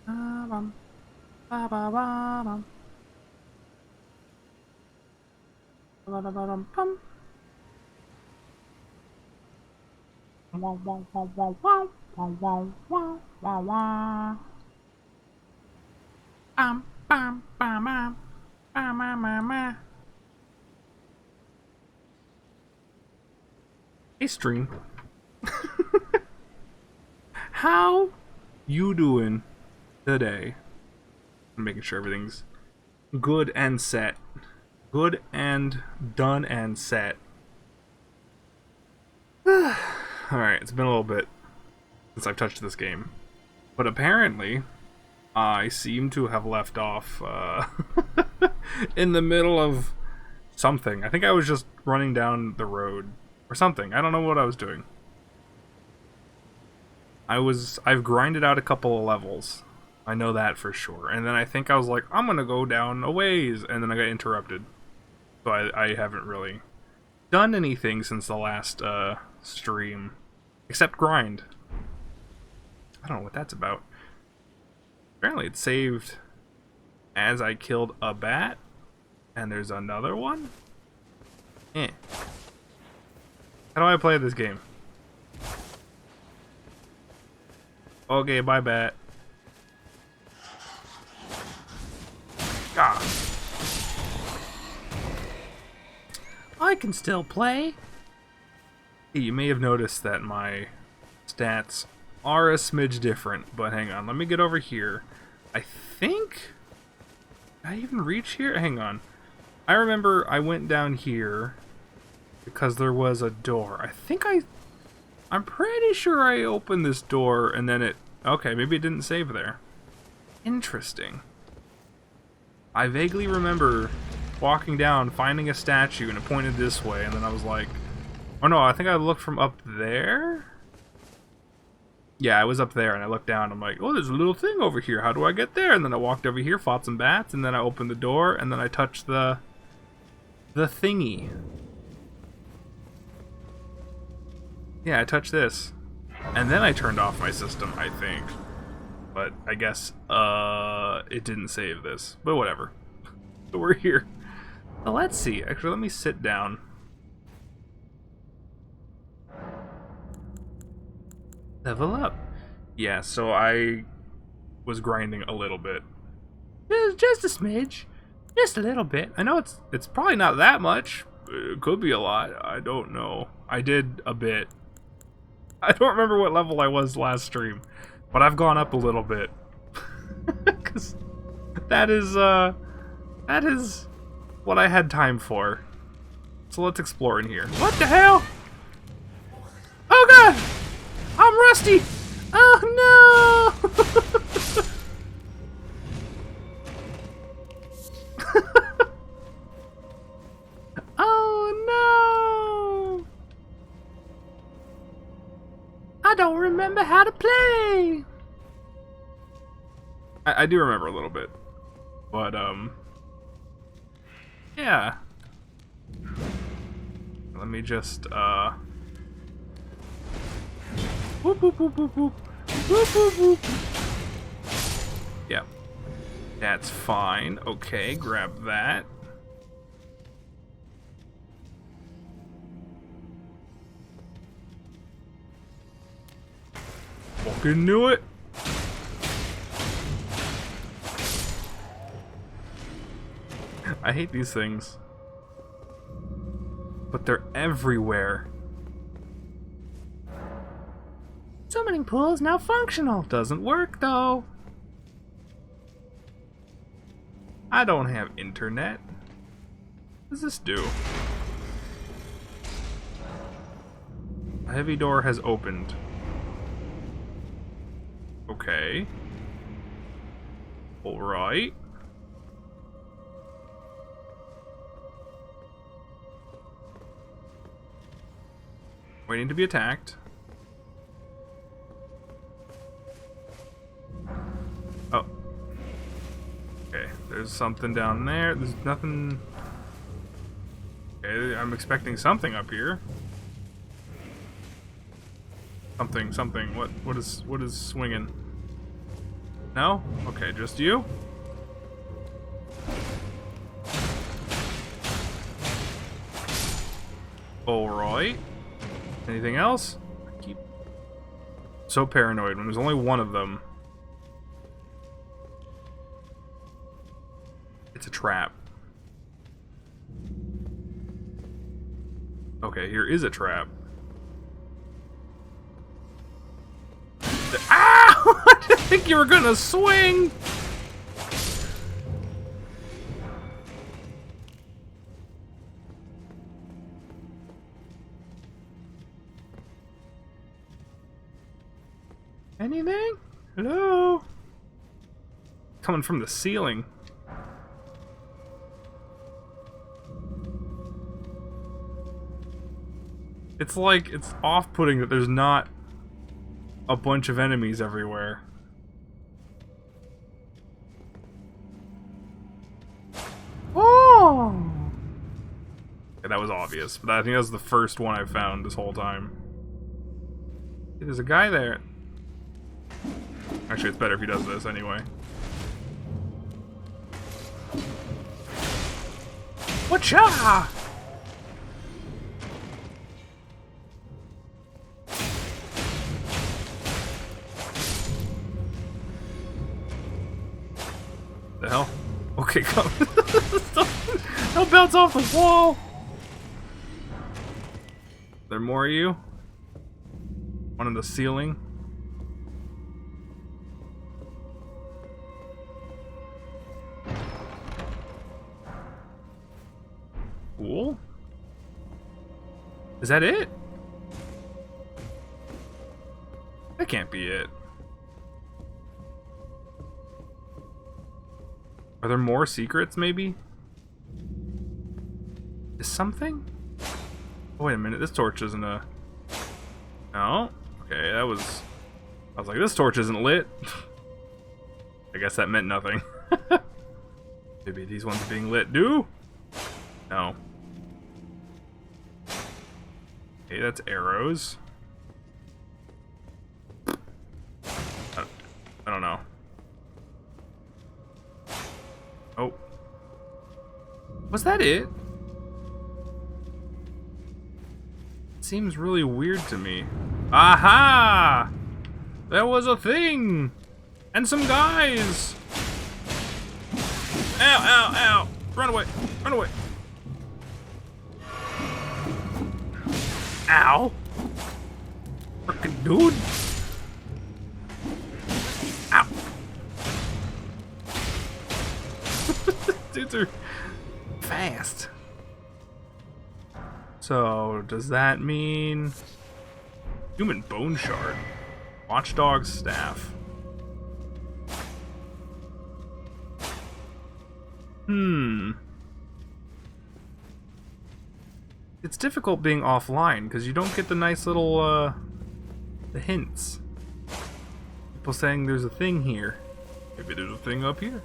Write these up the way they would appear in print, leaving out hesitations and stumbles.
Ba-bum, ba-ba-ba-bum, ba-ba-da-ba-dum-bum. Wow, wow, wow, wow, wow, wow, wow, wow, wow, wow. Bam, bam, bam, bam, bam, bam, bam. Hey, stream. How you doing today? I'm making sure everything's good and set. Good and done and set. Alright, it's been a little bit since I've touched this game. But apparently, I seem to have left off in the middle of something. I think I was just running down the road or something. I don't know what I was doing. I've grinded out a couple of levels. I know that for sure. And then I think I was like, I'm gonna go down a ways, and then I got interrupted. So I haven't really done anything since the last stream. Except grind. I don't know what that's about. Apparently it saved as I killed a bat. And there's another one? Eh. How do I play this game? Okay, bye, bat. Ah. I can still play. You may have noticed that my stats are a smidge different, but hang on, let me get over here. I think... Did I even reach here? Hang on. I remember I went down here because there was a door. I'm pretty sure I opened this door and then it... Okay, maybe it didn't save there. Interesting. I vaguely remember walking down, finding a statue, and it pointed this way, and then I was like... Oh no, I think I looked from up there? Yeah, I was up there, and I looked down, I'm like, oh, there's a little thing over here, how do I get there? And then I walked over here, fought some bats, and then I opened the door, and then I touched the thingy. Yeah, I touched this. And then I turned off my system, I think. But I guess, it didn't save this. But whatever. So we're here. So let's see. Actually, let me sit down. Level up. Yeah, so I was grinding a little bit. Just a smidge. Just a little bit. I know it's probably not that much. It could be a lot. I don't know. I did a bit. I don't remember what level I was last stream, but I've gone up a little bit. Cause that is what I had time for. So let's explore in here. What the hell? Oh god! I'm rusty! Oh no! Oh no! I don't remember how to play! I do remember a little bit. But, yeah. Let me just, whoop, whoop, whoop, whoop, whoop. Whoop, whoop, whoop. Yep. That's fine. Okay, grab that. Fucking knew it. I hate these things. But they're everywhere. Summoning pool is now functional. Doesn't work though. I don't have internet. What does this do? A heavy door has opened. Okay. Alright. Waiting to be attacked. Oh. Okay, there's something down there. There's nothing... Okay, I'm expecting something up here. Something. What is swinging? No? Okay, just you? Alright. Anything else? I keep so paranoid when there's only one of them. It's a trap. Okay, here is a trap. Ah! I didn't think you were gonna swing! Anything? Hello? Coming from the ceiling. It's like, it's off-putting that there's not a bunch of enemies everywhere. Oh! Okay, that was obvious, but I think that was the first one I found this whole time. There's a guy there. Actually, it's better if he does this anyway. Whatcha? The hell? Okay, come. Don't bounce off the wall. There more of you? One on the ceiling. Cool. Is that it? That can't be it. Are there more secrets, maybe? Is something? Oh, wait a minute, this torch isn't a... No? Okay, that was... I was like, this torch isn't lit. I guess that meant nothing. Maybe these ones being lit do? No. Okay, that's arrows. I don't know. Oh. Was that it? Seems really weird to me. Aha! There was a thing! And some guys! Ow, ow, ow! Run away! Run away! Ow! Frickin' dude! Ow! Dudes are fast. So, does that mean... Human bone shard. Watchdog staff. It's difficult being offline, because you don't get the nice little, the hints. People saying there's a thing here. Maybe there's a thing up here.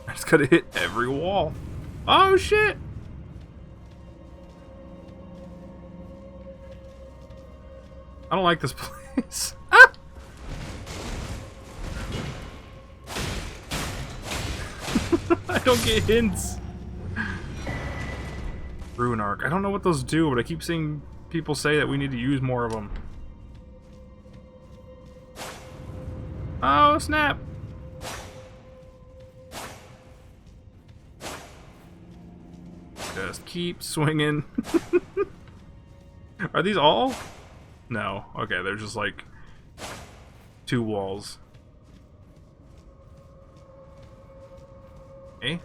I just gotta hit every wall. Oh, shit! I don't like this place. Ah! I don't get hints. Ruin Arc. I don't know what those do, but I keep seeing people say that we need to use more of them. Oh, snap! Just keep swinging. Are these all? No. Okay, they're just like 2 walls. Okay.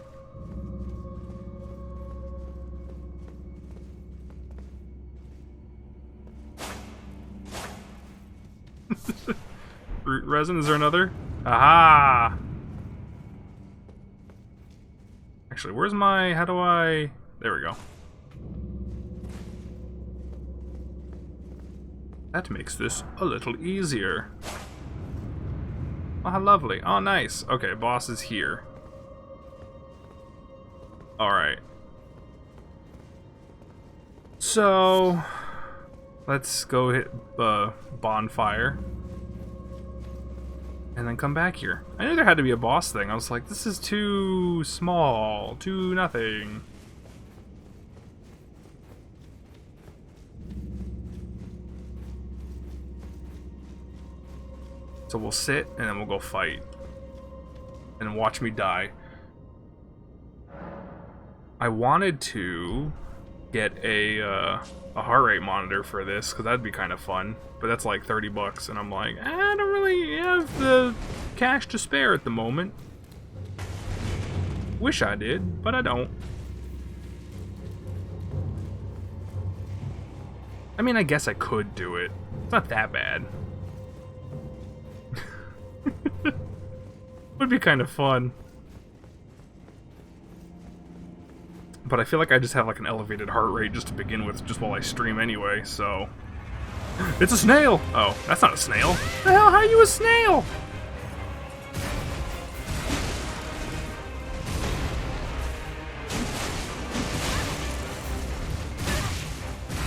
Root resin, is there another? Aha! Actually, where's my... how do I... There we go. That makes this a little easier. Oh, how lovely. Oh, nice. Okay, boss is here. Alright. So... Let's go hit the bonfire. And then come back here. I knew there had to be a boss thing. I was like, this is too small. Too nothing. So we'll sit, and then we'll go fight. And watch me die. I wanted to get a heart rate monitor for this, because that'd be kind of fun. But that's like 30 bucks, and I'm like, I don't really have the cash to spare at the moment. Wish I did, but I don't. I mean, I guess I could do it. It's not that bad. Would be kind of fun. But I feel like I just have like an elevated heart rate just to begin with, just while I stream anyway, so... It's a snail! Oh, that's not a snail. The hell, how are you a snail?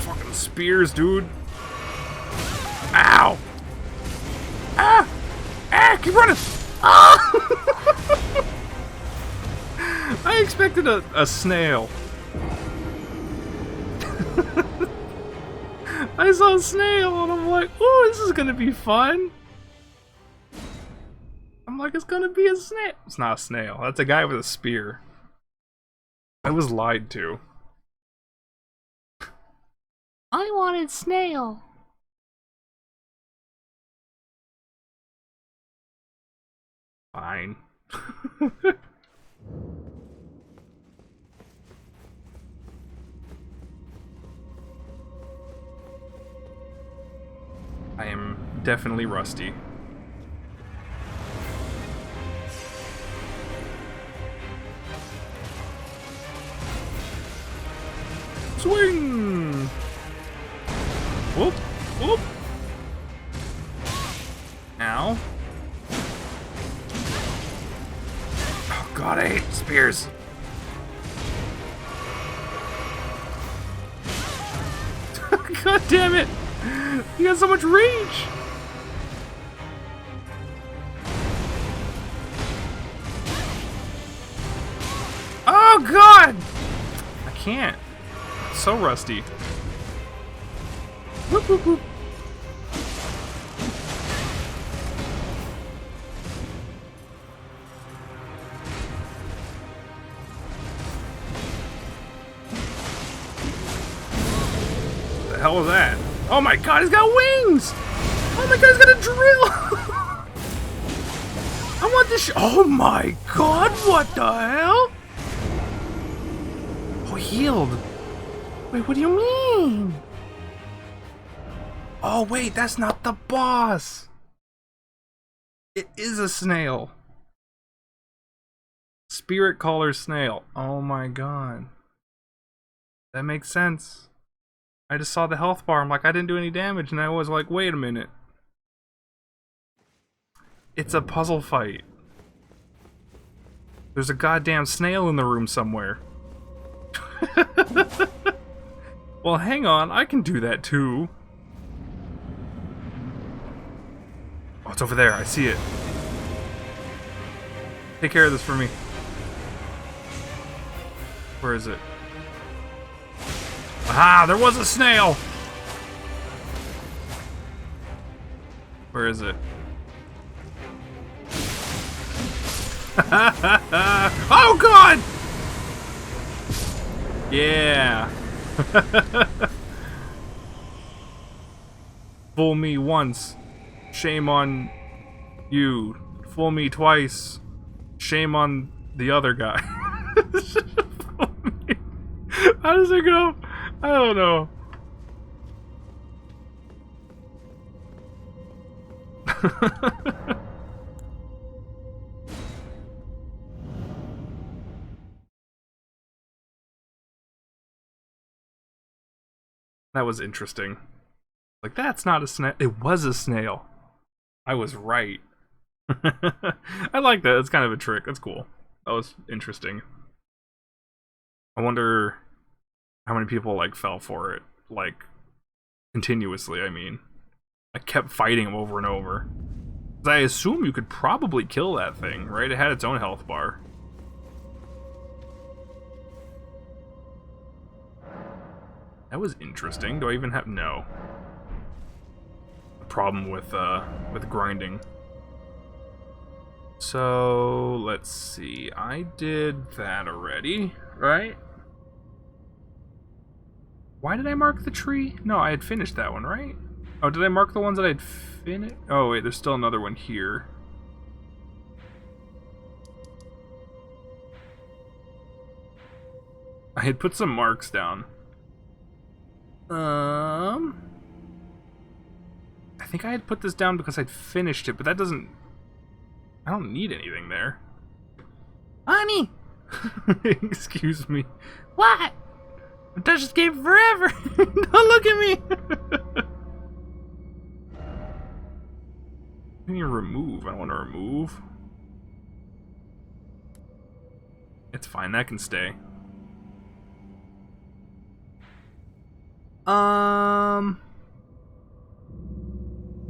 Fucking spears, dude. Ow! Ah! Ah! Keep running! Ah! I expected a snail. I saw a snail and I'm like, ooh, this is gonna be fun. I'm like, it's gonna be a snail. It's not a snail. That's a guy with a spear. I was lied to. I wanted snail. Fine. I am definitely rusty. Swing! Whoop! Whoop! Ow. Oh god, I hate spears. God damn it! You got so much reach! Oh god! I can't. It's so rusty. Whoop, whoop, whoop. What the hell was that? Oh my god, he's got wings! Oh my god, he's got a drill! I want this oh my god, what the hell? Oh, healed. Wait, what do you mean? Oh wait, that's not the boss. It is a snail. Spirit Caller Snail. Oh my god. That makes sense. I just saw the health bar. I'm like, I didn't do any damage, and I was like, wait a minute. It's a puzzle fight. There's a goddamn snail in the room somewhere. Well, hang on. I can do that too. Oh, it's over there. I see it. Take care of this for me. Where is it? Aha! There was a snail! Where is it? Oh god! Yeah! Fool me once. Shame on you. Fool me twice. Shame on the other guy. How does it go? I don't know. That was interesting. Like, that's not a snail. It was a snail. I was right. I like that. It's kind of a trick. That's cool. That was interesting. I wonder how many people, like, fell for it. Like, Continuously, I mean. I kept fighting him over and over. I assume you could probably kill that thing, right? It had its own health bar. That was interesting. Do I even have... No. The problem with grinding. So, let's see. I did that already, right? Why did I mark the tree? No, I had finished that one, right? Oh, did I mark the ones that I'd finished? Oh, wait, there's still another one here. I had put some marks down. I think I had put this down because I'd finished it, but that doesn't... I don't need anything there. Honey! Excuse me. What? I've touched this game forever! Don't look at me! I need to remove. I don't want to remove. It's fine, that can stay.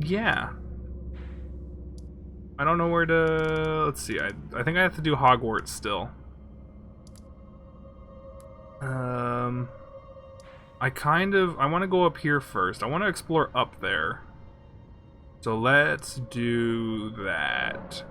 Yeah. I don't know where to... Let's see, I think I have to do Hogwarts still. I want to go up here first. I want to explore up there. So let's do that.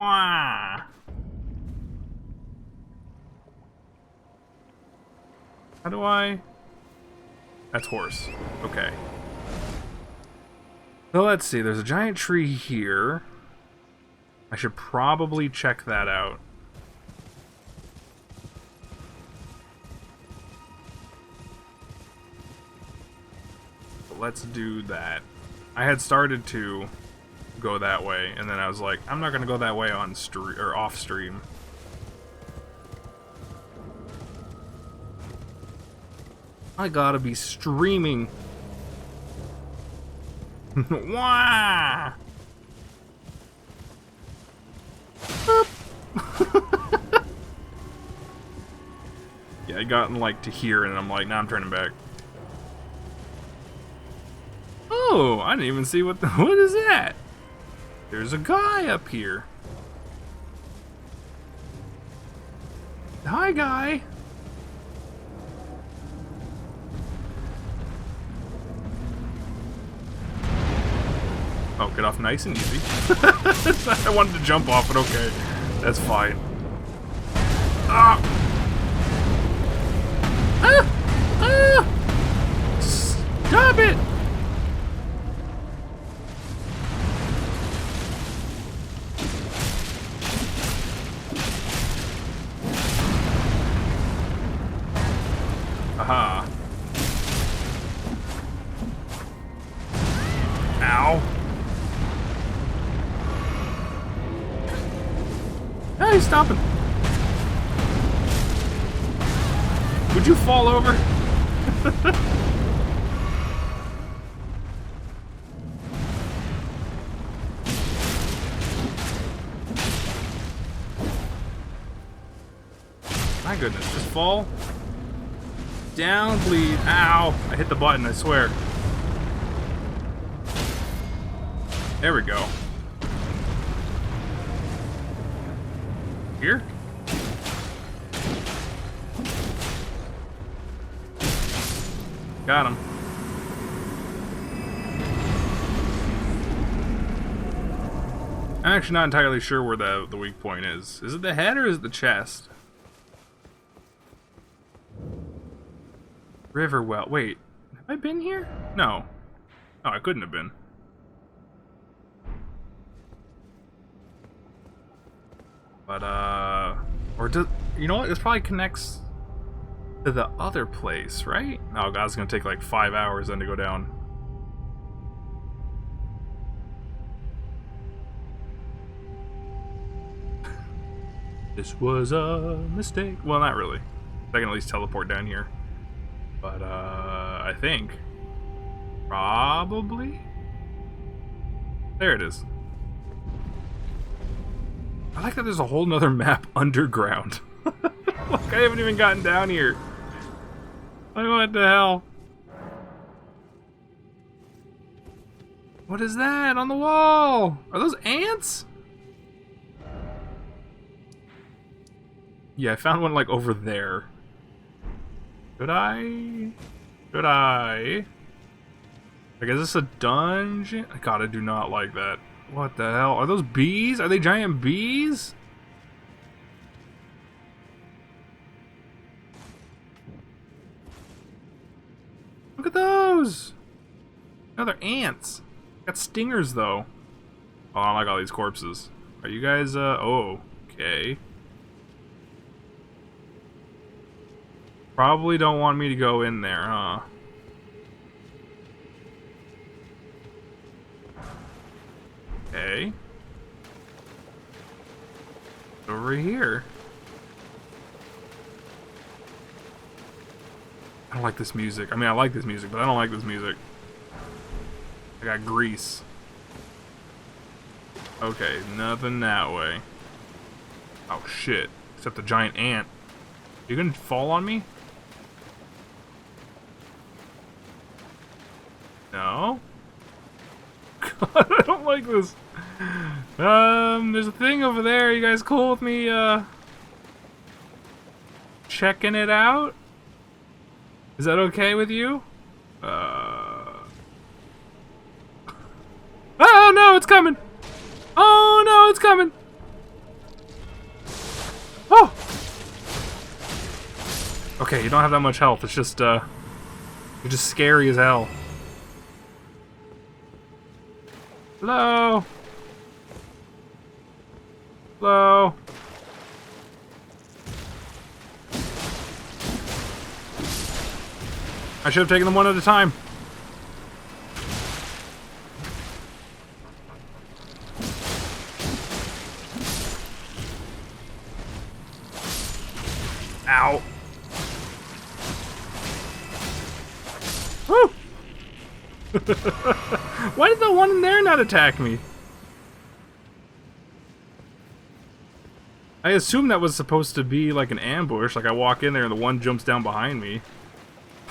Wah. How do I... That's horse. Okay. So let's see, there's a giant tree here. I should probably check that out. But let's do that. I had started to go that way, and then I was like, I'm not gonna go that way on stream or off stream. I gotta be streaming. Wah! Yeah, I gotten like to here, and I'm like, nah, I'm turning back. Oh, I didn't even see what is that? There's a guy up here. Hi, guy. Oh, get off nice and easy. I wanted to jump off, but okay. That's fine. Ah! Ah! Ah! Stop it! Aha. Ow. Hey, stop him. Would you fall over? My goodness, just fall. Down, please. Ow! I hit the button, I swear. There we go. Here? Got him. I'm actually not entirely sure where the weak point is. Is it the head or is it the chest? River well. Wait, have I been here? No. Oh, I couldn't have been. But, or does, you know what? This probably connects to the other place, right? Oh god, it's gonna take like 5 hours then to go down. This was a mistake. Well, not really. I can at least teleport down here. But, I think. Probably? There it is. I like that there's a whole nother map underground. Look, I haven't even gotten down here. Like, what the hell? What is that on the wall? Are those ants? Yeah, I found one, like, over there. Should I? Should I? Like, is this a dungeon? God, I do not like that. What the hell? Are those bees? Are they giant bees? Look at those! No, they're ants. Got stingers, though. Oh, I don't like all these corpses. Are you guys, oh, okay. Probably don't want me to go in there, huh? Okay. Over here. I don't like this music. I mean, I like this music, but I don't like this music. I got grease. Okay, nothing that way. Oh, shit. Except the giant ant. You gonna fall on me? No? God, I don't like this. There's a thing over there. You guys cool with me, checking it out? Is that okay with you? Oh, no, it's coming! Oh, no, it's coming! Oh! Okay, you don't have that much health. It's just, you're just scary as hell. Hello? Hello? I should have taken them one at a time. Ow. Woo! Why did the one in there not attack me? I assume that was supposed to be like an ambush, like I walk in there and the one jumps down behind me.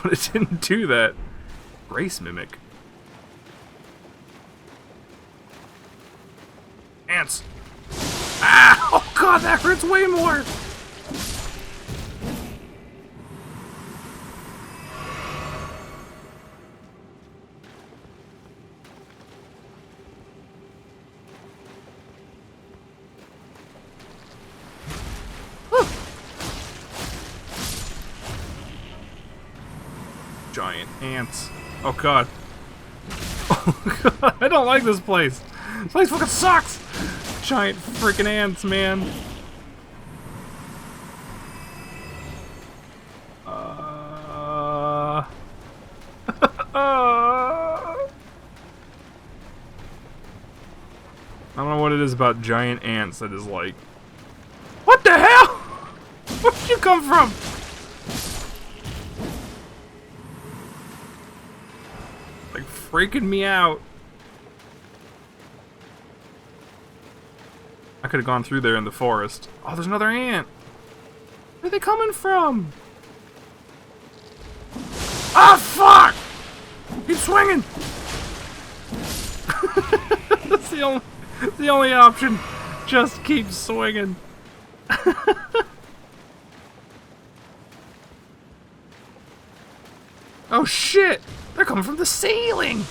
But it didn't do that. Grace Mimic. Ants! Ah! Oh god, that hurts way more! Giant ants. Oh god. Oh god, I don't like this place. This place fucking sucks! Giant freaking ants, man. I don't know what it is about giant ants that is like... What the hell? Where did you come from? Like, freaking me out. I could have gone through there in the forest. Oh, there's another ant. Where are they coming from? Ah, fuck! Keep swinging! That's the only option. Just keep swinging. Oh shit! They're coming from the ceiling!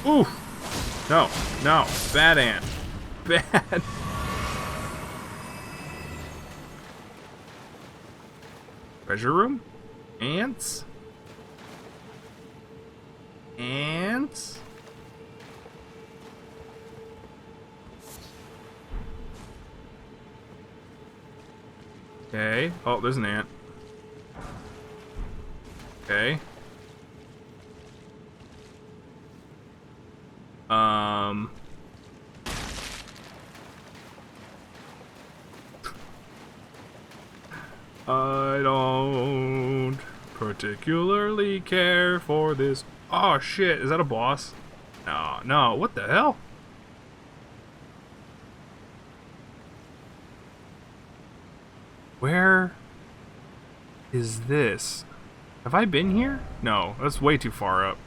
Ooh! No, no, bad ant. Bad. Treasure room? Ants? Ants? Okay. Oh, there's an ant. Okay. I don't particularly care for this. Oh shit, is that a boss? No, no, what the hell? Where is this? Have I been here? No, that's way too far up.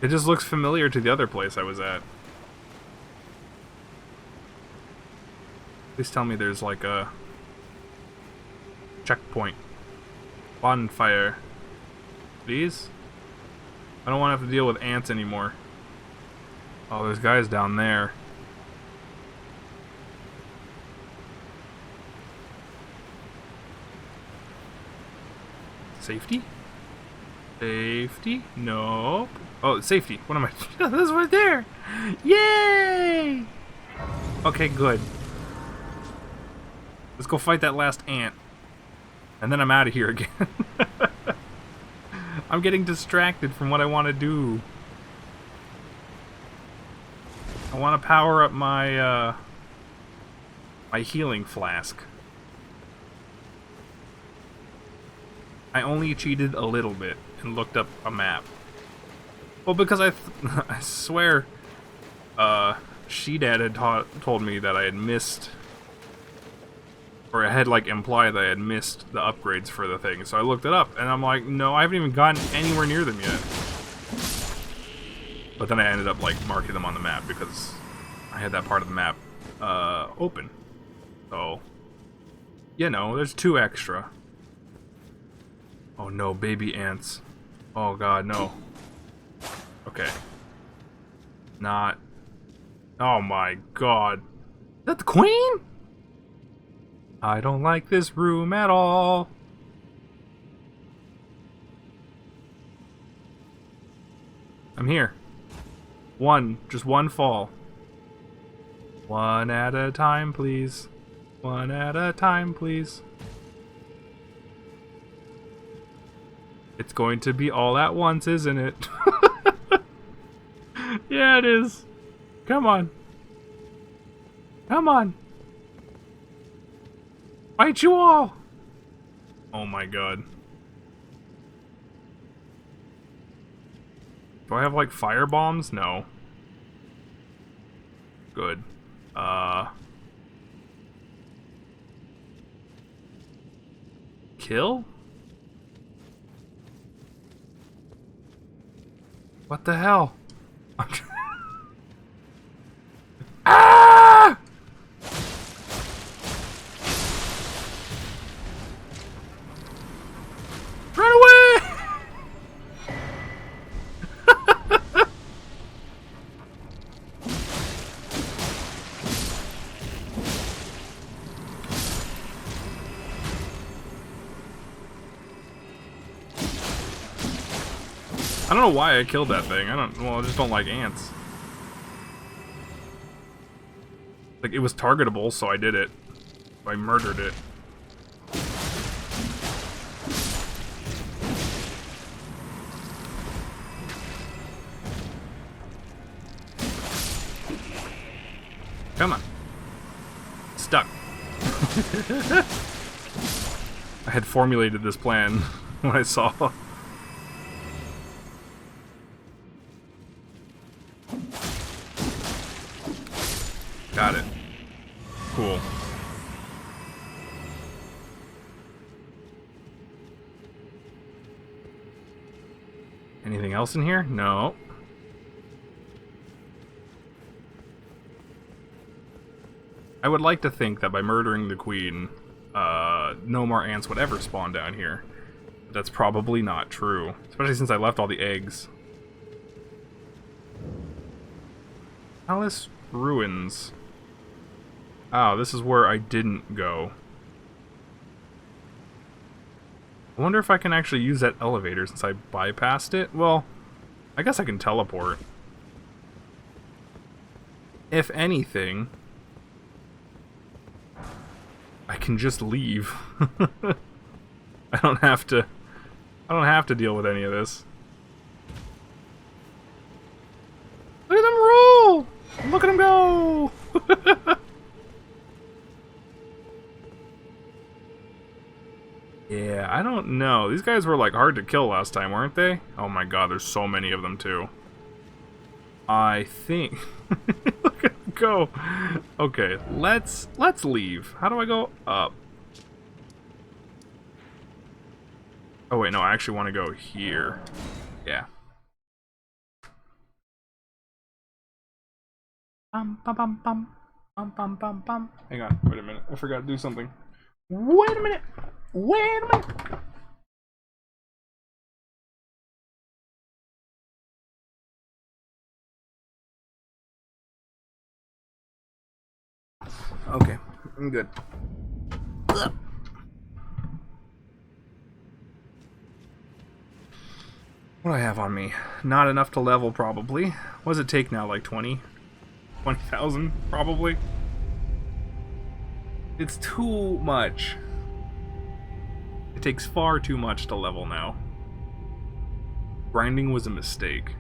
It just looks familiar to the other place I was at. Please tell me there's like a checkpoint. Bonfire. Please? I don't want to have to deal with ants anymore. Oh, there's guys down there. Safety? Safety? Nope. Oh, safety. What am I? This right there! Yay! Okay, good. Let's go fight that last ant. And then I'm out of here again. I'm getting distracted from what I want to do. I want to power up my, my healing flask. I only cheated a little bit and looked up a map. Well, because I swear, She-Dad had told me that I had missed, or I had like implied that I had missed the upgrades for the thing. So I looked it up, and I'm like, no, I haven't even gotten anywhere near them yet. But then I ended up like marking them on the map because I had that part of the map open. So, you know, there's 2 extra. Oh no, baby ants. Oh god, no. Okay. Not. Oh my god. Is that the queen? I don't like this room at all. I'm here. Just one fall. One at a time, please. One at a time, please. It's going to be all at once, isn't it? Yeah, it is. Come on. Come on. Fight you all! Oh my god. Do I have, like, fire bombs? No. Good. Kill? What the hell? Ah! Run away! I don't know why I killed that thing. Well, I just don't like ants. Like, it was targetable, so I did it. I murdered it. Come on. Stuck. I had formulated this plan when I saw. Got it. Cool. Anything else in here? No. I would like to think that by murdering the queen, no more ants would ever spawn down here. But that's probably not true. Especially since I left all the eggs. Palace Ruins. Oh, this is where I didn't go. I wonder if I can actually use that elevator since I bypassed it. Well, I guess I can teleport. If anything, I can just leave. I don't have to deal with any of this. Look at them roll! Look at him go! Yeah, I don't know. These guys were like hard to kill last time, weren't they? Oh my god, there's so many of them too. I think... Look at him go! Okay, let's leave. How do I go up? Oh wait, no, I actually want to go here. Yeah. Bum bum bum bum bum bum bum bum. Hang on, wait a minute. I forgot to do something. Wait a minute! Wait a minute! Okay, I'm good. Ugh. What do I have on me? Not enough to level, probably. What does it take now, like 20? 20,000, probably? It's too much. It takes far too much to level now. Grinding was a mistake.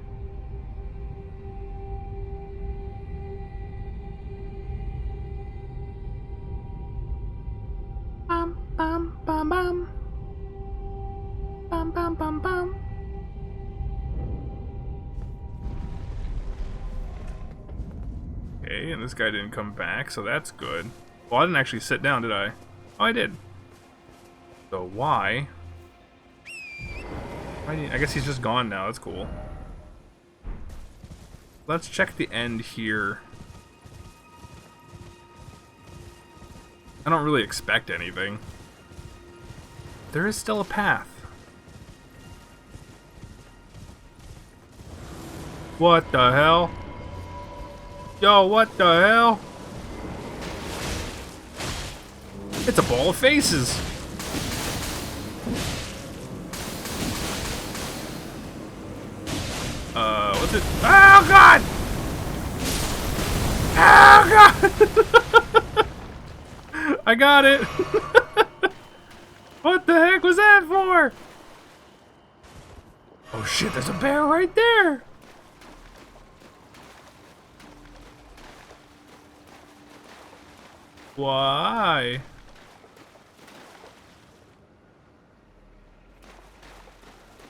Bum, bum, bum, bum. Bum, bum, bum, bum. Okay, and this guy didn't come back, so that's good. Well, I didn't actually sit down, did I? Oh, I did. So why? I guess he's just gone now, that's cool. Let's check the end here. I don't really expect anything. There is still a path. What the hell? Yo, what the hell? It's a ball of faces. What's it? Oh god! Oh god! I got it! What the heck was that for? Oh shit, there's a bear right there! Why?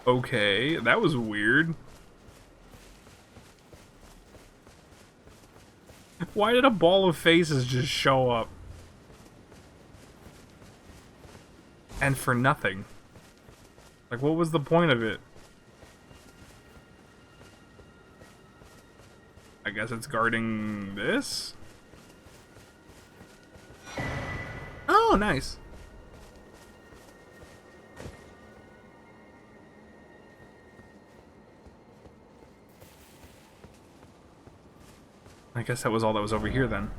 Okay, that was weird. Why did a ball of faces just show up? And for nothing. Like, what was the point of it? I guess it's guarding this? Oh, nice. I guess that was all that was over here then.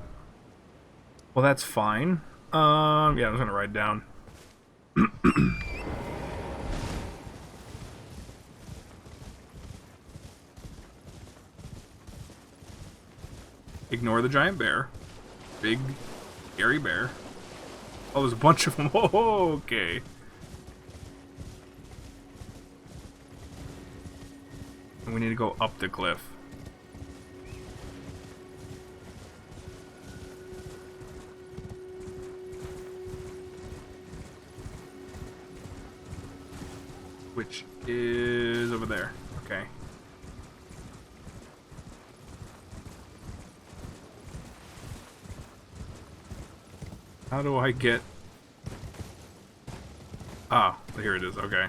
Well, that's fine. Yeah, I'm just gonna ride down. Ignore the giant bear. Big, scary bear. Oh, there's a bunch of them. Oh, okay. And we need to go up the cliff. Which is over there. Okay. How do I get... Ah, here it is. Okay.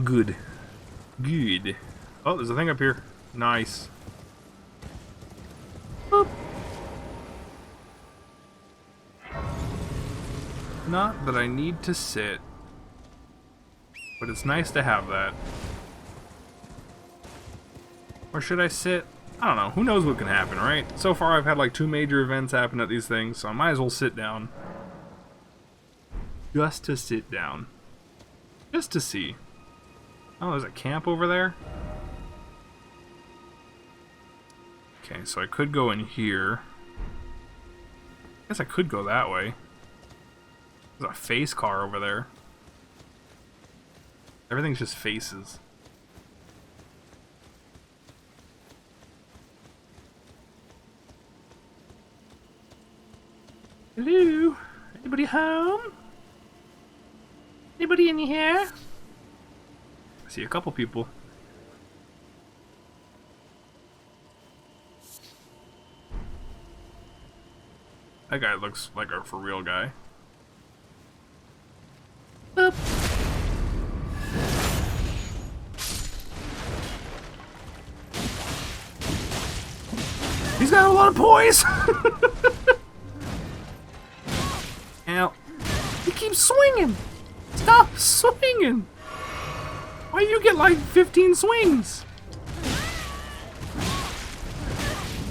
Good. Good. Oh, there's a thing up here. Nice. Boop. Not that I need to sit. But it's nice to have that. Or should I sit? I don't know. Who knows what can happen, right? So far I've had like 2 major events happen at these things, so I might as well sit down. Just to sit down. Just to see. Oh, there's a camp over there? Okay, so I could go in here. I guess I could go that way. There's a face car over there. Everything's just faces. Hello? Anybody home? Anybody in here? I see a couple people. That guy looks like a for real guy. Boop. He's got a lot of poise! Ow. He keeps swinging! Stop swinging! Why do you get like 15 swings?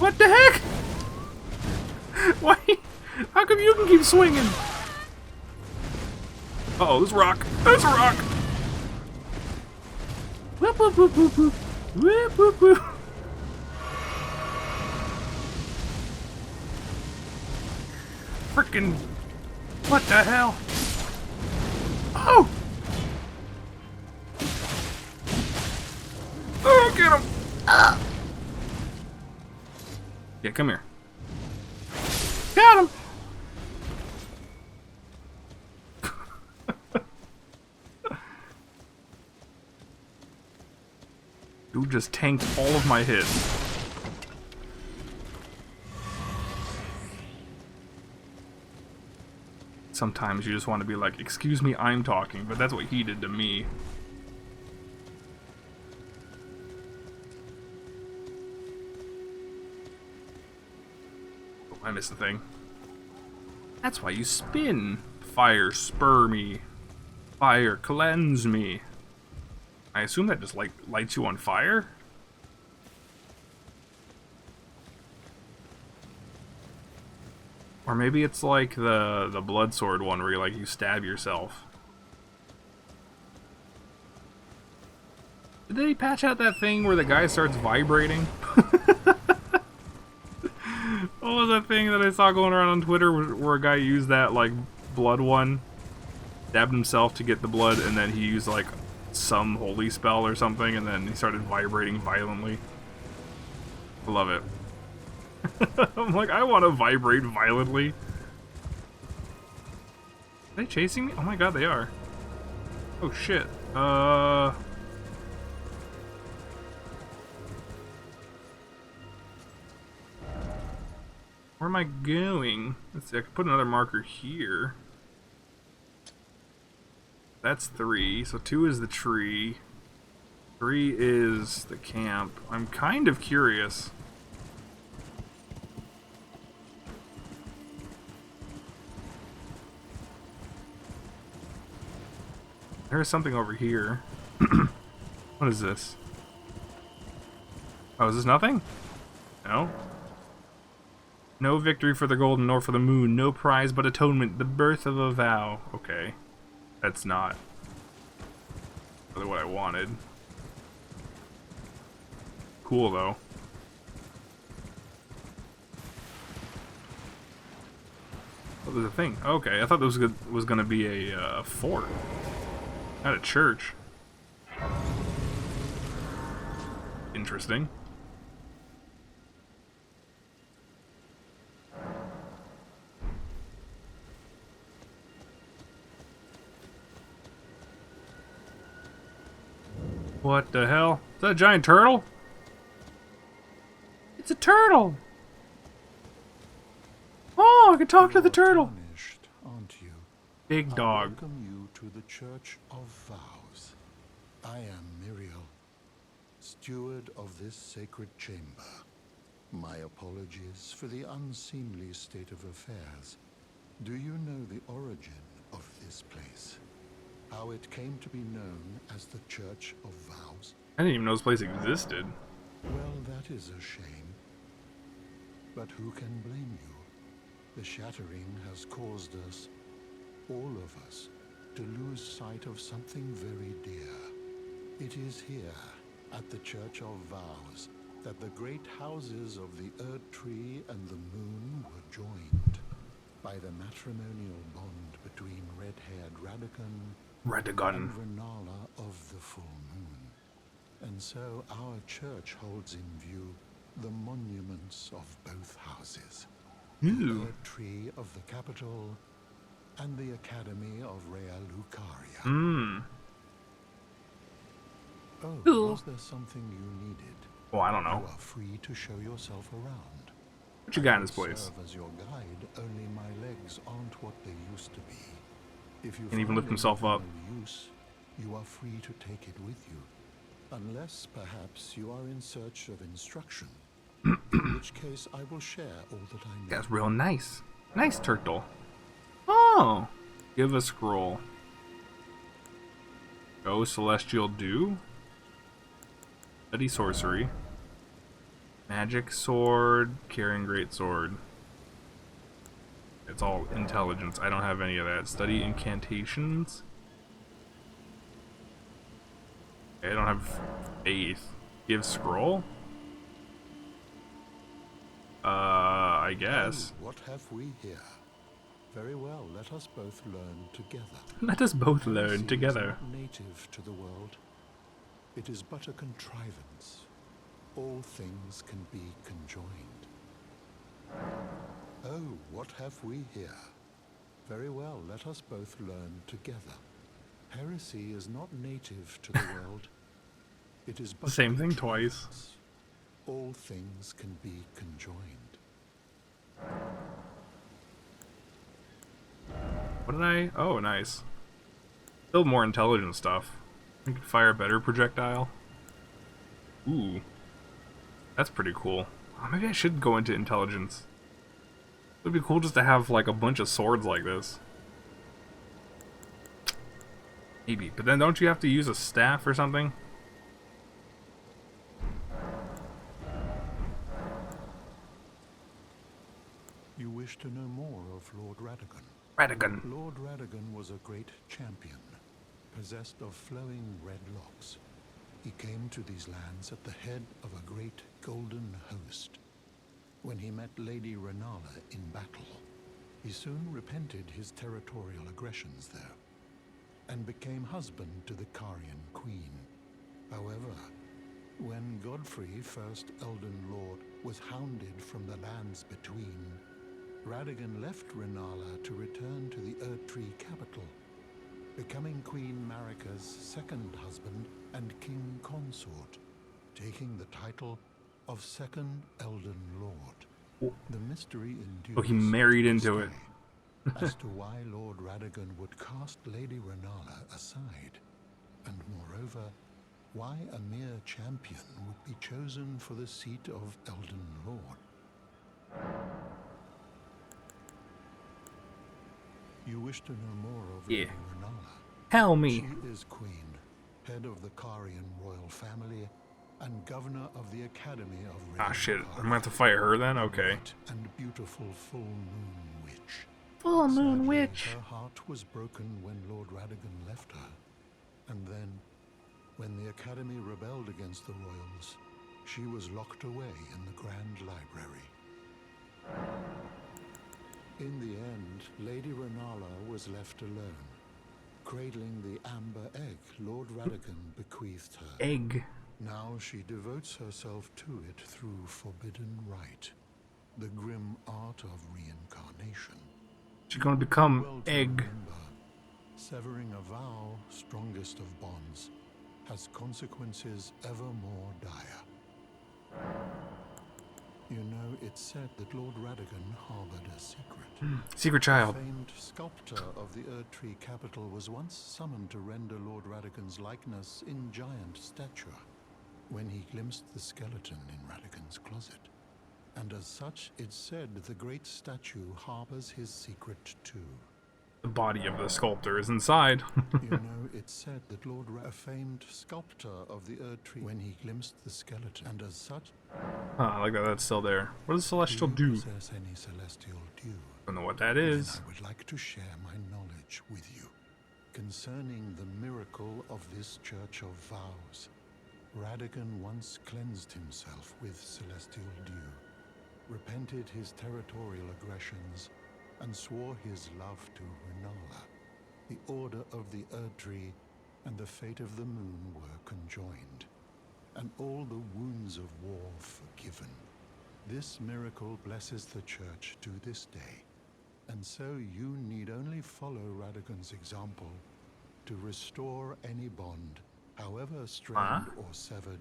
What the heck? Why? How come you can keep swinging? Uh-oh, there's a rock. There's a rock! Whoop, whoop, whoop, whoop, whoop. Whoop, whoop, whoop. Frickin'... What the hell? Oh! Oh, get him! Ah. Yeah, come here. Got him! Dude just tanked all of my hits. Sometimes you just want to be like, excuse me, I'm talking, but that's what he did to me. Oh, I missed the thing. That's why you spin. Fire spur me. Fire cleanse me. I assume that just like lights you on fire? Or maybe it's like the blood sword one where you stab yourself. Did they patch out that thing where the guy starts vibrating? What was that thing that I saw going around on Twitter where a guy used that like blood one, stabbed himself to get the blood, and then he used like some holy spell or something, and then he started vibrating violently. I love it. I'm like, I want to vibrate violently. Are they chasing me? Oh my god, they are. Oh shit. Where am I going? Let's see, I can put another marker here. That's 3, so 2 is the tree. 3 is the camp. I'm kind of curious. There's something over here. What is this? Oh, is this nothing? No? No victory for the golden nor for the moon. No prize but atonement. The birth of a vow. Okay. That's not really what I wanted. Cool, though. Oh, there's a thing. Okay, I thought this was gonna be a fort. Not a church. Interesting. What the hell? Is that a giant turtle? It's a turtle! Oh, I can talk to the turtle! Aren't you? Big dog. I welcome you to the Church of Vows. I am Muriel, steward of this sacred chamber. My apologies for the unseemly state of affairs. Do you know the origin of this place? How it came to be known as the Church of Vows? I didn't even know this place existed. Well, that is a shame. But who can blame you? The shattering has caused us, all of us, to lose sight of something very dear. It is here, at the Church of Vows, that the great houses of the Earth Tree and the Moon were joined by the matrimonial bond between red-haired Radagon and Renala of the Full Moon. And so our church holds in view the monuments of both houses. the Ooh. Earth Tree of the capital, and the Academy of Rea Lucaria. Hmm. Oh, Cool. was there something you needed? Oh, I don't You know. are free to show yourself around. What you I got in will this place? serve as your guide, only my legs aren't what they used to be. If you Can't even find lift himself anything up. of use, you are free to take it with you. Unless, perhaps, you are in search of instruction. In which case, I will share all that I know. That's real nice. Nice turtle. Oh. Give a scroll. Go Celestial Dew. Study Sorcery. Magic Sword. Carrying Great Sword. It's all intelligence. I don't have any of that. Study Incantations. Okay, I don't have faith. Give scroll? I guess. Oh, what have we here? Very well, let us both learn together. Let us both learn Heresy together. is not native to the world. It is but a contrivance. All things can be conjoined. Oh, what have we here? Very well, let us both learn together. Heresy is not native to the world. It is but Same a thing twice. contrivance. All things can be conjoined. What did I... Oh, nice. Build more intelligent stuff. We can fire a better projectile. Ooh. That's pretty cool. Oh, maybe I should go into intelligence. It would be cool just to have, like, a bunch of swords like this. Maybe. But then don't you have to use a staff or something? You wish to know more of Lord Radagon? Radagon. Lord Radagon was a great champion, possessed of flowing red locks. He came to these lands at the head of a great golden host. When he met Lady Renala in battle, he soon repented his territorial aggressions there, and became husband to the Carian queen. However, when Godfrey, first Elden Lord, was hounded from the lands between, Radagon left Renala to return to the Erdtree capital, becoming Queen Marika's second husband and king consort, taking the title of Second Elden Lord. The mystery endures. Oh, he married to into this it. day as to why Lord Radagon would cast Lady Renala aside, and moreover, why a mere champion would be chosen for the seat of Elden Lord. You wish to know more of Yeah. Lady Renala? Tell me. She is queen, head of the Carian royal family, and governor of the Academy of Ah, shit. Remembrance. I'm gonna have to fight her then? Okay. Bright and beautiful full moon witch. Full moon Sadly, witch. her heart was broken when Lord Radagon left her. And then, when the Academy rebelled against the royals, she was locked away in the Grand Library. In the end, Lady Renala was left alone, cradling the amber egg Lord Radagon bequeathed her. Egg. Now she devotes herself to it through forbidden rite, the grim art of reincarnation. She's gonna become Well to egg. remember, severing a vow, strongest of bonds, has consequences ever more dire. You know, it's said that Lord Radagon harbored a secret. Secret child. The famed sculptor of the Erdtree capital was once summoned to render Lord Radagon's likeness in giant stature, when he glimpsed the skeleton in Radagon's closet. And as such, it's said the great statue harbors his secret too. The body of the sculptor is inside. You know, it's said that a famed sculptor of the Erdtree, when he glimpsed the skeleton, and as such... I like that that's still there. What does Celestial Do you do? possess any celestial dew? I don't know what that Then is. I would like to share my knowledge with you concerning the miracle of this Church of Vows. Radagon once cleansed himself with celestial dew, repented his territorial aggressions, and swore his love to Renala. The order of the Erdtree and the fate of the moon were conjoined, and all the wounds of war forgiven. This miracle blesses the church to this day, and so you need only follow Radagon's example to restore any bond, however strained or severed,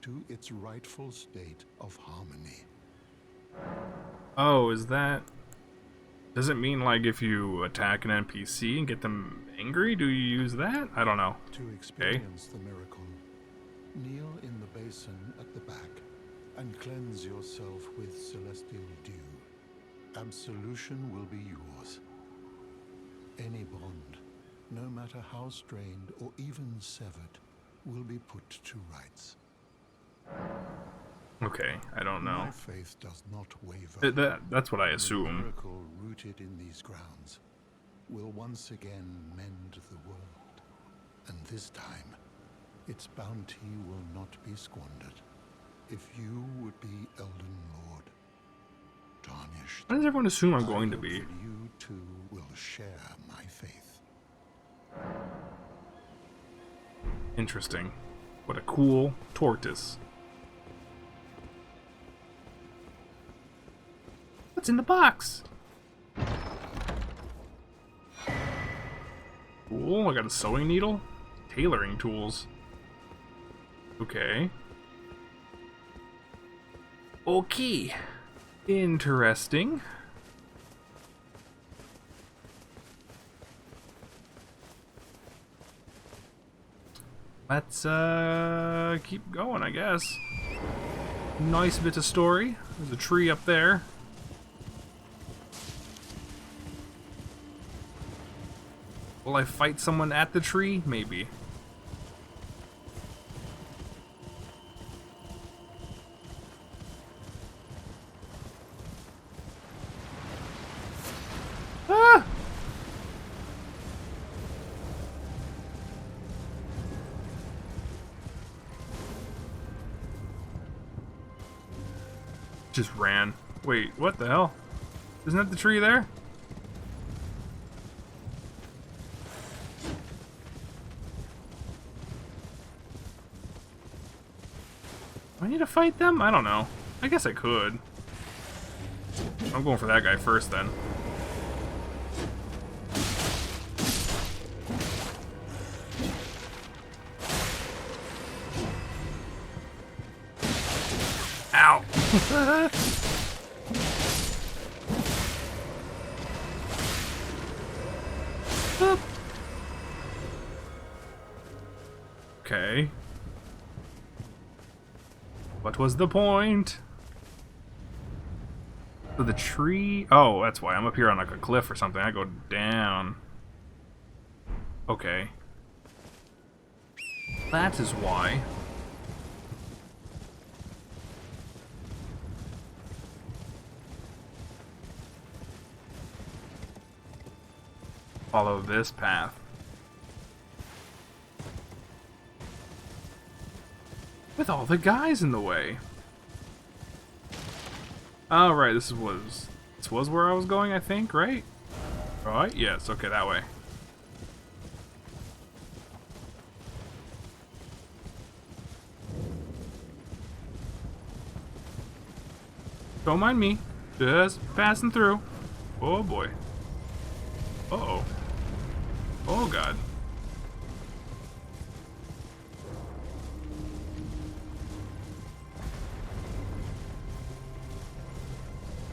to its rightful state of harmony. Oh, is that... Does it mean, like, if you attack an NPC and get them angry, do you use that? I don't know. To experience the miracle, kneel in the basin at the back and cleanse yourself with celestial dew. Absolution will be yours. Any bond, no matter how strained or even severed, will be put to rights. Okay, I don't know. My faith does not waver. That's what I assume. The miracle rooted in these grounds will once again mend the world. And this time, its bounty will not be squandered. If you would be Elden Lord, tarnished. Why does everyone assume I'm going to I be? hope that you too will share my faith. Interesting. What a cool tortoise. What's in the box? Cool, I got a sewing needle. Tailoring tools. Okay. Okay. Interesting. Let's keep going, I guess. Nice bit of story. There's a tree up there. Will I fight someone at the tree? Maybe. Ah! Just ran. Wait, what the hell? Isn't that the tree there? Do I need to fight them? I don't know. I guess I could. I'm going for that guy first then. Ow! Okay. What was the point? So the tree... Oh, that's why. I'm up here on like a cliff or something. I go down. Okay. That is why. Follow this path. With all the guys in the way. Oh, right, this was where I was going, I think, right? Right? Yes, okay, that way. Don't mind me. Just passing through. Oh, boy. Uh-oh. Oh, God.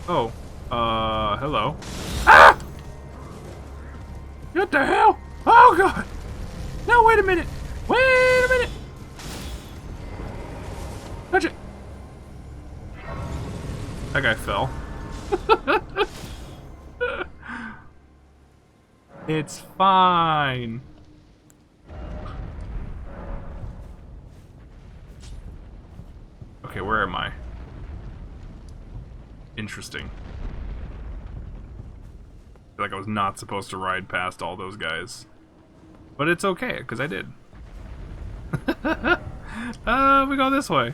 Oh, hello. Ah! What the hell? Oh, God! No, wait a minute! Wait a minute! Touch it! That guy fell. It's fine. Okay, where am I? Interesting. I feel like I was not supposed to ride past all those guys. But it's okay, because I did. We go this way.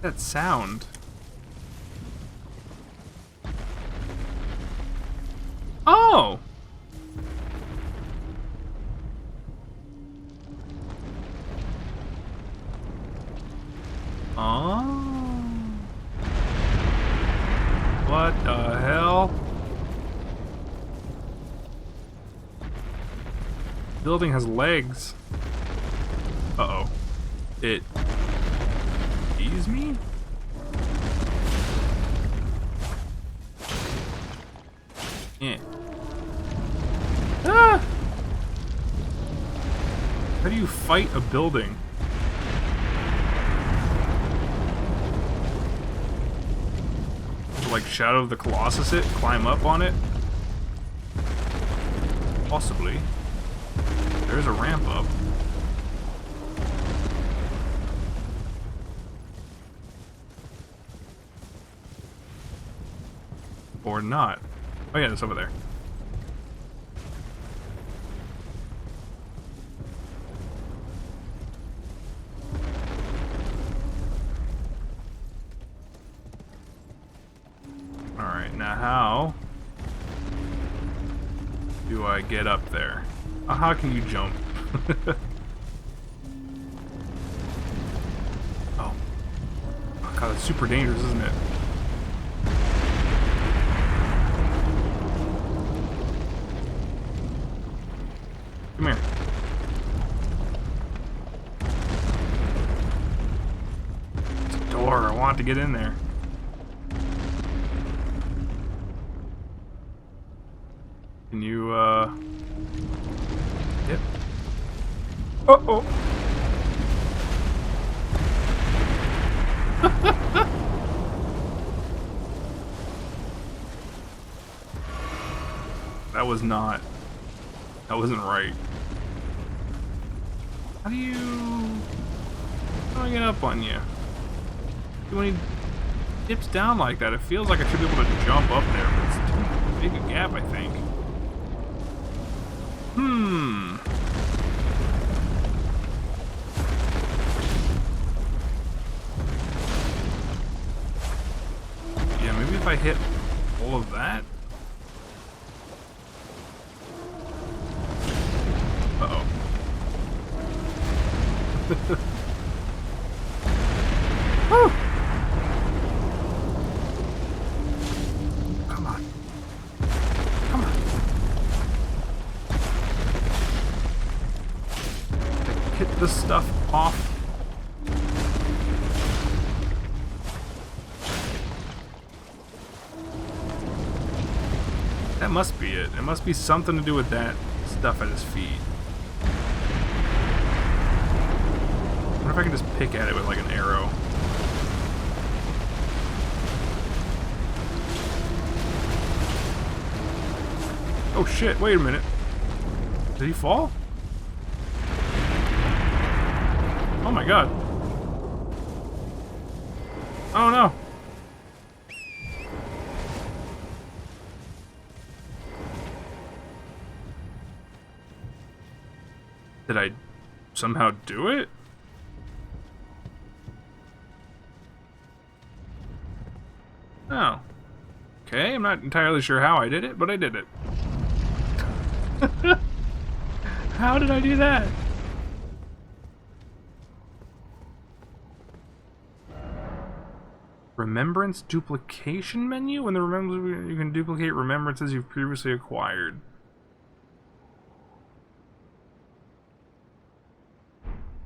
That sound. Oh! building has legs. Uh-oh. It sees me? Yeah. Ah! How do you fight a building? Like Shadow of the Colossus it? Climb up on it? Possibly. There's a ramp up. Or not. Oh yeah, it's over there. Alright, now how do I get up there? How can you jump? Oh. Oh god, it's super dangerous, isn't it? Come here. It's a door. I want to get in there. Can you, Yep. Uh-oh. That was not... That wasn't right. How do you... How do I get up on you? When he dips down like that, it feels like I should be able to jump up there, but it's too big a gap, I think. Yeah, maybe if I hit all of that. Uh-oh. Woo! Come on. Come on. Hit this stuff off. That must be it. It must be something to do with that stuff at his feet. I wonder if I can just pick at it with like an arrow. Oh shit, wait a minute. Did he fall? Oh my god. Oh no. Did I somehow do it? Oh. Okay, I'm not entirely sure how I did it, but I did it. How did I do that? Remembrance duplication menu? When the remembrance, you can duplicate remembrances you've previously acquired.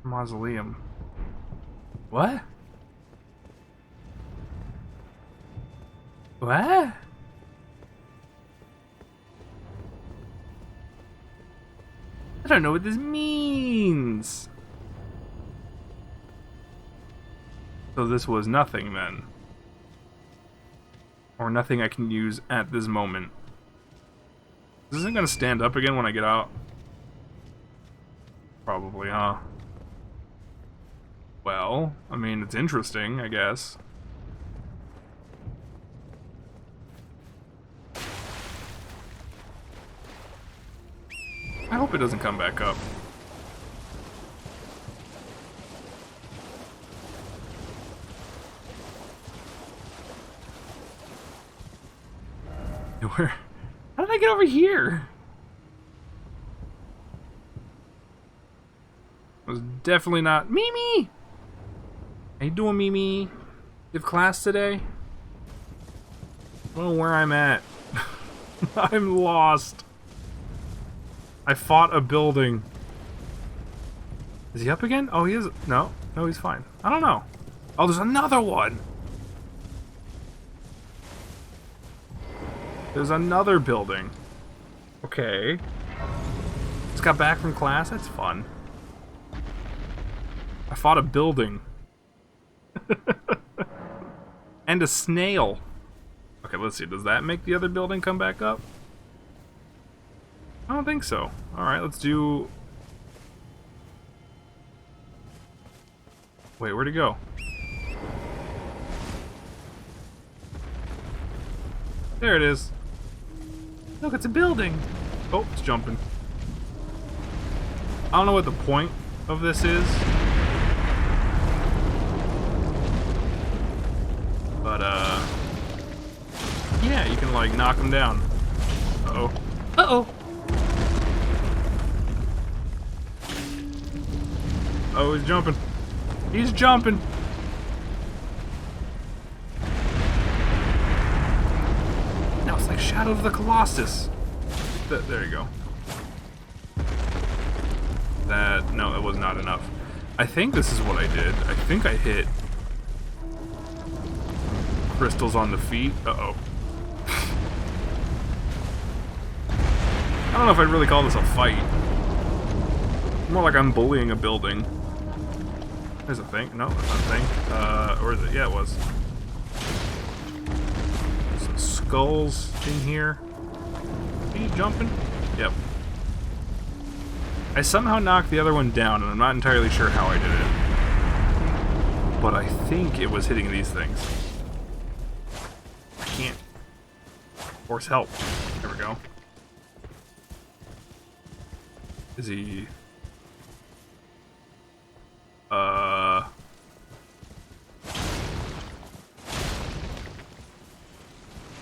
Mausoleum. What? What? I don't know what this means. So this was nothing then. Or nothing I can use at this moment. This isn't gonna stand up again when I get out. Probably, huh? Well, I mean, it's interesting, I guess. I hope it doesn't come back up. Where? How did I get over here? It was definitely not Mimi. How you doing, Mimi? You have class today? I don't know where I'm at. I'm lost. I fought a building. Is he up again? Oh, he is. No. No, he's fine. I don't know. Oh, there's another one! There's another building. Okay. Just got back from class? That's fun. I fought a building. And a snail. Okay, let's see. Does that make the other building come back up? I don't think so. Alright, let's do... Wait, where'd it go? There it is. Look, it's a building. Oh, it's jumping. I don't know what the point of this is. But, yeah, you can, like, knock him down. Uh-oh. Uh-oh! Oh, he's jumping. He's jumping! Now it's like Shadow of the Colossus. There you go. No, it was not enough. I think this is what I did. I think I hit crystals on the feet. Uh-oh. I don't know if I'd really call this a fight. More like I'm bullying a building. There's a thing. No, that's not a thing. Or is it? Yeah, it was. Some skulls in here. Are you jumping? Yep. I somehow knocked the other one down, and I'm not entirely sure how I did it. But I think it was hitting these things. I can't force help. There we go. Is he...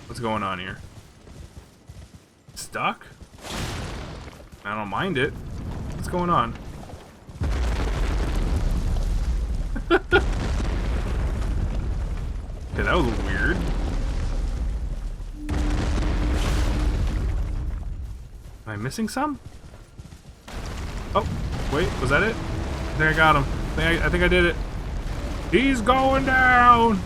What's going on here? Stuck? I don't mind it. What's going on? Okay, that was weird. Am I missing some? Oh, wait, was that it? I think I got him. I think I did it. He's going down!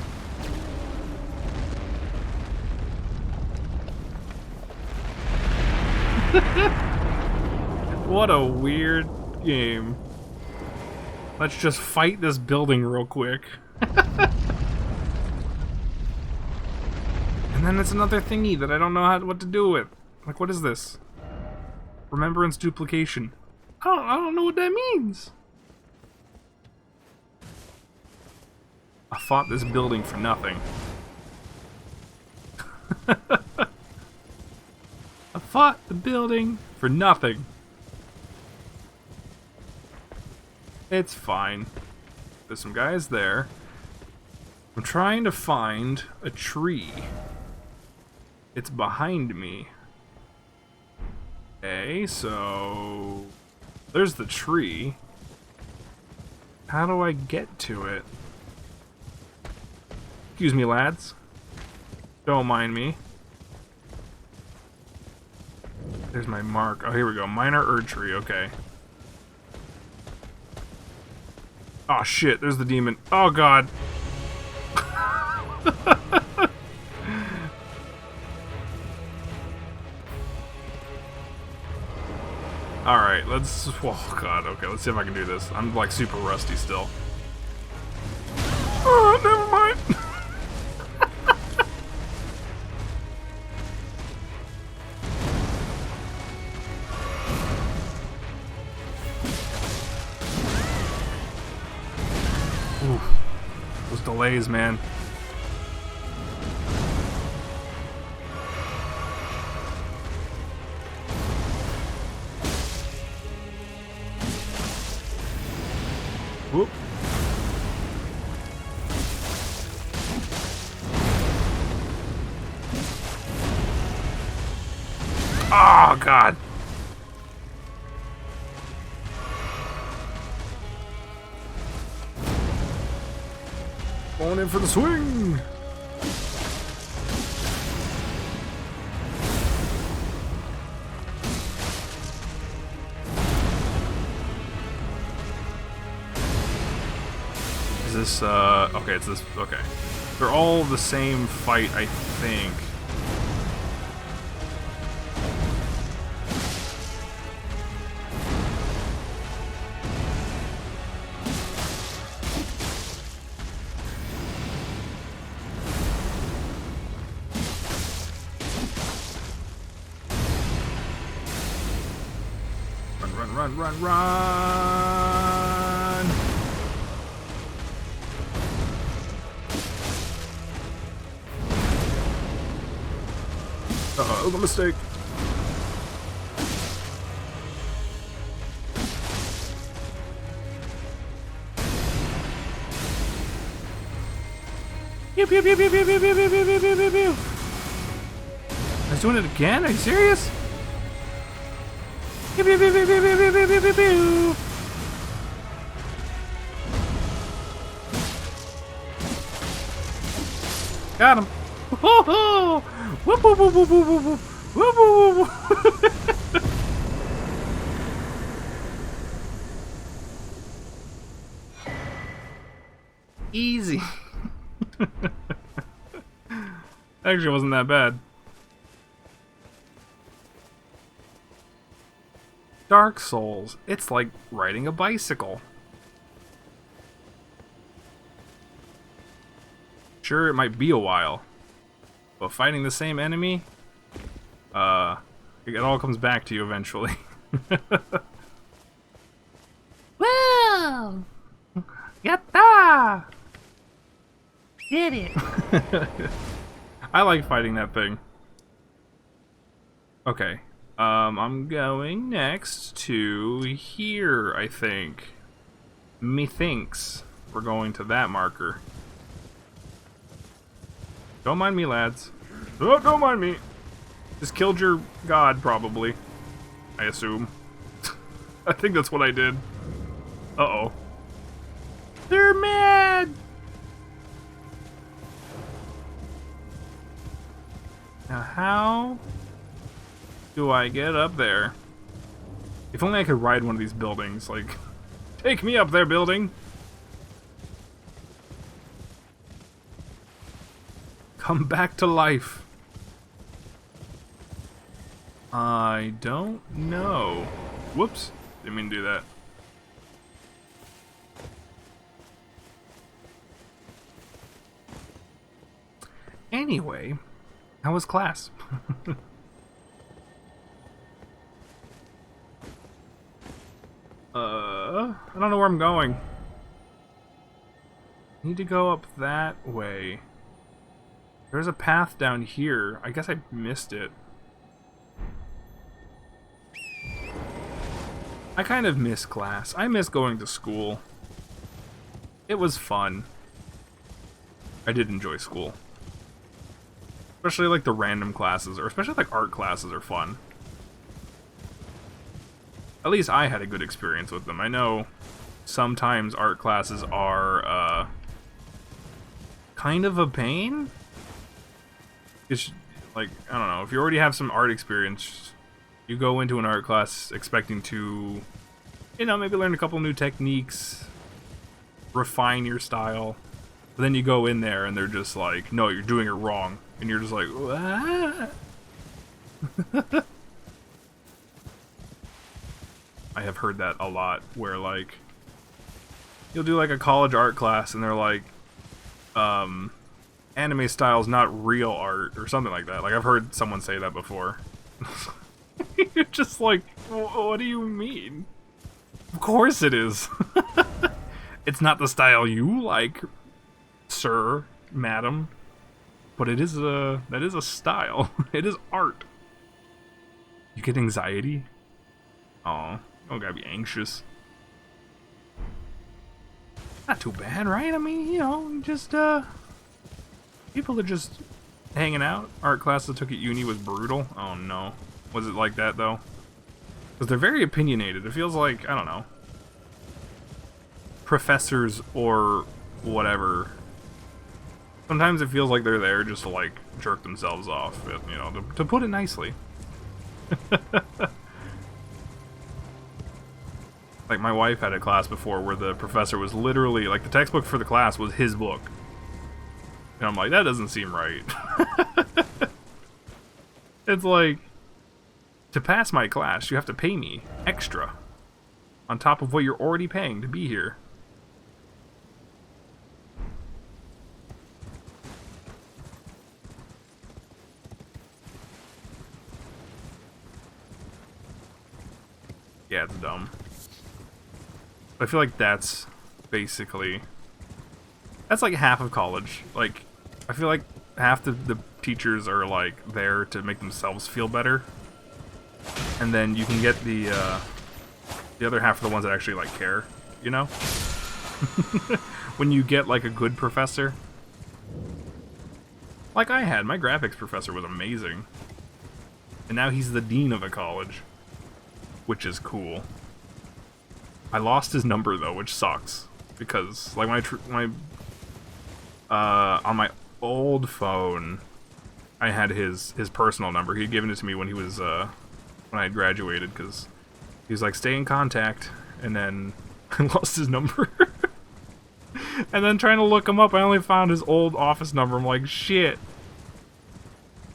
What a weird game. Let's just fight this building real quick. And then it's another thingy that I don't know what to do with. Like, what is this? Remembrance duplication. I don't know what that means. I fought this building for nothing. I fought the building for nothing. It's fine. There's some guys there. I'm trying to find a tree. It's behind me. Okay, so... There's the tree. How do I get to it? Excuse me, lads. Don't mind me. There's my mark. Oh, here we go. Minor Erd tree. Okay. Oh, shit. There's the demon. Oh, God. Alright, let's... Oh, God. Okay, let's see if I can do this. I'm, like, super rusty still. Oh, never mind. Ooh, those delays, man. Whoop. Oh, God. Going in for the swing. Is this, okay, it's this, okay. They're all the same fight, I think. Run, run, run! Uh-oh, it was a mistake. Pew, pew, pew, pew, pew, pew, pew, pew, pew, pew, pew, pew. I was doing it again? Are you serious? Pew, pew, pew, pew, pew, pew, pew, pew, pew, pew. Got him. Whoa! Whoop, whoop, whoop, whoop, whoop, whoop, whoop, whoop, whoop. Easy. Actually, wasn't that bad. Dark Souls. It's like riding a bicycle. Sure, it might be a while, but fighting the same enemy, it all comes back to you eventually. Whoa! Yatta! Did it. I like fighting that thing. Okay. I'm going next to here, I think. Methinks we're going to that marker. Don't mind me, lads. Oh, don't mind me. Just killed your god, probably. I assume. I think that's what I did. Uh-oh. They're mad! Now how do I get up there? If only I could ride one of these buildings, like... Take me up there, building! Come back to life. I don't know. Whoops. Didn't mean to do that. Anyway, how was class? I don't know where I'm going. Need to go up that way. There's a path down here. I guess I missed it. I kind of miss class. I miss going to school. It was fun. I did enjoy school. Especially like the random classes, or especially like art classes are fun. At least I had a good experience with them. I know sometimes art classes are kind of a pain. It's like, I don't know, if you already have some art experience, you go into an art class expecting to, you know, maybe learn a couple new techniques, refine your style. But then you go in there and they're just like, no, you're doing it wrong. And you're just like, what? I have heard that a lot, where like, you'll do like a college art class and they're like, anime style's not real art, or something like that. Like, I've heard someone say that before. You're just like, what do you mean? Of course it is. It's not the style you like, sir, madam. But it is that is a style. It is art. You get anxiety? Oh, don't gotta be anxious. Not too bad, right? I mean, you know, just, people are just hanging out. Art class I took at uni was brutal. Oh no. Was it like that, though? Because they're very opinionated. It feels like, I don't know, professors or whatever. Sometimes it feels like they're there just to, like, jerk themselves off, you know, to put it nicely. Like, my wife had a class before where the professor was literally, like, the textbook for the class was his book. And I'm like, that doesn't seem right. It's like, to pass my class, you have to pay me extra on top of what you're already paying to be here. Yeah, it's dumb. I feel like that's basically... That's like half of college. Like, I feel like half the teachers are like there to make themselves feel better. And then you can get the other half of the ones that actually like care, you know? When you get like a good professor. Like I had, my graphics professor was amazing. And now he's the dean of a college. Which is cool. I lost his number though, which sucks. Because like when on my old phone, I had his personal number. He had given it to me when he was when I had graduated, because he was like, stay in contact, and then I lost his number. And then trying to look him up, I only found his old office number. I'm like, shit.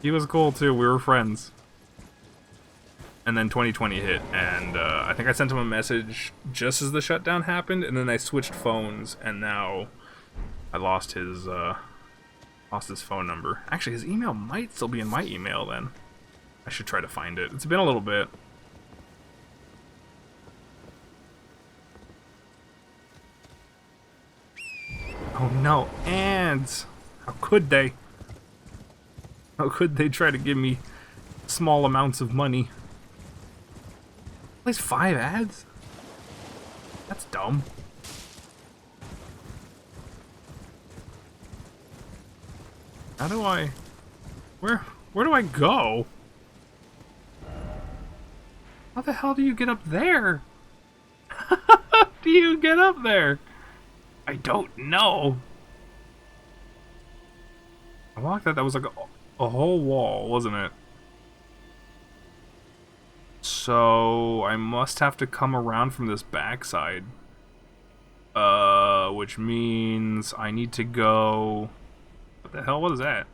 He was cool too, we were friends. And then 2020 hit, and I think I sent him a message just as the shutdown happened, and then I switched phones, and now I lost his phone number. Actually, his email might still be in my email then. I should try to find it. It's been a little bit. Oh no, ads! How could they? How could they try to give me small amounts of money? At least 5 ads? That's dumb. How do I... Where do I go? How the hell do you get up there? How do you get up there? I don't know. I walked that was like a whole wall, wasn't it? So I must have to come around from this backside. Which means I need to go... What the hell? What is that?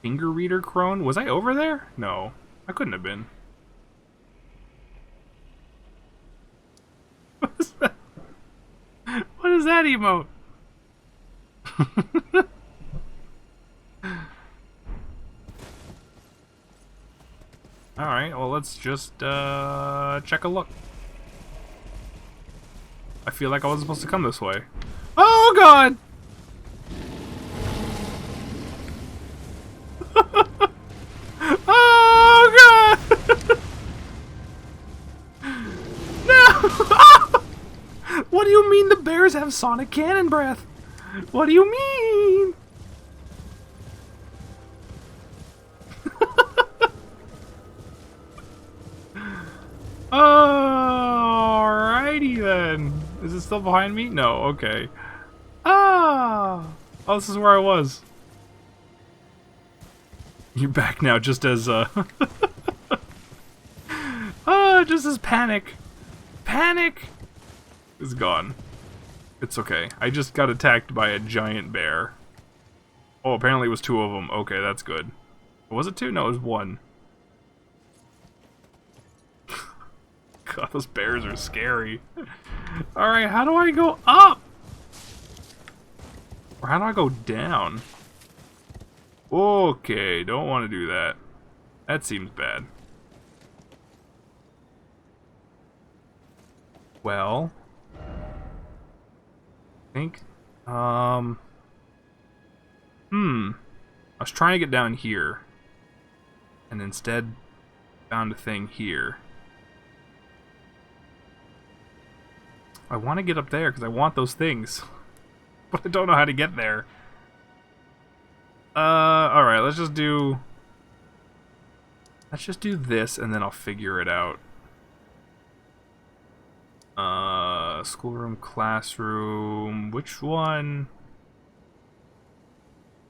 Finger reader crone? Was I over there? No, I couldn't have been. What is that? What is that emote? Alright, well let's just check a look. I feel like I wasn't supposed to come this way. Oh god! Oh god! No! What do you mean the bears have sonic cannon breath? What do you mean? Alrighty then. Is it still behind me? No, okay. Oh, this is where I was. You're back now, just as just as panic is gone. It's okay. I just got attacked by a giant bear. Oh, apparently it was 2 of them. Okay, that's good. Was it 2? No, it was 1. God, those bears are scary. Alright, how do I go up? Or how do I go down? Okay, don't want to do that. That seems bad. Well... I think... I was trying to get down here. And instead found a thing here. I want to get up there because I want those things. But I don't know how to get there. Alright, let's just do this and then I'll figure it out. Schoolroom, classroom, which one?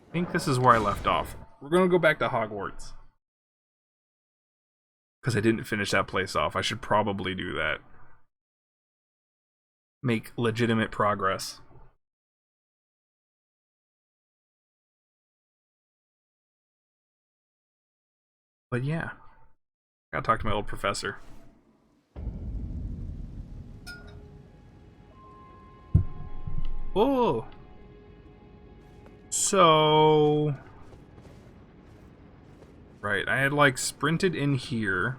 I think this is where I left off. We're gonna go back to Hogwarts. Because I didn't finish that place off. I should probably do that. make legitimate progress. But yeah, gotta talk to my old professor. Oh, so right, I had like sprinted in here.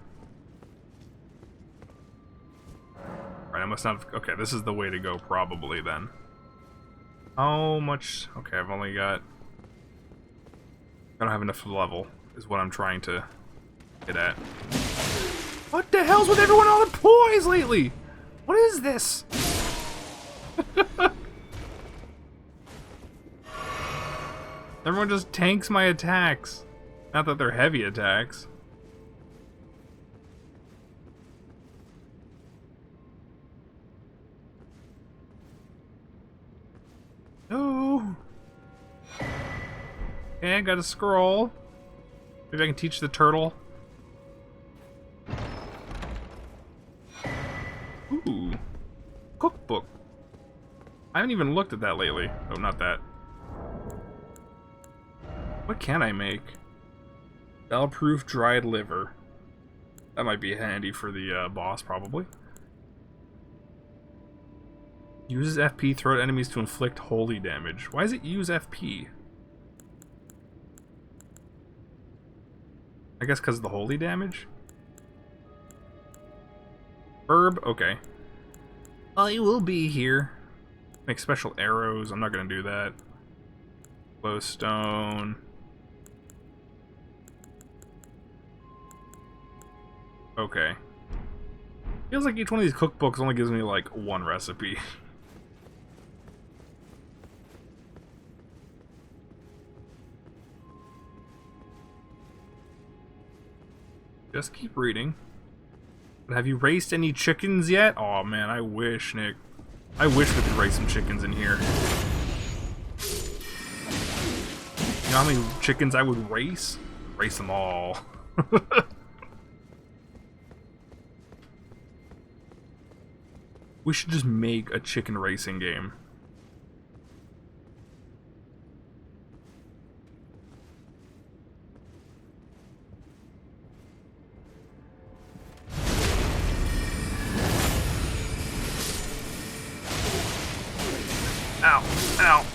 Right, I must not have, okay, this is the way to go probably then. How much? Okay, I've only got, I don't have enough level is what I'm trying to get at. What the hell's with everyone on the poise lately? What is this? Everyone just tanks my attacks. Not that they're heavy attacks. Oh. Okay, I got a scroll. Maybe I can teach the turtle. Ooh. Cookbook. I haven't even looked at that lately. Oh, not that. What can I make? Bell-proof dried liver. That might be handy for the boss, probably. Uses FP, throw at enemies to inflict holy damage. Why does it use FP? I guess because of the holy damage? Herb? Okay. I will be here. Make special arrows. I'm not going to do that. Glowstone. Okay. Feels like each one of these cookbooks only gives me like one recipe. Just keep reading. But have you raced any chickens yet? Oh man, I wish, Nick. I wish we could race some chickens in here. You know how many chickens I would race? Race them all. We should just make a chicken racing game. Ow, ow,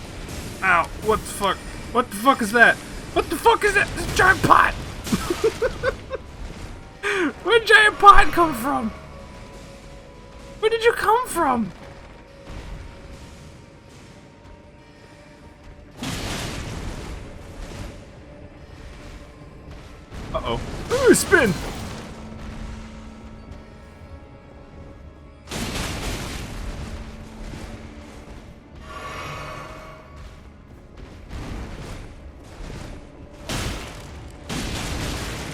ow, what the fuck? What the fuck is that? What the fuck is that? This giant pot! Where'd giant pot come from? Where did you come from? Uh-oh. Ooh, spin!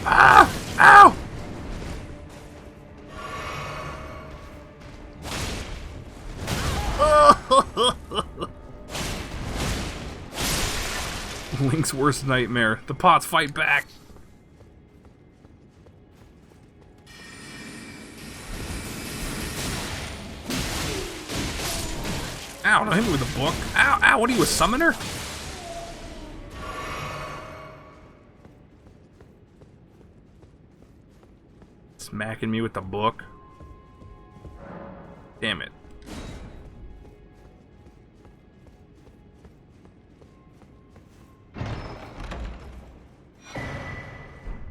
Ah! Ow! Link's worst nightmare. The pots fight back. Ow, don't hit me with a book. Ow, ow, what are you, a summoner? Smacking me with the book. Damn it.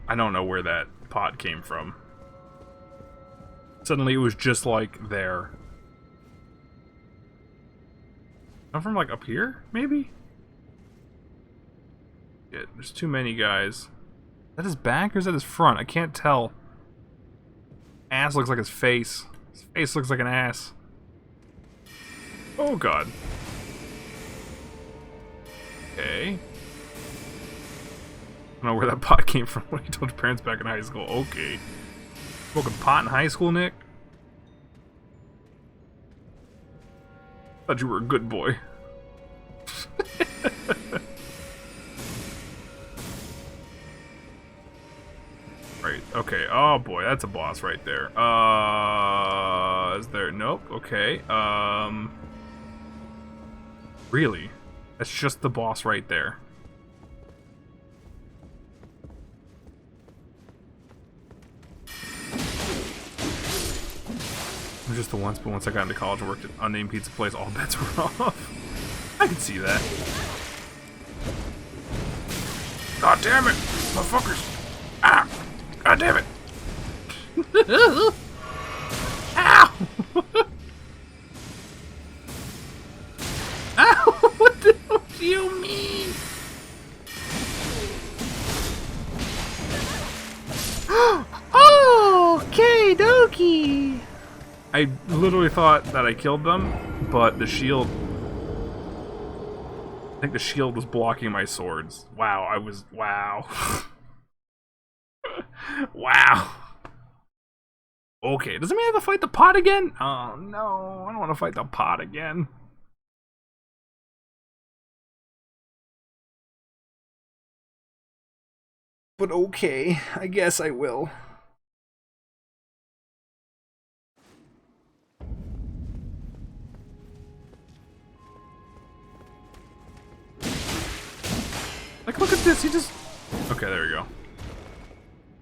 I don't know where that pot came from. Suddenly it was just like there. I'm from like up here, maybe? Yeah, there's too many guys. Is that his back or is that his front? I can't tell. Ass looks like his face. His face looks like an ass. Oh god. Okay. I don't know where that pot came from when he told your parents back in high school. Okay. Smoking pot in high school, Nick? Thought you were a good boy. Right. Okay, oh boy, that's a boss right there. Is there... Nope, okay. Really? That's just the boss right there. Just the once, but once I got into college and worked at unnamed pizza place, all bets were off. I can see that. God damn it, motherfuckers! Ah! God damn it! Ow! Ow! What the hell do you mean? Okay, dokie. I literally thought that I killed them, but the shield... I think the shield was blocking my swords. Wow, I was... Wow. Wow. Okay, does it mean I have to fight the pot again? Oh, no. I don't want to fight the pot again. But okay, I guess I will. Like, look at this, he just... Okay, there we go.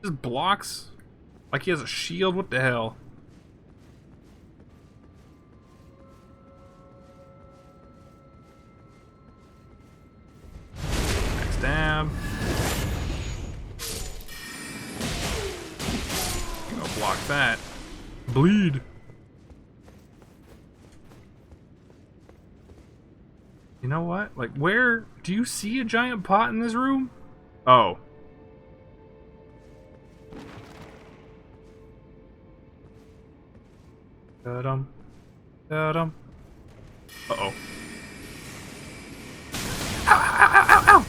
Just blocks like he has a shield. What the hell? Next stab. Gonna block that. Bleed. You know what? Like, where... Do you see a giant pot in this room? Oh. Da-dum. Da-dum. Uh-oh. Ow, ow, ow, ow, ow!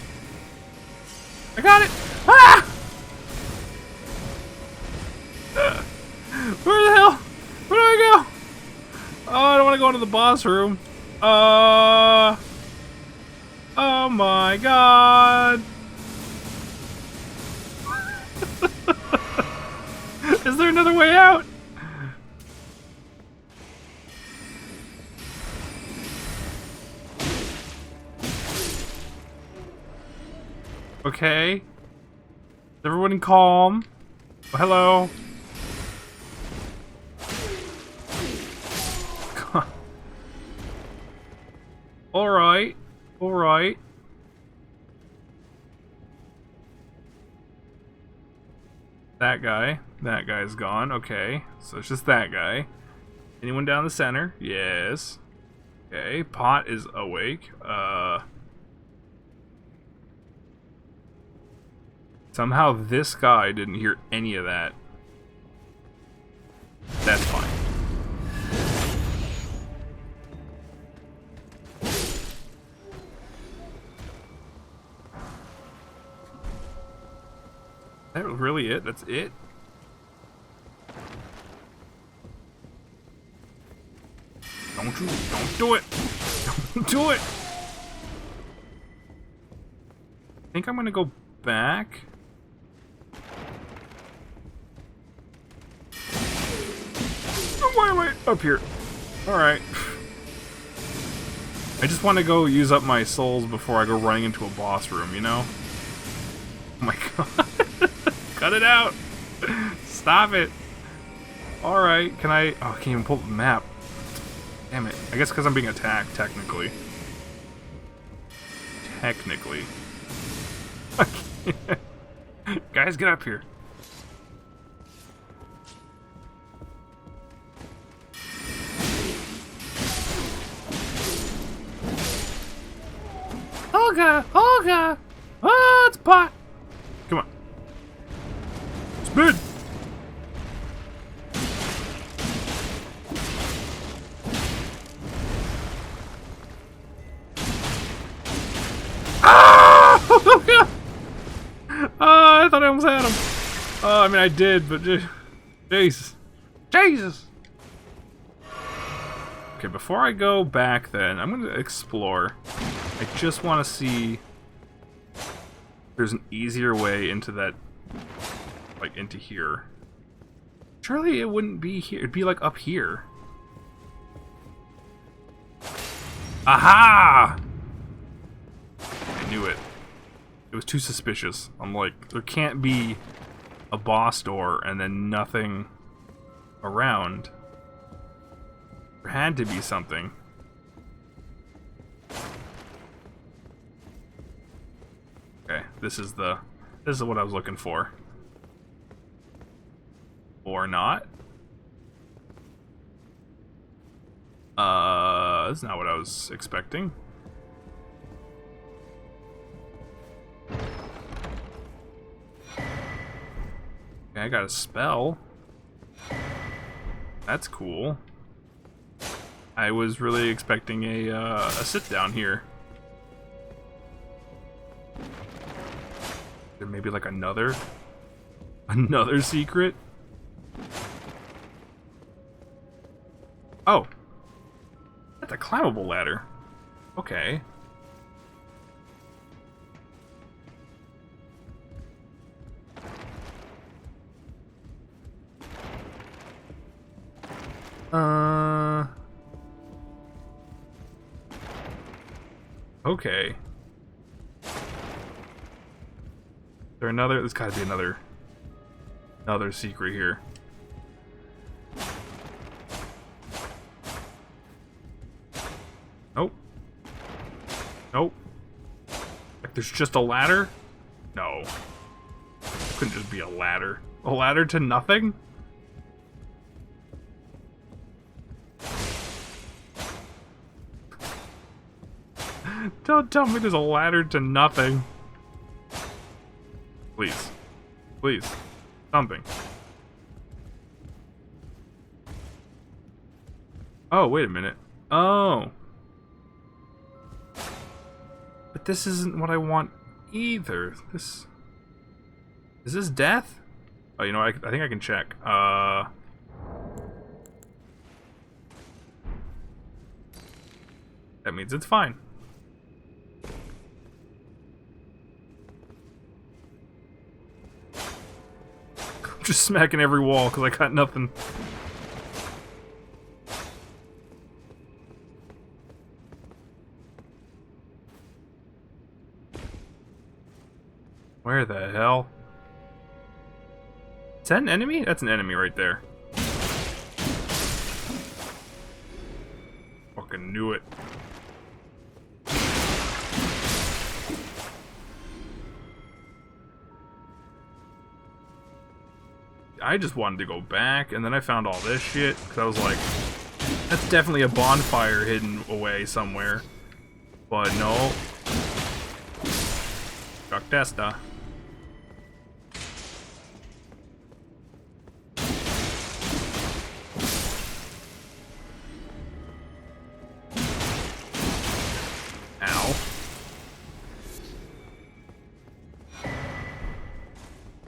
I got it! Ah! Where the hell? Where do I go? Oh, I don't want to go into the boss room. Oh my god! Is there another way out? Okay. Is everyone calm? Oh, hello. Alright. Alright. That guy. That guy's gone. Okay. So it's just that guy. Anyone down the center? Yes. Okay. Pot is awake. Somehow this guy didn't hear any of that. That's fine. That was really it? That's it? Don't do it! Don't do it! I think I'm gonna go back. Wait, up here. Alright. I just want to go use up my souls before I go running into a boss room, you know? Oh my god. Cut it out! Stop it! Alright, can I... Oh, I can't even pull the map. Damn it. I guess because I'm being attacked, technically. Technically. Guys, get up here. Olga! Olga! Oh, it's pot! Come on. Speed! Ah! Oh, God! I thought I almost had him. I mean, I did, but Jesus. Jesus! Okay, before I go back then, I'm gonna explore. I just want to see if there's an easier way into that like into here. Surely it wouldn't be here. It'd be like up here. Aha! I knew it. It was too suspicious. I'm like, there can't be a boss door and then nothing around. There had to be something. Okay, this is what I was looking for. Or not. That's not what I was expecting. Okay, I got a spell. That's cool. I was really expecting a sit down here. There may be like another secret. Oh, that's a climbable ladder. Okay. Okay. There's gotta be another secret here. Nope. Nope. Like there's just a ladder? No. Couldn't just be a ladder. A ladder to nothing? Don't tell me there's a ladder to nothing. Please. Please. Something. Oh, wait a minute. Oh. But this isn't what I want either. Is this death? Oh, you know, I think I can check. That means it's fine. I'm just smacking every wall because I got nothing. Where the hell? Is that an enemy? That's an enemy right there. Fucking knew it. I just wanted to go back, and then I found all this shit, because I was like, that's definitely a bonfire hidden away somewhere. But no. Chuck Testa.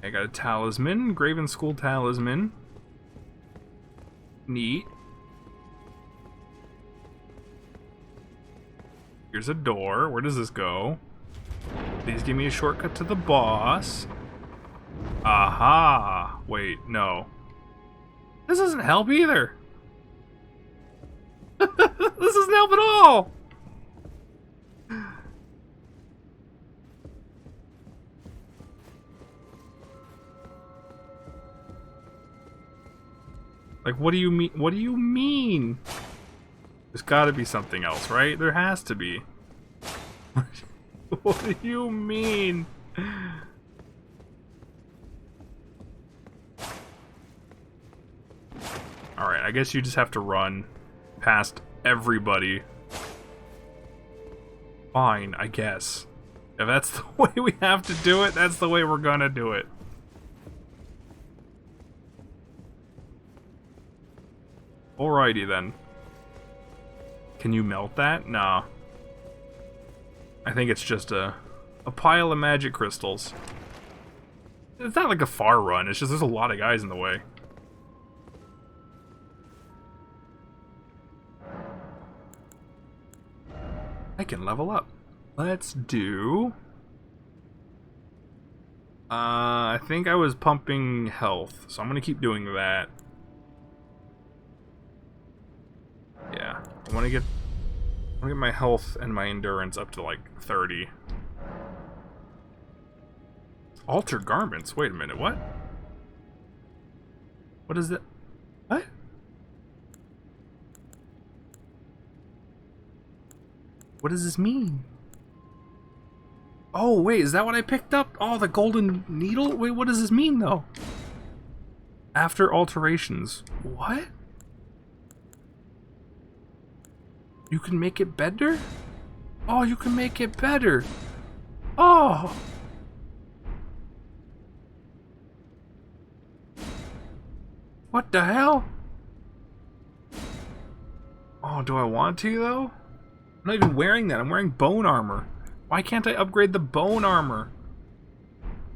I got a talisman, Graven School talisman. Neat. Here's a door. Where does this go? Please give me a shortcut to the boss. Aha! Wait, no. This doesn't help either. This doesn't help at all. Like, what do you mean? What do you mean? There's gotta be something else, right? There has to be. What do you mean? Alright, I guess you just have to run past everybody. Fine, I guess. If that's the way we have to do it, that's the way we're gonna do it. Alrighty then. Can you melt that? Nah. I think it's just a pile of magic crystals. It's not like a far run, it's just there's a lot of guys in the way. I can level up. Let's do... I think I was pumping health, so I'm gonna keep doing that. Yeah, I want to get my health and my endurance up to like 30. Alter garments. Wait a minute. What? What is that? What? What does this mean? Oh, wait, is that what I picked up? Oh, the golden needle? Wait, what does this mean, though? After alterations. What? You can make it better? Oh, you can make it better. Oh! What the hell? Oh, do I want to, though? I'm not even wearing that. I'm wearing bone armor. Why can't I upgrade the bone armor?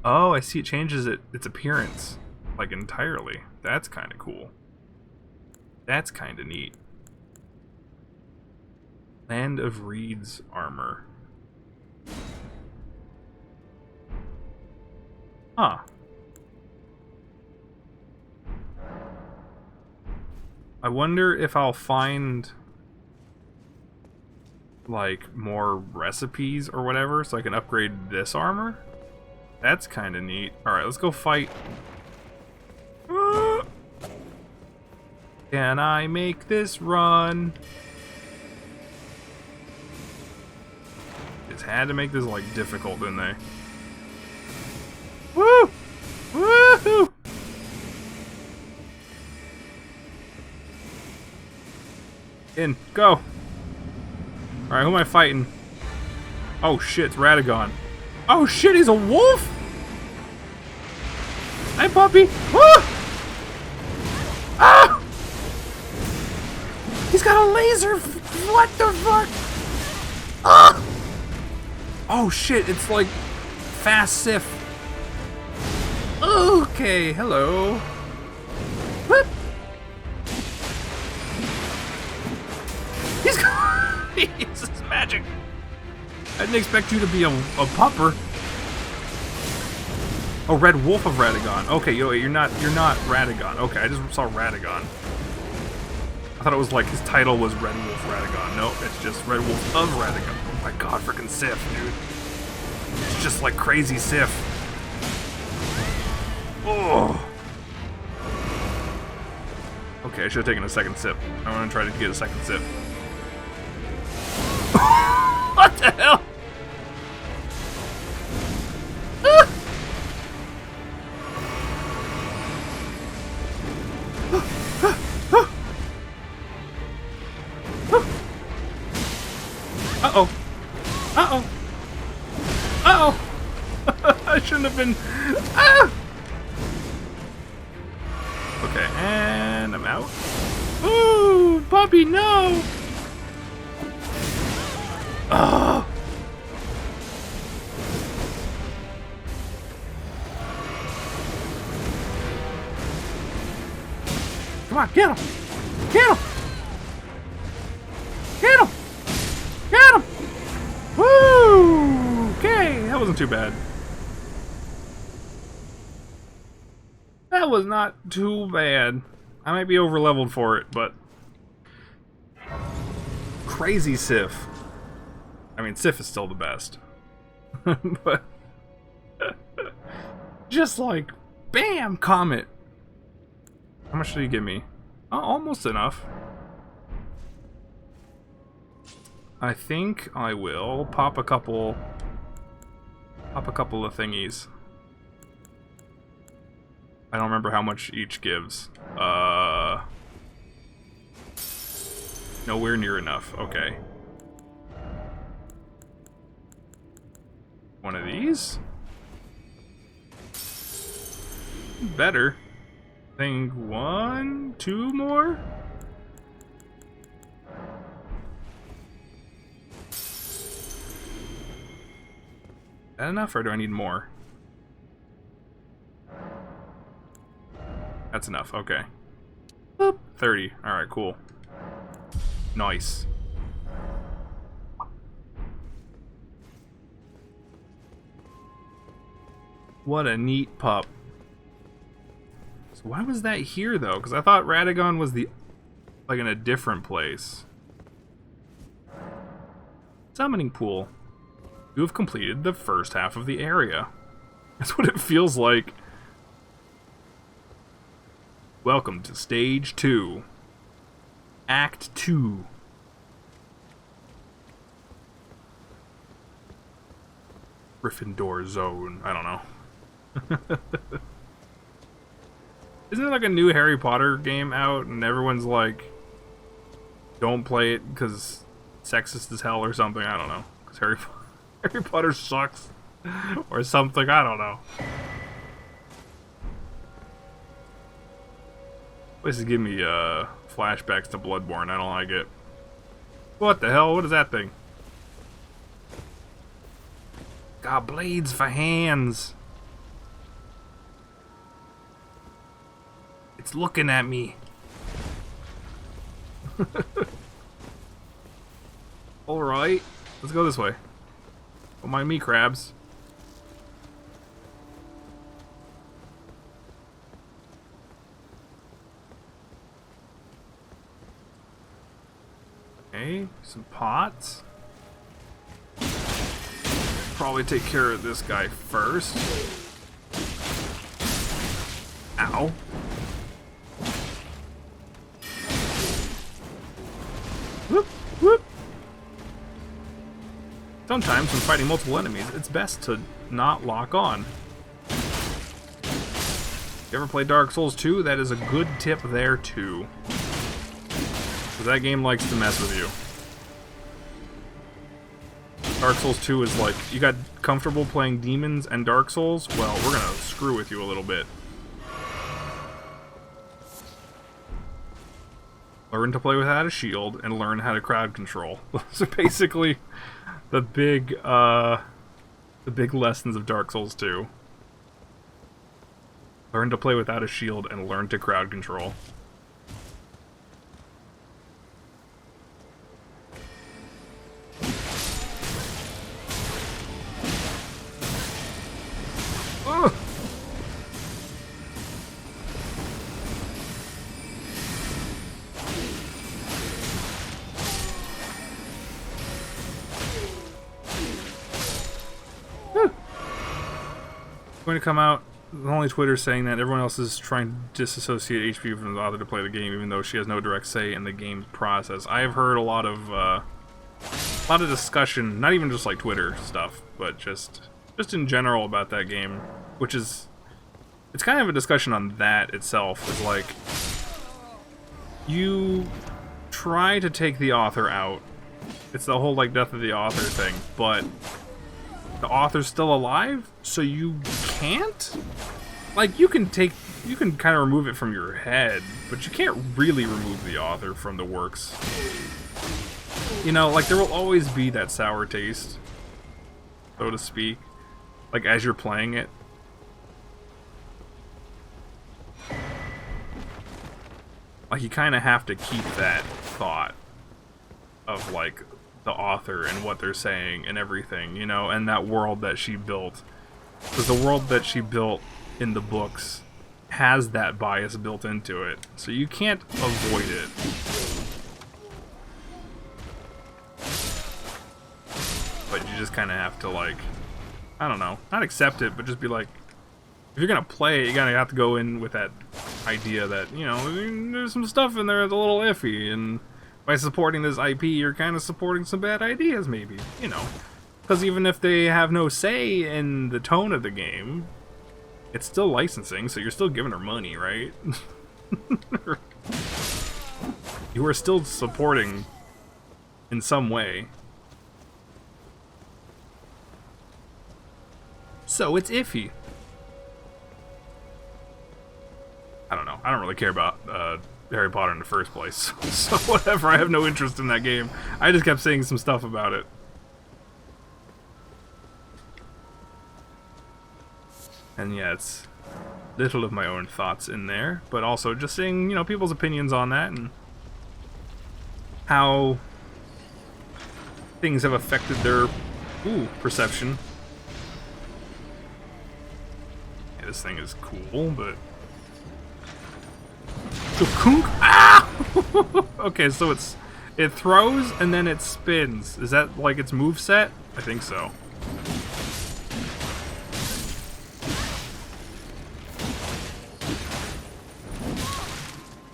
Oh, I see it changes its appearance. Like, entirely. That's kind of cool. That's kind of neat. Land of Reeds armor. Huh. I wonder if I'll find like more recipes or whatever so I can upgrade this armor. That's kind of neat. Alright, let's go fight. Can I make this run? Just had to make this like difficult, didn't they? Woo! Woohoo! In, go! Alright, who am I fighting? Oh shit, it's Radagon. Oh shit, he's a wolf? Hi, puppy! Ah! Ah! He's got a laser! What the fuck? Ah! Oh shit, it's like fast Sif. Okay, hello. Whoop! He uses magic. I didn't expect you to be a pupper. Oh, Red Wolf of Radagon. Okay, you're not Radagon. Okay, I just saw Radagon. I thought it was like his title was Red Wolf Radagon. No, it's just Red Wolf of Radagon. Oh my god, freaking Sif, dude. It's just like crazy Sif. Oh. Okay, I should have taken a second sip. I'm gonna try to get a second sip. What the hell? Uh-oh. Uh-oh. Uh-oh. I shouldn't have been... Ah! Okay, and I'm out. Ooh, puppy, no! Oh. Come on, get him! Get him! Get him! Get him! Woo! Okay, that wasn't too bad. That was not too bad. I might be over-leveled for it, but... Crazy Sif. I mean, Sif is still the best. But... just like, bam! Comet! How much did he give me? Oh, almost enough. I think I will pop a couple of thingies. I don't remember how much each gives. Nowhere near enough. Okay. One of these? Better. I think 1, 2 more? That enough, or do I need more? That's enough, okay. Boop. 30. Alright, cool. Nice. What a neat pup. So why was that here, though? Because I thought Radagon was like in a different place. Summoning pool. You have completed the first half of the area. That's what it feels like. Welcome to Stage 2. Act 2. Gryffindor Zone. I don't know. Isn't there like a new Harry Potter game out and everyone's like, don't play it because sexist as hell or something? I don't know. Because Harry Potter sucks. Or something. I don't know. This is giving me flashbacks to Bloodborne. I don't like it. What the hell? What is that thing? Got blades for hands. It's looking at me. Alright. Let's go this way. Don't mind me, crabs. Okay, some pots. Probably take care of this guy first. Ow. Whoop, whoop. Sometimes when fighting multiple enemies, it's best to not lock on. You ever play Dark Souls 2? That is a good tip there too. Because that game likes to mess with you. Dark Souls 2 is like, you got comfortable playing demons and Dark Souls? Well, we're gonna screw with you a little bit. Learn to play without a shield and learn how to crowd control. Those are basically the big lessons of Dark Souls 2. Learn to play without a shield and learn to crowd control. Going to come out, only Twitter saying that everyone else is trying to disassociate HP from the author to play the game, even though she has no direct say in the game's process. I have heard a lot of discussion, not even just like Twitter stuff, but just in general about that game, which is, it's kind of a discussion on that itself. It's like, you try to take the author out. It's the whole like death of the author thing, but the author's still alive, so you can't? Like, you can kind of remove it from your head, but you can't really remove the author from the works. You know, like, there will always be that sour taste, so to speak, like, as you're playing it. Like, you kind of have to keep that thought of, like, the author and what they're saying and everything, you know, and that world that she built. Because the world that she built in the books has that bias built into it, so you can't avoid it. But you just kind of have to, like, I don't know, not accept it, but just be like, if you're gonna play it, you gotta have to go in with that idea that, you know, there's some stuff in there that's a little iffy, and by supporting this IP, you're kind of supporting some bad ideas, maybe, you know. Because even if they have no say in the tone of the game, it's still licensing, so you're still giving her money, right? You are still supporting in some way. So it's iffy. I don't know. I don't really care about Harry Potter in the first place. So whatever, I have no interest in that game. I just kept saying some stuff about it. And yeah, it's little of my own thoughts in there, but also just seeing, you know, people's opinions on that and how things have affected their perception. this thing is cool, but... Chukunk! Ah! Okay, so it throws and then it spins. Is that like its moveset? I think so.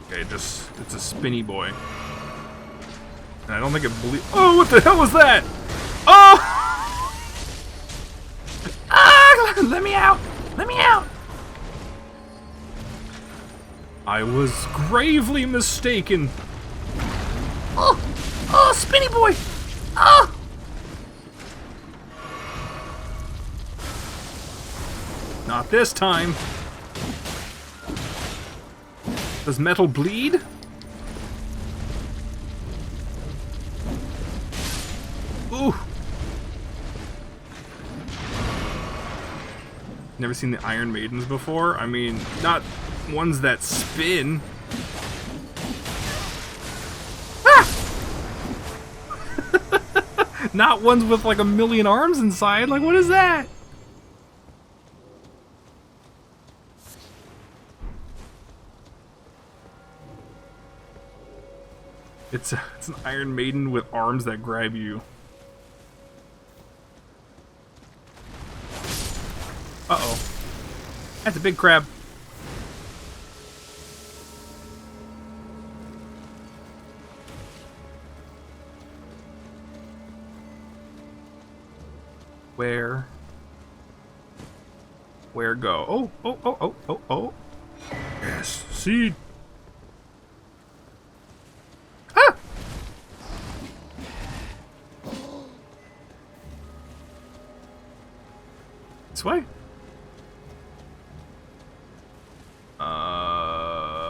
Okay, it's a spinny boy. And I don't think it oh, what the hell was that? Oh! Ah! Let me out! Let me out! I was gravely mistaken. Oh! Oh, spinny boy! Oh! Not this time. Does metal bleed? Ooh. Never seen the Iron Maidens before? I mean, not ones that spin. Ah! Not ones with like a million arms inside. Like, what is that? It's an Iron Maiden with arms that grab you. Uh-oh. That's a big crab. Where go? Oh, oh, oh, oh, oh, oh. Yes, seed. Ah! This way?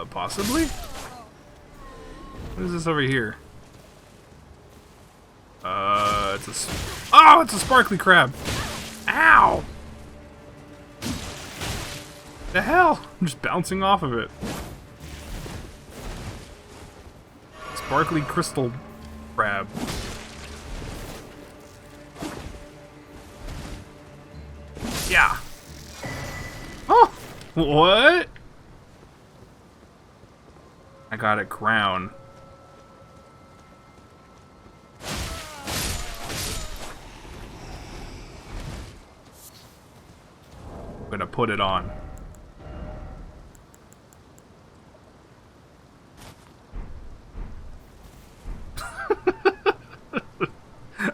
Possibly? What is this over here? Oh, it's a sparkly crab. Ow! The hell? I'm just bouncing off of it. Sparkly crystal crab. Yeah. Oh! What? I got a crown. I'm gonna put it on.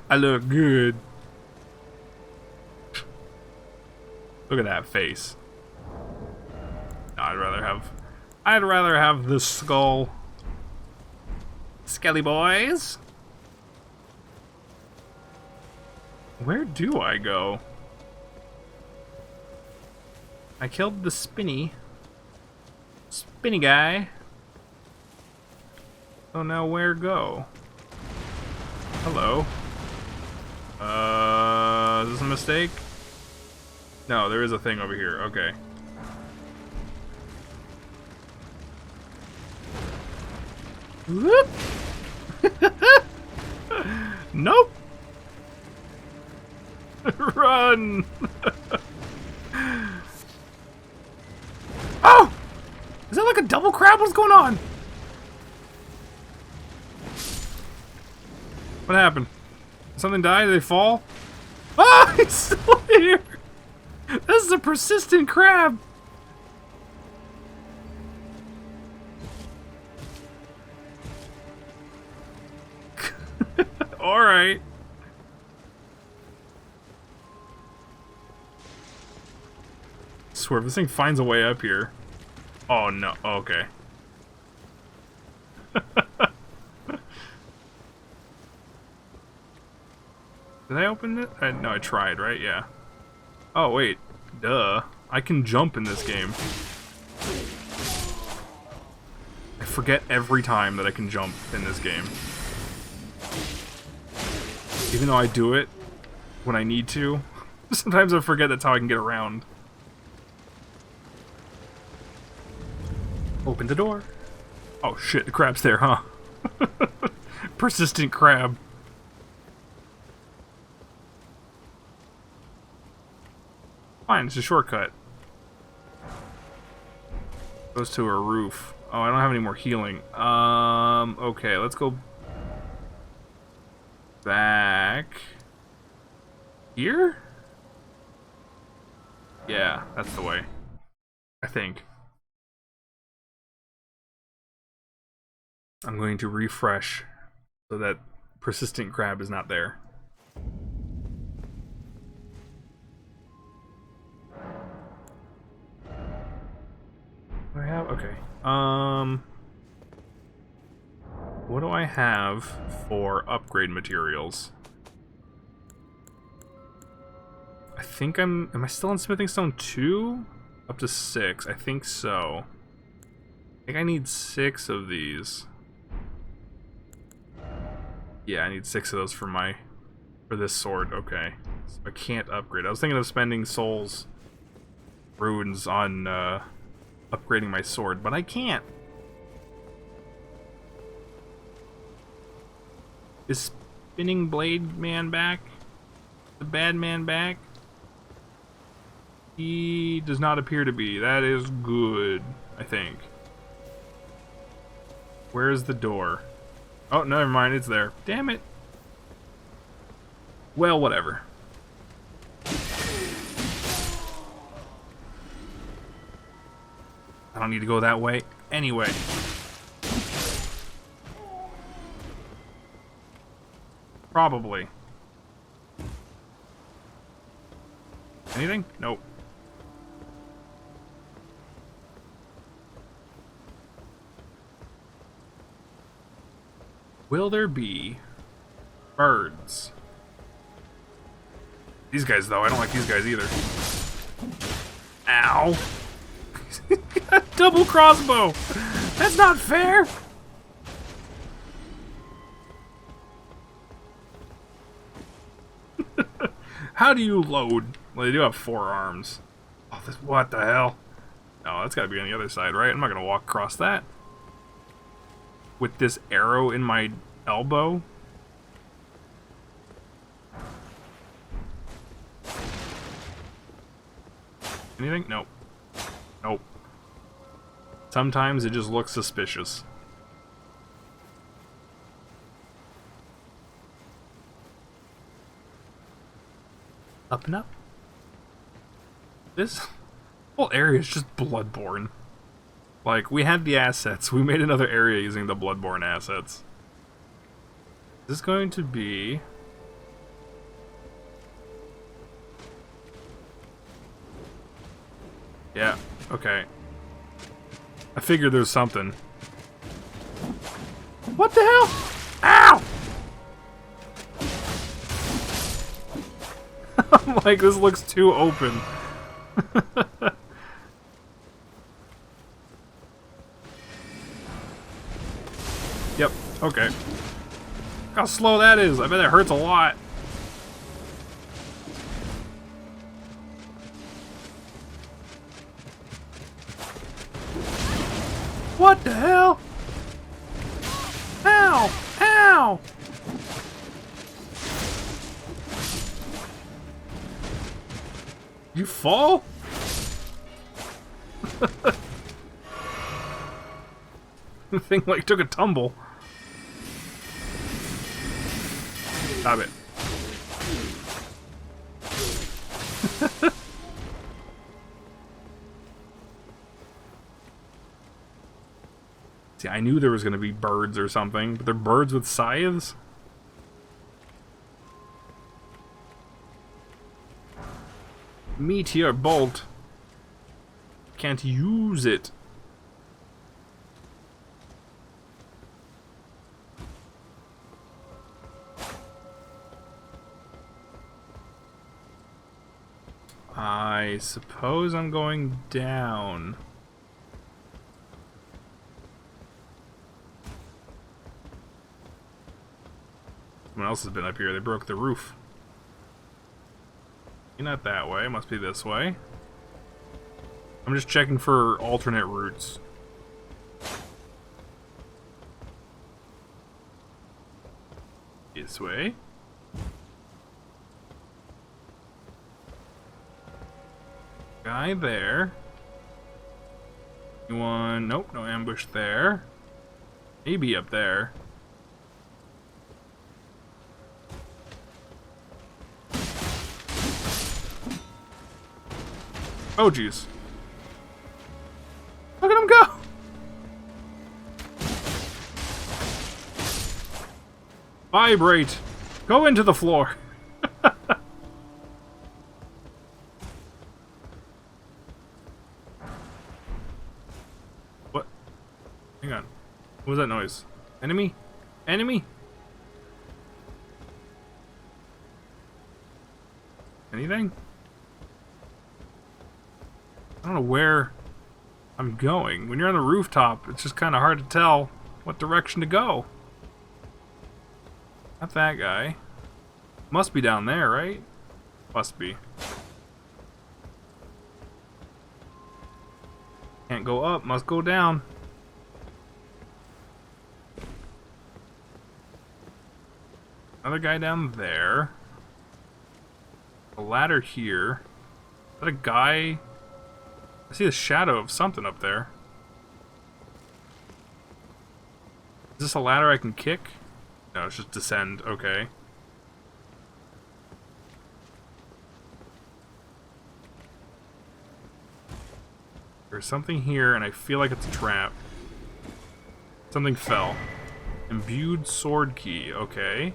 I look good. Look at that face. No, I'd rather have the skull. Skelly boys. Where do I go? I killed the spinny guy. So now where go? Hello. Is this a mistake? No, there is a thing over here. Okay. Whoop! Nope. Run. Oh! Is that like a double crab? What's going on? What happened? Did something die? Did they fall? Ah! He's still here! This is a persistent crab! Alright. Swear, if this thing finds a way up here. Oh no, okay. Did I open it? No, I tried, right? Yeah. Oh, wait. Duh. I can jump in this game. I forget every time that I can jump in this game. Even though I do it when I need to, sometimes I forget that's how I can get around. Open the door. Oh shit, the crab's there, huh? Persistent crab. Fine, it's a shortcut. Goes to a roof. Oh, I don't have any more healing. Okay, let's go back here? Yeah, that's the way. I think. I'm going to refresh so that persistent crab is not there. What do I have? Okay. What do I have for upgrade materials? I think am I still on Smithing Stone 2? Up to 6, I think so. I think I need 6 of these. Yeah, I need 6 of those for this sword, okay. So I can't upgrade. I was thinking of spending souls runes on upgrading my sword, but I can't. Is Spinning Blade Man back? The bad man back? He does not appear to be. That is good, I think. Where's the door? Oh, never mind, it's there. Damn it. Well, whatever. I don't need to go that way. Anyway. Probably. Anything? Nope. Will there be birds? These guys, though, I don't like these guys either. Ow. Double crossbow! That's not fair! How do you load? Well, they do have 4 arms. Oh, what the hell? Oh, that's gotta be on the other side, right? I'm not gonna walk across that. With this arrow in my elbow? Anything? Nope. Nope. Sometimes it just looks suspicious. Up and up. This whole area is just Bloodborne. Like, we had the assets. We made another area using the Bloodborne assets. Is this going to be... Yeah, okay. I figured there's something. What the hell? Ow! I'm like, this looks too open. Yep, okay. Look how slow that is. I bet it hurts a lot. What the hell? Ow! Ow! You fall? The thing like took a tumble. Stop it. See, I knew there was going to be birds or something, but they're birds with scythes? Meteor bolt. Can't use it. I suppose I'm going down. Someone else has been up here. They broke the roof. Not that way. It must be this way. I'm just checking for alternate routes. This way. Guy there. Anyone? Nope, no ambush there. Maybe up there. Oh, jeez. Look at him go! Vibrate! Go into the floor! What? Hang on. What was that noise? Enemy? Enemy? Anything? I don't know where I'm going. When you're on the rooftop, it's just kind of hard to tell what direction to go. Not that guy. Must be down there, right? Must be. Can't go up, must go down. Another guy down there. A ladder here. Is that a guy? I see the shadow of something up there. Is this a ladder I can kick? No, it's just descend. Okay. There's something here, and I feel like it's a trap. Something fell. Imbued sword key. Okay.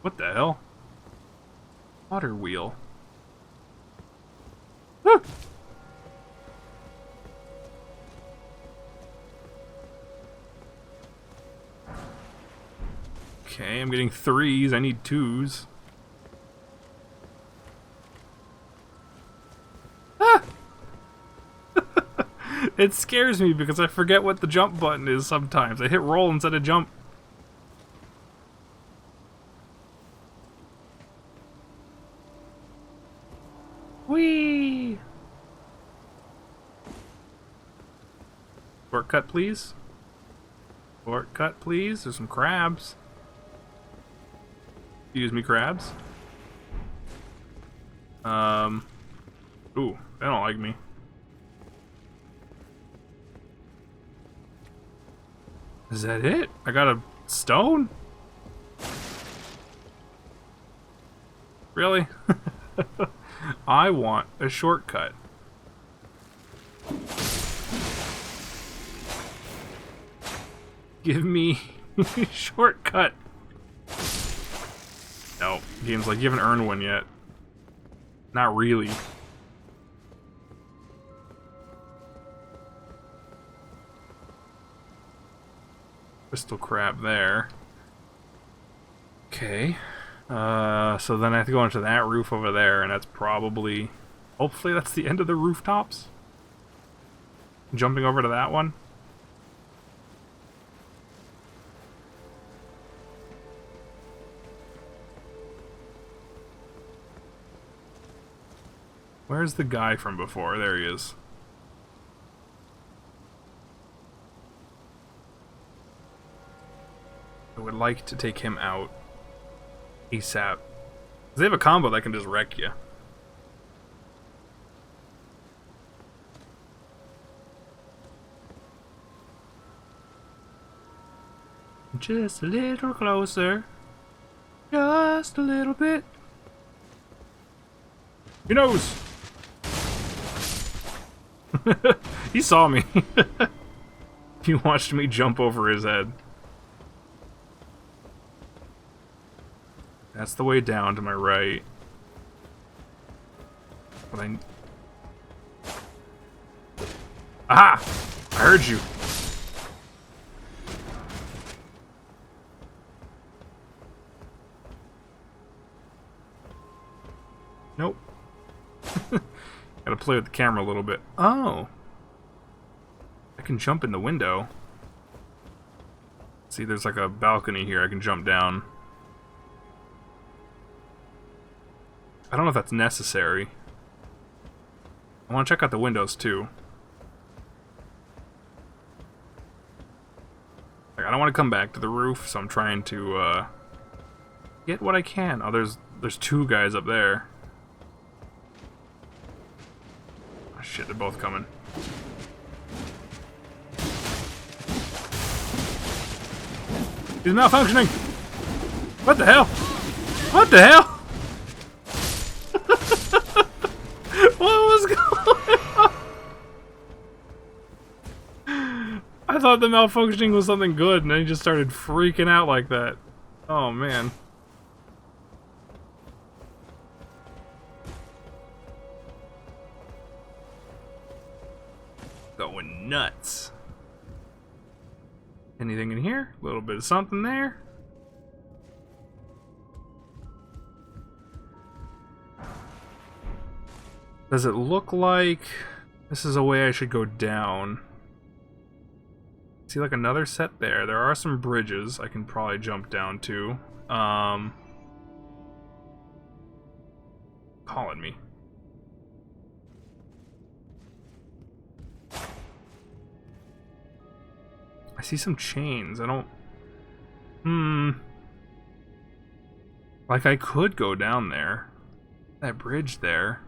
What the hell? Water wheel. Woo! Okay, I'm getting 3s. I need 2s. Ah! It scares me because I forget what the jump button is sometimes. I hit roll instead of jump. Whee! Shortcut, please. Shortcut, please. There's some crabs. Excuse me, crabs. Ooh, they don't like me. Is that it? I got a stone? Really? I want a shortcut. Give me shortcut. No, game's like, you haven't earned one yet. Not really. Crystal crab there. Okay. So then I have to go into that roof over there, and that's probably... Hopefully that's the end of the rooftops? Jumping over to that one? Where's the guy from before? There he is. I would like to take him out ASAP. They have a combo that can just wreck you. Just a little closer. Just a little bit. He knows! He saw me. He watched me jump over his head. That's the way down to my right. But Aha! I heard you. Nope. Gotta play with the camera a little bit. Oh! I can jump in the window. See, there's like a balcony here I can jump down. I don't know if that's necessary. I want to check out the windows too. Like, I don't want to come back to the roof, so I'm trying to get what I can. Oh, there's 2 guys up there. Shit, they're both coming. He's malfunctioning! What the hell? What the hell? What was going on? I thought the malfunctioning was something good, and then he just started freaking out like that. Oh, man. Going nuts. Anything in here? A little bit of something there. Does it look like this is a way I should go down? See, like another set there. There are some bridges I can probably jump down to. Calling me. I see some chains. I don't... Like, I could go down there. That bridge there.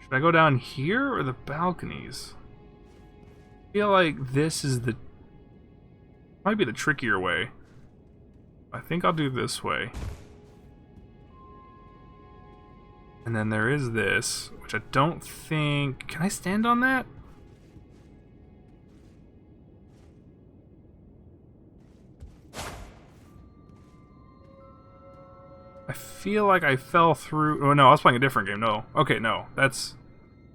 Should I go down here or the balconies? I feel like this is the... Might be the trickier way. I think I'll do this way. And then there is this, which I don't think... Can I stand on that? I feel like I fell through... Oh, no, I was playing a different game. No. Okay, no. That's...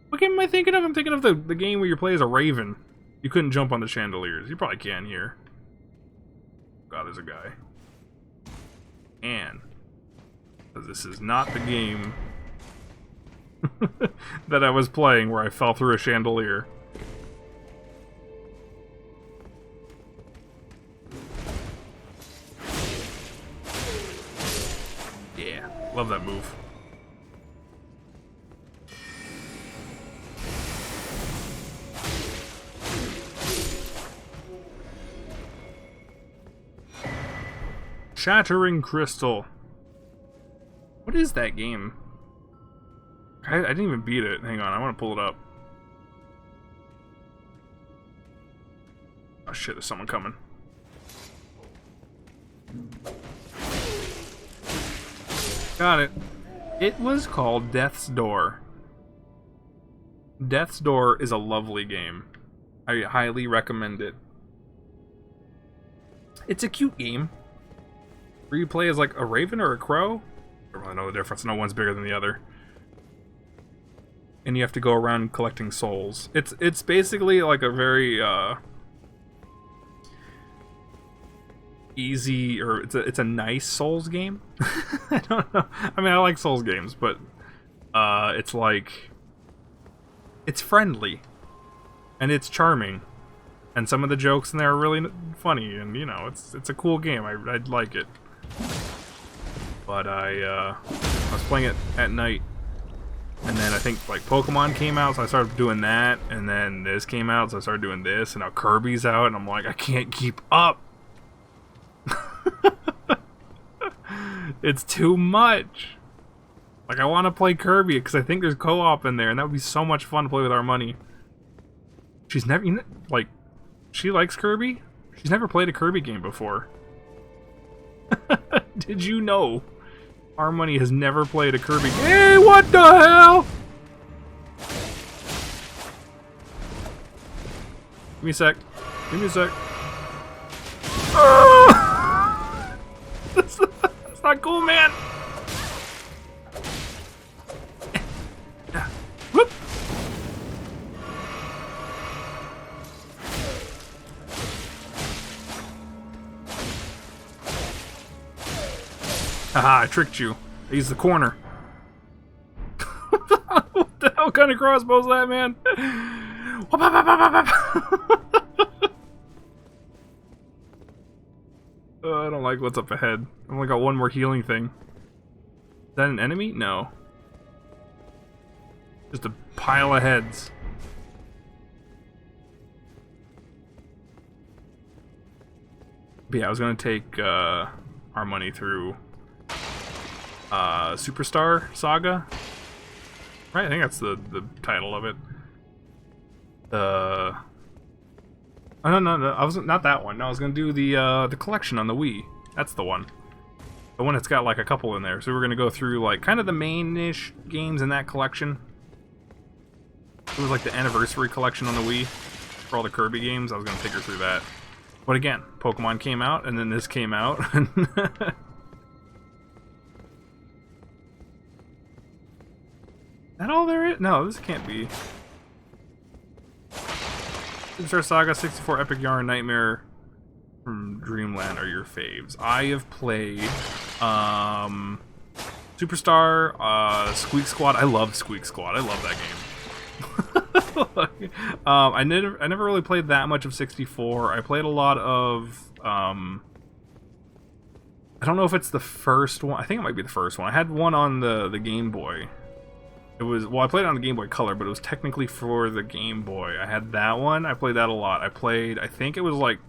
What game am I thinking of? I'm thinking of the game where you play as a raven. You couldn't jump on the chandeliers. You probably can here. God, there's a guy. And... Because this is not the game... that I was playing where I fell through a chandelier. Yeah, love that move. Shattering Crystal. What is that game? I didn't even beat it. Hang on, I want to pull it up. Oh shit, there's someone coming. Got it. It was called Death's Door. Death's Door is a lovely game. I highly recommend it. It's a cute game. Where you play as like a raven or a crow. I don't really know the difference. No one's bigger than the other. And you have to go around collecting souls. It's basically like a very easy, or it's a nice Souls game. I don't know. I mean, I like Souls games, but it's like it's friendly and it's charming, and some of the jokes in there are really funny, and you know, it's a cool game. I'd like it, but I was playing it at night. And then I think like Pokemon came out, so I started doing that, and then this came out, so I started doing this, and now Kirby's out, and I'm like, I can't keep up. It's too much. Like, I want to play Kirby because I think there's co-op in there, and that would be so much fun to play with our money. She's never, you know, like, she likes Kirby. She's never played a Kirby game before. Did you know? Our money has never played a Kirby game. Hey, what the hell? Give me a sec. Give me a sec. That's not cool, man. Whoop. Haha, I tricked you. I used the corner. What the hell kind of crossbow is that, man? I don't like what's up ahead. I've only got one more healing thing. Is that an enemy? No. Just a pile of heads. But yeah, I was gonna take our money through Superstar Saga. Right, I think that's the title of it. Oh, no, I wasn't, not that one. No, I was gonna do the collection on the Wii. That's the one. The one that's got like a couple in there. So we're gonna go through like kind of the main-ish games in that collection. It was like the anniversary collection on the Wii for all the Kirby games. I was gonna take her through that. But again, Pokemon came out, and then this came out. That all there is? No, this can't be. Superstar Saga, 64, Epic Yarn, Nightmare from Dreamland are your faves. I have played Superstar, Squeak Squad. I love Squeak Squad. I love that game. I never really played that much of 64. I played a lot of I don't know if it's the first one. I think it might be the first one. I had one on the Game Boy. It was, well, I played it on the Game Boy Color, but it was technically for the Game Boy. I had that one. I played that a lot. I think it was like,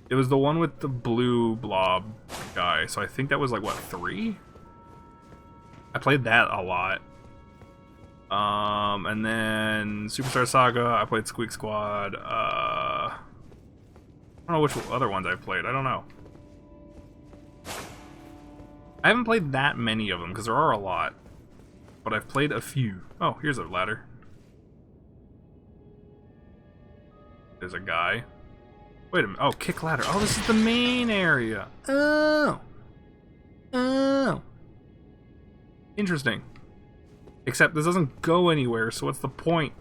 it was the one with the blue blob guy. So I think that was like, what, 3? I played that a lot. And then Superstar Saga, I played Squeak Squad. I don't know which other ones I played. I don't know. I haven't played that many of them, because there are a lot. But I've played a few. Oh, here's a ladder. There's a guy. Wait a minute. Oh, kick ladder. Oh, this is the main area. Oh. Oh. Interesting. Except this doesn't go anywhere, so what's the point?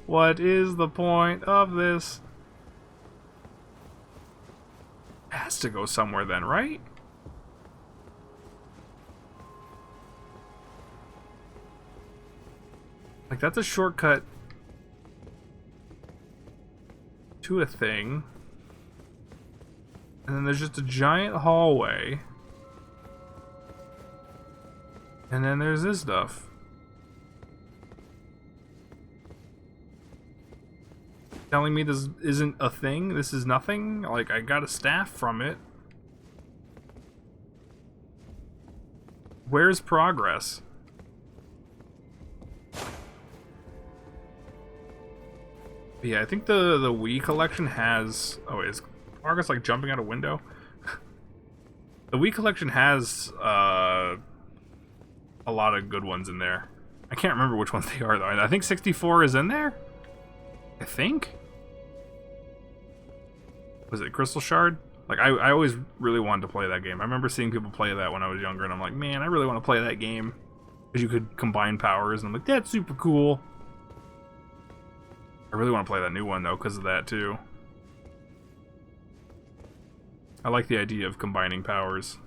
What is the point of this? It has to go somewhere then, right? Like, that's a shortcut to a thing. And then there's just a giant hallway. And then there's this stuff. Telling me this isn't a thing? This is nothing? Like, I got a staff from it. Where's progress? Yeah, I think the Wii collection has... Oh, wait, is progress like jumping out a window? The Wii collection has a lot of good ones in there. I can't remember which ones they are, though. I think 64 is in there? I think? Was it Crystal Shard? Like, I always really wanted to play that game. I remember seeing people play that when I was younger, and I'm like, man, I really want to play that game. Because you could combine powers, and I'm like, that's super cool. I really want to play that new one, though, because of that, too. I like the idea of combining powers.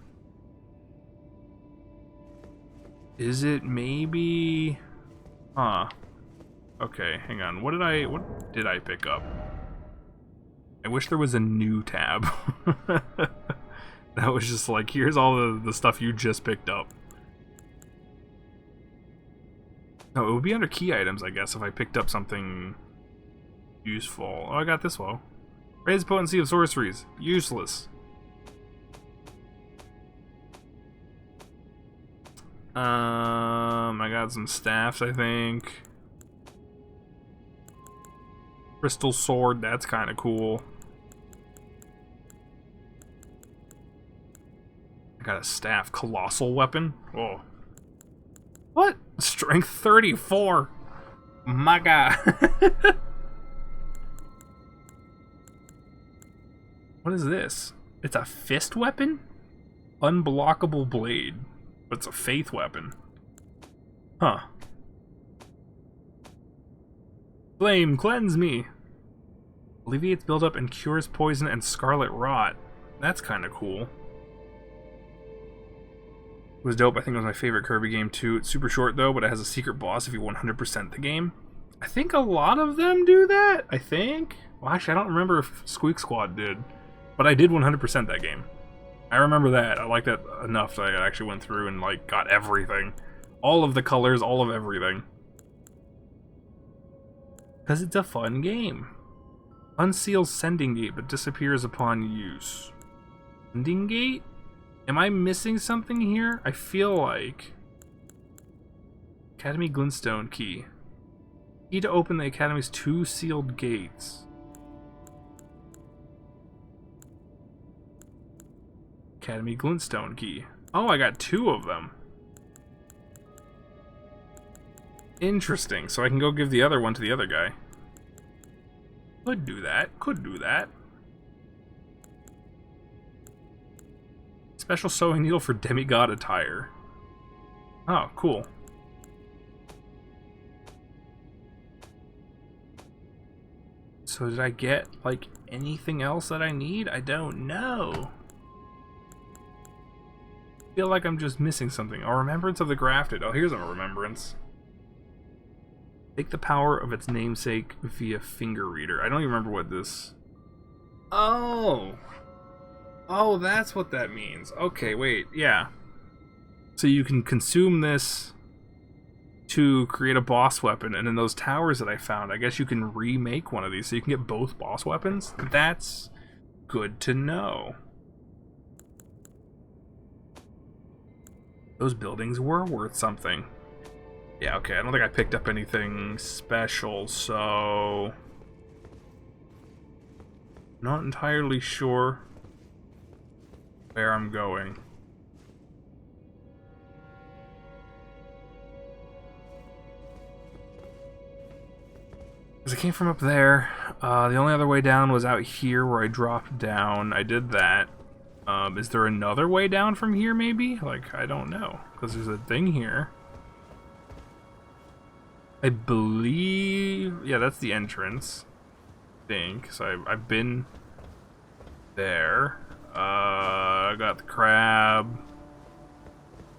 Is it maybe... Huh. Okay, hang on. What did I pick up? I wish there was a new tab. That was just like, here's all the stuff you just picked up. No, it would be under key items, I guess, if I picked up something... useful. Oh, I got this one. Raise the potency of sorceries. Useless. I got some staffs, I think. Crystal sword, that's kind of cool. I got a staff. Colossal weapon. Oh. What? Strength 34. My God. What is this? It's a fist weapon? Unblockable blade. But it's a faith weapon. Huh. Flame, cleanse me. Alleviates buildup and cures poison and scarlet rot. That's kind of cool. It was dope. I think it was my favorite Kirby game too. It's super short though, but it has a secret boss if you 100% the game. I think a lot of them do that. I think. Well, actually, I don't remember if Squeak Squad did. But I did 100% that game. I remember that. I liked that enough that I actually went through and like got everything. All of the colors, all of everything. Because it's a fun game. Unseals Sending Gate, but disappears upon use. Sending Gate? Am I missing something here? I feel like... Academy Glintstone key. Key to open the Academy's 2 sealed gates. Academy Glintstone key. Oh, I got 2 of them. Interesting. So I can go give the other one to the other guy. Could do that. Could do that. Special sewing needle for demigod attire. Oh, cool. So did I get, like, anything else that I need? I don't know. I feel like I'm just missing something. A remembrance of the grafted. Oh, here's a remembrance. Take the power of its namesake via finger reader. I don't even remember what this... Oh! Oh, that's what that means. Okay, wait, yeah. So you can consume this to create a boss weapon, and in those towers that I found, I guess you can remake one of these so you can get both boss weapons? That's good to know. Those buildings were worth something. Yeah, okay, I don't think I picked up anything special, so... Not entirely sure where I'm going. Because I came from up there. The only other way down was out here where I dropped down. I did that. Is there another way down from here, maybe? Like, I don't know. Because there's a thing here. I believe... Yeah, that's the entrance. I think. So I've been there. I got the crab.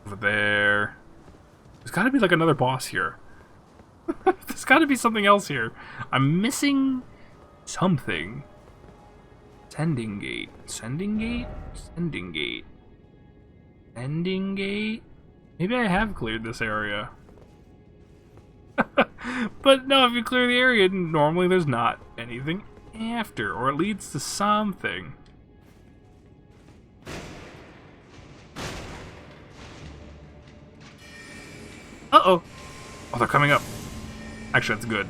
Over there. There's gotta be like another boss here. There's gotta be something else here. I'm missing something. Sending gate. Sending gate? Sending gate. Sending gate? Maybe I have cleared this area. But no, if you clear the area, normally there's not anything after, or it leads to something. Uh-oh. Oh, they're coming up. Actually, that's good.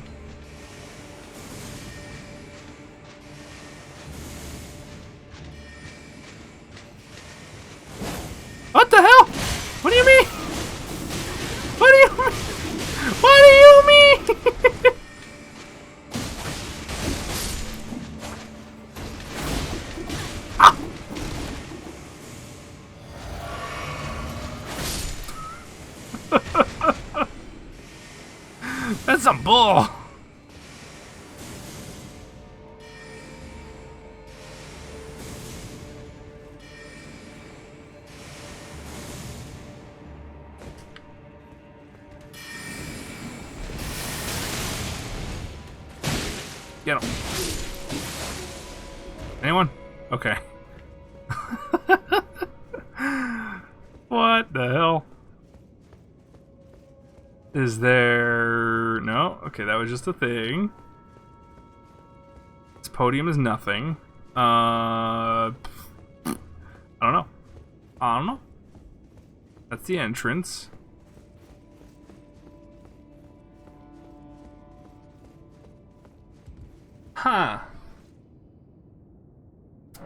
What the hell? What do you mean? What do you mean? What do you mean? Ah! That's some bull. Get him. Anyone? Okay. What the hell? Is there... No? Okay, that was just a thing. This podium is nothing. I don't know. I don't know. That's the entrance. Huh.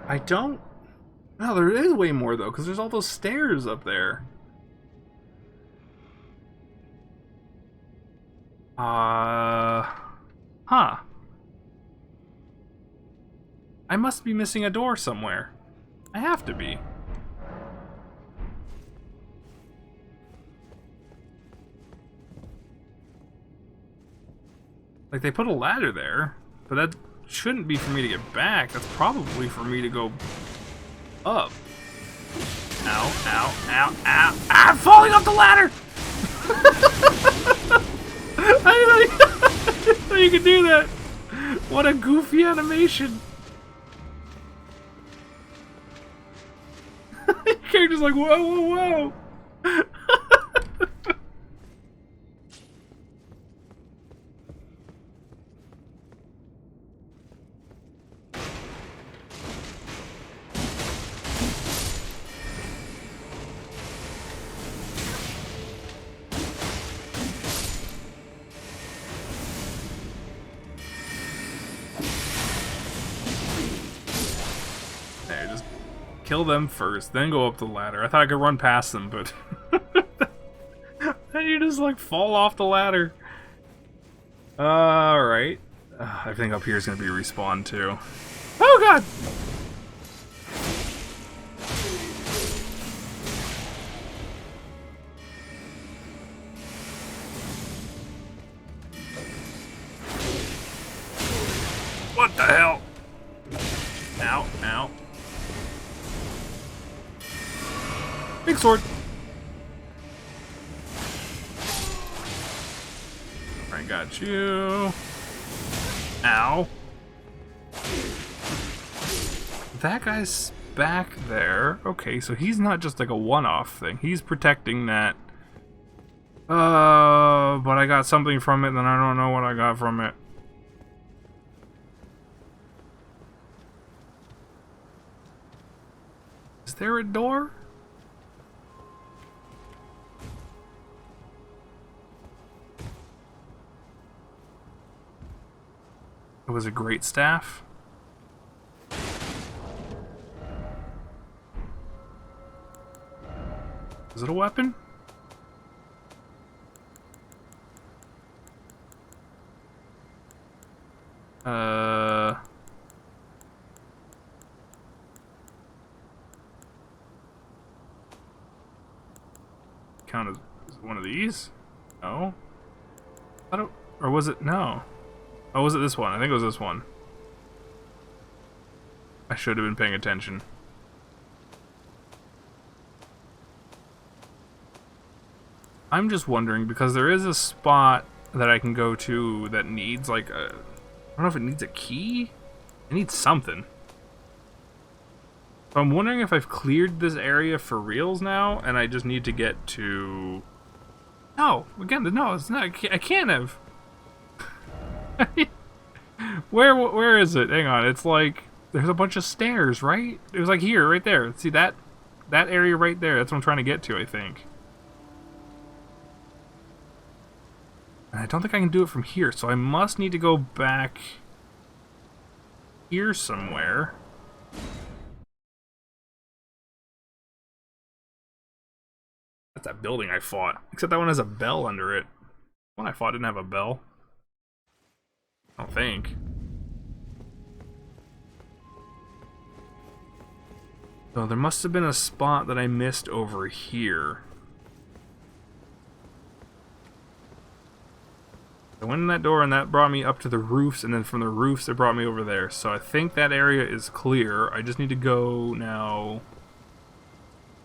I don't... No, there is way more, though, because there's all those stairs up there. Huh. I must be missing a door somewhere. I have to be. Like, they put a ladder there, but that shouldn't be for me to get back. That's probably for me to go up. Ow, ow, ow, ow. I'm falling off the ladder! I didn't know you could do that. What a goofy animation. Your character's like, whoa, whoa, whoa. Kill them first, then go up the ladder. I thought I could run past them, but then you just like fall off the ladder. Alright. I think up here is going to be respawn too. Oh god! What the hell? Ow, ow. Big sword. I got you. Ow. That guy's back there. Okay, so he's not just like a one-off thing. He's protecting that. But I got something from it, and I don't know what I got from it. Is there a door? It was a great staff. Is it a weapon? Count as one of these? No. I don't. Or was it? No. Oh, was it this one? I think it was this one. I should have been paying attention. I'm just wondering, because there is a spot that I can go to that needs like a... I don't know if it needs a key? It needs something. So I'm wondering if I've cleared this area for reals now, and I just need to get to... No! Again, no, it's not. I can't have... Where is it? Hang on, it's like... There's a bunch of stairs, right? It was like here, right there. See that area right there? That's what I'm trying to get to, I think. And I don't think I can do it from here, so I must need to go back here somewhere. That's that building I fought. Except that one has a bell under it. The one I fought didn't have a bell. I don't think. So there must have been a spot that I missed over here. I went in that door and that brought me up to the roofs, and then from the roofs it brought me over there. So I think that area is clear. I just need to go now...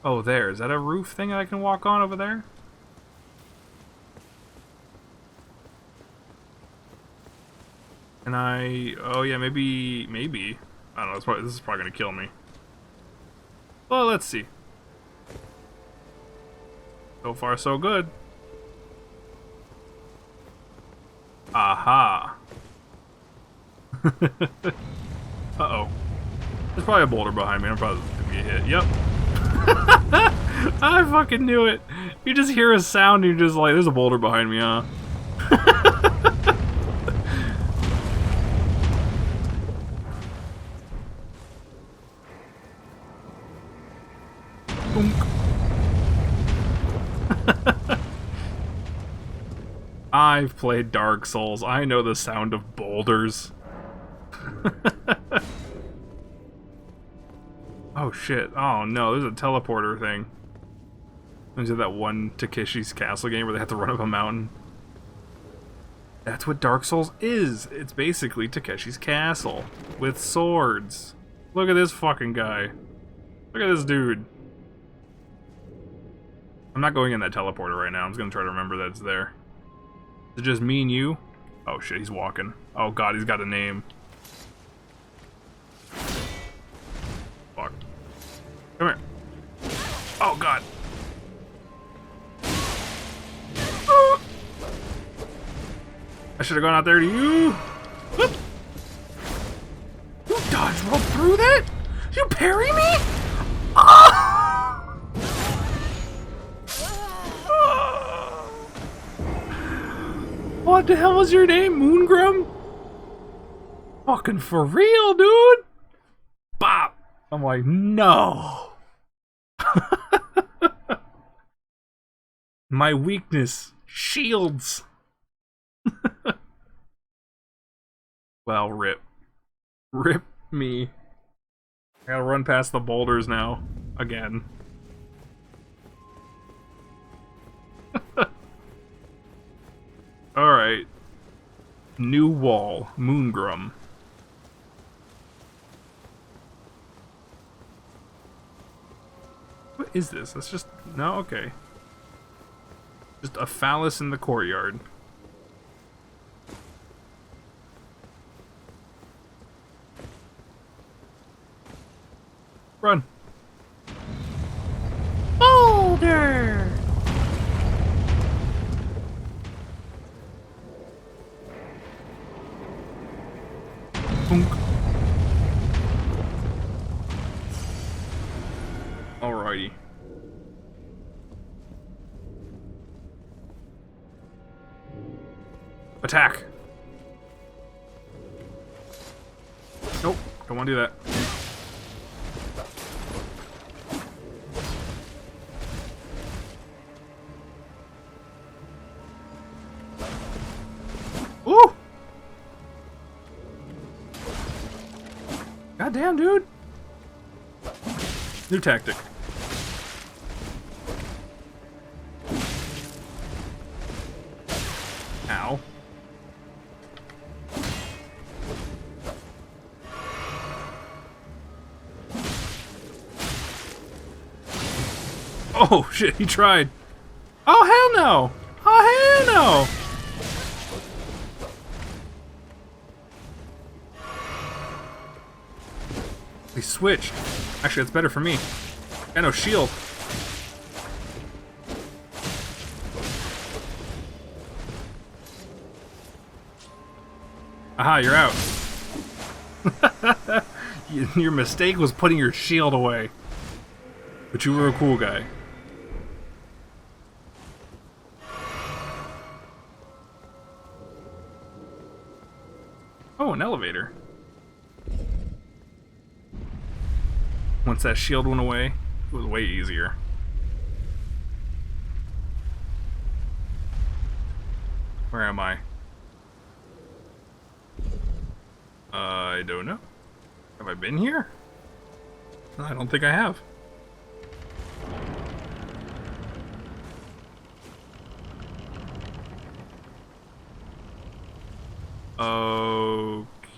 Oh, there. Is that a roof thing that I can walk on over there? And I... Oh yeah, maybe... I don't know, this is probably gonna kill me. Well, let's see. So far, so good. Aha. Uh-oh. There's probably a boulder behind me. I'm probably gonna get hit. Yep. I fucking knew it. You just hear a sound and you're just like, there's a boulder behind me, huh? I've played Dark Souls. I know the sound of boulders. Oh shit. Oh no, there's a teleporter thing. Is it that one Takeshi's Castle game where they have to run up a mountain? That's what Dark Souls is. It's basically Takeshi's Castle with swords. Look at this fucking guy. Look at this dude. I'm not going in that teleporter right now. I'm just gonna try to remember that it's there. Is it just me and you? Oh shit, he's walking. Oh god, he's got a name. Fuck. Come here. Oh god. I should have gone out there to you. Whoop. You dodge rolled through that? You parry me? Oh! What the hell was your name, Moongrum? Fucking for real, dude? Bop! I'm like, no. My weakness, shields. Well, rip. Rip me. I gotta run past the boulders now. Again. Alright. New wall. Moongrum. What is this? That's just... No? Okay. Just a phallus in the courtyard. Run. Boulder! Boonk. Alrighty. Attack! Nope, don't want to do that. Ooh! Goddamn, dude! New tactic. Ow. Oh shit, he tried. Oh hell no! Oh hell no! He switched. Actually, that's better for me. Got no shield. Aha, you're out. Your mistake was putting your shield away. But you were a cool guy. Oh, an elevator. Once that shield went away, it was way easier. Where am I? I don't know. Have I been here? I don't think I have.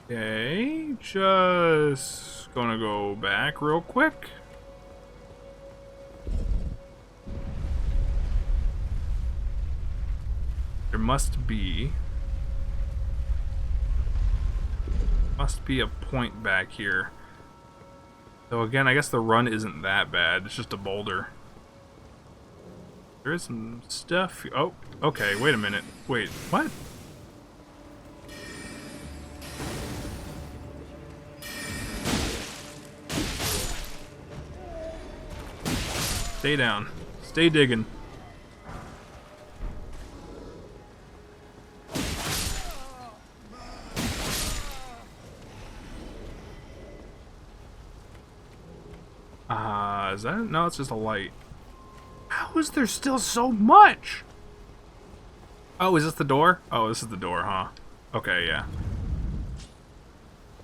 Okay, just gonna go back real quick. There must be a point back here. So again, I guess the run isn't that bad. It's just a boulder. There is some stuff. Oh, okay. Wait a minute. Wait, what? Stay down. Stay digging. Is that? No, it's just a light. How is there still so much? Oh, is this the door? Oh, this is the door, huh? Okay, yeah.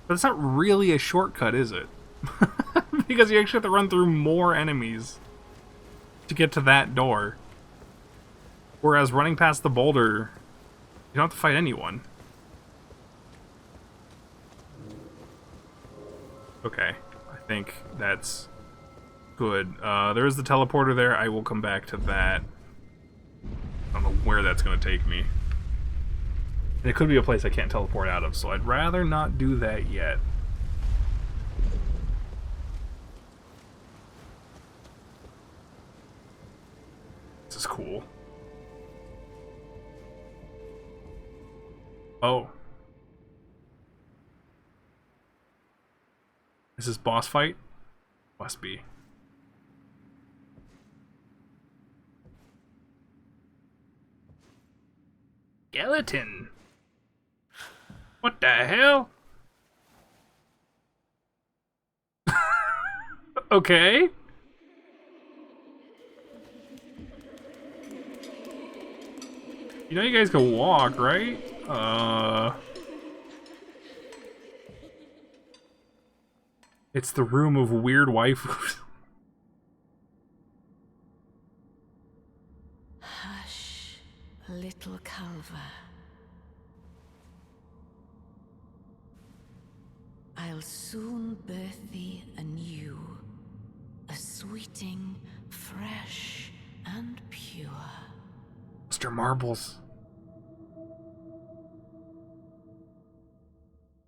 But it's not really a shortcut, is it? Because you actually have to run through more enemies to get to that door. Whereas running past the boulder, you don't have to fight anyone. Okay, I think that's good. There is the teleporter there. I will come back to that. I don't know where that's going to take me. And it could be a place I can't teleport out of, so I'd rather not do that yet. This is cool. Oh. Is this boss fight? Must be. Skeleton. What the hell? Okay. You know you guys can walk, right? It's the room of weird waifus. Hush, little Culver. I'll soon birth thee anew, a sweeting, fresh and pure. Mr. Marbles.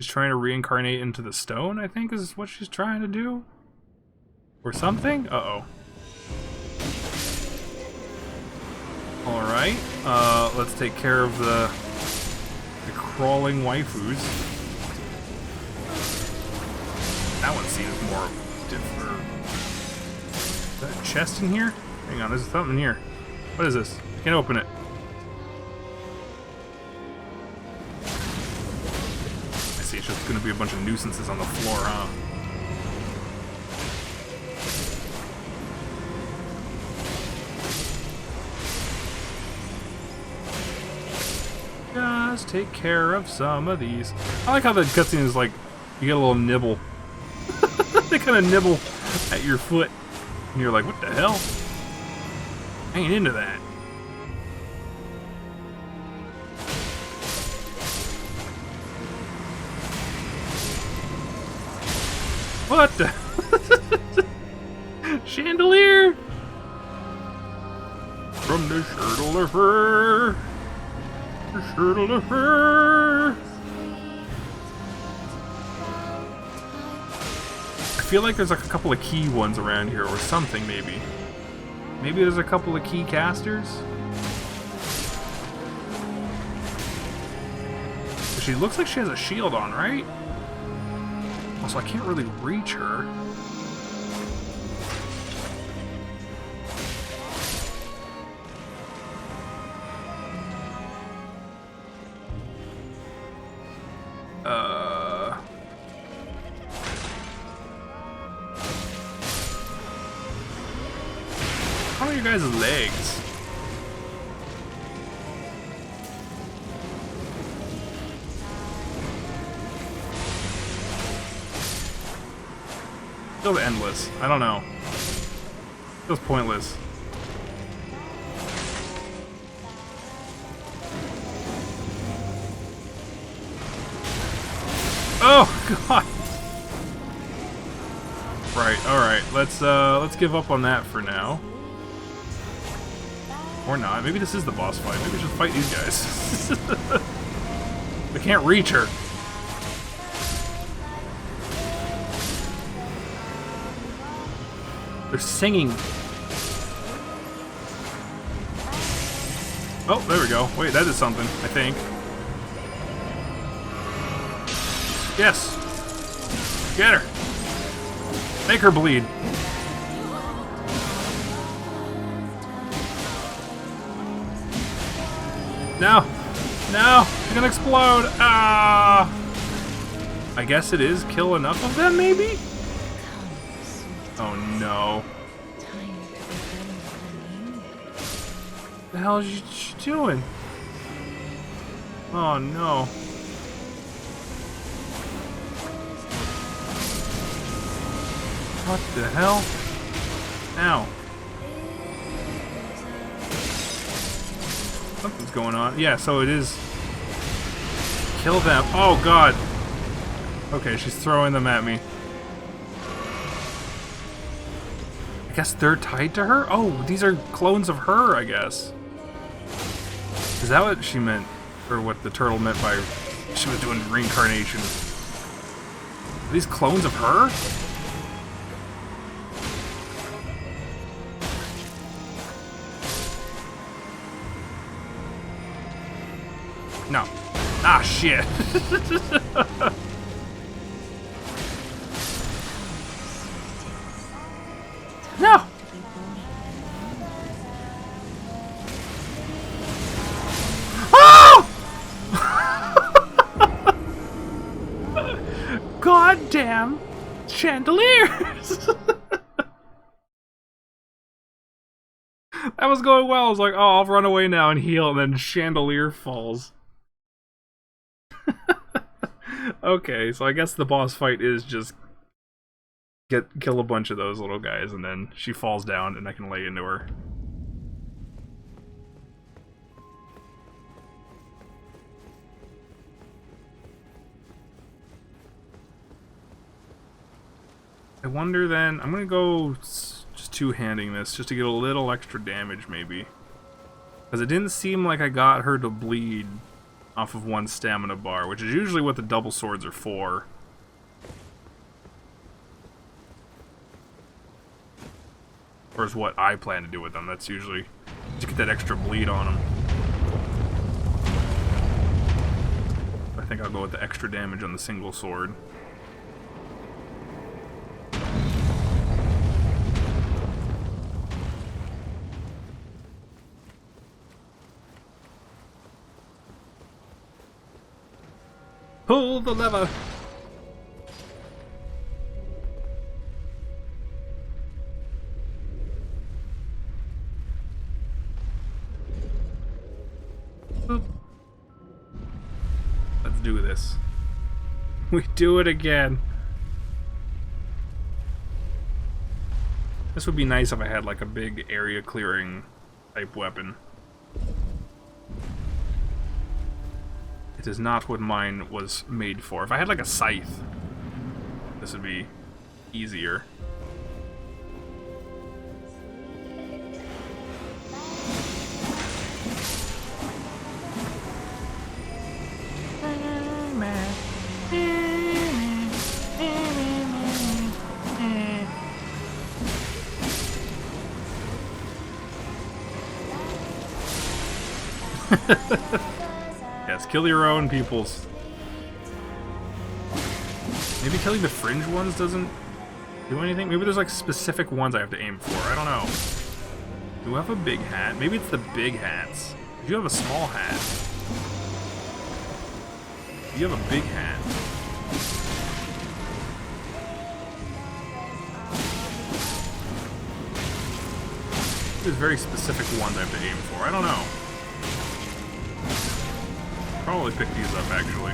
She's trying to reincarnate into the stone, I think is what she's trying to do. Or something? Uh-oh. Alright, let's take care of the crawling waifus. That one seems more different. Is that a chest in here? Hang on, there's something in here. What is this? I can't open it. I see, it's just gonna be a bunch of nuisances on the floor, huh? Just take care of some of these. I like how the cutscene is like, you get a little nibble. They kind of nibble at your foot. And you're like, what the hell? I ain't into that. What the? Chandelier! From the shirtle of her. The shirtle of her. I feel like there's like a couple of key ones around here or something, maybe. Maybe there's a couple of key casters? She looks like she has a shield on, right? Also, I can't really reach her. How are your guys' legs? Feels endless. I don't know. Feels pointless. Oh god. Right, alright. Let's give up on that for now. Or not. Maybe this is the boss fight. Maybe we should fight these guys. I can't reach her. They're singing. Oh, there we go. Wait, that is something, I think. Yes. Get her. Make her bleed. No! No! She's gonna explode! Ah! I guess it is kill enough of them, maybe? Oh no. What the hell is she doing? Oh no. What the hell? Ow. Something's going on. Yeah, so it is. Kill them. Oh god. Okay, she's throwing them at me. I guess they're tied to her? Oh, these are clones of her, I guess. Is that what she meant? Or what the turtle meant by she was doing reincarnation? Are these clones of her? No. Ah, shit. No! Oh! Goddamn chandeliers! was going well. I was like, oh, I'll run away now and heal, and then Chandelier falls. Okay, so I guess the boss fight is just kill a bunch of those little guys, and then she falls down, and I can lay into her. I wonder then, I'm gonna go just two-handing this, just to get a little extra damage, maybe. Because it didn't seem like I got her to bleed off of one stamina bar, which is usually what the double swords are for. Or is what I plan to do with them. That's usually to get that extra bleed on them. I think I'll go with the extra damage on the single sword. Pull the lever! Boop. Let's do this. We do it again. This would be nice if I had like a big area clearing type weapon. It is not what mine was made for. If I had like a scythe, this would be easier. Yes, kill your own peoples. Maybe killing the fringe ones doesn't do anything? Maybe there's like specific ones I have to aim for. I don't know. Do I have a big hat? Maybe it's the big hats. You have a small hat. You have a big hat. There's very specific ones I have to aim for. I don't know. Probably pick these up, actually.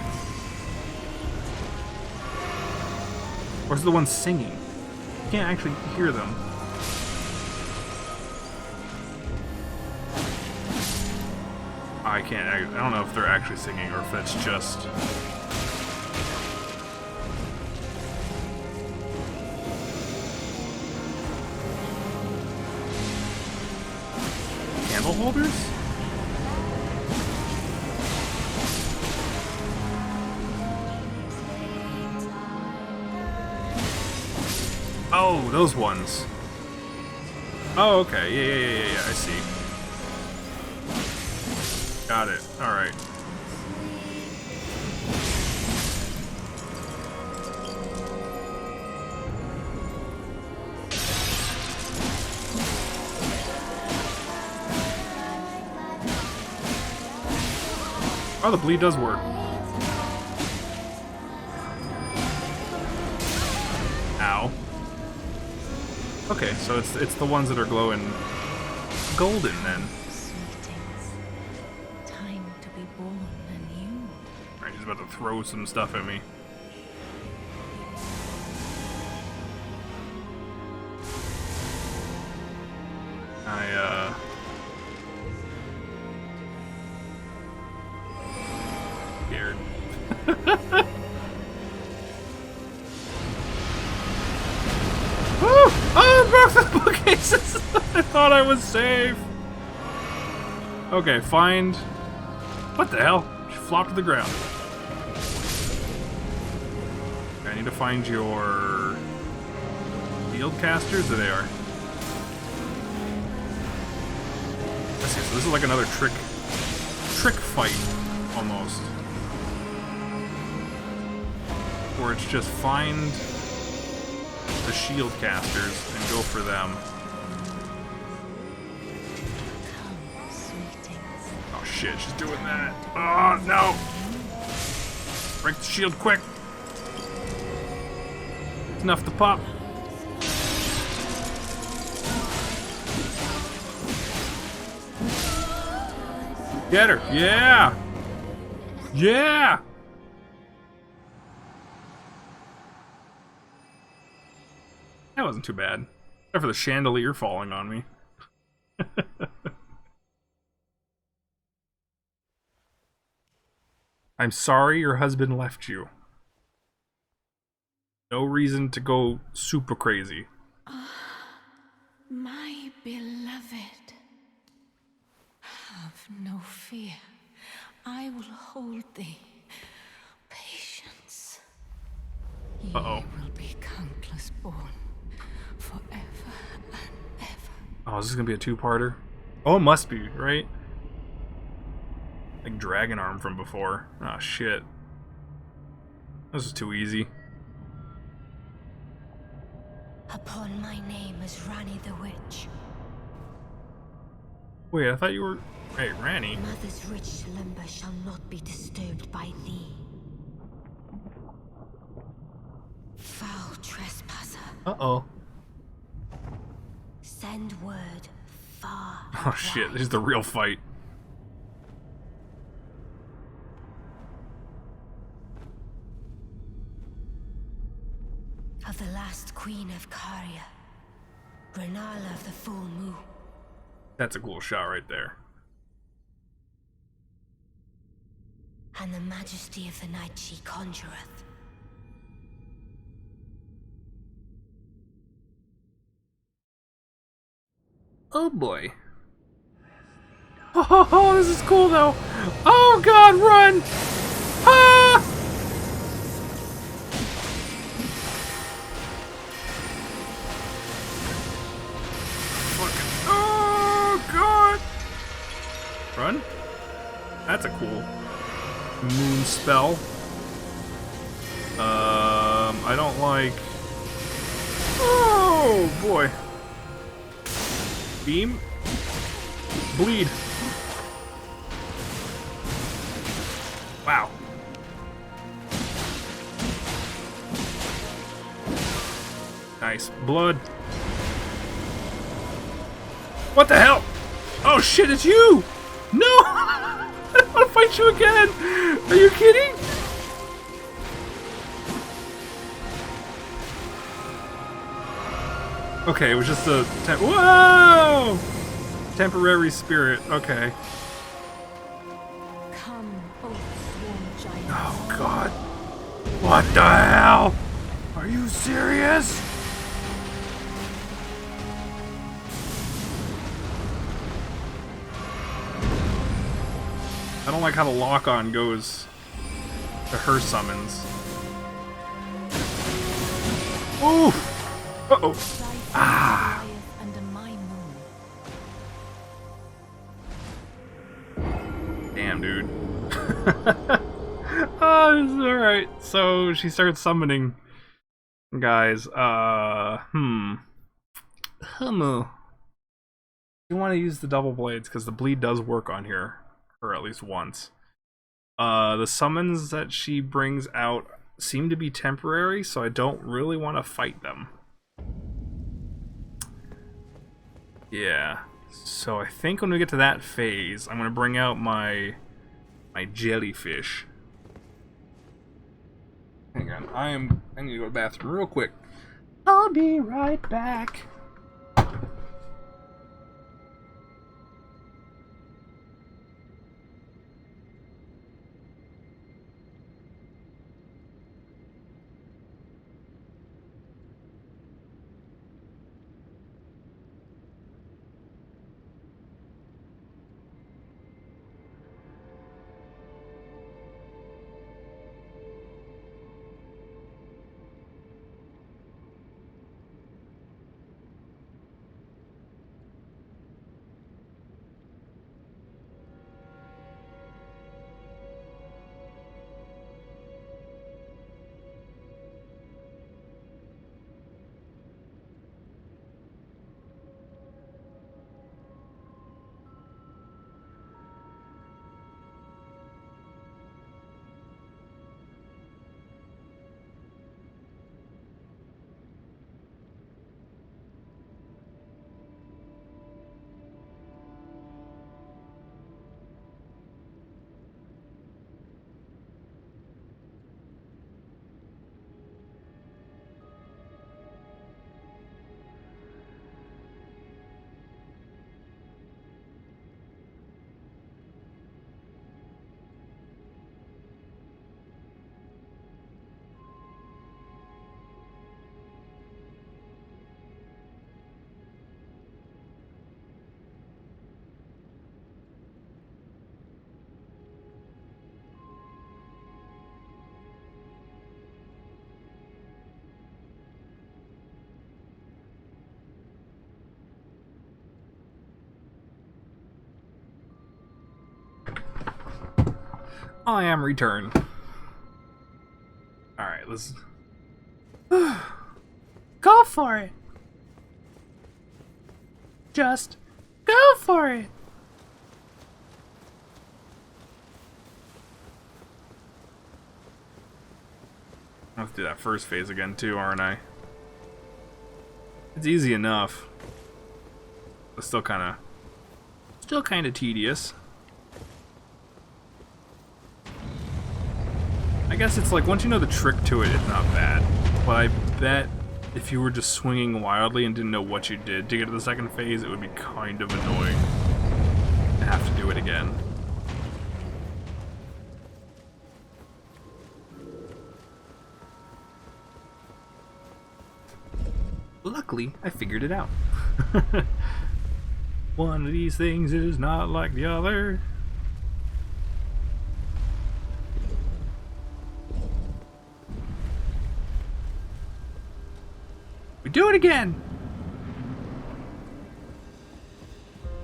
Or is it the one singing? You can't actually hear them. I can't. I don't know if they're actually singing or if that's just. Candle holders? Oh, those ones. Oh, okay. Yeah, I see. Got it. Alright. Oh, the bleed does work. Ow. Okay, so it's the ones that are glowing golden then. Sweetings, time to be born anew. Alright, he's about to throw some stuff at me. Scared. Oh, I broke the bookcases! I thought I was safe. Okay, find... What the hell? She flopped to the ground. Okay, I need to find your... field casters? There they are. Let's see, so this is like another trick fight, almost. Where it's just find the shield casters and go for them. Come, sweetings. Oh shit, she's doing that. Oh no! Break the shield quick! It's enough to pop. Get her! Yeah! Yeah! That wasn't too bad. Except for the chandelier falling on me. I'm sorry your husband left you. No reason to go super crazy. My beloved, have no fear. I will hold thee. Patience. Ye Uh-oh. will be countless born, forever and ever. Oh, is this gonna be a two-parter? Oh, it must be, right? Like Dragon Arm from before. Oh, shit. This is too easy. Upon my name is Rani the Witch. Wait, I thought you were... Hey, Ranny. Mother's rich limber shall not be disturbed by thee. Foul trespasser. Uh-oh. Send word far. Oh, shit. This is the real fight. Of the last queen of Caria, Renala of the full moon. That's a cool shot right there. And the majesty of the night she conjureth. Oh boy. Oh, this is cool though. Oh god, run! Ah! Fucking. Oh god! Run? That's a cool moon spell. I don't like. Oh boy. Beam. Bleed. Wow. Nice. Blood. What the hell? Oh shit, it's you! No! I don't want to fight you again! Are you kidding? Okay, it was just a whoa! Temporary spirit. Okay. Come, O sworn giant. Oh god. What the hell? Are you serious? I don't like how the lock-on goes to her summons. Ooh! Uh-oh. Ah! Under my moon. Damn, dude. Oh, this is alright. So, she starts summoning guys. You want to use the double blades, because the bleed does work on here. Or at least once. The summons that she brings out seem to be temporary, so I don't really want to fight them. Yeah. So I think when we get to that phase, I'm gonna bring out my jellyfish. Hang on, I need to go to the bathroom real quick. I'll be right back. I am returned. Alright, let's... Go for it. Just go for it. I'll have to do that first phase again too, aren't I? It's easy enough. But still kinda tedious. I guess it's like, once you know the trick to it, it's not bad. But I bet if you were just swinging wildly and didn't know what you did to get to the second phase, it would be kind of annoying to have to do it again. Luckily, I figured it out. One of these things is not like the other. We do it again!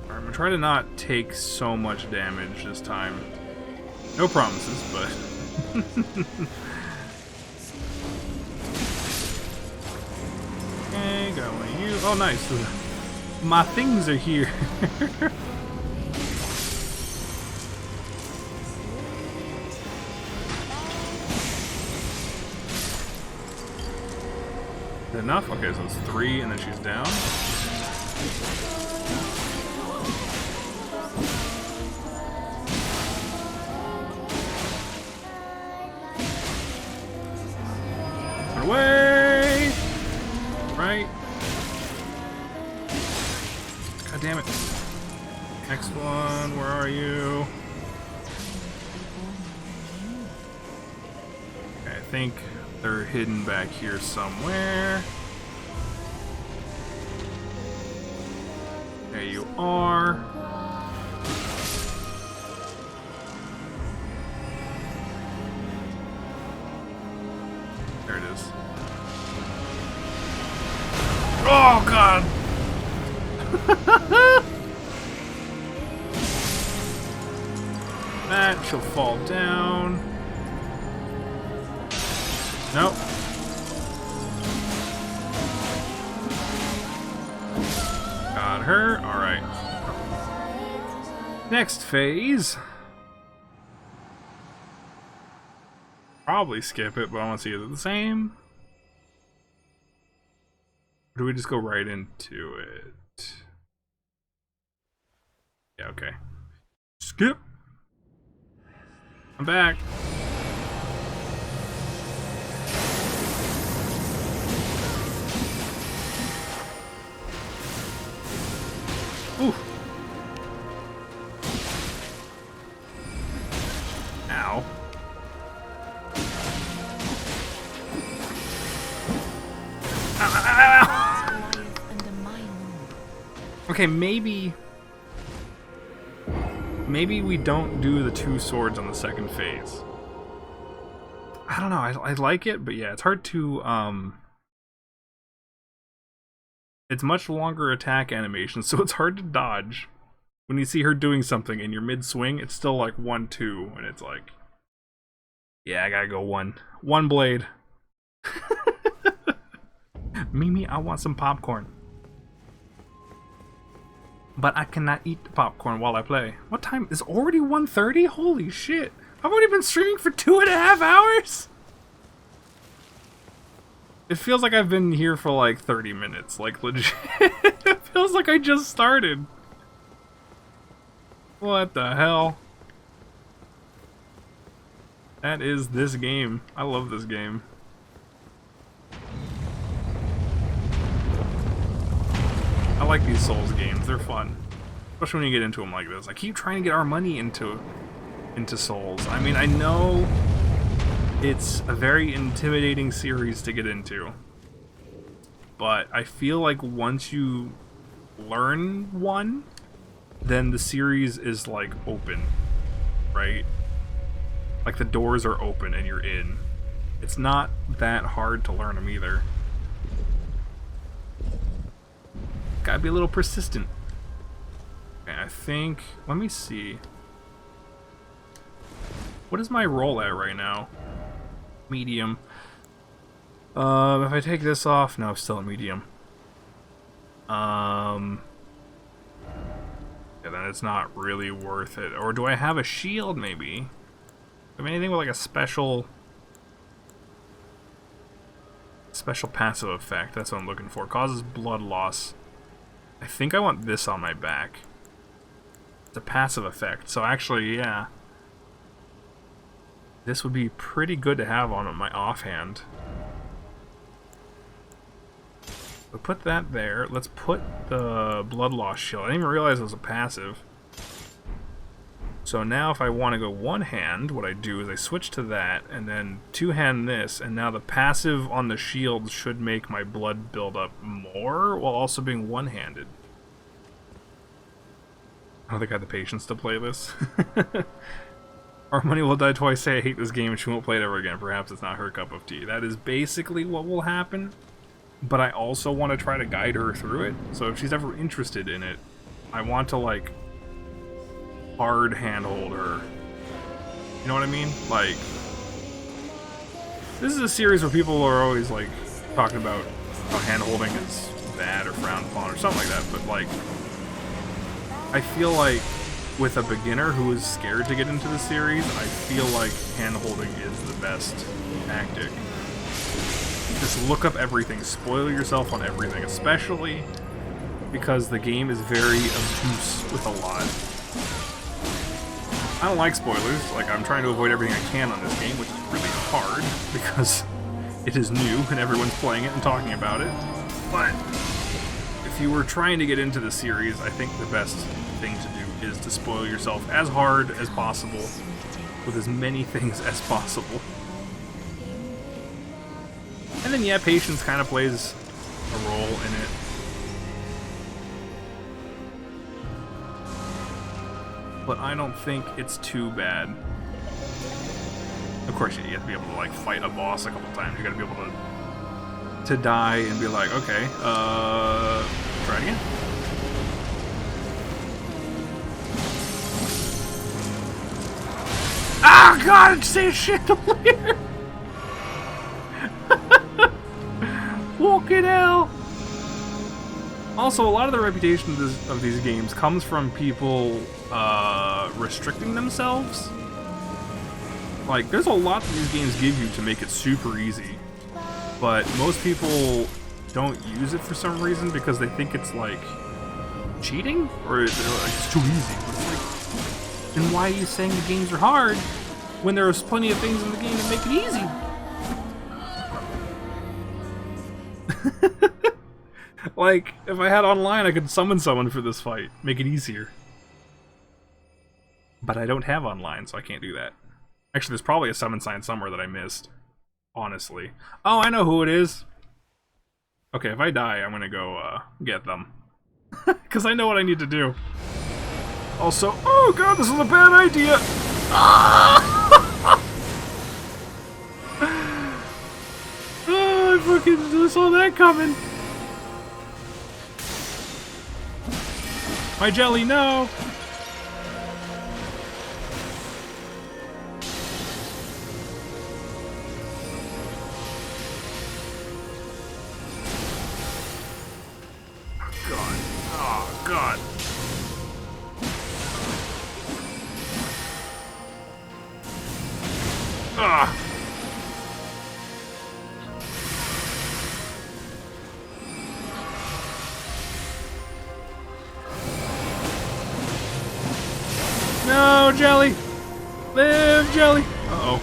Alright, I'm gonna try to not take so much damage this time. No promises, but... Okay, got one of you. Oh, nice. My things are here. Is that enough? Okay, so it's 3 and then she's down. Run away! Right. God damn it. Next one, where are you? Okay, I think they're hidden back here somewhere. There you are. There it is. Oh, God! That, she'll fall down. Nope. Got her. Alright. Next phase. Probably skip it, but I want to see, is it the same? Or do we just go right into it? Yeah, okay. Skip. I'm back. Ooh. Ow. Okay, maybe we don't do the 2 swords on the second phase. I don't know, I like it, but yeah, it's hard to, it's much longer attack animation, so it's hard to dodge. When you see her doing something in your mid-swing, it's still like 1, 2, and it's like, yeah, I gotta go one blade. Mimi, I want some popcorn. But I cannot eat the popcorn while I play. What time? Is already 1:30? Holy shit. I've already been streaming for 2.5 hours? It feels like I've been here for like 30 minutes. Like, legit. It feels like I just started. What the hell? That is this game. I love this game. I like these Souls games, they're fun. Especially when you get into them like this. I keep trying to get our money into Souls. I mean, I know it's a very intimidating series to get into. But I feel like once you learn one, then the series is like open, right? Like the doors are open and you're in. It's not that hard to learn them either. Gotta be a little persistent. Okay, I think, let me see. What is my roll at right now? Medium. If I take this off, no, I'm still at medium. Yeah, then it's not really worth it. Or do I have a shield, maybe? Do I have anything with like a special passive effect? That's what I'm looking for. Causes blood loss. I think I want this on my back. It's a passive effect. So actually, yeah. This would be pretty good to have on my offhand. We'll put that there. Let's put the blood loss shield. I didn't even realize it was a passive. So now if I want to go one hand, what I do is I switch to that, and then two hand this, and now the passive on the shield should make my blood build up more, while also being one-handed. I don't think I have the patience to play this. Our money will die twice, say I hate this game and she won't play it ever again. Perhaps it's not her cup of tea. That is basically what will happen, but I also want to try to guide her through it. So if she's ever interested in it, I want to, like, hard handhold her. You know what I mean? Like, this is a series where people are always, like, talking about how handholding is bad or frowned upon or something like that, but, like, I feel like with a beginner who is scared to get into the series, I feel like hand-holding is the best tactic. Just look up everything, spoil yourself on everything, especially because the game is very obtuse with a lot. I don't like spoilers, like I'm trying to avoid everything I can on this game, which is really hard because it is new and everyone's playing it and talking about it. But if you were trying to get into the series, I think the best thing to do is to spoil yourself as hard as possible with as many things as possible. And then yeah, patience kind of plays a role in it. But I don't think it's too bad. Of course, you have to be able to like fight a boss a couple times. You gotta be able to die and be like, okay, try it again. Ah, God, say shit later. Fucking hell. Also, a lot of the reputation of these games comes from people restricting themselves. Like, there's a lot that these games give you to make it super easy, but most people don't use it for some reason because they think it's like cheating or it's too easy. But it's like, then why are you saying the games are hard when there's plenty of things in the game that make it easy? Like, if I had online, I could summon someone for this fight, make it easier. But I don't have online, so I can't do that. Actually, there's probably a summon sign somewhere that I missed. Honestly. Oh, I know who it is. Okay, if I die, I'm gonna go get them. Because I know what I need to do. Also, oh god, this is a bad idea! Oh, I fucking saw that coming. My jelly, no! Oh god. Ah. No, Jelly! Live, Jelly! Uh-oh.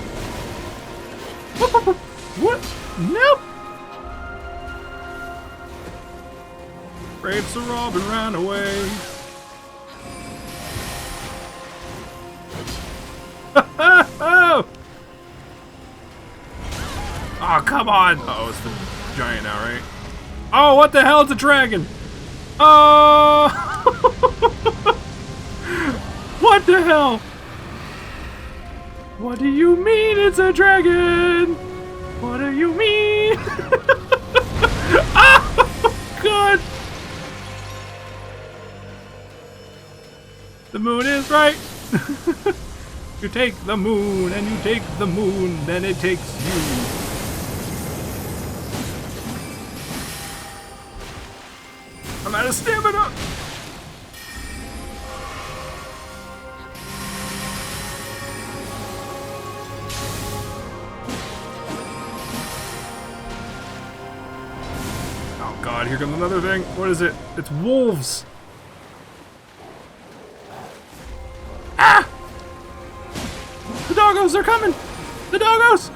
What? Nope! Rapes a Robin ran away. Oh! Oh, come on! Uh-oh, it's the giant now, right? Oh, what the hell? It's a dragon! Oh! What the hell? What do you mean it's a dragon? What do you mean? Oh, God! The moon is right. You take the moon, and you take the moon, then it takes you. I'm out of stamina! Oh god, here comes another thing. What is it? It's wolves! Ah! The doggos, they're coming! The doggos!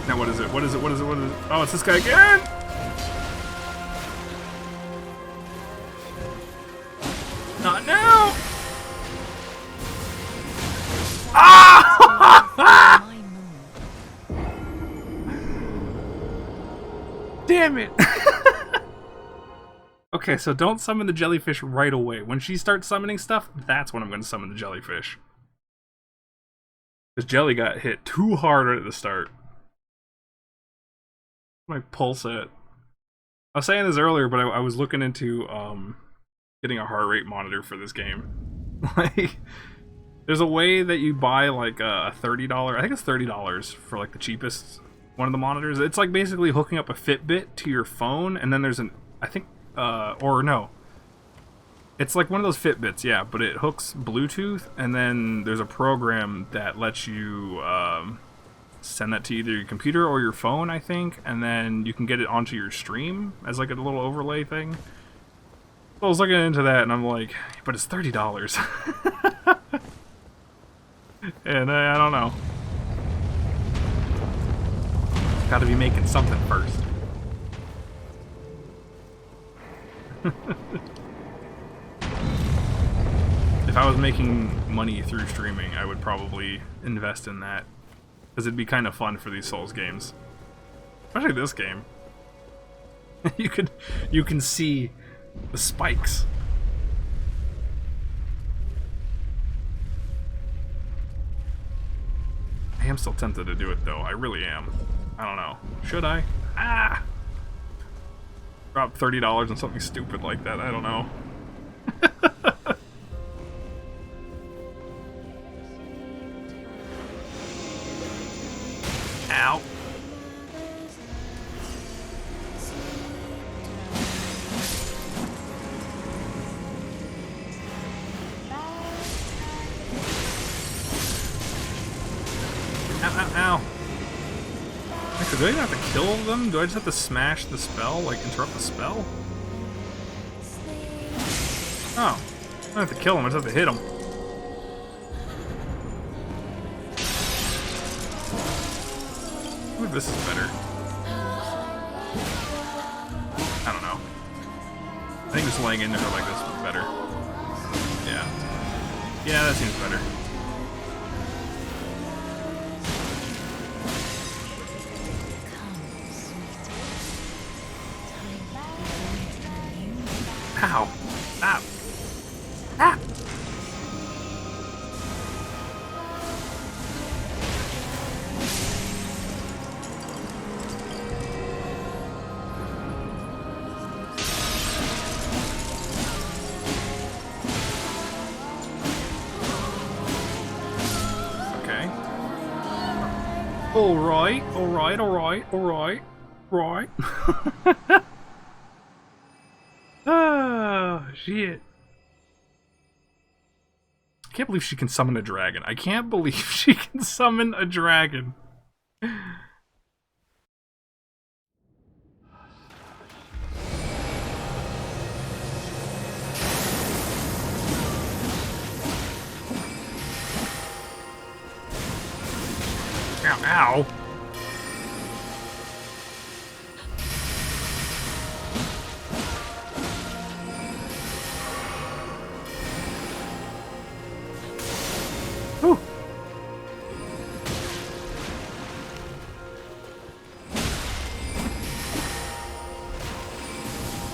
Now what is it? What is it? What is it? What is it? Oh, it's this guy again! Not now! Ah! Damn it! Okay, so don't summon the jellyfish right away. When she starts summoning stuff, that's when I'm going to summon the jellyfish. Because Jelly got hit too hard right at the start. My pulse at. I was saying this earlier, but I was looking into getting a heart rate monitor for this game. Like, there's a way that you buy like a $30. I think it's $30 for like the cheapest one of the monitors. It's like basically hooking up a Fitbit to your phone, and then there's an or no. It's like one of those Fitbits, yeah, but it hooks Bluetooth, and then there's a program that lets you send that to either your computer or your phone, I think, and then you can get it onto your stream as like a little overlay thing. So I was looking into that, and I'm like, but it's $30. And I don't know. Gotta be making something first. If I was making money through streaming, I would probably invest in that. Because it'd be kind of fun for these Souls games. Especially this game. You can see the spikes. I am still tempted to do it though, I really am. I don't know. Should I? Ah! Drop $30 on something stupid like that, I don't know. Ow. Ow. Actually, do I even have to kill them? Do I just have to smash the spell? Like, interrupt the spell? Oh. I don't have to kill them, I just have to hit them. Maybe this is better. I don't know. I think just laying in there like this was better. Yeah. Yeah, that seems better. Ow! Ah! Ah! Okay. Alright, alright, alright, alright, right. Oh, shit. I can't believe she can summon a dragon. I can't believe she can summon a dragon. Ow, ow. Whew.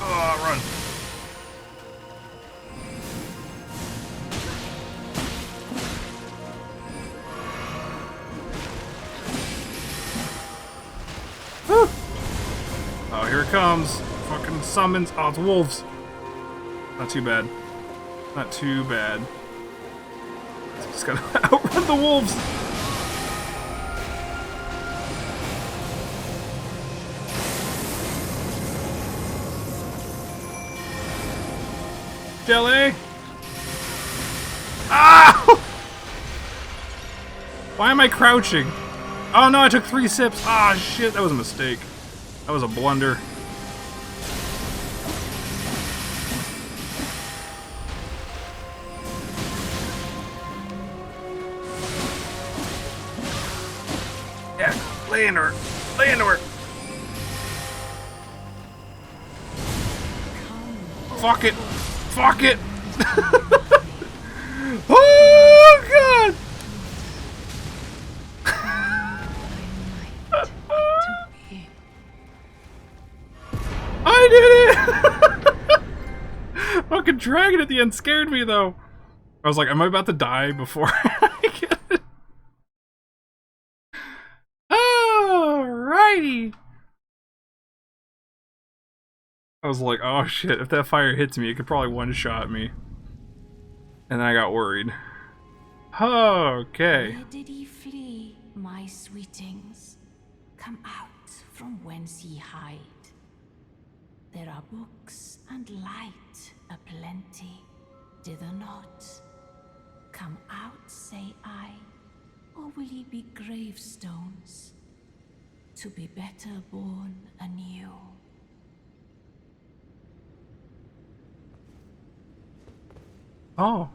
Oh, run. Whew. Oh, here it comes. Fucking summons. Oh, it's wolves. Not too bad. Not too bad. Just gotta outrun the wolves. Jelly! Ah! Why am I crouching? Oh no, I took 3 sips. Ah, shit, that was a mistake. That was a blunder. Yeah, lay into her. Lay into her. Fuck it. Fuck it. Oh, God. I did it! Fucking dragon at the end scared me, though. I was like, am I about to die before I get it? Alrighty. I was like, oh shit, if that fire hits me, it could probably one-shot me. And then I got worried. Okay. Where did he flee, my sweetings? Come out from whence ye hide. There are books and light aplenty, dither not. Come out, say I, or will ye be gravestones, to be better born anew? Oh.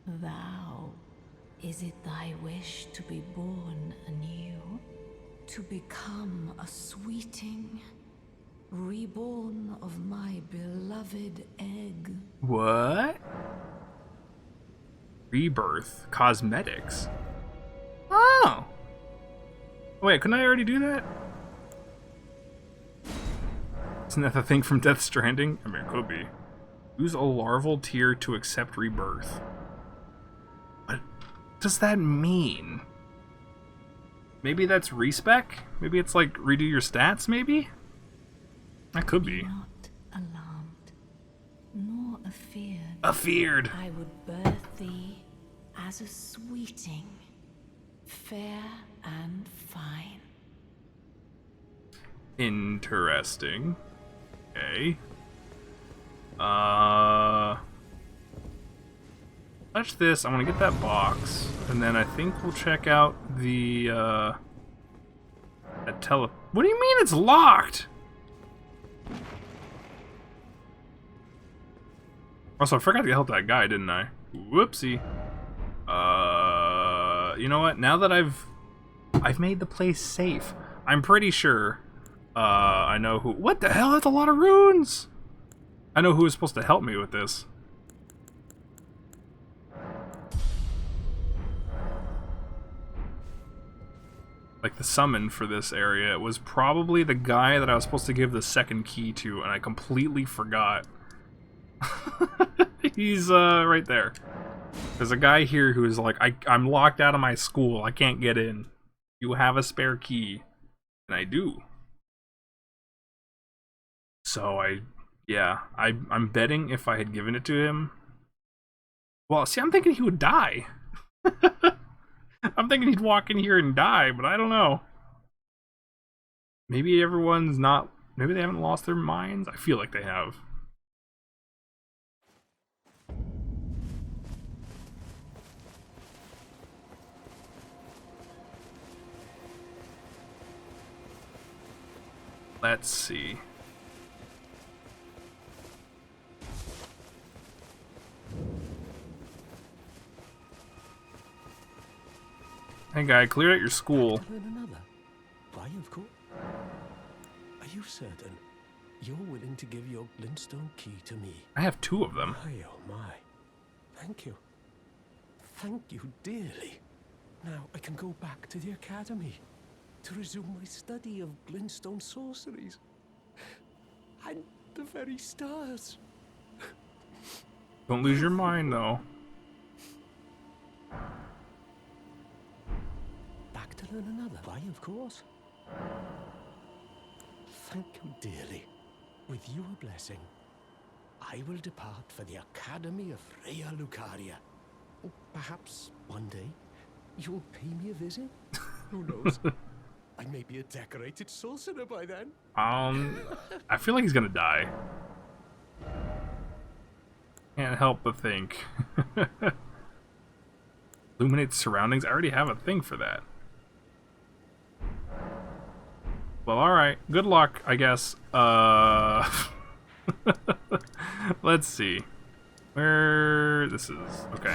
Thou, is it thy wish to be born anew? To become a sweeting, reborn of my beloved egg? What? Rebirth. Cosmetics. Oh. Wait, couldn't I already do that? Isn't that the thing from Death Stranding? I mean, it could be. Use a larval tear to accept rebirth. What does that mean? Maybe that's respec? Maybe it's like redo your stats, maybe? That could be. Not alarmed, nor afeared. Afeared. I would birth thee as a sweeting, fair and fine. Interesting. Okay. Touch this. I want to get that box, and then I think we'll check out the that tele. What do you mean it's locked? Also, I forgot to help that guy, didn't I? Whoopsie. You know what? Now that I've made the place safe, I'm pretty sure. I know who. What the hell? That's a lot of runes. I know who is supposed to help me with this. Like the summon for this area was probably the guy that I was supposed to give the second key to, and I completely forgot. He's right there. There's a guy here who is like, I'm locked out of my school. I can't get in. You have a spare key, and I do. So I'm betting if I had given it to him. Well, see, I'm thinking he would die. I'm thinking he'd walk in here and die, but I don't know. Maybe everyone's not. Maybe they haven't lost their minds. I feel like they have. Let's see. Hey guy, clear out your school. Another. Why, of course. Are you certain you're willing to give your glintstone key to me? I have 2 of them. My, oh my. Thank you. Thank you dearly. Now I can go back to the academy to resume my study of glintstone sorceries. And the very stars. Don't lose your mind, though. Back to learn another. Why, of course. Thank you dearly. With you a blessing. I will depart for the Academy of Rhea Lucaria. Perhaps one day you'll pay me a visit? Who knows? I may be a decorated sorcerer by then. I feel like he's gonna die. Can't help but think. Illuminate surroundings? I already have a thing for that. Well, alright. Good luck, I guess. Let's see. Where this is. Okay.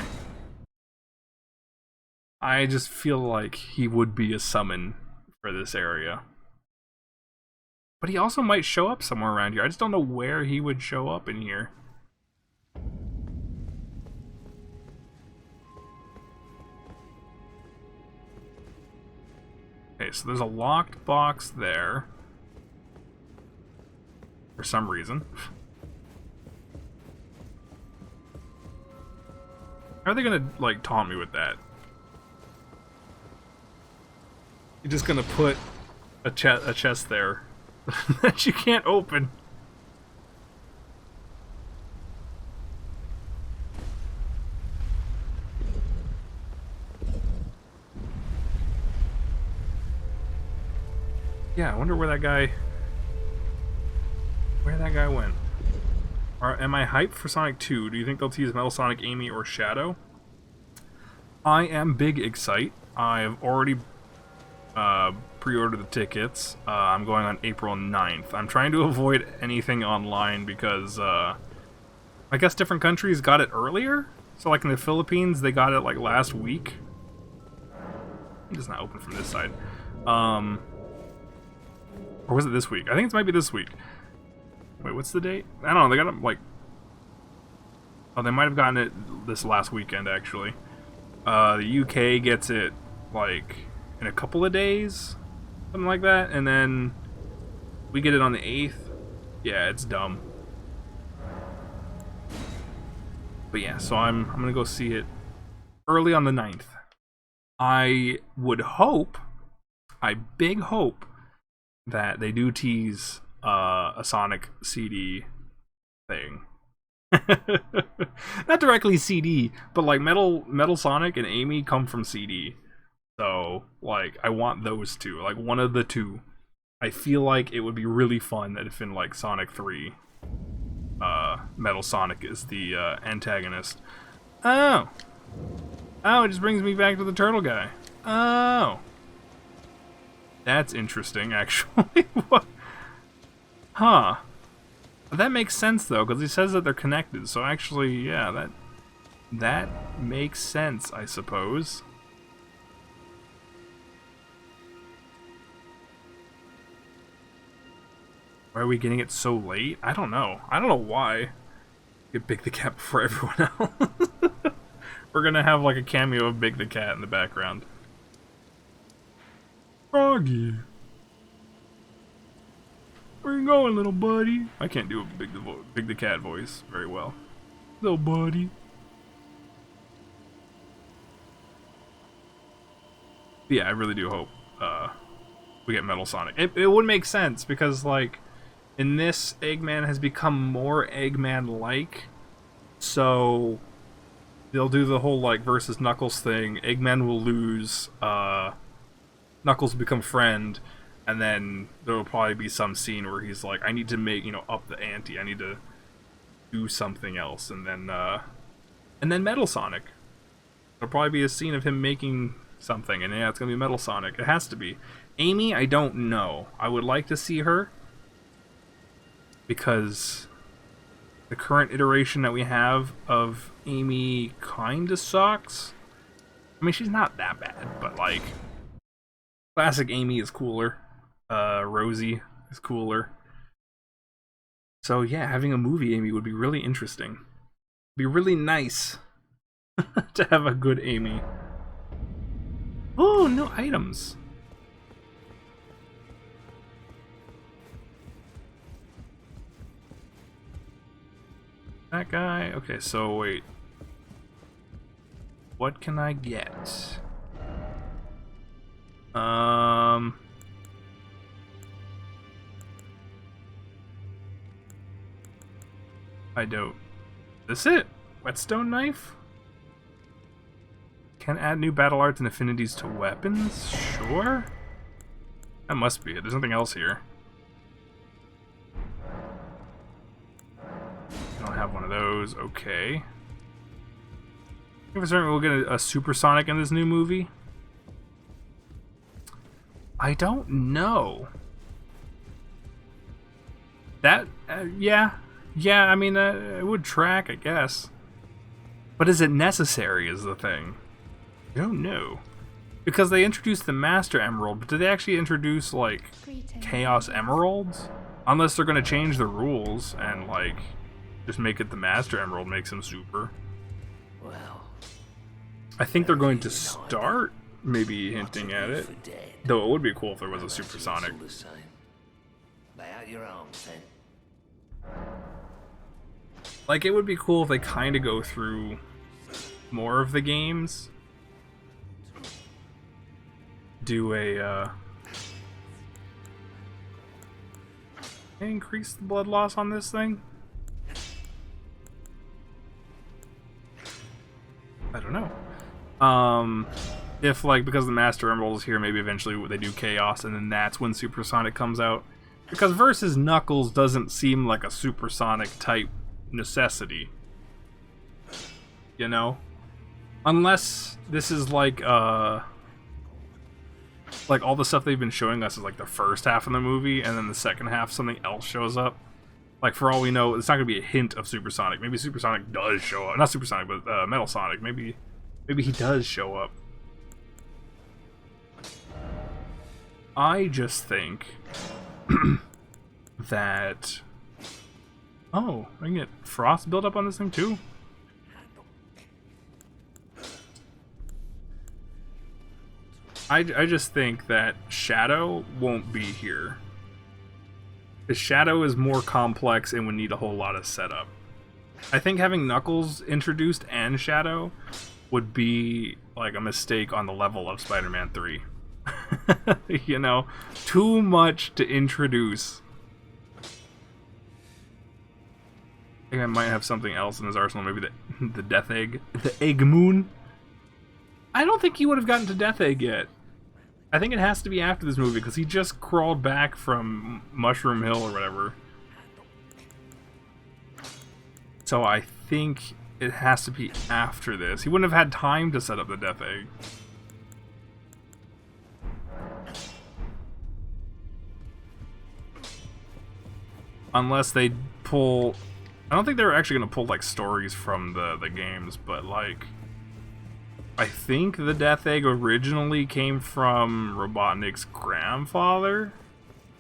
I just feel like he would be a summon for this area. But he also might show up somewhere around here. I just don't know where he would show up in here. Okay, so there's a locked box there. For some reason. How are they gonna, like, taunt me with that? You're just gonna put a chest there that you can't open. Yeah, I wonder where that guy went. Am I hyped for Sonic 2? Do you think they'll tease Metal Sonic, Amy, or Shadow? I am big excite. I've already pre-ordered the tickets. I'm going on April 9th. I'm trying to avoid anything online because I guess different countries got it earlier. So like in the Philippines, they got it like last week. It does not open from this side. Or was it this week? I think it might be this week. Wait, what's the date? I don't know, they got it like... Oh, they might have gotten it this last weekend, actually. The UK gets it, like, in a couple of days. Something like that, and then... we get it on the 8th. Yeah, it's dumb. But yeah, so I'm gonna go see it early on the 9th. I would hope... I big hope that they do tease a Sonic CD thing. Not directly CD, but like Metal Sonic and Amy come from CD. So, like, I want those two. Like, one of the two. I feel like it would be really fun that if in, like, Sonic 3, Metal Sonic is the antagonist. Oh! Oh, it just brings me back to the turtle guy. Oh! That's interesting, actually. What? Huh. That makes sense, though, because he says that they're connected. So actually, yeah, that makes sense, I suppose. Why are we getting it so late? I don't know. I don't know why. Get Big the Cat before everyone else. We're gonna have, like, a cameo of Big the Cat in the background. Froggy. Where you going, little buddy? I can't do a Big the Cat voice very well. Little buddy. But yeah, I really do hope we get Metal Sonic. It would make sense because, like, in this, Eggman has become more Eggman-like. So they'll do the whole, like, versus Knuckles thing. Eggman will lose. Knuckles will become friend. And then there will probably be some scene where he's like, I need to make, you know, up the ante. I need to do something else. And then Metal Sonic. There'll probably be a scene of him making something. And yeah, it's going to be Metal Sonic. It has to be. Amy, I don't know. I would like to see her. Because the current iteration that we have of Amy kinda sucks. I mean, she's not that bad, but like... classic Amy is cooler. Rosie is cooler. So yeah, having a movie Amy would be really interesting. Be really nice to have a good Amy. Oh, no items. That guy? Okay, so wait. What can I get? I don't. Is this it? Whetstone knife? Can add new battle arts and affinities to weapons? Sure. That must be it. There's nothing else here. I don't have one of those. Okay. If it's certain we'll get a supersonic in this new movie. I don't know. That, yeah. Yeah, I mean, it would track, I guess. But is it necessary is the thing. I don't know. Because they introduced the Master Emerald, but did they actually introduce, like, Chaos Emeralds? Unless they're going to change the rules and, like, just make it the Master Emerald makes him super. Well, I think they're going to start maybe hinting at it. Though it would be cool if there was a supersonic. Lay out your arms, then. Like, it would be cool if they kind of go through more of the games. Do a, increase the blood loss on this thing? I don't know. If, like, because the Master Emerald is here, maybe eventually they do Chaos, and then that's when Supersonic comes out. Because versus Knuckles doesn't seem like a Supersonic type necessity. You know? Unless this is like all the stuff they've been showing us is like the first half of the movie, and then the second half something else shows up. Like, for all we know, it's not going to be a hint of Supersonic. Maybe Supersonic does show up. Not Supersonic, but Metal Sonic. Maybe he does show up. I just think that... Oh, I can get frost build up on this thing too? I just think that Shadow won't be here. Because Shadow is more complex and would need a whole lot of setup. I think having Knuckles introduced and Shadow would be like a mistake on the level of Spider-Man 3. You know? Too much to introduce. I think I might have something else in his arsenal. Maybe the Death Egg. The Egg Moon? I don't think he would have gotten to Death Egg yet. I think it has to be after this movie, because he just crawled back from Mushroom Hill or whatever. So I think it has to be after this. He wouldn't have had time to set up the Death Egg. Unless they pull... I don't think they're actually going to pull, like, stories from the games, but, like... I think the Death Egg originally came from Robotnik's grandfather,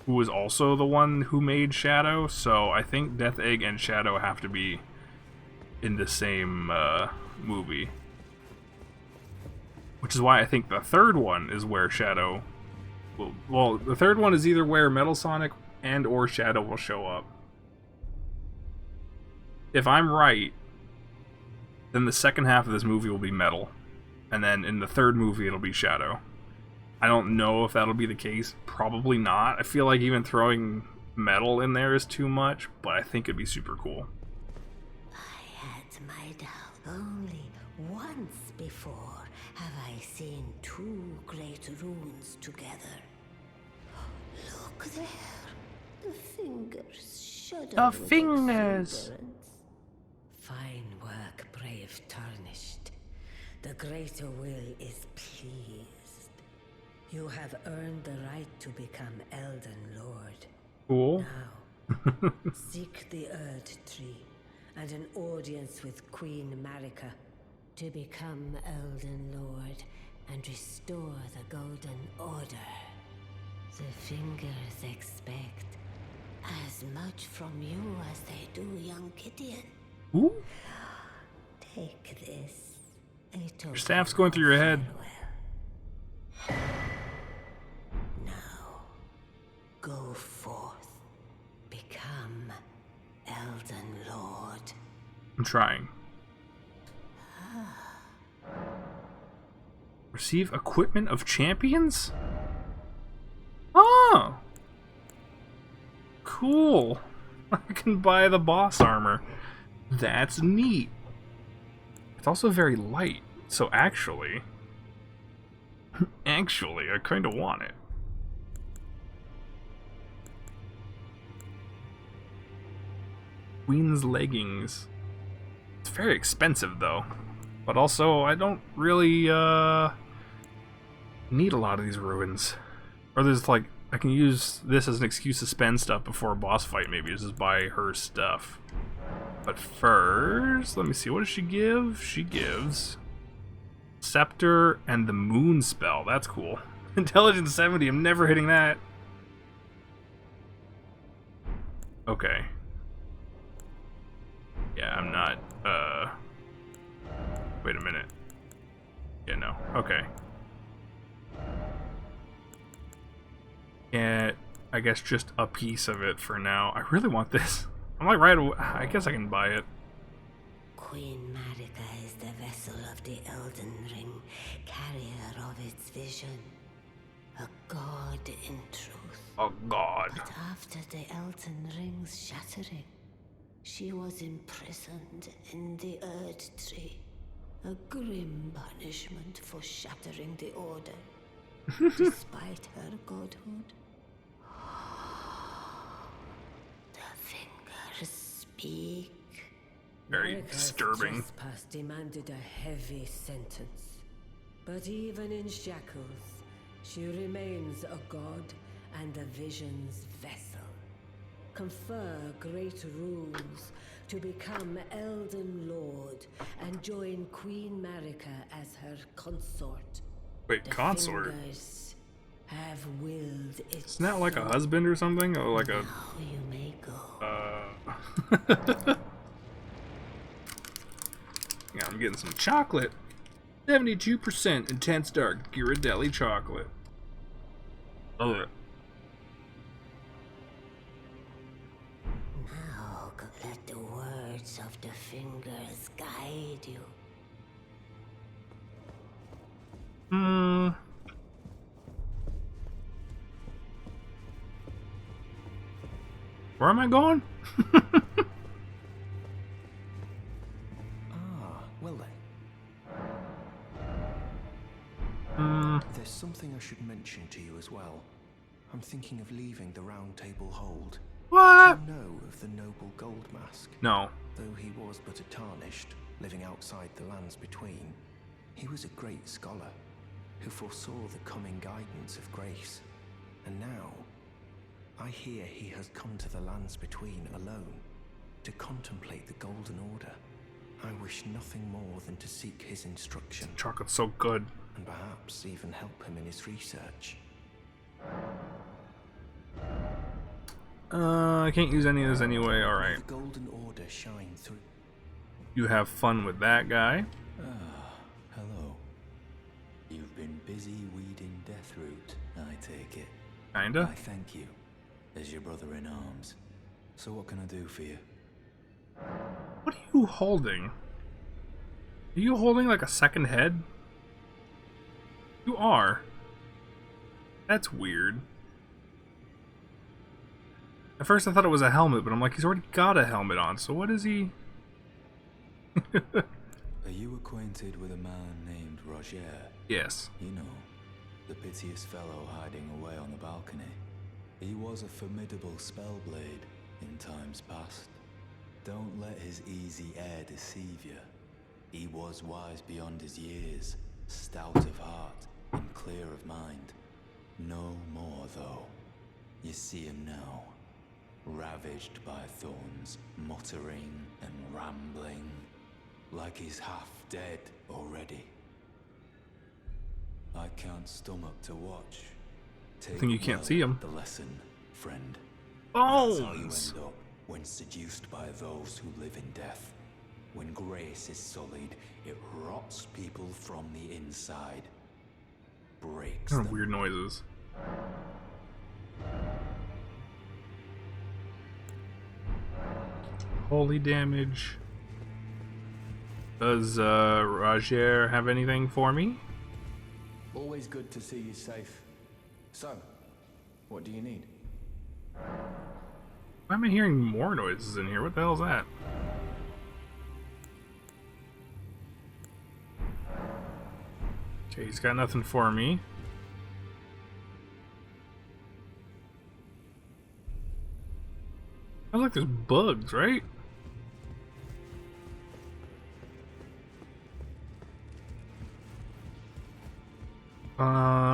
who was also the one who made Shadow, so I think Death Egg and Shadow have to be in the same movie. Which is why I think the third one is where Shadow... Well, the third one is either where Metal Sonic and or Shadow will show up. If I'm right, then the second half of this movie will be Metal. And then in the third movie, it'll be Shadow. I don't know if that'll be the case. Probably not. I feel like even throwing Metal in there is too much, but I think it'd be super cool. I had my doubt. Only once before have I seen two great runes together. Look there. The fingers shudder. The with fingers. exuberance. Fine work, brave Tarnished. The greater will is pleased. You have earned the right to become Elden Lord. Cool. Now, seek the Erd Tree and an audience with Queen Marika to become Elden Lord and restore the Golden Order. The fingers expect as much from you as they do young Gideon. Ooh. Take this. Your staff's going through your head. Now, go forth. Become Elden Lord. I'm trying. Receive equipment of champions? Oh! Cool. I can buy the boss armor. That's neat. It's also very light, so actually, I kind of want it. Queen's leggings. It's very expensive though, but also I don't really need a lot of these ruins. Or there's like, I can use this as an excuse to spend stuff before a boss fight, maybe just buy her stuff. But first, let me see, what does she give? She gives Scepter and the Moon Spell. That's cool. Intelligence 70, I'm never hitting that. Okay. Yeah, I'm not, wait a minute. Yeah, no. Okay. Yeah, I guess just a piece of it for now. I really want this. I'm like right away. I guess I can buy it. Queen Marika is the vessel of the Elden Ring, carrier of its vision. A god in truth. Oh god. But after the Elden Ring's shattering, she was imprisoned in the Erd Tree. A grim punishment for shattering the Order. Despite her godhood. The fingers speak. Very Marika's disturbing. trespass demanded a heavy sentence. But even in shackles, she remains a god and the vision's vessel. Confer great rules to become Elden Lord and join Queen Marika as her consort. Wait, The consort? fingers have willed it. Isn't that like a husband or something? Or like a... Now you may go. Yeah, I'm getting some chocolate. 72% intense dark Ghirardelli chocolate. Love it. Now let the words of the fingers guide you. Where am I going? Well then. There's something I should mention to you as well. I'm thinking of leaving the Round Table Hold. What? Do you know of the noble Gold Mask? No. Though he was but a tarnished, living outside the lands between, he was a great scholar who foresaw the coming guidance of grace. And now, I hear he has come to the lands between alone, to contemplate the Golden Order. I wish nothing more than to seek his instruction. Chocolate's so good. And perhaps even help him in his research. I can't use any of this anyway, alright. The Golden Order shine through. You have fun with that guy. Hello. You've been busy weeding Deathroot, I take it. Kinda. I thank you, as your brother in arms. So what can I do for you? What are you holding? Are you holding like a second head? You are. That's weird. At first I thought it was a helmet, but I'm like, he's already got a helmet on, so what is he? Are you acquainted with a man named Roger? Yes. You know, the piteous fellow hiding away on the balcony. He was a formidable spellblade in times past. Don't let his easy air deceive you. He was wise beyond his years, stout of heart and clear of mind. No more, though. You see him now, ravaged by thorns, muttering and rambling, like he's half dead already. I can't stomach to watch. I think you can't see him. The lesson, friend. That's how you Bones! end up when seduced by those who live in death. When grace is sullied, it rots people from the inside. Breaks Kind of them. weird noises. Holy damage. Does Roger have anything for me? Always good to see you safe. So, what do you need? Why am I hearing more noises in here? What the hell is that? Okay, he's got nothing for me. Sounds like there's bugs, right?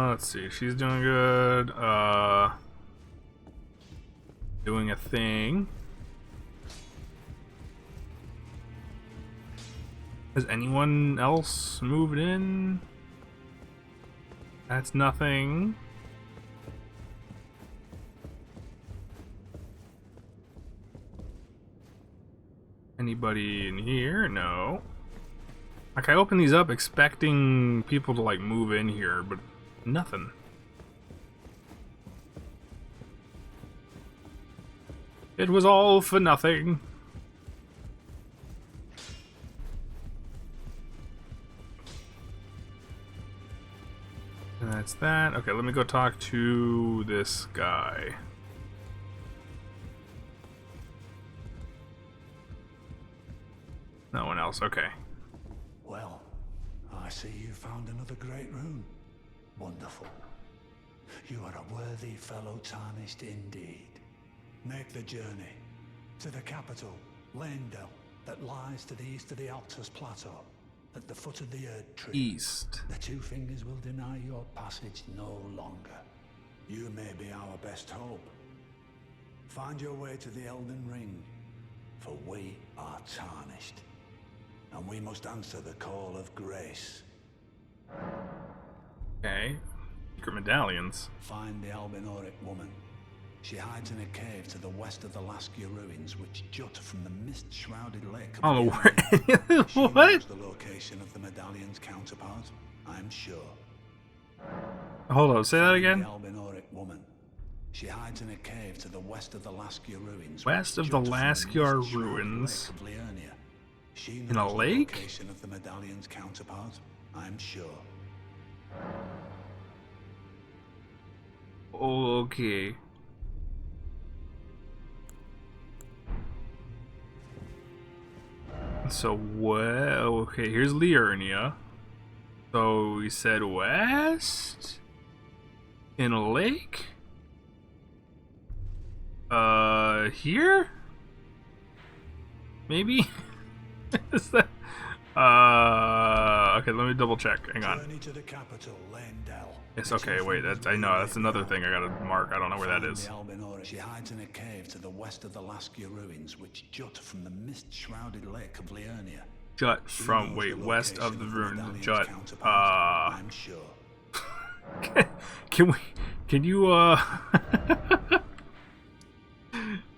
Let's see. She's doing good. Doing a thing. Has anyone else moved in? That's nothing. Anybody in here? No. Like, I open these up expecting people to, like, move in here, but nothing. It was all for nothing. And that's that. Okay, let me go talk to this guy. No one else, okay. Well, I see you found another great rune. Wonderful. You are a worthy fellow tarnished indeed. Make the journey to the capital, Leyndell, that lies to the east of the Altus Plateau, at the foot of the Erd Tree. East. The Two Fingers will deny your passage no longer. You may be our best hope. Find your way to the Elden Ring, for we are tarnished. And we must answer the call of grace. Okay. Secret medallions. Find the Albinoric woman. She hides in a cave to the west of the Laskia ruins, which jut from the mist-shrouded lake of I don't know where Leonia. She what? knows the location of the medallion's counterpart, I'm sure. Hold on, say that again? The Albinoric woman. She hides in a cave to the west of the Laskia ruins. West of the Laskia ruins. In a lake? The location of the medallion's counterpart, I'm sure. Okay. So, well, okay, here's Liurnia. So, we said west? In a lake? Here? Maybe? Is that... okay, let me double check. Hang on. Journey to the capital, Leyndell. Yes, okay, wait, that's, I know, that's another thing I gotta mark. I don't know where that is. She hides in a cave to the west of the Laskia ruins, which jut from the mist-shrouded lake of Liurnia. Jut from, wait, west of the ruins. Jut, I'm sure. can you,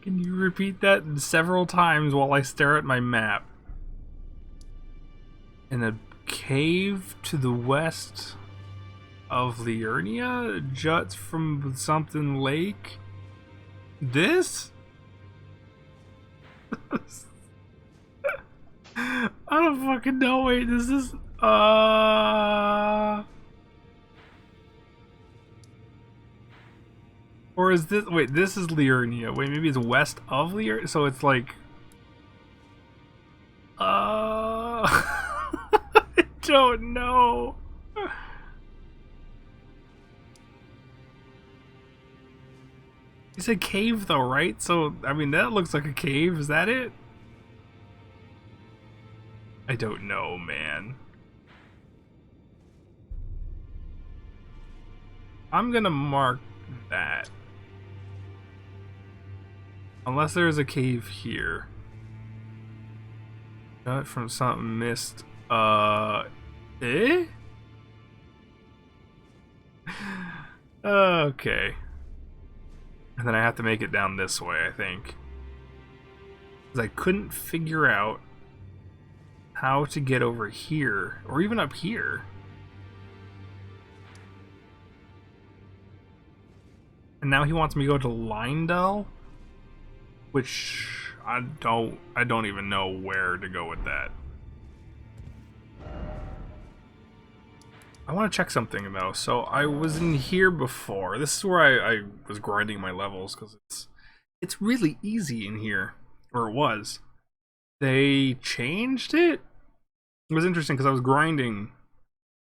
can you repeat that several times while I stare at my map? In a cave to the west of Liurnia, juts from something lake. This? I don't fucking know. Wait, this is or is this? Wait, this is Liurnia. Wait, maybe it's west of Liurnia. So it's like I don't know. You said cave though, right? So, I mean, that looks like a cave. Is that it? I don't know, man. I'm gonna mark that. Unless there's a cave here. Got from something missed. Eh? Okay. And then I have to make it down this way, I think. Because I couldn't figure out how to get over here, or even up here. And now he wants me to go to Leyndell, which I don't even know where to go with that. I want to check something though. So I was in here before. This is where I was grinding my levels because it's really easy in here, or it was. They changed it. It was interesting because I was grinding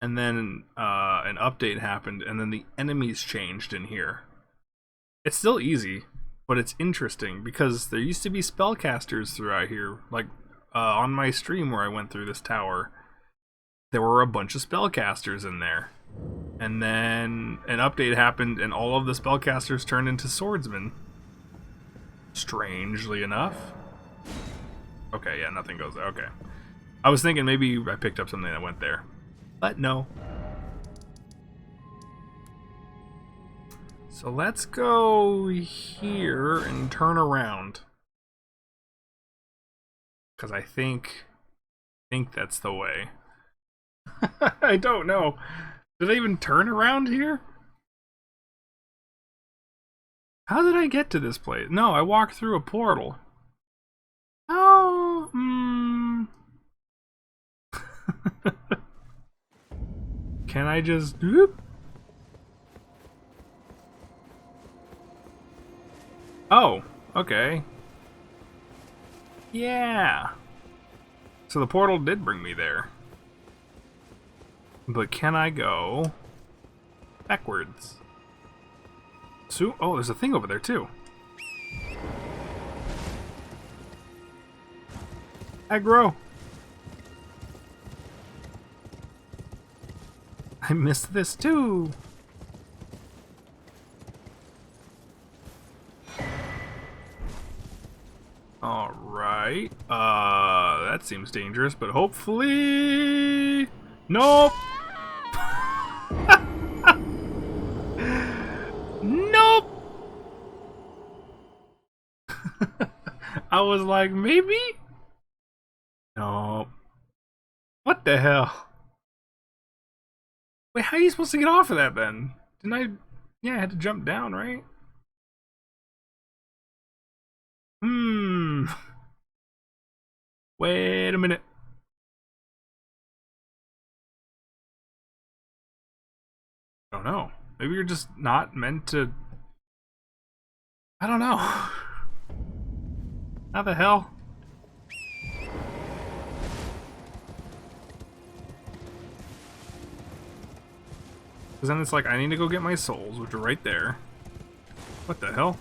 and then an update happened, and then the enemies changed in here. It's still easy, but it's interesting because there used to be spellcasters throughout here. Like on my stream where I went through this tower, there were a bunch of spellcasters in there. And then an update happened and all of the spellcasters turned into swordsmen. Strangely enough. Okay, yeah, nothing goes there. Okay. I was thinking maybe I picked up something that went there. But no. So let's go here and turn around. Because I think that's the way. I don't know. Did I even turn around here? How did I get to this place? No, I walked through a portal. Oh, Can I just... Whoop? Oh, okay. Yeah. So the portal did bring me there. But can I go backwards? So, oh, there's a thing over there too. Aggro. I missed this too. Alright. That seems dangerous, but hopefully... Nope! Nope! I was like, maybe? Nope. What the hell? Wait, how are you supposed to get off of that then? Didn't I... Yeah, I had to jump down, right? Wait a minute. I don't know. Maybe you're just not meant to... I don't know. How the hell? Because then it's like, I need to go get my souls, which are right there. What the hell?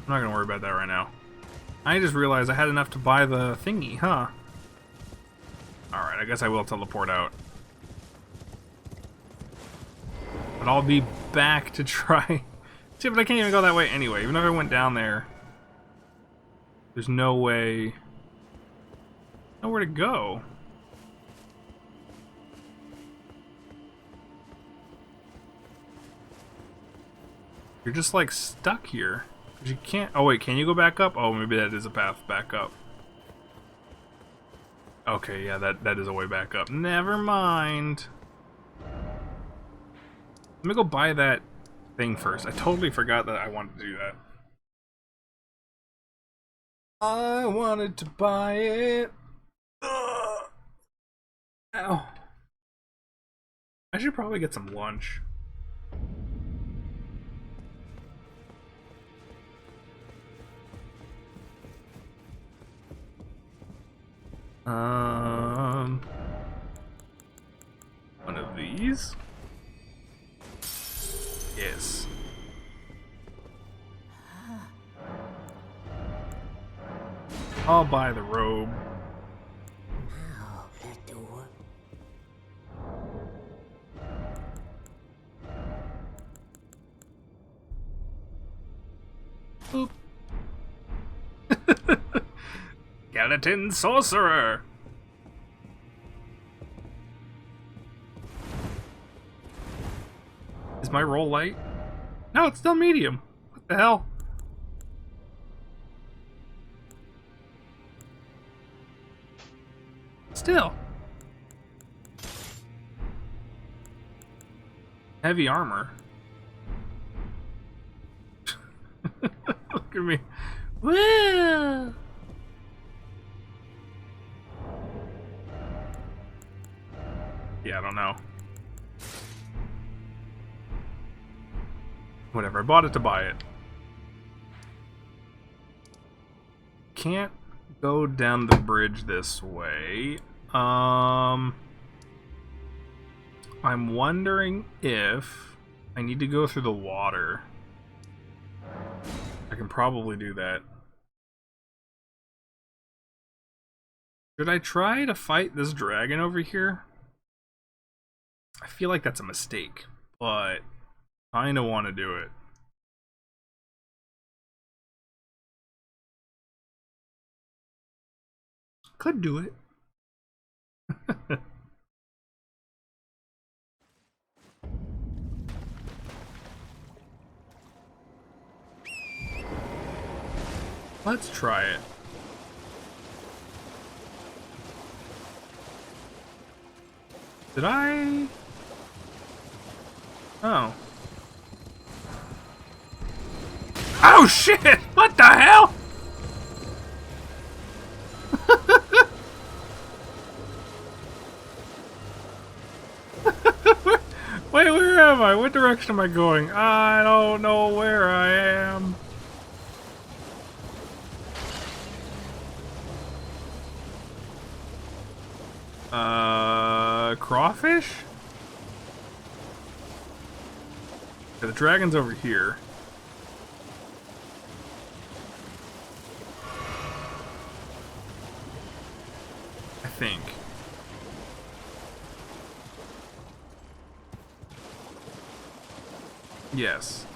I'm not gonna worry about that right now. I just realized I had enough to buy the thingy, huh? Alright, I guess I will teleport out. But I'll be back to try... See, but I can't even go that way anyway. Even if I went down there, there's no way... Nowhere to go. You're just like stuck here. You can't... Oh wait, can you go back up? Oh, maybe that is a path back up. Okay, yeah, that is a way back up. Never mind. Let me go buy that thing first. I totally forgot that I wanted to do that. I wanted to buy it. Ugh. Ow. I should probably get some lunch. One of these? Yes. I'll buy the robe. Now, let the work. Boop. Skeleton sorcerer. Is my roll light? No, it's still medium. What the hell? Still. Heavy armor. Look at me. Woo! Yeah, I don't know. Whatever, I bought it to buy it. can't go down the bridge this way. I'm wondering if I need to go through the water. I can probably do that. Should I try to fight this dragon over here? I feel like that's a mistake, but I kinda want to do it. Could do it. Let's try it. Did I? Oh. Oh shit! What the hell? Wait, where am I? What direction am I going? I don't know where I am. Crawfish? Okay, the dragon's over here. I think. Yes.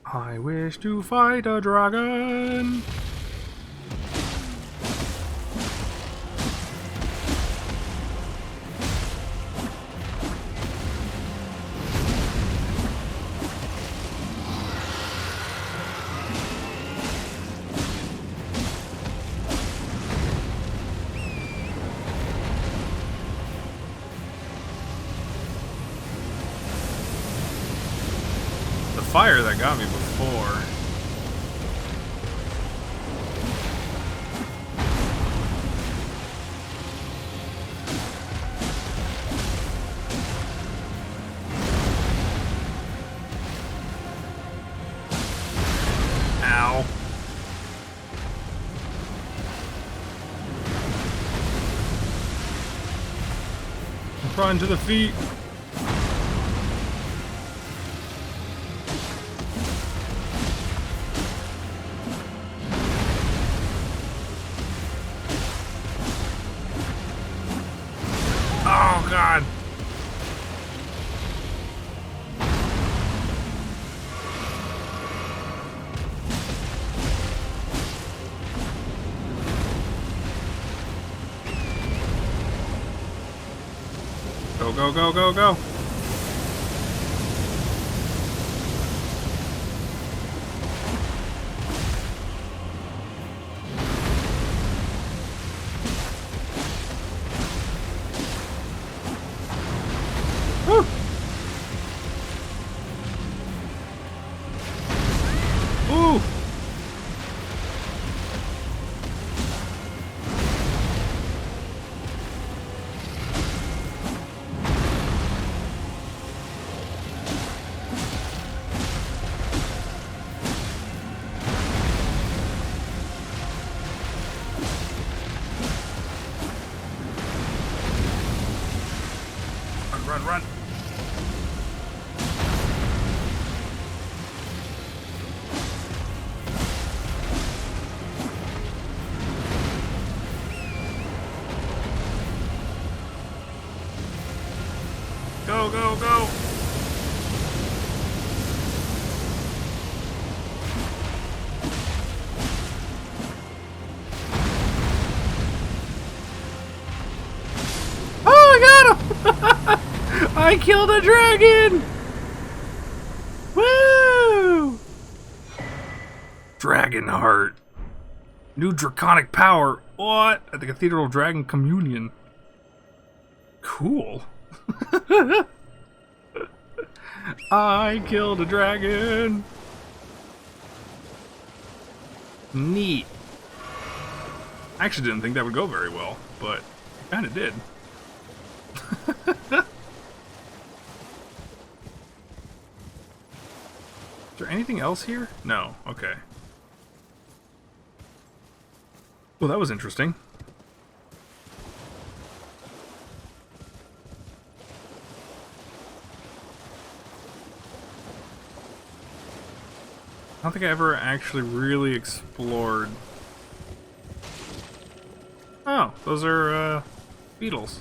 I wish to fight a dragon. Fire that got me before. Ow. Run to the feet. Oh god. Go, go, go, go, go. Woo. Ooh. Run, run. Go, go, go. Oh, I got him! I killed a dragon! Woo! Dragon heart. New draconic power. What? At the Cathedral of Dragon Communion. Cool. I killed a dragon. Neat. I actually didn't think that would go very well, but it kind of did. anything else here? No. Okay. Well, that was interesting. I don't think I ever actually really explored. Oh, those are beetles.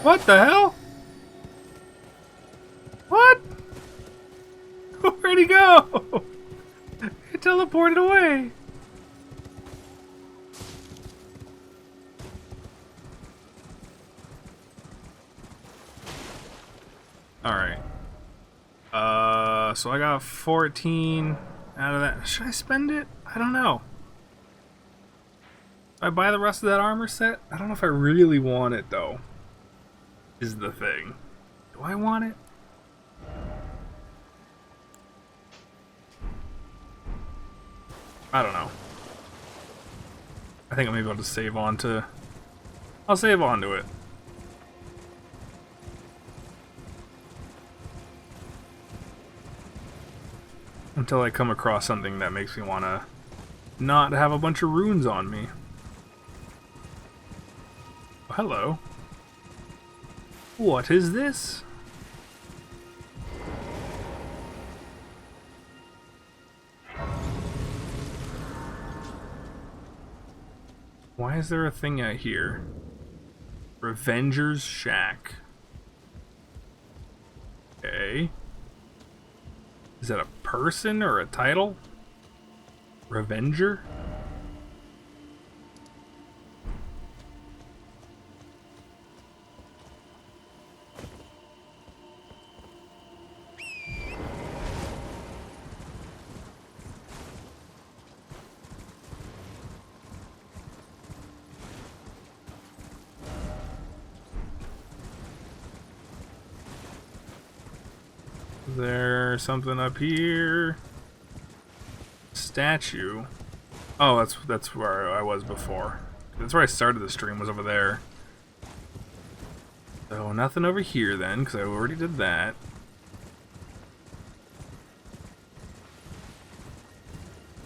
What the hell? What? Where'd he go? He teleported away. Alright. So I got 14 out of that. Should I spend it? I don't know. Do I buy the rest of that armor set? I don't know if I really want it, though. Is the thing. Do I want it? I don't know. I think maybe I'll just save on to... I'll save on to it. Until I come across something that makes me want to not have a bunch of runes on me. Oh, hello. What is this? Why is there a thing out here? Revenger's Shack. Okay. Is that a person or a title? Revenger? Is there something up here? Statue. Oh, that's where I was before. That's where I started the stream, was over there. So nothing over here then, because I already did that.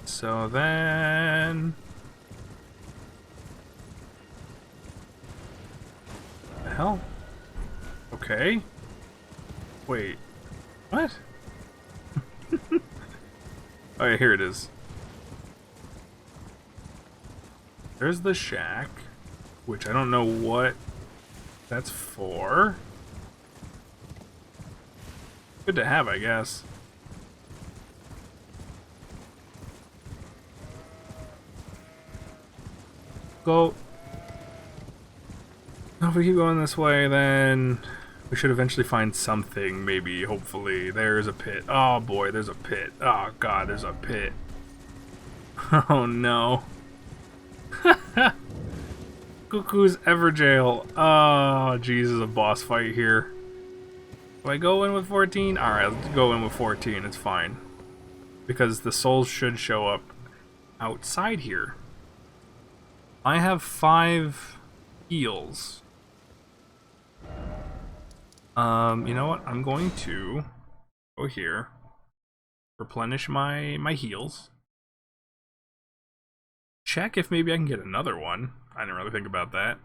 So then... the hell? Okay. Wait. What? Oh yeah, here it is. There's the shack, which I don't know what that's for. Good to have, I guess. Go. If we keep going this way, then we should eventually find something, maybe, hopefully. There's a pit. Oh boy, there's a pit. Oh god, there's a pit. Oh no. Cuckoo's Everjail. Oh, Jesus, a boss fight here. Do I go in with 14? Alright, let's go in with 14. It's fine. Because the souls should show up outside here. I have 5 heals. You know what? I'm going to go here. Replenish my heals. Check if maybe I can get another one. I didn't really think about that.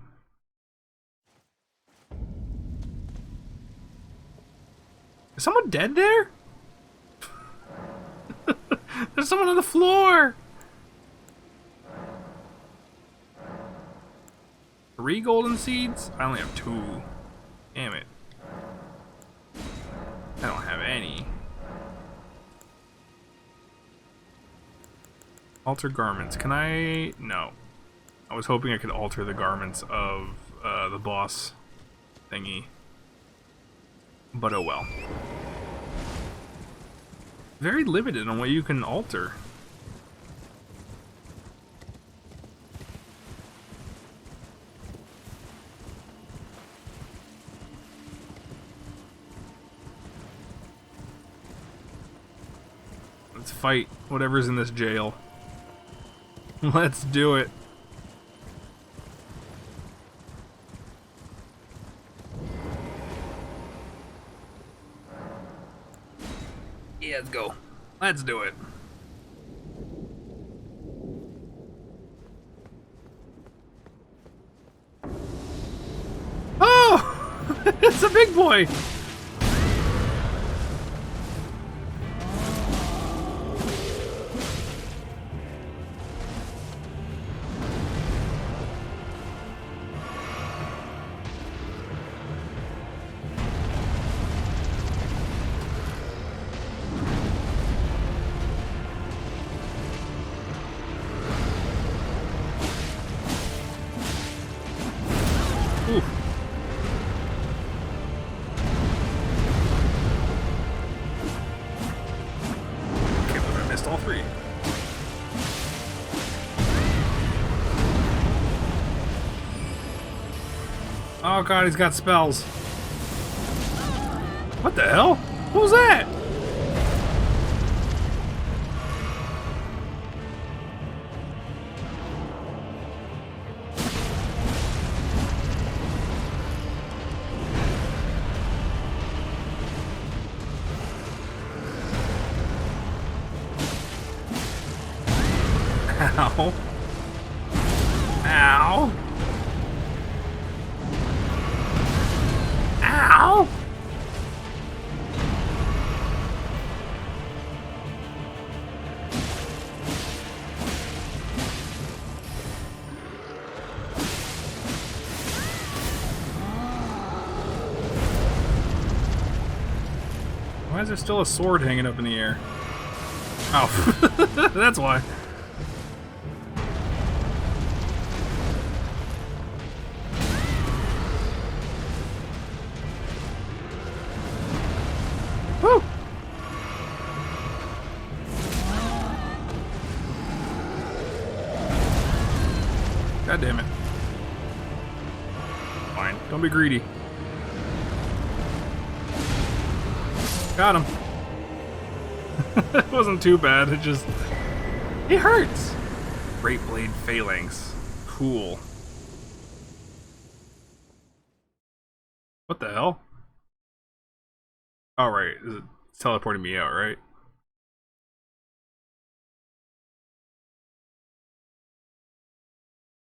Is someone dead there? There's someone on the floor! 3 golden seeds? I only have 2. Damn it. I don't have any. Alter garments. Can I? No. I was hoping I could alter the garments of the boss thingy. But oh well. Very limited on what you can alter. Let's fight whatever's in this jail. Let's do it. Let's do it. Oh! It's a big boy! All three. Oh god, he's got spells. What the hell? What was that? Ow. Ow. Ow. Why is there still a sword hanging up in the air? Oh, that's why. Woo! God damn it. Fine, don't be greedy. Got him. It wasn't too bad, it hurts. Great Blade Phalanx. Cool. What the hell? Alright, it's teleporting me out, right?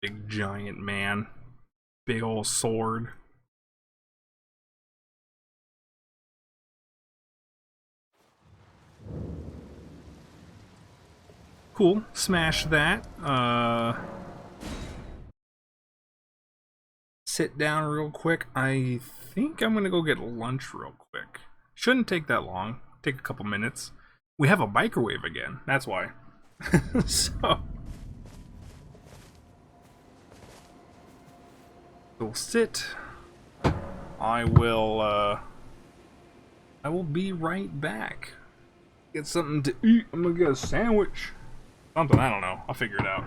Big giant man. Big old sword. Cool. Smash that. Sit down real quick. I think I'm gonna go get lunch real quick. Shouldn't take that long. Take a couple minutes. We have a microwave again. That's why. So we'll sit. I will be right back. Get something to eat. I'm gonna get a sandwich. Something, I don't know. I'll figure it out.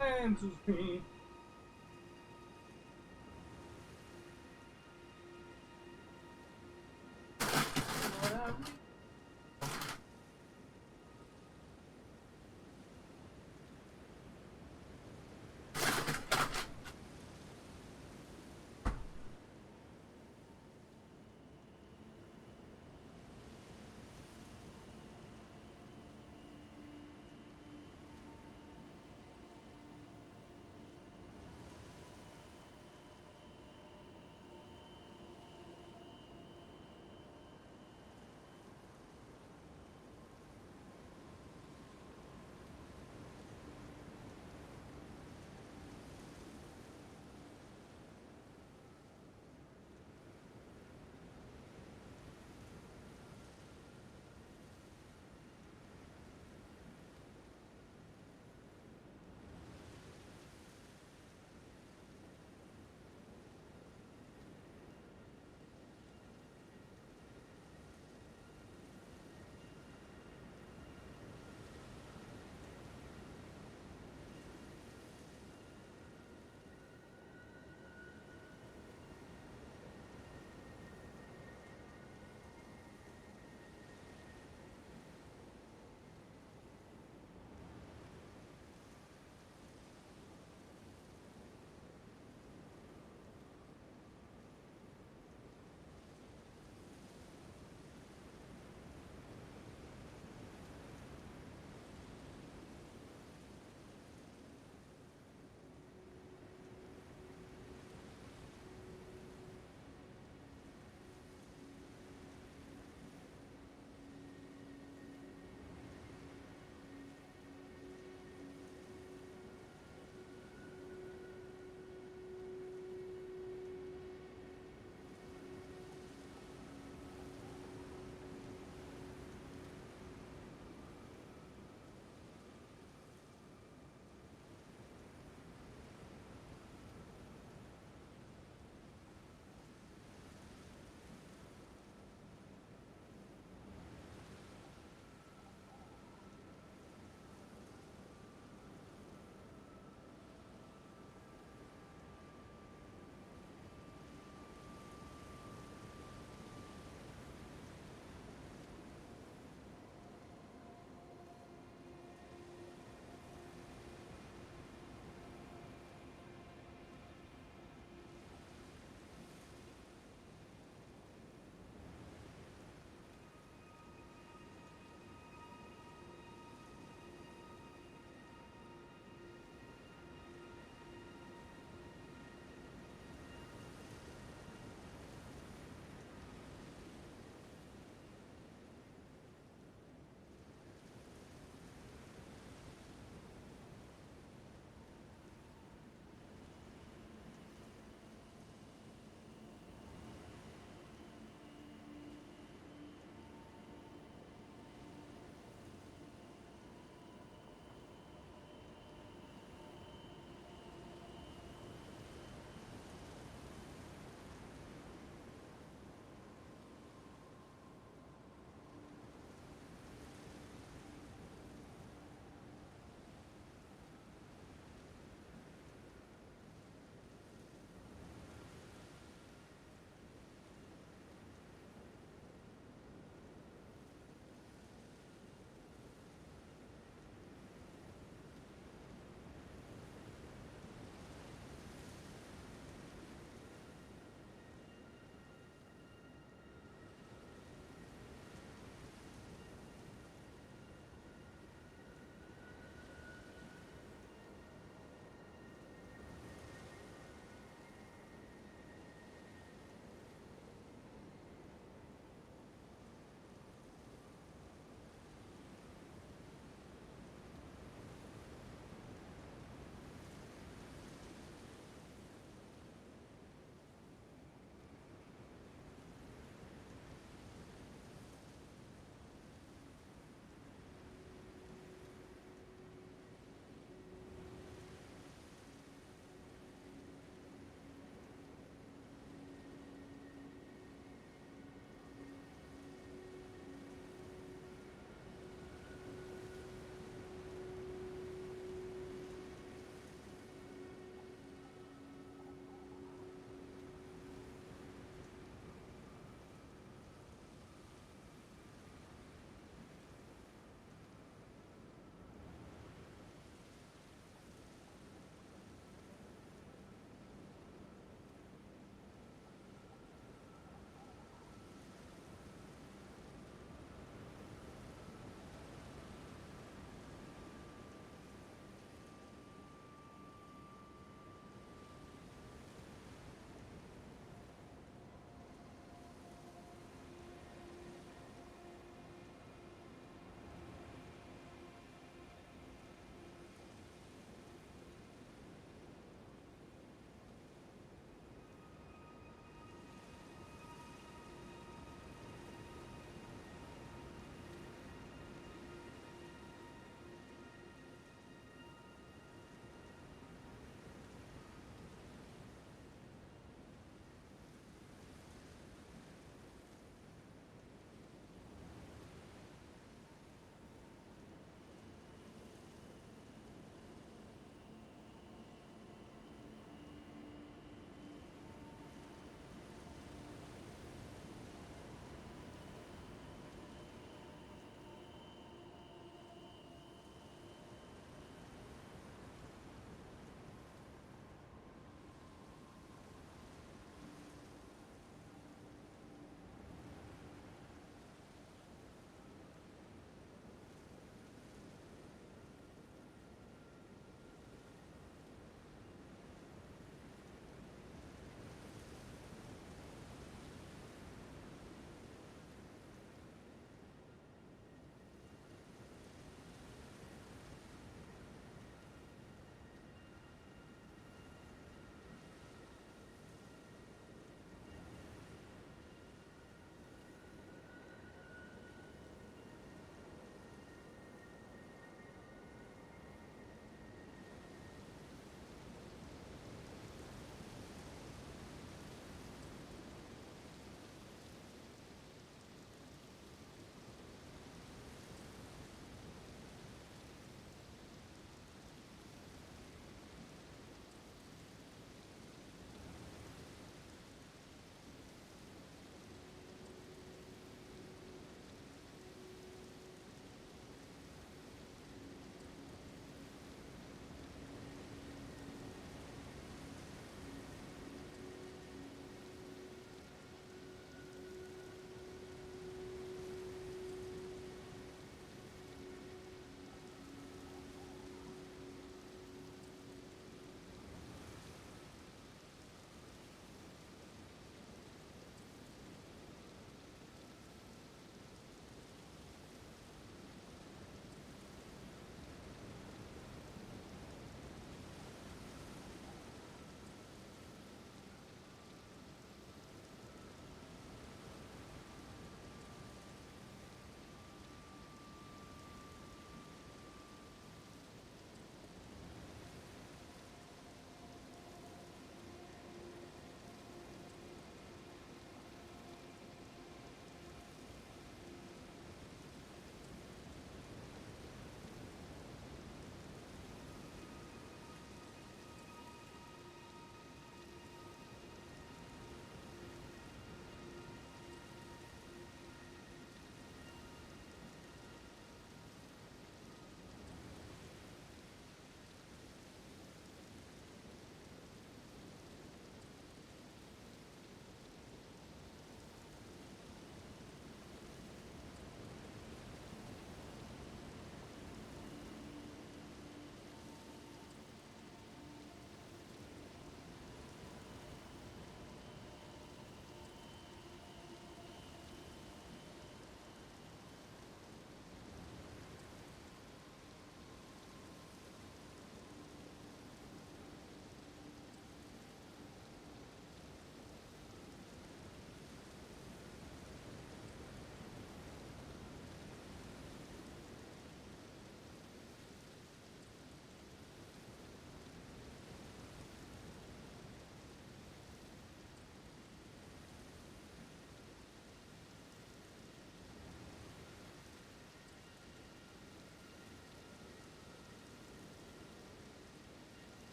Answers me.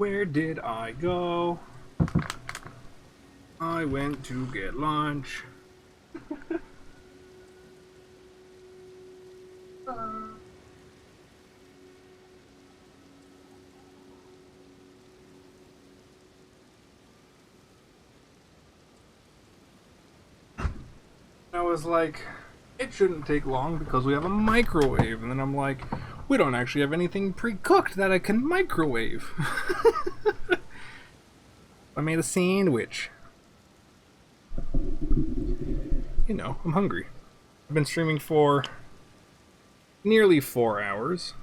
Where did I go? I went to get lunch. I was like, it shouldn't take long because we have a microwave. And then I'm like, we don't actually have anything pre-cooked that I can microwave. I made a sandwich. You know, I'm hungry. I've been streaming for nearly 4 hours.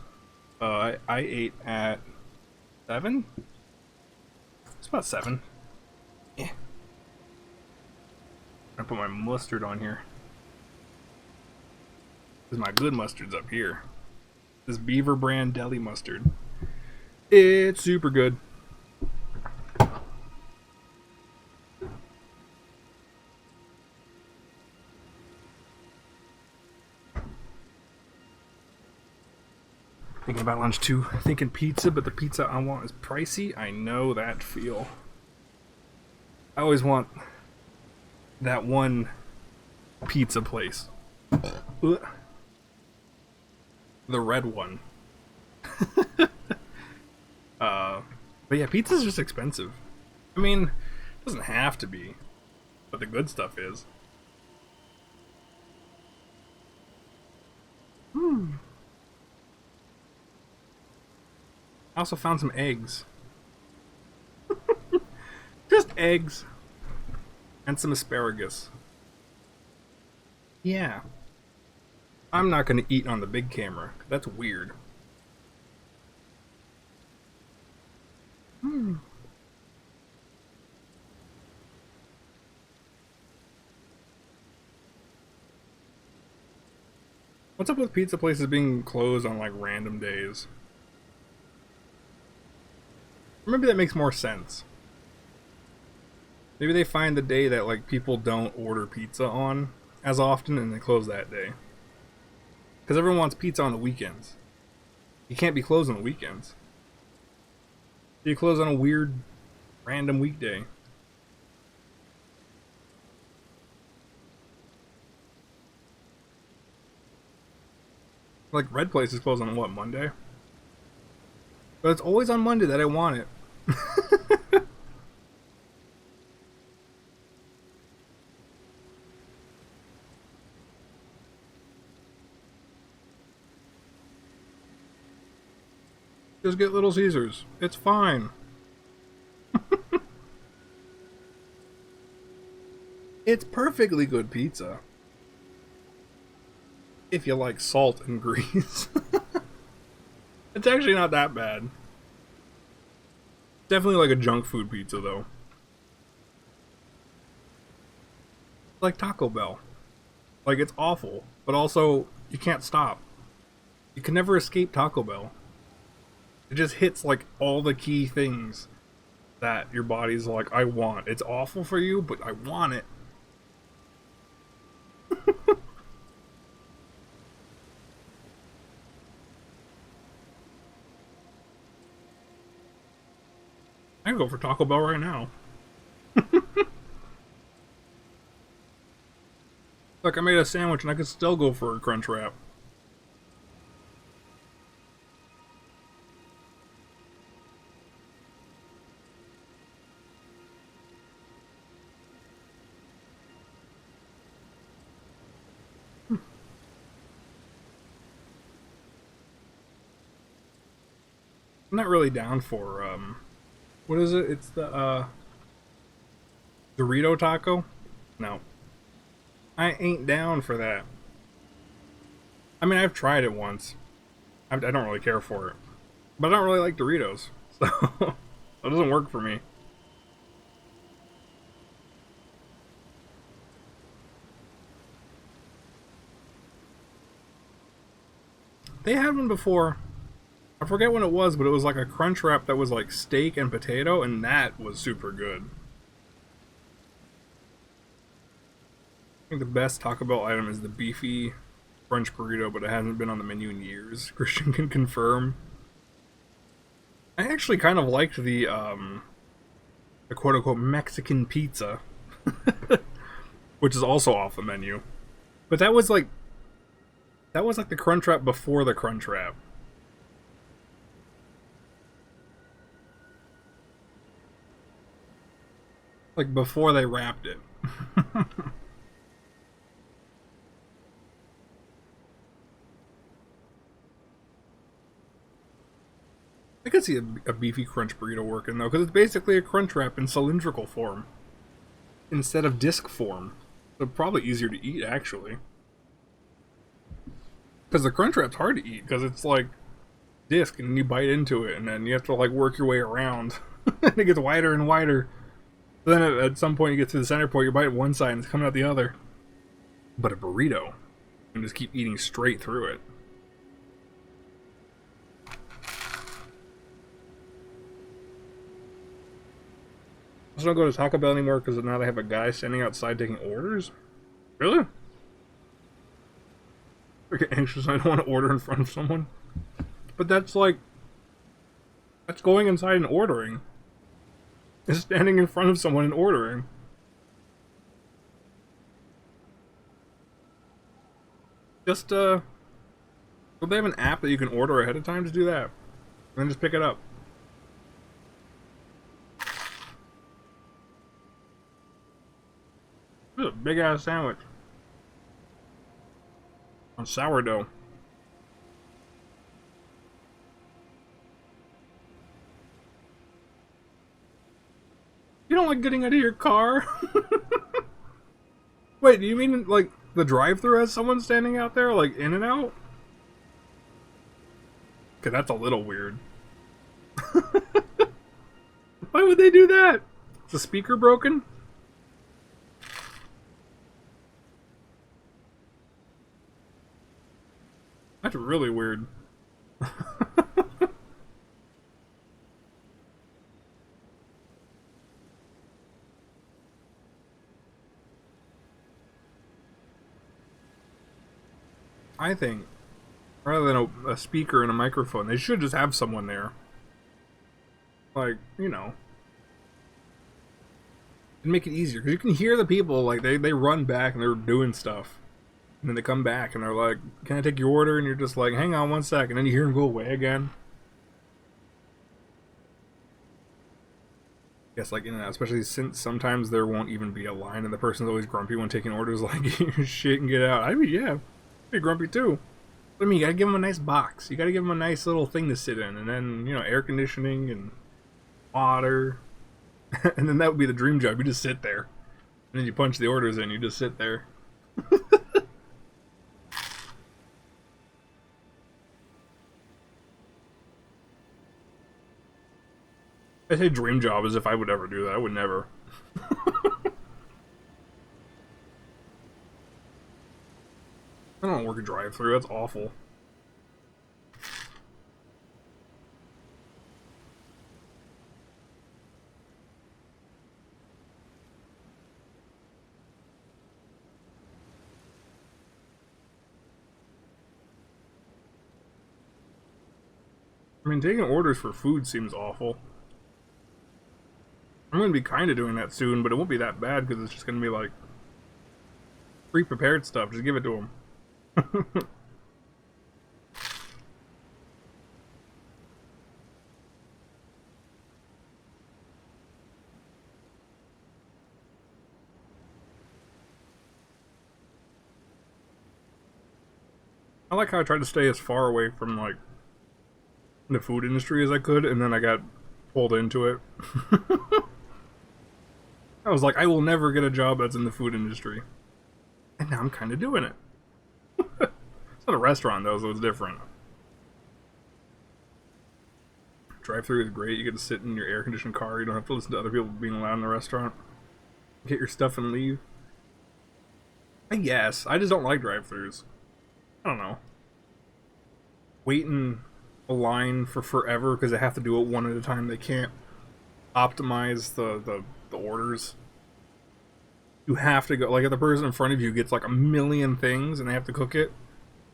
I ate at 7? It's about 7. Yeah. I put my mustard on here. This is my good mustard's up here. This Beaver brand deli mustard. It's super good. Thinking about lunch too. Thinking pizza, but the pizza I want is pricey. I know that feel. I always want that one pizza place. The red one. But yeah, pizza's just expensive. I mean, it doesn't have to be, but the good stuff is. I also found some eggs. Just eggs. And some asparagus. Yeah. I'm not going to eat on the big camera. That's weird. What's up with pizza places being closed on like random days? Maybe that makes more sense. Maybe they find the day that like people don't order pizza on as often and they close that day. Because everyone wants pizza on the weekends. You can't be closed on the weekends. You close on a weird, random weekday. Like Red Place is closed on what, Monday? But it's always on Monday that I want it. Just get Little Caesars. It's fine. It's perfectly good pizza. If you like salt and grease. It's actually not that bad. Definitely like a junk food pizza though. Like Taco Bell. Like it's awful, but also you can't stop. You can never escape Taco Bell. It just hits like all the key things that your body's like, I want. It's awful for you, but I want it. I can go for Taco Bell right now. Look, I made a sandwich and I could still go for a Crunch Wrap. I'm not really down for, what is it? It's the, Dorito taco? No. I ain't down for that. I mean, I've tried it once. I don't really care for it. But I don't really like Doritos. So, it doesn't work for me. They had one before. I forget when it was, but it was like a Crunch Wrap that was like steak and potato, and that was super good. I think the best Taco Bell item is the beefy Crunch burrito, but it hasn't been on the menu in years. Christian can confirm. I actually kind of liked the quote-unquote Mexican pizza, which is also off the menu. But that was like the Crunchwrap before the Crunchwrap. Like before they wrapped it. I could see a beefy crunch burrito working though, because it's basically a Crunchwrap in cylindrical form instead of disc form. So probably easier to eat actually. Because the Crunchwrap's hard to eat because it's like disc and you bite into it and then you have to like work your way around. And it gets wider and wider. Then at some point you get to the center point, you bite one side and it's coming out the other. But a burrito, you can just keep eating straight through it. I just don't go to Taco Bell anymore because now they have a guy standing outside taking orders. Really? I get anxious. I don't want to order in front of someone. But that's like... that's going inside and ordering. It's standing in front of someone and ordering. Just, well, they have an app that you can order ahead of time to do that. And then just pick it up. This is a big-ass sandwich. On sourdough. You don't like getting out of your car? Wait, do you mean, like, the drive-thru has someone standing out there, like, in and out? Okay, that's a little weird. Why would they do that? Is the speaker broken? That's really weird. I think, rather than a speaker and a microphone, they should just have someone there. Like, you know. And make it easier. Because you can hear the people, like, they run back and they're doing stuff. And then they come back and they're like, can I take your order? And you're just like, hang on one sec. And then you hear them go away again. Yes, like in and out, especially since sometimes there won't even be a line and the person's always grumpy when taking orders, like, get your shit and get out. I mean, yeah, I'd be grumpy too. But I mean, you gotta give them a nice box. You gotta give them a nice little thing to sit in. And then, you know, air conditioning and water. And then that would be the dream job. You just sit there. And then you punch the orders in, you just sit there. I say dream job as if I would ever do that. I would never. I don't work a drive-thru. That's awful. I mean, taking orders for food seems awful. I'm going to be kind of doing that soon, but it won't be that bad because it's just going to be like pre-prepared stuff. Just give it to them. I like how I tried to stay as far away from like the food industry as I could, and then I got pulled into it. I was like, I will never get a job that's in the food industry. And now I'm kind of doing it. It's not a restaurant, though, so it's different. Drive-thru is great. You get to sit in your air-conditioned car. You don't have to listen to other people being loud in the restaurant. Get your stuff and leave. I guess. I just don't like drive-thrus. I don't know. Waiting a line for forever because they have to do it one at a time. They can't optimize the orders. You have to go, like if the person in front of you gets like a million things and they have to cook it,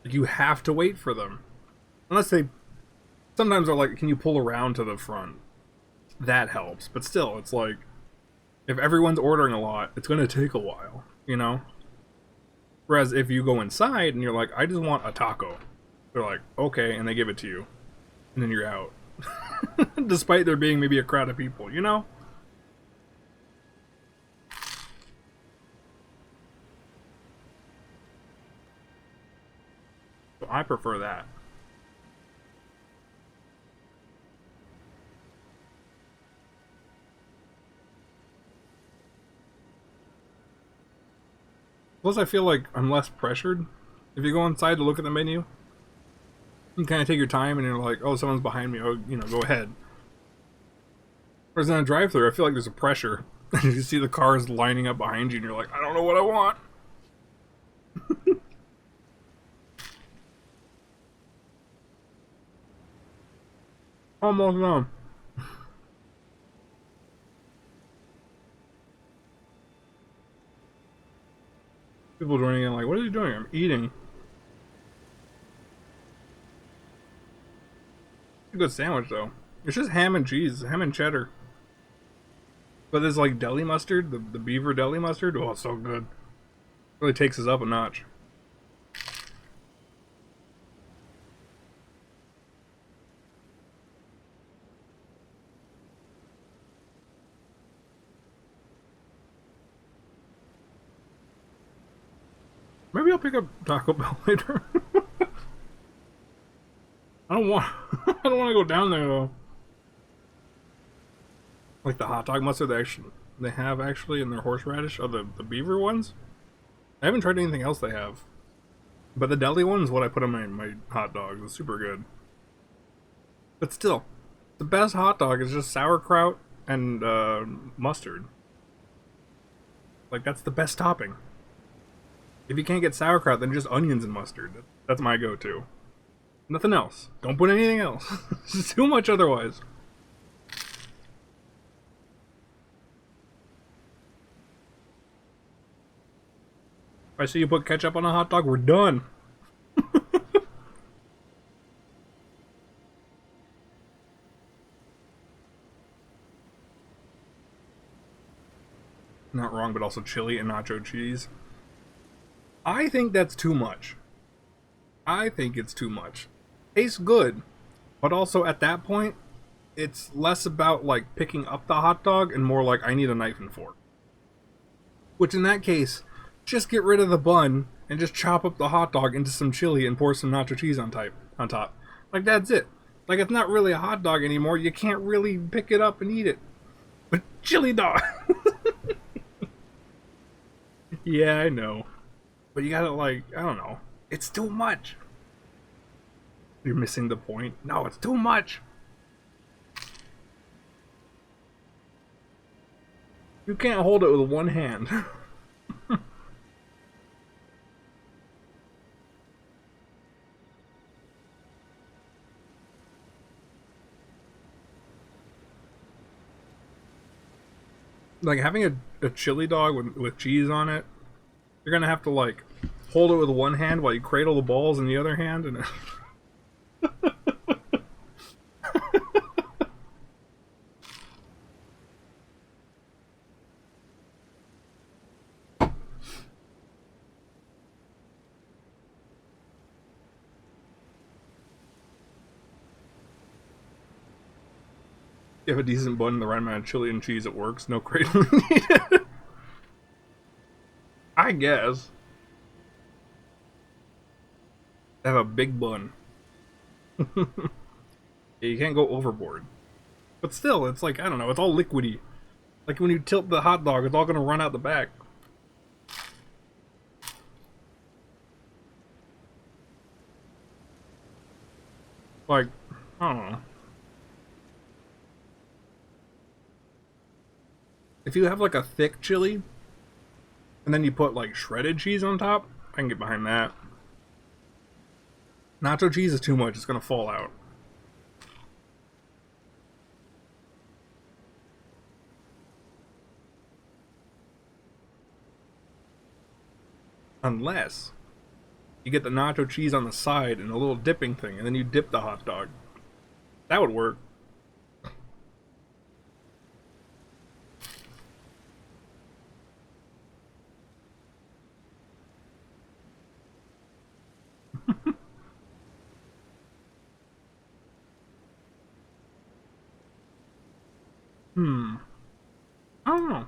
you have to wait for them. Unless they Sometimes they're like, can you pull around to the front? That helps, but still, it's like, if everyone's ordering a lot, it's going to take a while, you know? Whereas if you go inside and you're like, I just want a taco, they're like, okay, and they give it to you, and then you're out. Despite there being maybe a crowd of people, you know? So I prefer that. Plus, I feel like I'm less pressured. If you go inside to look at the menu, you kind of take your time and you're like, oh, someone's behind me, oh, you know, go ahead. Whereas in a drive-thru, I feel like there's a pressure. You see the cars lining up behind you and you're like, I don't know what I want. Almost done. People joining in like, what are you doing? I'm eating. It's a good sandwich though. It's just ham and cheese, ham and cheddar. But there's like deli mustard, the beaver deli mustard. Oh, it's so good. Really takes us up a notch. Maybe I'll pick up Taco Bell later. I don't want to go down there though. Like the hot dog mustard they have actually in their horseradish, or the beaver ones. I haven't tried anything else they have. But the deli one's what I put on my hot dogs. It's super good. But still, the best hot dog is just sauerkraut and mustard. Like, that's the best topping. If you can't get sauerkraut, then just onions and mustard. That's my go-to. Nothing else. Don't put anything else. It's too much otherwise. If I see you put ketchup on a hot dog, we're done. Not wrong, but also chili and nacho cheese. I think that's too much. I think it's too much. Tastes good, but also at that point, it's less about like picking up the hot dog and more like I need a knife and fork. Which in that case, just get rid of the bun and just chop up the hot dog into some chili and pour some nacho cheese on top. Like, that's it. Like, it's not really a hot dog anymore. You can't really pick it up and eat it. But chili dog. Yeah, I know. But you gotta, like, I don't know. It's too much. You're missing the point. No, it's too much. You can't hold it with one hand. Like, having a chili dog with cheese on it, you're gonna have to, like, hold it with one hand while you cradle the balls in the other hand, and you have a decent bun, the right amount of chili and cheese, it works. No cradling needed. I guess. Have a big bun. Yeah, you can't go overboard. But still, it's like, I don't know, it's all liquidy. Like when you tilt the hot dog, it's all gonna run out the back. Like, I don't know. If you have like a thick chili, and then you put like shredded cheese on top, I can get behind that. Nacho cheese is too much, it's gonna fall out. Unless you get the nacho cheese on the side and a little dipping thing, and then you dip the hot dog. That would work. I don't know.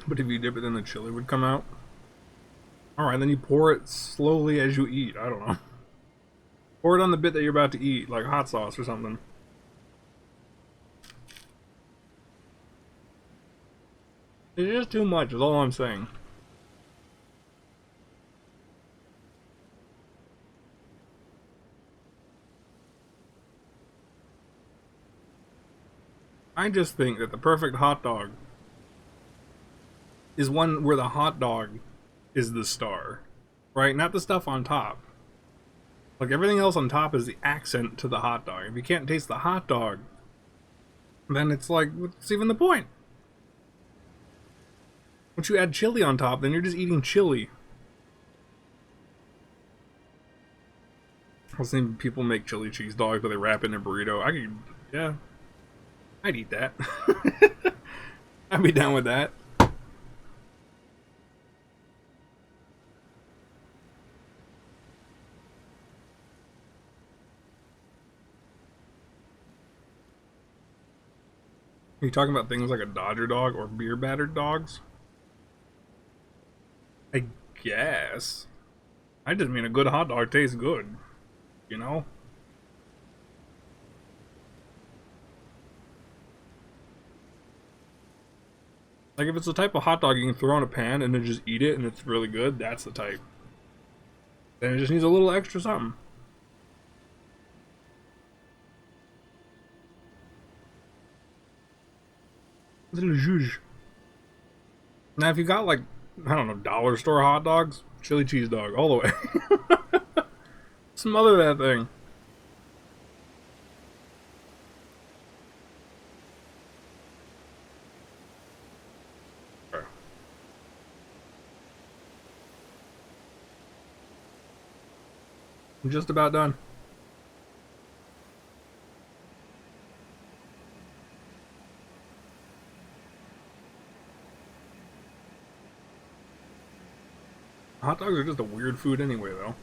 But if you dip it, then the chili would come out. Alright, then you pour it slowly as you eat. I don't know. Pour it on the bit that you're about to eat, like hot sauce or something. It's just too much, is all I'm saying. I just think that the perfect hot dog is one where the hot dog is the star, right? Not the stuff on top. Like, everything else on top is the accent to the hot dog. If you can't taste the hot dog, then it's like, what's even the point? Once you add chili on top, then you're just eating chili. I've seen people make chili cheese dogs, but they wrap it in a burrito. Yeah, I'd eat that. I'd be down with that. Are you talking about things like a Dodger dog or beer battered dogs? I guess. I just mean a good hot dog tastes good, you know? Like, if it's the type of hot dog you can throw in a pan and then just eat it and it's really good, that's the type. Then it just needs a little extra something. Little zhuzh. Now, if you got, like, I don't know, dollar store hot dogs, chili cheese dog, all the way. Smother that thing. Okay. I'm just about done. Hot dogs are just a weird food anyway, though.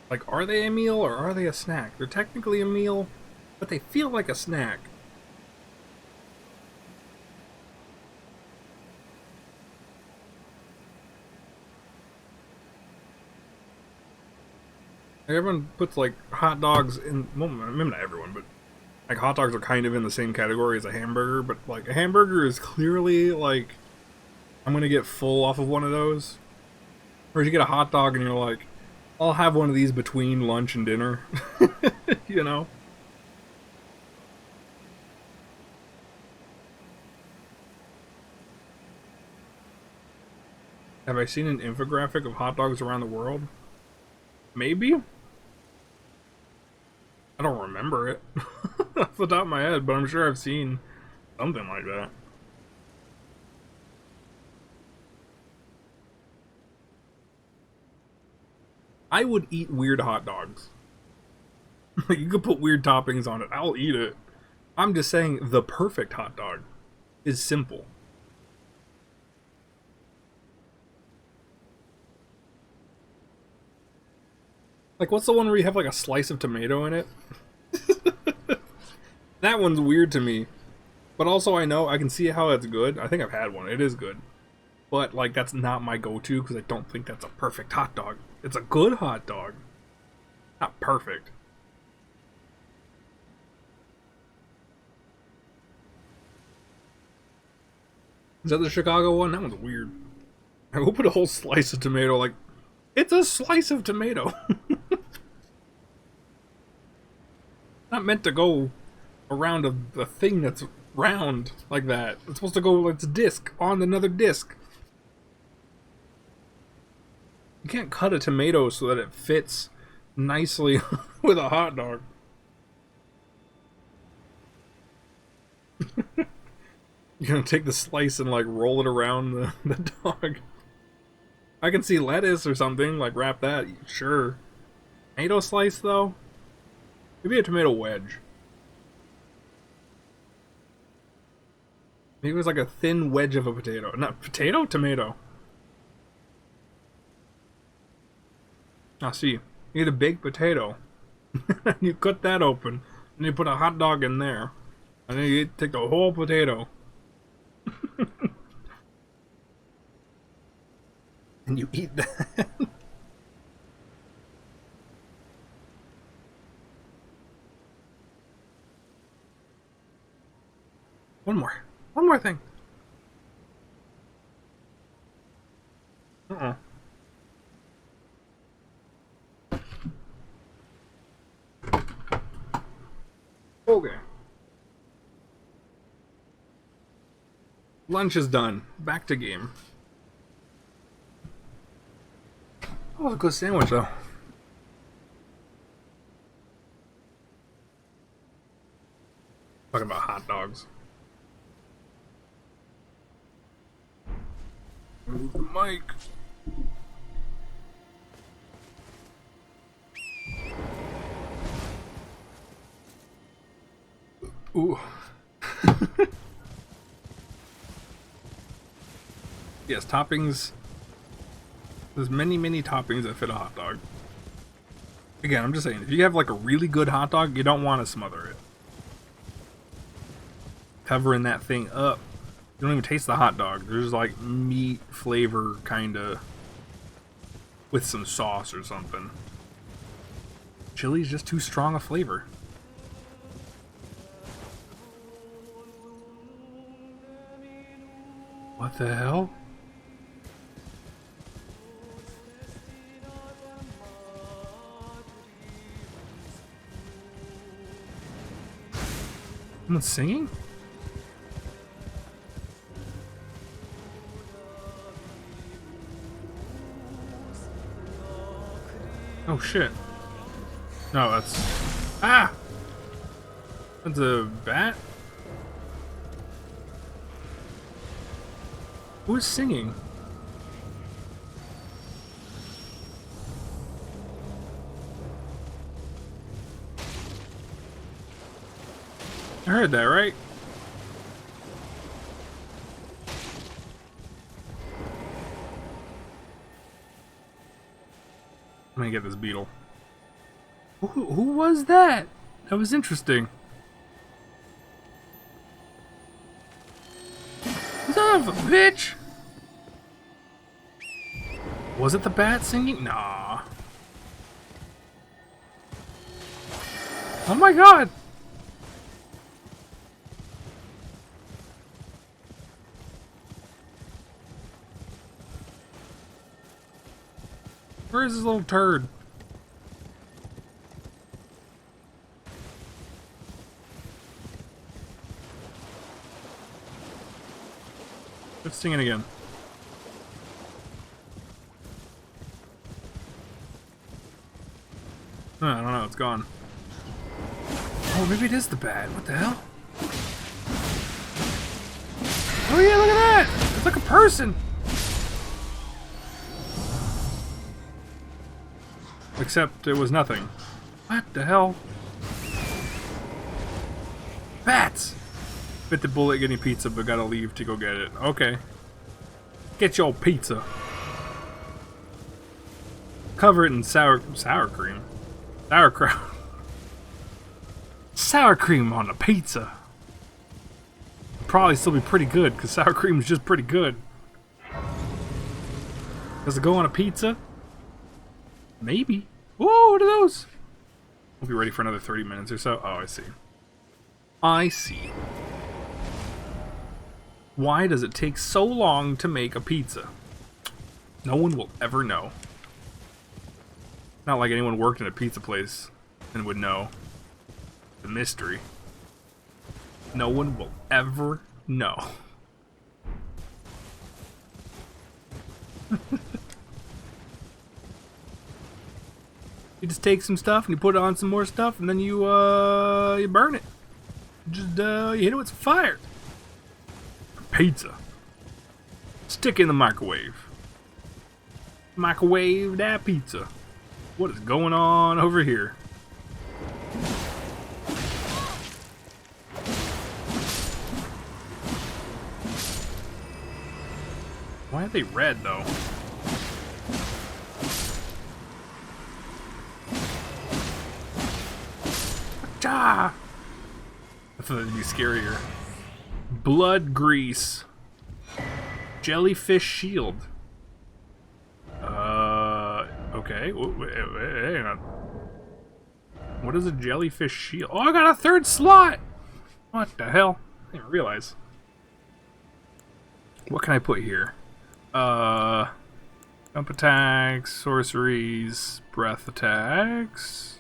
Like, are they a meal or are they a snack? They're technically a meal, but they feel like a snack. Like, everyone puts, like, hot dogs in... Well, maybe not everyone, but... Like, hot dogs are kind of in the same category as a hamburger, but, like, a hamburger is clearly, like... I'm gonna get full off of one of those. Or you get a hot dog and you're like, I'll have one of these between lunch and dinner. You know? Have I seen an infographic of hot dogs around the world? Maybe? I don't remember it off the top of my head, but I'm sure I've seen something like that. I would eat weird hot dogs. Like, you could put weird toppings on it. I'll eat it. I'm just saying the perfect hot dog is simple. Like, what's the one where you have, like, a slice of tomato in it? That one's weird to me. But also, I can see how it's good. I think I've had one. It is good. But, like, that's not my go-to because I don't think that's a perfect hot dog. It's a good hot dog. Not perfect. Is that the Chicago one? That one's weird. I will put a whole slice of tomato, like, it's a slice of tomato. Not meant to go around a thing that's round like that. It's supposed to go like it's a disc on another disc. You can't cut a tomato so that it fits nicely with a hot dog. You're gonna take the slice and like roll it around the dog. I can see lettuce or something, like wrap that, sure. Tomato slice though? Maybe a tomato wedge. Maybe it was like a thin wedge of a potato. Not potato? Tomato. I see. You need a big potato. You cut that open, and you put a hot dog in there. And then you take the whole potato. And you eat that. One more thing. Okay. Lunch is done. Back to game. Oh, a good sandwich though. Talking about hot dogs. Move the mic. Ooh. Yes, toppings. There's many toppings that fit a hot dog. Again, I'm just saying, if you have like a really good hot dog, you don't want to smother it. Covering that thing up. You don't even taste the hot dog. There's like meat flavor, kinda, with some sauce or something. Chili's just too strong a flavor. What the hell? Someone's singing? Oh shit. No, that's... Ah! That's a bat? Who is singing? I heard that, right? I'm gonna get this beetle. Who was that? That was interesting. Son of a bitch! Was it the bat singing? Nah. Oh my god! Where is this little turd? Let's sing it again. I don't know, it's gone. Oh, maybe it is the bat. What the hell? Oh yeah, look at that! It's like a person! Except it was nothing. What the hell? Bats! Bit the bullet getting pizza, but gotta leave to go get it. Okay. Get your pizza. Cover it in sour cream. Sauerkraut. Sour cream on a pizza. Probably still be pretty good, because sour cream is just pretty good. Does it go on a pizza? Maybe. Whoa, what are those? We'll be ready for another 30 minutes or so. Oh, I see. I see. Why does it take so long to make a pizza? No one will ever know. Not like anyone worked in a pizza place and would know. The mystery. No one will ever know. You just take some stuff and you put on some more stuff and then you burn it. Just you hit it with some fire. Pizza. Stick it in the microwave. Microwave that pizza. What is going on over here? Why are they red, though? Ah! I thought that'd be scarier. Blood grease. Jellyfish shield. Okay. Wait, hang on. What is a jellyfish shield? Oh, I got a third slot! What the hell? I didn't realize. What can I put here? Jump attacks, sorceries, breath attacks.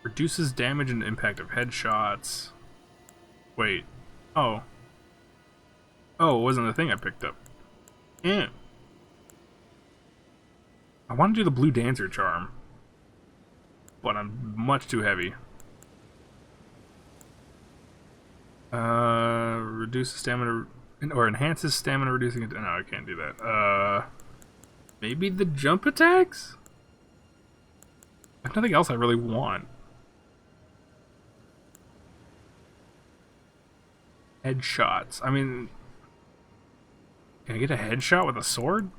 Reduces damage and impact of headshots. Wait. Oh. Oh, it wasn't the thing I picked up. Yeah. I want to do the blue dancer charm, but I'm much too heavy. Reduces stamina or enhances stamina, reducing it. No, I can't do that. Maybe the jump attacks? There's nothing else I really want. Headshots. I mean, can I get a headshot with a sword?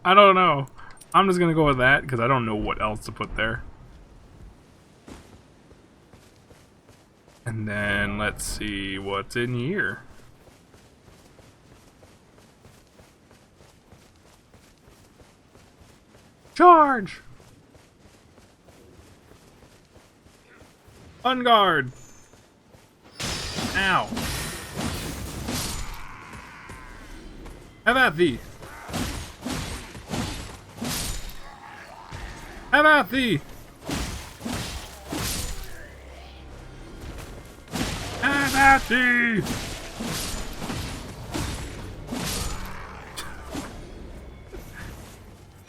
I don't know. I'm just gonna go with that because I don't know what else to put there. And then let's see what's in here. Charge! On guard! Ow! Have at thee! Have at thee! Have at thee!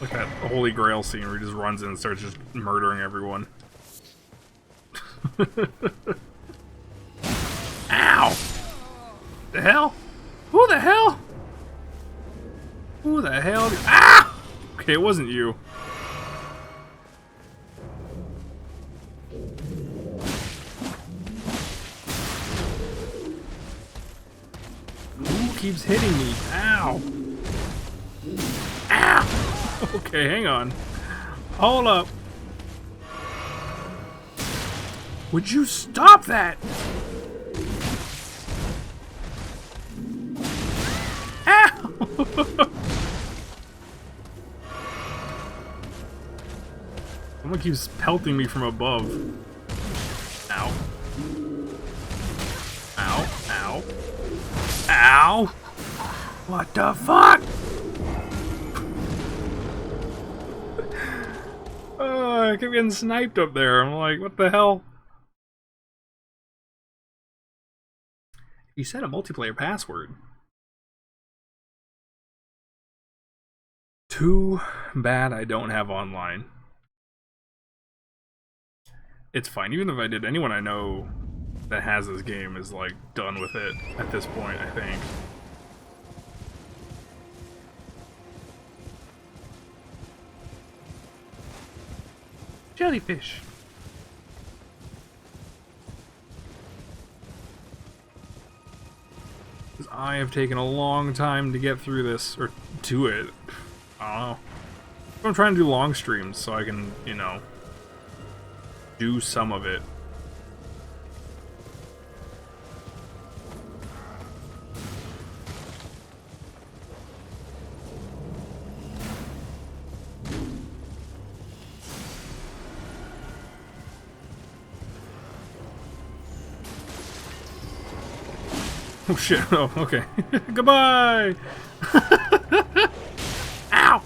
Like that Holy Grail scene where he just runs in and starts just murdering everyone. Ow! The hell? Who the hell? Who the hell? Ah! Okay, it wasn't you. Who keeps hitting me? Ow! Ow! Okay, hang on. Hold up. Would you stop that? Ow! Someone keeps pelting me from above. Ow. Ow. Ow. Ow! What the fuck? Oh, I kept getting sniped up there. I'm like, what the hell? You said a multiplayer password. Too bad I don't have online. It's fine, even if I did, anyone I know that has this game is like done with it at this point, I think. Jellyfish. Because I have taken a long time to get through this, or to it. I don't know. I'm trying to do long streams so I can, you know, do some of it. Oh shit, oh, okay. Goodbye! Ow!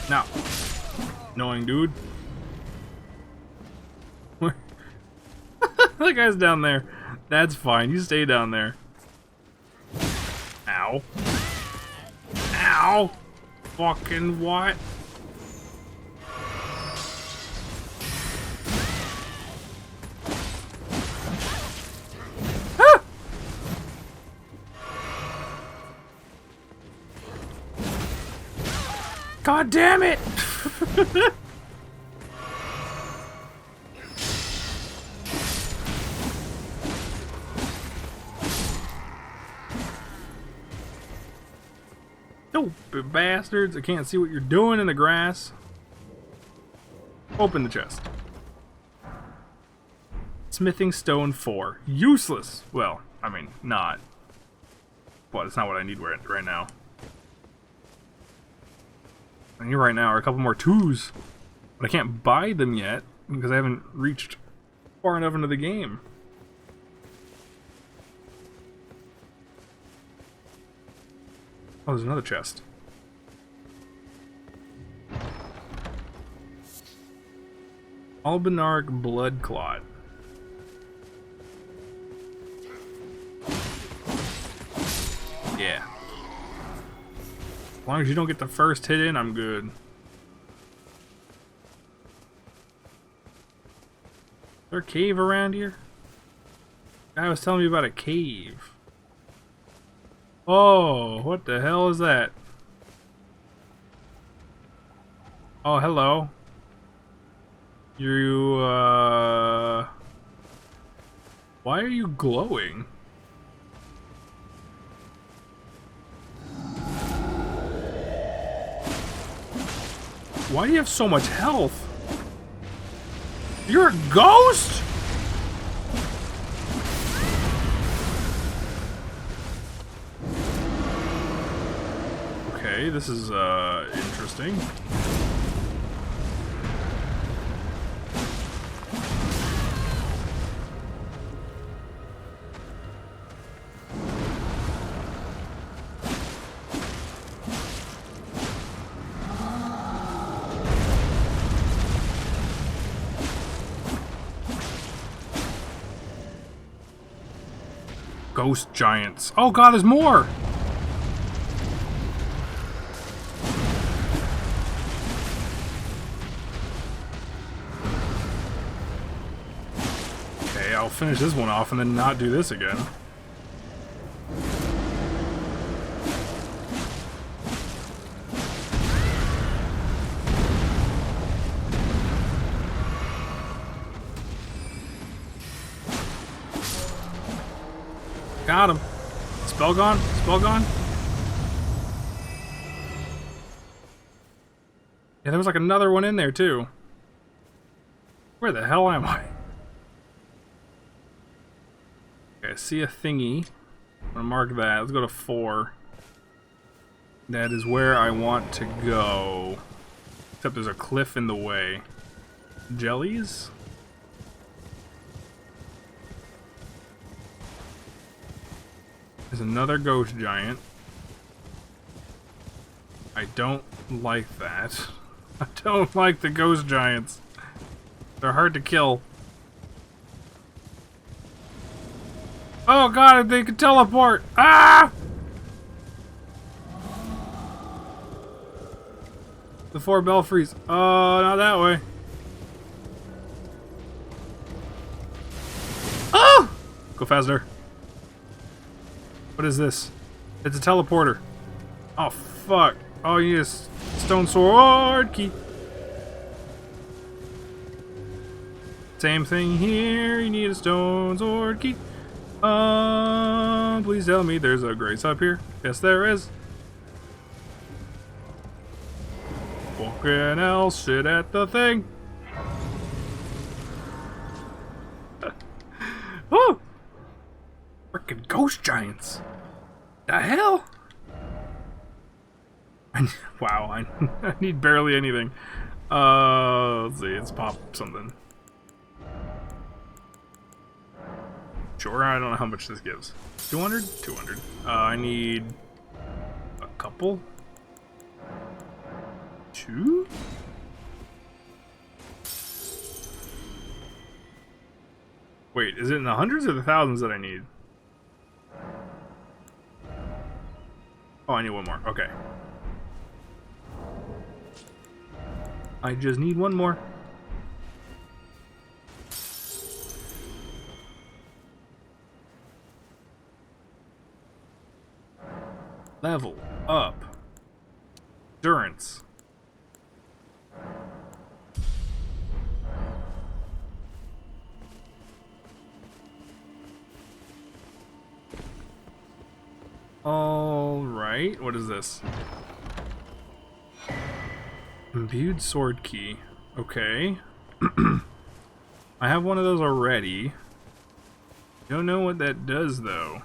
Now. Annoying dude. That guy's down there. That's fine, you stay down there. Ow. Ow! Fucking what? God damn it! Stupid bastards! I can't see what you're doing in the grass. Open the chest. Smithing stone 4. Useless! Well, I mean, not. But it's not what I need right now. What I need right now are a couple more 2s. But I can't buy them yet because I haven't reached far enough into the game. Oh, there's another chest. Albinarch Blood Clot. Yeah. As long as you don't get the first hit in, I'm good. Is there a cave around here? Guy was telling me about a cave. Oh, what the hell is that? Oh, hello. You, why are you glowing? Why do you have so much health? You're a ghost? Okay, this is, interesting. Ghost giants. Oh god, there's more! Okay, I'll finish this one off and then not do this again. Got him. Spell gone? Spell gone? Yeah, there was like another one in there too. Where the hell am I? Okay, I see a thingy. I'm gonna mark that. Let's go to 4. That is where I want to go. Except there's a cliff in the way. Jellies? There's another ghost giant. I don't like that. I don't like the ghost giants. They're hard to kill. Oh god, they can teleport! Ah! The 4 belfries. Oh, not that way. Oh! Go faster. What is this? It's a teleporter. Oh, fuck. Oh, you need a stone sword key. Same thing here. You need a stone sword key. Please tell me there's a grace up here. Yes, there is. Fucking else shit at the thing. Woo! Frickin' ghost giants. The hell? Wow, I need barely anything. Let's see, let's pop something. Sure, I don't know how much this gives. 200? 200. I need a couple. 2? Wait, is it in the hundreds or the thousands that I need? Oh, I need one more. Okay. I just need one more. Level up. Endurance. Alright, what is this? Imbued sword key. Okay. I have one of those already. Don't know what that does though.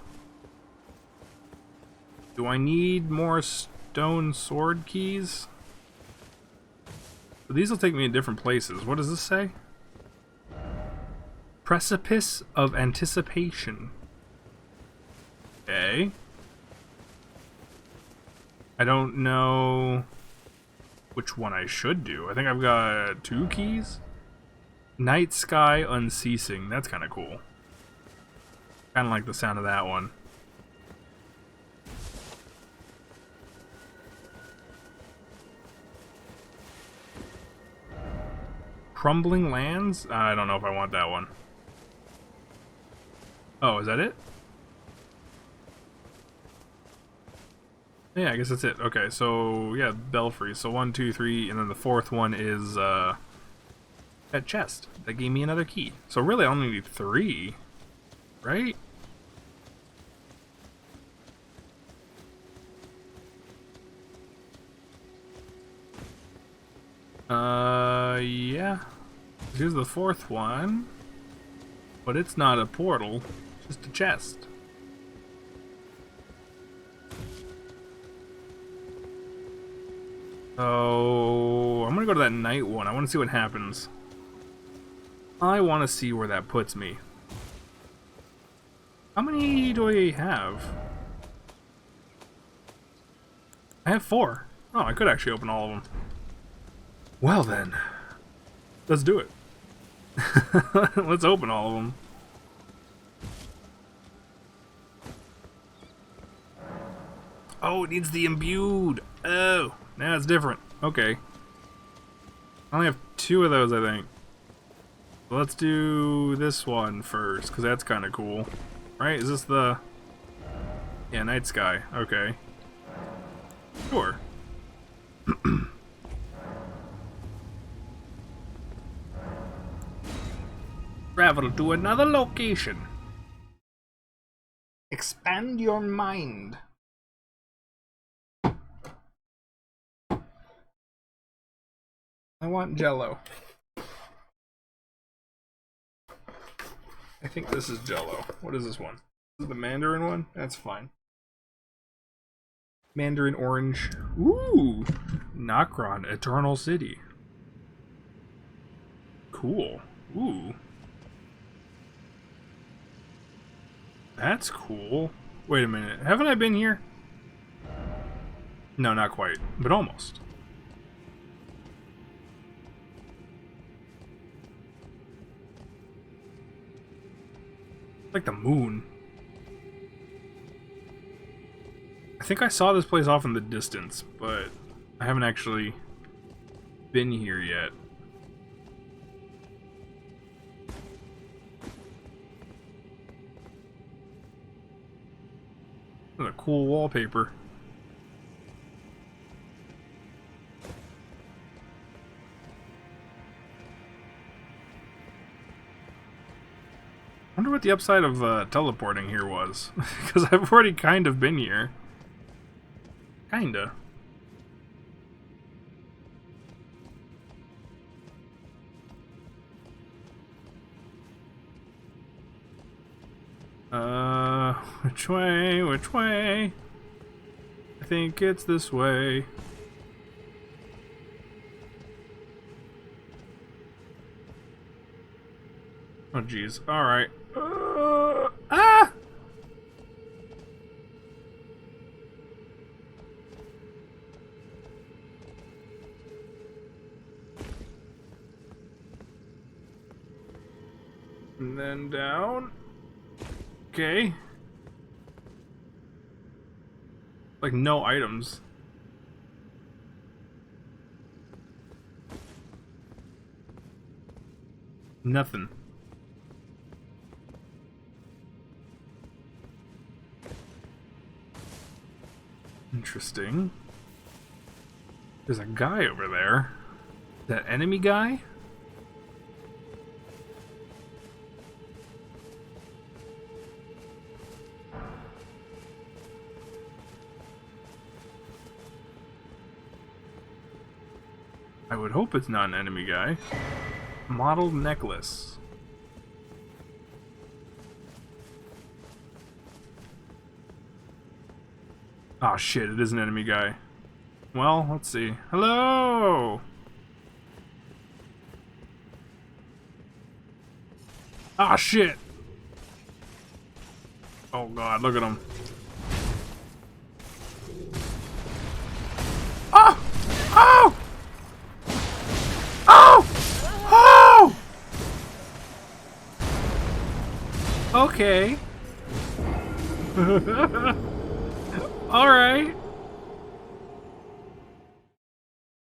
Do I need more stone sword keys? But these will take me to different places. What does this say? Precipice of Anticipation. Okay. I don't know which one I should do. I think I've got 2 keys. Night Sky Unceasing. That's kind of cool. Kind of like the sound of that one. Crumbling Lands? I don't know if I want that one. Oh, is that it? Yeah, I guess that's it. Okay, so yeah, Belfry. So 1, 2, 3, and then the 4th one is that chest. That gave me another key. So really I only need 3, right? Yeah. Here's the 4th one. But it's not a portal, it's just a chest. So I'm gonna go to that night one. I want to see what happens. I want to see where that puts me. How many do I have? I have 4. Oh, I could actually open all of them. Well then, let's do it. Let's open all of them. Oh, it needs the imbued. Oh, now it's different. Okay. I only have 2 of those, I think. Let's do this one first, because that's kind of cool. Right? Is this the... Yeah, Night Sky. Okay. Sure. Travel to another location. Expand your mind. I want Jello. I think this is Jello. What is this one? This is the Mandarin one? That's fine. Mandarin orange. Ooh! Nokron, Eternal City. Cool. Ooh. That's cool. Wait a minute. Haven't I been here? No, not quite. But almost. Like the moon. I think I saw this place off in the distance, but I haven't actually been here yet. What a cool wallpaper. I wonder what the upside of teleporting here was, because I've already kind of been here. Kinda. Which way? Which way? I think it's this way. Oh, jeez. Alright. Ah! And then down. Okay. Like, no items. Nothing. Interesting. There's a guy over there. That enemy guy? I would hope it's not an enemy guy. Model necklace. Oh shit, it is an enemy guy. Well, let's see. Hello! Ah shit! Oh god, look at him. Oh! Oh! Oh! Oh! Okay. Alright.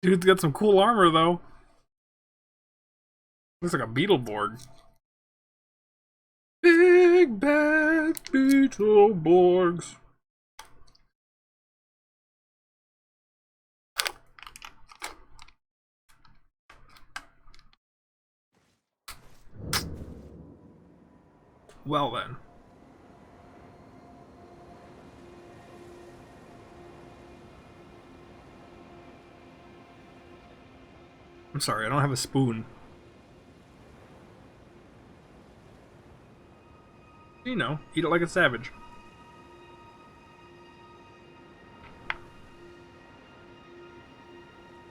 Dude's got some cool armor, though. Looks like a Beetleborg. Big bad Beetleborgs. Well then. I'm sorry, I don't have a spoon. You know, eat it like a savage.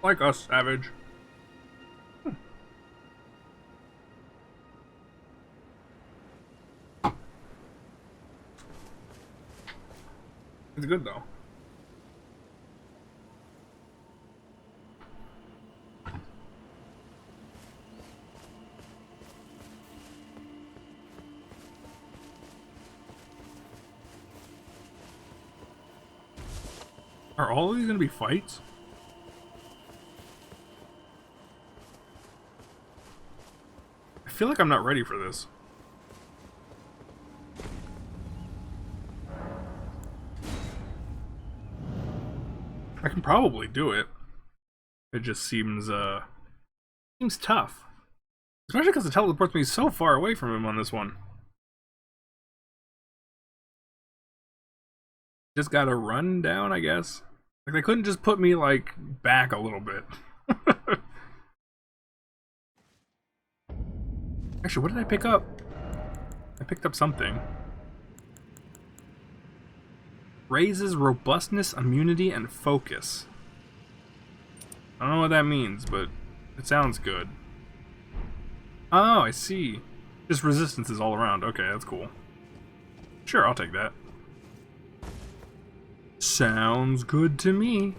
Like a savage. It's good though. Are all of these gonna be fights? I feel like I'm not ready for this. I can probably do it. It just seems tough. Especially because it teleports me so far away from him on this one. Just gotta run down, I guess. Like, they couldn't just put me, like, back a little bit. Actually, what did I pick up? I picked up something. Raises robustness, immunity, and focus. I don't know what that means, but it sounds good. Oh, I see. Just resistances all around. Okay, that's cool. Sure, I'll take that. Sounds good to me.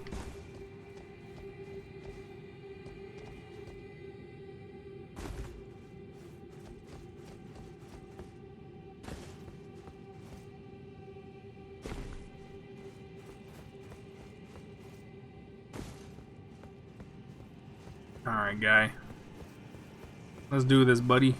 Alright, guy. Let's do this, buddy.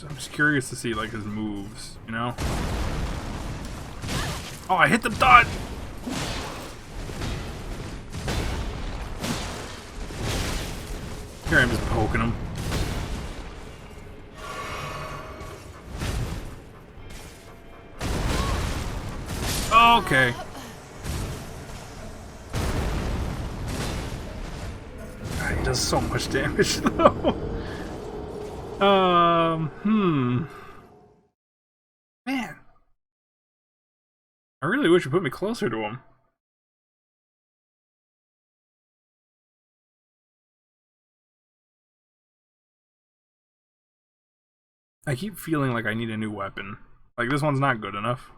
I'm just curious to see, like, his moves, you know? Oh, I hit the dot! Here I'm just poking him. Okay. God, he does so much damage, though. Man. I really wish you put me closer to him. I keep feeling like I need a new weapon. Like, this one's not good enough.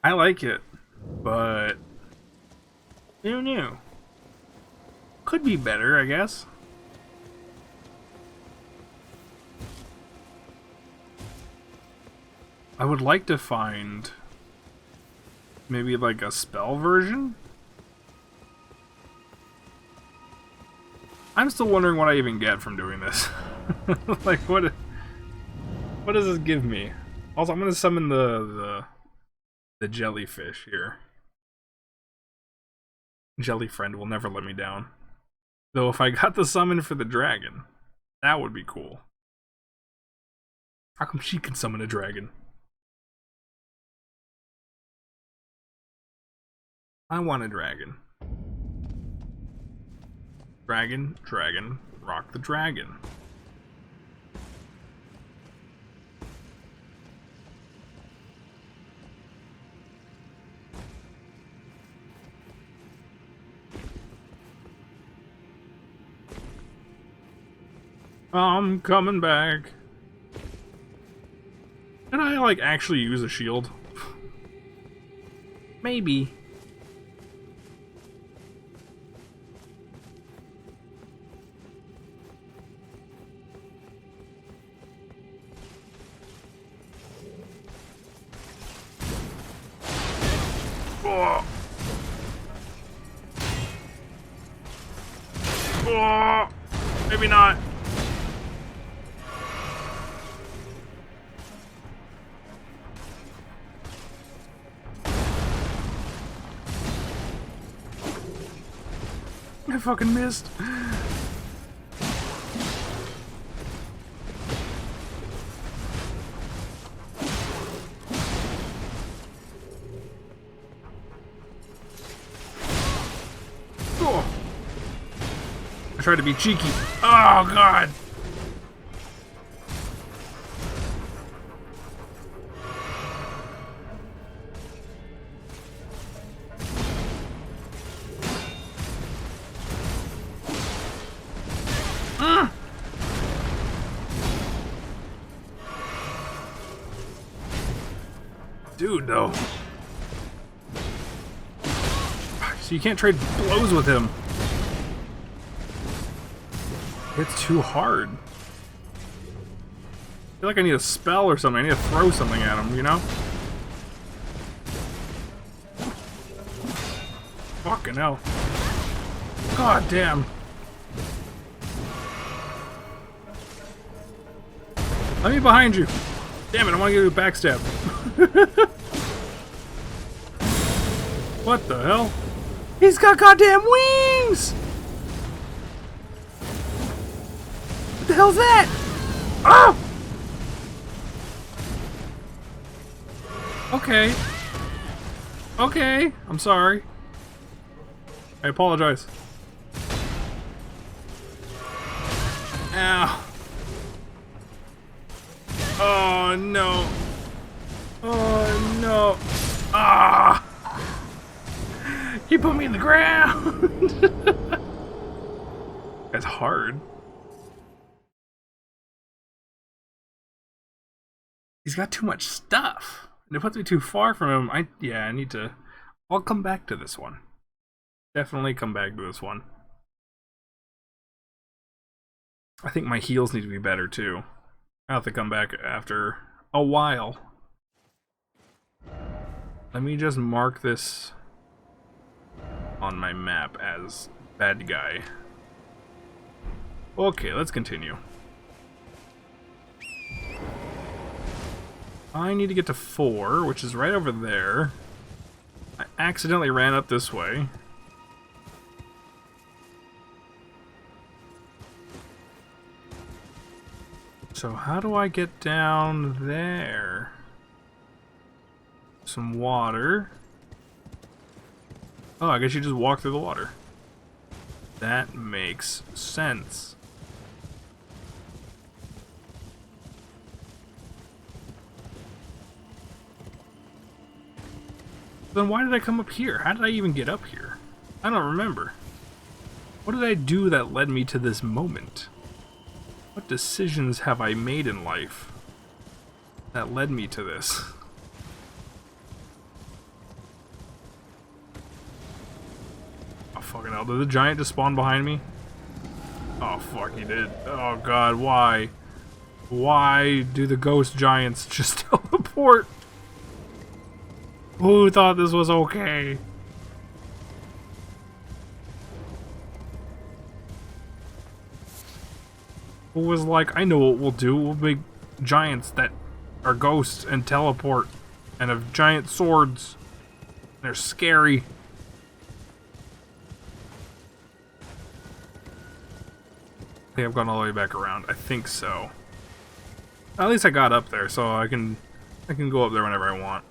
I like it, but who knew? Could be better, I guess. I would like to find maybe like a spell version. I'm still wondering what I even get from doing this. Like, what does this give me? Also, I'm gonna summon the jellyfish here. Jelly friend will never let me down. Though if I got the summon for the dragon, that would be cool. How come she can summon a dragon? I want a dragon. Dragon, dragon, rock the dragon. I'm coming back. Can I, like, actually use a shield? Maybe. Oh. Oh. Maybe not. I fucking missed. Oh. I tried to be cheeky. Oh god. Dude, though. So you can't trade blows with him. It's too hard. I feel like I need a spell or something. I need to throw something at him, you know? Fucking hell. God damn. Let me behind you. Damn it, I want to give you a backstab. What the hell? He's got goddamn wings! What the hell's that? Oh! Okay. Okay, I'm sorry. I apologize. Ow. Oh no. Oh no. Ah! He put me in the ground! That's hard. He's got too much stuff. And it puts me too far from him. I need to... I'll come back to this one. Definitely come back to this one. I think my heals need to be better too. I'll have to come back after a while. Let me just mark this on my map as bad guy. Okay, let's continue. I need to get to 4, which is right over there. I accidentally ran up this way. So how do I get down there? Some water. Oh, I guess you just walk through the water. That makes sense. Then why did I come up here? How did I even get up here? I don't remember. What did I do that led me to this moment? What decisions have I made in life that led me to this? Oh, fucking hell. Did the giant just spawn behind me? Oh, fuck, he did. Oh, God, why? Why do the ghost giants just teleport? Who thought this was okay? Who was like, I know what we'll do. We'll make giants that are ghosts and teleport and have giant swords. They're scary. I think I've gone all the way back around. I think so. At least I got up there, so I can go up there whenever I want.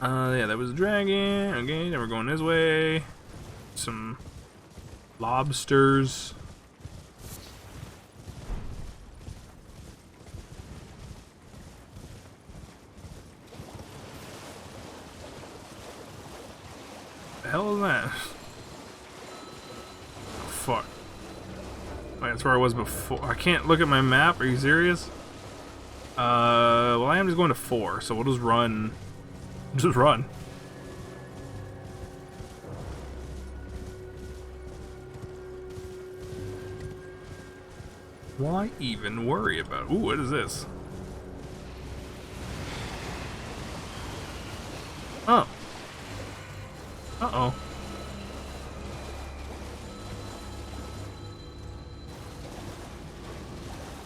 Yeah, that was a dragon. Okay, then we're going this way. Some lobsters. The hell is that? Oh, fuck. Wait, that's where I was before. I can't look at my map. Are you serious? Well, I am just going to 4, so we'll just run. Just run. Why even worry about it? Ooh, what is this? Oh. Uh-oh.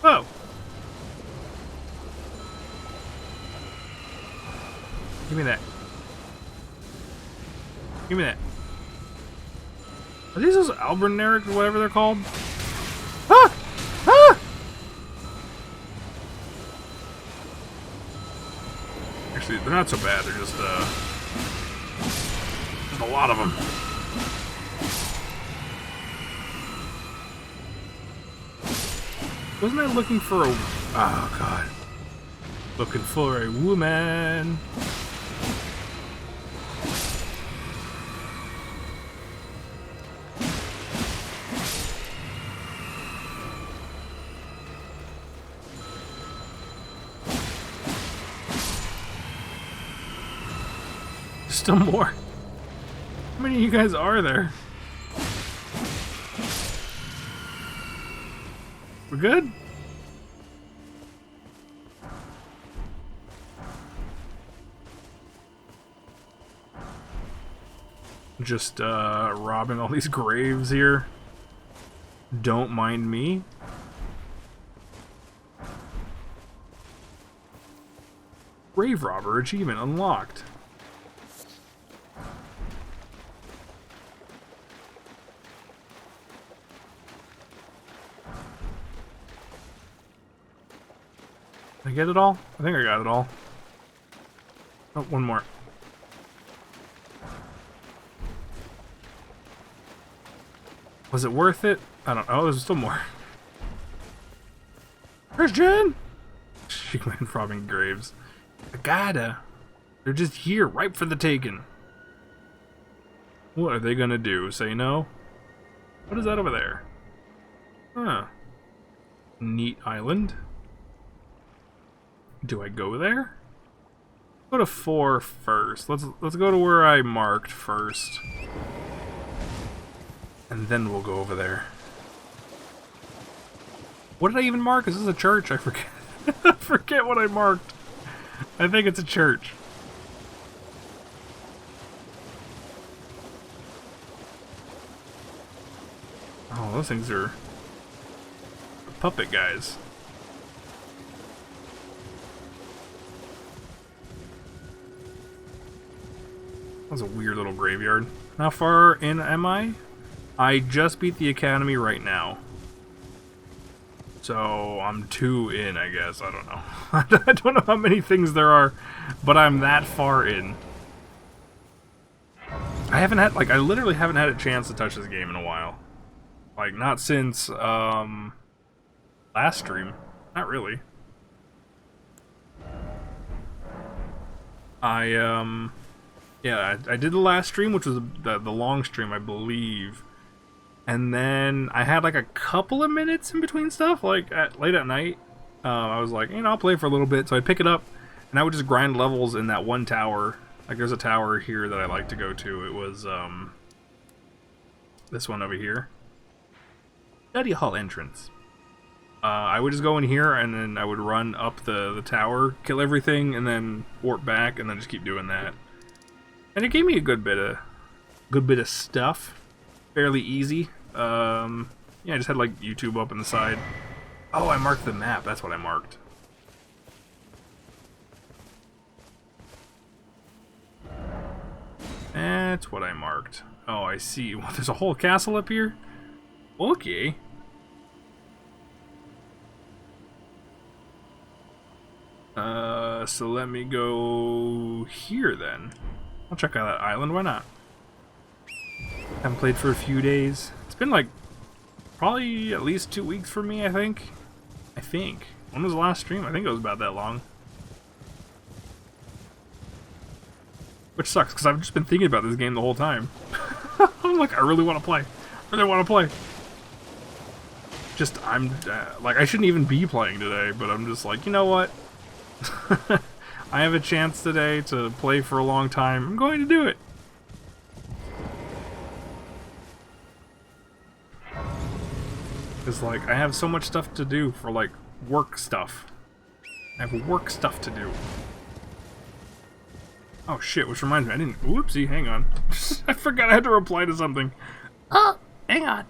Oh. Give me that. Give me that. Are these those Alberneric or whatever they're called? Ah! Ah! Actually, they're not so bad. They're just a lot of them. Wasn't I looking for a... Oh, God. Looking for a woman. Still more. How many of you guys are there? We're good? Just robbing all these graves here. Don't mind me. Grave robber achievement unlocked. Did I get it all? I think I got it all. Oh, one more. Was it worth it? I don't know. There's still more. Christian! She went robbing graves. I gotta. They're just here, ripe for the taking. What are they gonna do? Say no? What is that over there? Huh. Neat island. Do I go there? Go to 4 first. Let's go to where I marked first. And then we'll go over there. What did I even mark? Is this a church? I forget. I forget what I marked. I think it's a church. Oh, those things are puppet guys. That was a weird little graveyard. How far in am I? I just beat the academy right now. So I'm 2 in, I guess. I don't know. I don't know how many things there are, but I'm that far in. I haven't had, like, I literally haven't had a chance to touch this game in a while. Like, not since, last stream. Not really. Yeah, I did the last stream, which was the long stream, I believe. And then I had like a couple of minutes in between stuff, like late at night. I was like, you know, I'll play for a little bit. So I'd pick it up, and I would just grind levels in that one tower. Like, there's a tower here that I like to go to. It was this one over here. Study hall entrance. I would just go in here, and then I would run up the tower, kill everything, and then warp back, and then just keep doing that. And it gave me a good bit of stuff. Fairly easy. Yeah, I just had like YouTube up on the side. Oh, I marked the map. That's what I marked. That's what I marked. Oh, I see. Well, there's a whole castle up here? Okay. So let me go here then. I'll check out that island, why not? Haven't played for a few days. It's been like probably at least 2 weeks for me, I think. When was the last stream? I think it was about that long. Which sucks, because I've just been thinking about this game the whole time. I'm like, I really want to play. Just, like, I shouldn't even be playing today, but I'm just like, you know what? I have a chance today to play for a long time. I'm going to do it. Because, like, I have so much stuff to do for, like, work stuff. I have work stuff to do. Oh shit, which reminds me, I didn't... Whoopsie, hang on. I forgot I had to reply to something. Oh, hang on.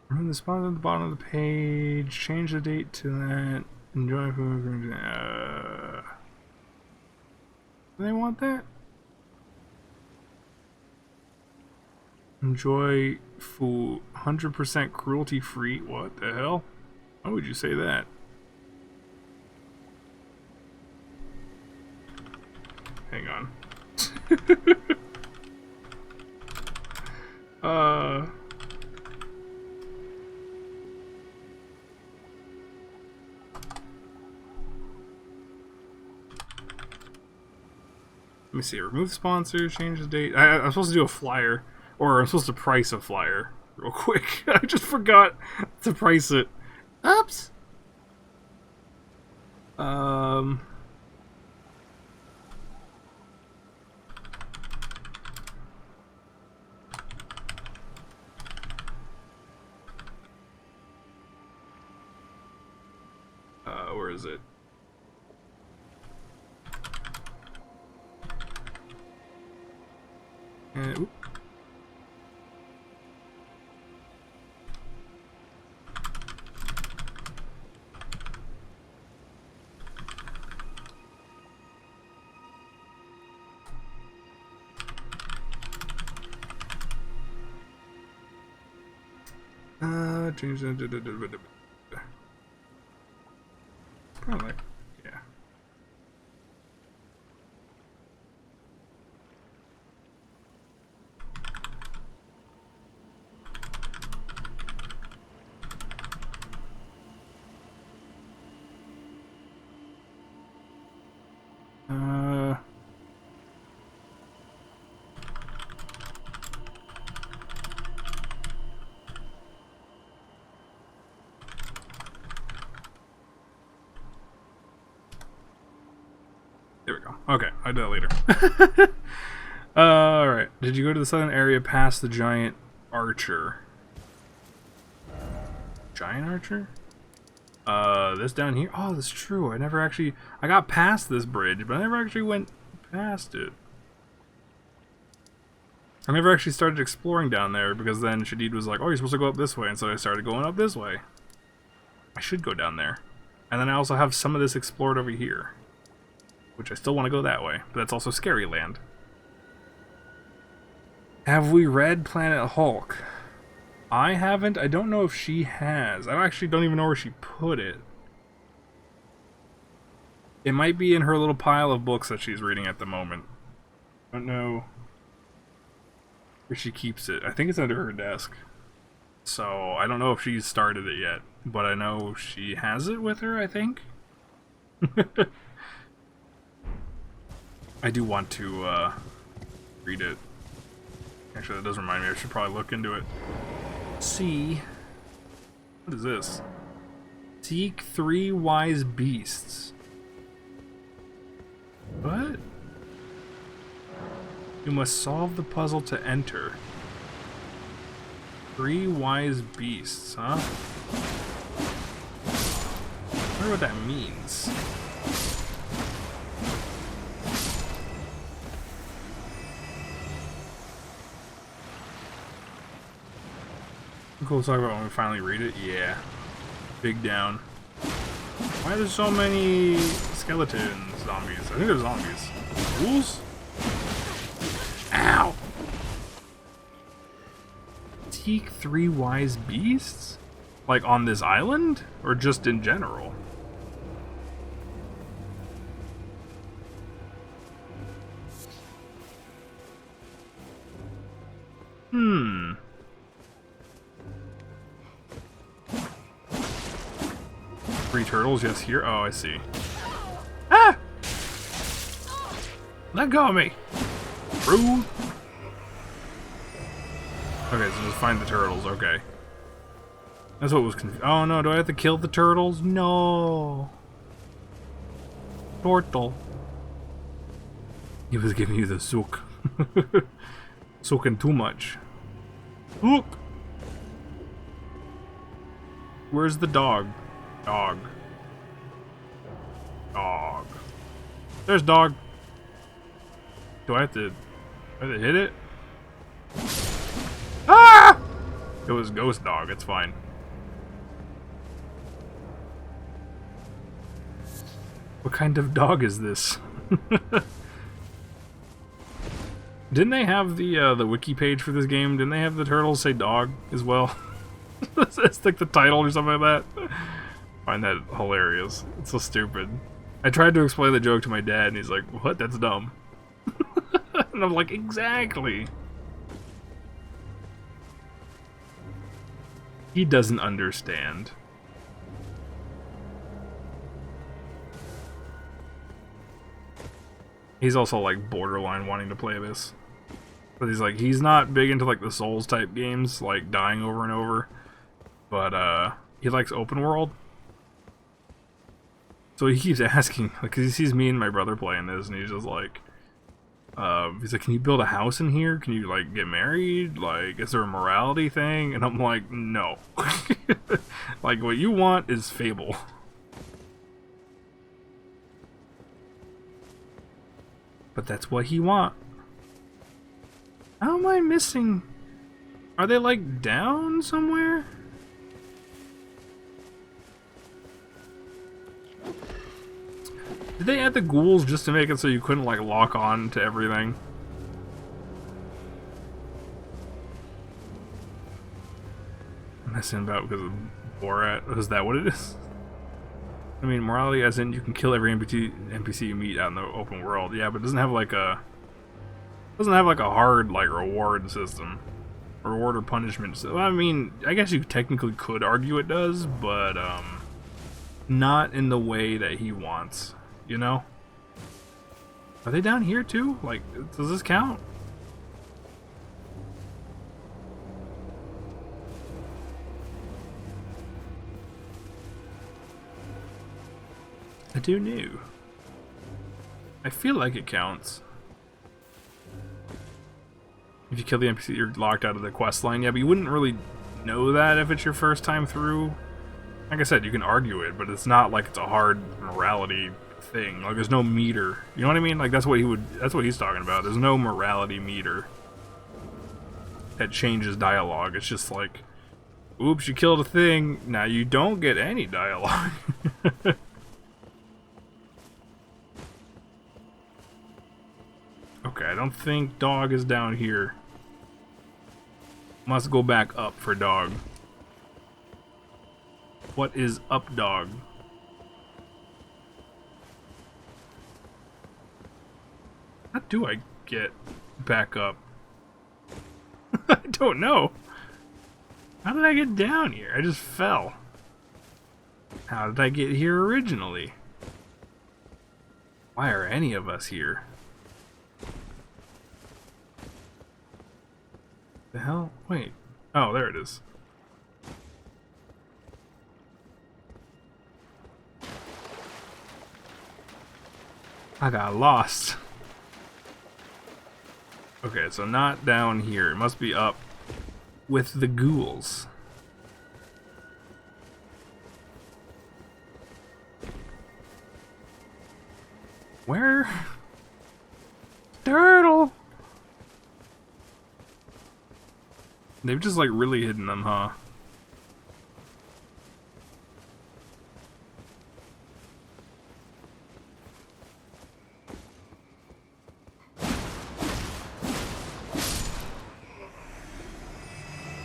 Remove the spot at the bottom of the page. Change the date to that. Enjoy food. Do they want that? Enjoy food. 100% cruelty free. What the hell? Why would you say that? Hang on. Let me see. Remove sponsor, change the date. I'm supposed to do a flyer, or I'm supposed to price a flyer real quick. I just forgot to price it. Oops. Where is it? Oop. Change the... Probably, yeah. There we go. Okay, I'll do that later. Alright. Did you go to the southern area past the giant archer? Giant archer? This down here? Oh, that's true. I got past this bridge, but I never actually went past it. I never actually started exploring down there, because then Shadid was like, oh, you're supposed to go up this way, and so I started going up this way. I should go down there. And then I also have some of this explored over here, which I still want to go that way, but that's also Scary Land. Have we read Planet Hulk? I haven't. I don't know if she has. I actually don't even know where she put it. It might be in her little pile of books that she's reading at the moment. I don't know where she keeps it. I think it's under her desk. So I don't know if she's started it yet, but I know she has it with her, I think. I do want to read it. Actually, that does remind me, I should probably look into it. See. What is this? Seek 3 wise beasts. What? You must solve the puzzle to enter. 3 wise beasts, huh? I wonder what that means. Cool to talk about when we finally read it. Yeah. Big down. Why are there so many skeleton zombies? I think they're zombies. Ghouls? Ow! Seek 3 wise beasts? Like on this island? Or just in general? Hmm. Three turtles, yes, here. Oh, I see. Ah! Let go of me! Rude! Okay, so just find the turtles, okay. That's what was confusing. Oh no, do I have to kill the turtles? No! Turtle. He was giving you the sook. Soaking too much. Look! Where's the dog? Dog. Dog. There's dog. Do I have to hit it? Ah! It was ghost dog, it's fine. What kind of dog is this? Didn't they have the wiki page for this game? Didn't they have the turtles say dog as well? It's like the title or something like that. I find that hilarious. It's so stupid. I tried to explain the joke to my dad and he's like, what? That's dumb. And I'm like, exactly. He doesn't understand. He's also like borderline wanting to play this. But he's like, he's not big into like the Souls type games, like dying over and over. But he likes open world. So he keeps asking, like, cause he sees me and my brother playing this and he's just like, he's like, can you build a house in here? Can you like get married? Like, is there a morality thing? And I'm like, no. Like, what you want is Fable. But that's what he want. How am I missing? Are they like down somewhere? Did they add the ghouls just to make it so you couldn't like lock on to everything? I'm messing about because of Borat. Is that what it is? I mean, morality as in you can kill every NPC you meet out in the open world. Yeah, but it doesn't have like a hard like reward system. Reward or punishment. So, I mean, I guess you technically could argue it does, but not in the way that he wants, you know? Are they down here too? Like, does this count? I do know. I feel like it counts. If you kill the NPC, you're locked out of the quest line. Yeah, but you wouldn't really know that if it's your first time through. Like I said, you can argue it, but it's not like it's a hard morality thing. Like, there's no meter. You know what I mean? Like, that's what he's talking about. There's no morality meter that changes dialogue. It's just like, oops, you killed a thing. Now you don't get any dialogue. Okay, I don't think dog is down here. Must go back up for dog. What is up, dog? How do I get back up? I don't know. How did I get down here? I just fell. How did I get here originally? Why are any of us here? The hell? Wait. Oh, there it is. I got lost. Okay, so not down here. It must be up with the ghouls. Where? Turtle! They've just like really hidden them, huh?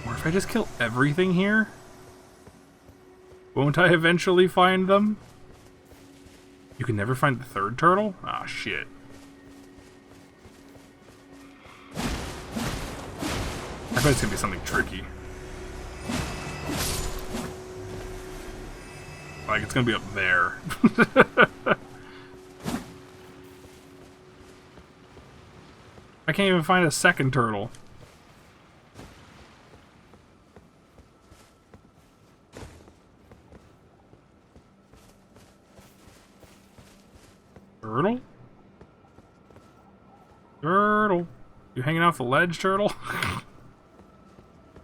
Or if I just kill everything here? Won't I eventually find them? You can never find the third turtle? Ah, shit. I bet it's gonna be something tricky. Like, it's gonna be up there. I can't even find a second turtle. Turtle? Turtle. You hanging off the ledge, turtle?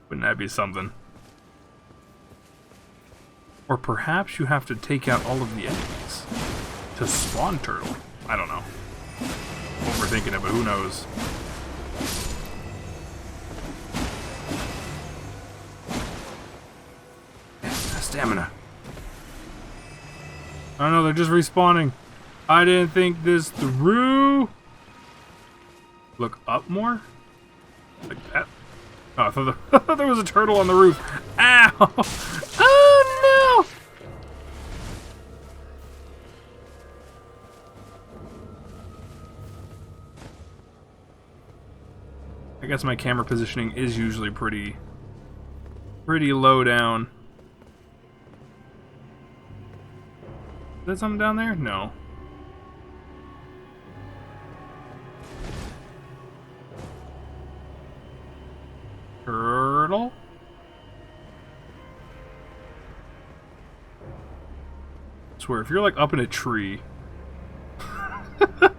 Wouldn't that be something? Or perhaps you have to take out all of the enemies to spawn turtle. I don't know. Overthinking it, but who knows? Stamina. Oh no, they're just respawning. I didn't think this through. Look up more? Like that? Oh, I thought there was a turtle on the roof. Ow! Oh no! I guess my camera positioning is usually pretty low down. Is there something down there? No. Turtle? I swear, if you're like up in a tree. If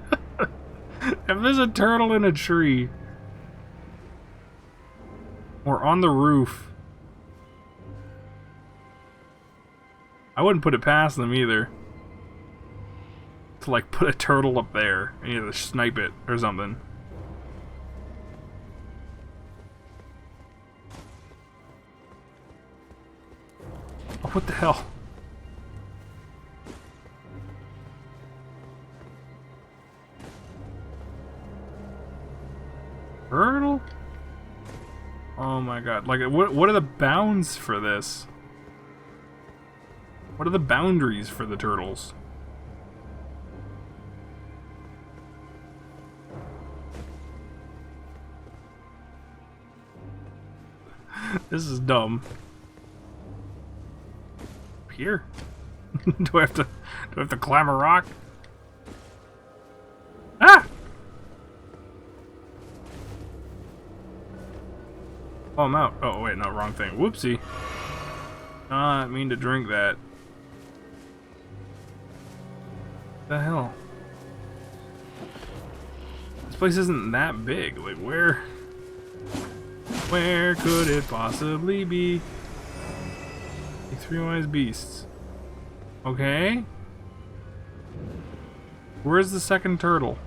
there's a turtle in a tree. Or on the roof. I wouldn't put it past them either. To like put a turtle up there and either snipe it or something. Oh, what the hell? Turtle? Oh my god. Like, what are the bounds for this? What are the boundaries for the turtles? This is dumb. Here? do I have to climb a rock? Ah! Oh, I'm out. Oh wait, no, wrong thing. Whoopsie. I didn't mean to drink that. What the hell? This place isn't that big. Like, where could it possibly be? Like three wise beasts. Okay. Where's the second turtle?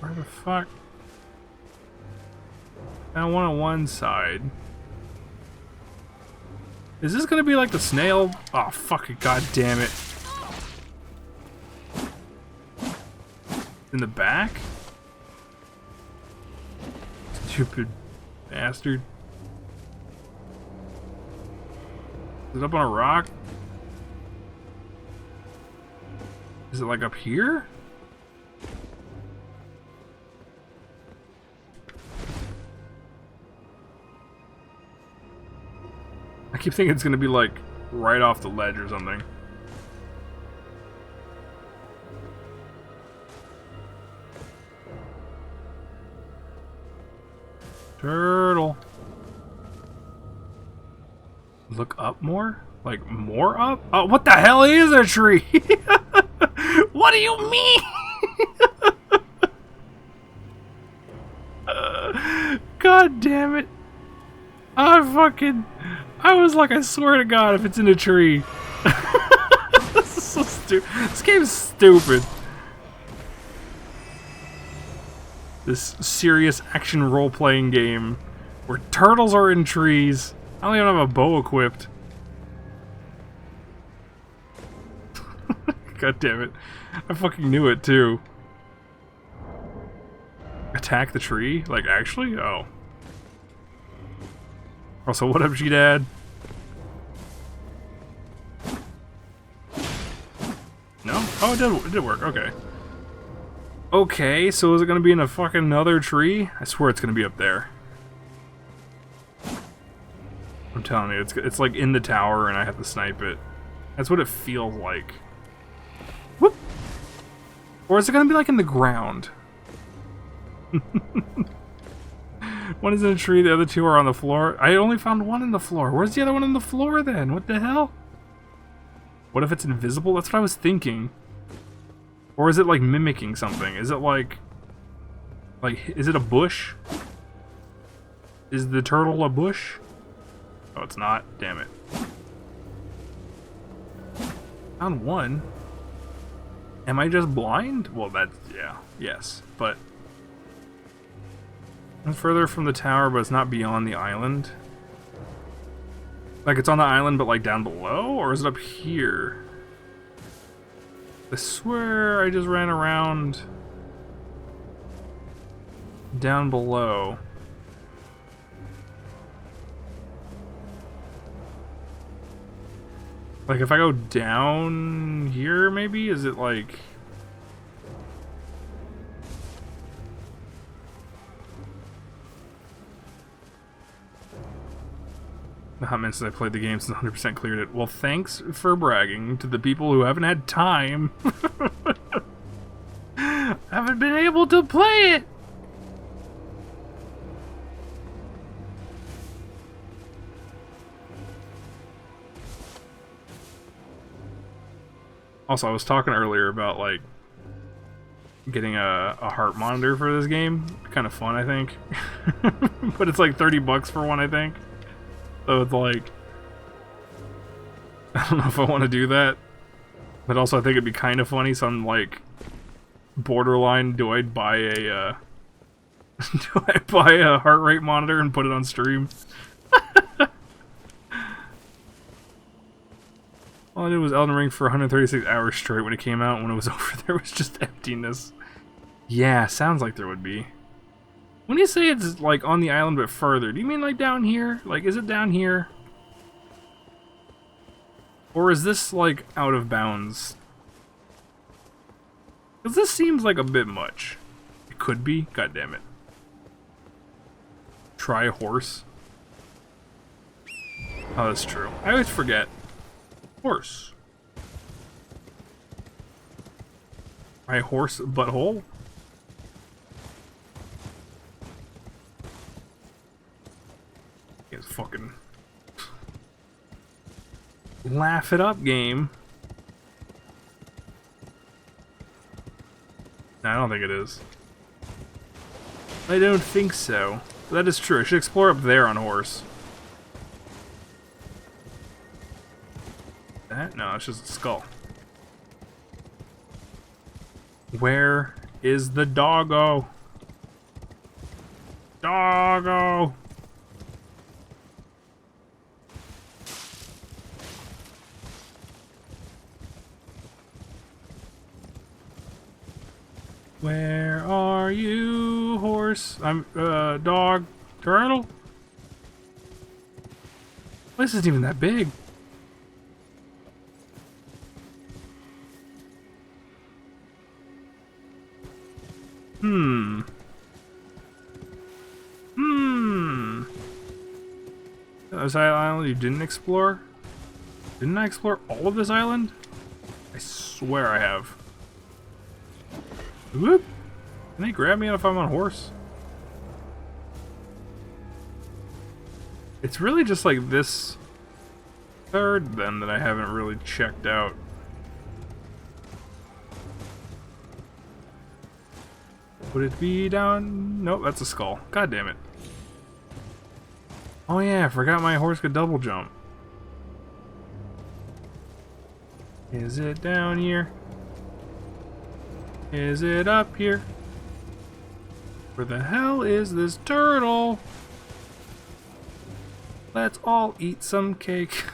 Where the fuck? Found one on one side. Is this gonna be like the snail? Oh, fuck it, god damn it. In the back? Stupid bastard. Is it up on a rock? Is it like up here? I keep thinking it's gonna be like right off the ledge or something. Turtle. Look up more? Like more up? Oh, what the hell is a tree? What do you mean? God damn it. I was like, I swear to God, if it's in a tree. This is so stupid. This game's stupid. This serious action role-playing game where turtles are in trees. I don't even have a bow equipped. God damn it. I fucking knew it too. Attack the tree? Like, actually? Oh. Also, what up, G-Dad? No? Oh, it did work. Okay. Okay, so is it gonna be in a fucking another tree? I swear it's gonna be up there. I'm telling you, it's like in the tower and I have to snipe it. That's what it feels like. Whoop! Or is it gonna be like in the ground? One is in a tree, the other two are on the floor. I only found one in the floor. Where's the other one in the floor then? What the hell? What if it's invisible? That's what I was thinking. Or is it like mimicking something? Is it like is it a bush? Is the turtle a bush? Oh, it's not. Damn it. Found one. Am I just blind? Well, that's, yeah. Yes. But it's further from the tower, but it's not beyond the island. Like, it's on the island, but like down below? Or is it up here? I swear I just ran around down below. Like, if I go down here, maybe? Is it like... The hot minute since I played the game since 100% cleared it. Well, thanks for bragging to the people who haven't had time. Haven't been able to play it. Also, I was talking earlier about, like, getting a heart monitor for this game. Kind of fun, I think. But it's like $30 for one, I think. So it's like... I don't know if I want to do that. But also, I think it'd be kind of funny, so I'm like... borderline, do I buy a, do I buy a heart rate monitor and put it on stream? All I did was Elden Ring for 136 hours straight when it came out. When it was over, there was just emptiness. Yeah, sounds like there would be. When you say it's like on the island but further, do you mean like down here? Like, is it down here? Or is this like out of bounds? Because this seems like a bit much. It could be. God damn it. Try a horse. Oh, that's true. I always forget. Horse. My horse butthole? It's fucking... Laugh it up, game. No, I don't think it is. I don't think so. That is true. I should explore up there on horse. That? No, it's just a skull. Where is the doggo? Doggo! Where are you, horse? I'm, dog. Turtle? This isn't even that big. This island you didn't explore? Didn't I explore all of this island? I swear I have. Whoop! Can they grab me if I'm on horse? It's really just like this third then that I haven't really checked out. Would it be down? Nope, that's a skull. God damn it. Oh yeah, I forgot my horse could double jump. Is it down here? Is it up here? Where the hell is this turtle? Let's all eat some cake.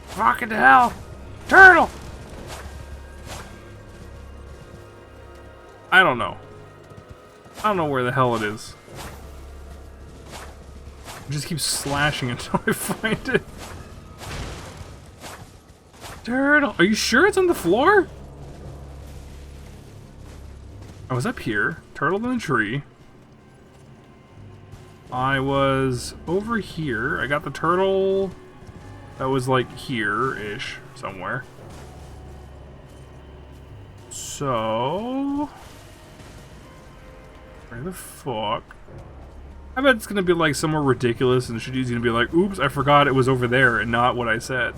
Fucking hell! Turtle! I don't know. I don't know where the hell it is. I just keep slashing until I find it. Turtle! Are you sure it's on the floor? I was up here. Turtle in the tree. I was over here. I got the turtle that was like here-ish somewhere. So... where the fuck? I bet it's gonna be like somewhere ridiculous and Shiji's gonna be like, oops, I forgot it was over there and not what I said.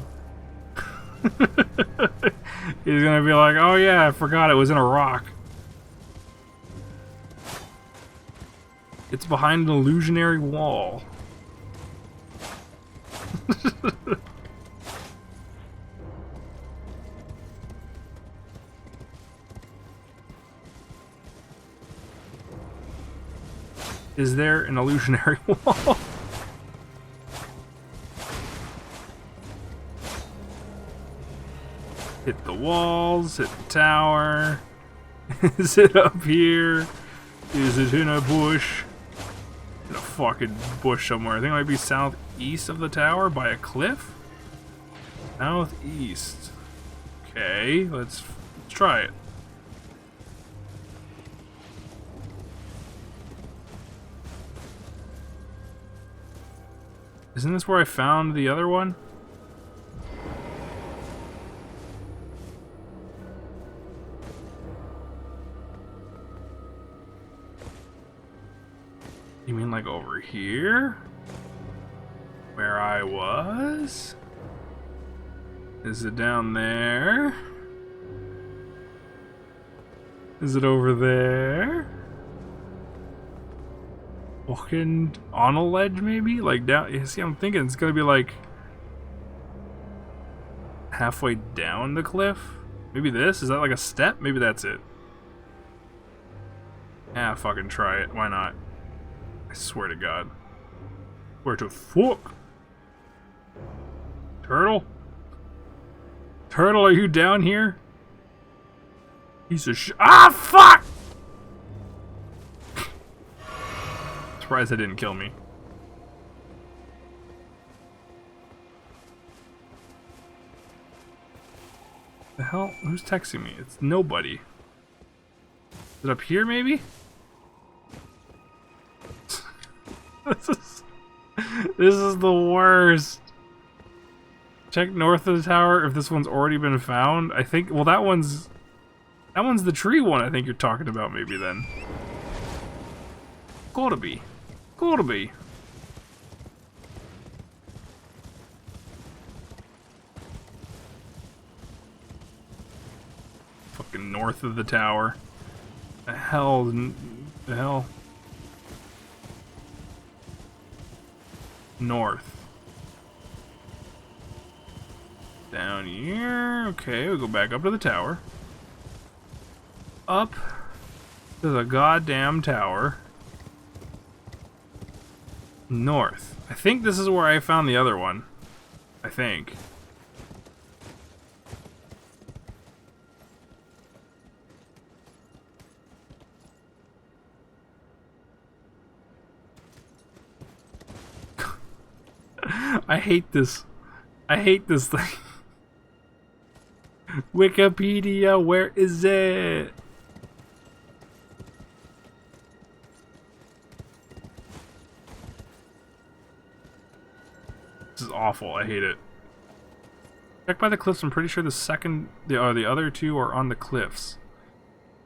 He's gonna be like, oh yeah, I forgot it was in a rock. It's behind an illusionary wall. Is there an illusionary wall? Hit the walls, hit the tower. Is it up here? Is it in a bush? In a fucking bush somewhere. I think it might be southeast of the tower by a cliff? Southeast. Okay, let's try it. Isn't this where I found the other one? You mean like over here? Where I was? Is it down there? Is it over there? Walking on a ledge maybe? Like down, you see I'm thinking it's gonna be like halfway down the cliff? Maybe this? Is that like a step? Maybe that's it. Ah, fucking try it. Why not? I swear to God. Where to fuck? Turtle? Turtle, are you down here? Piece of shit. Ah, fuck! Surprised that didn't kill me. The hell? Who's texting me? It's nobody. Is it up here, maybe? This is the worst. Check north of the tower if this one's already been found. I think, well, that one's the tree one I think you're talking about maybe then. Gotta be. Gotta be. Fucking north of the tower. The hell? The hell? North. Down here. Okay, we'll go back up to the tower. Up to the goddamn tower. North. I think this is where I found the other one. I think. I hate this. I hate this thing. Wikipedia, where is it? This is awful. I hate it. Check by the cliffs. I'm pretty sure the other two are on the cliffs.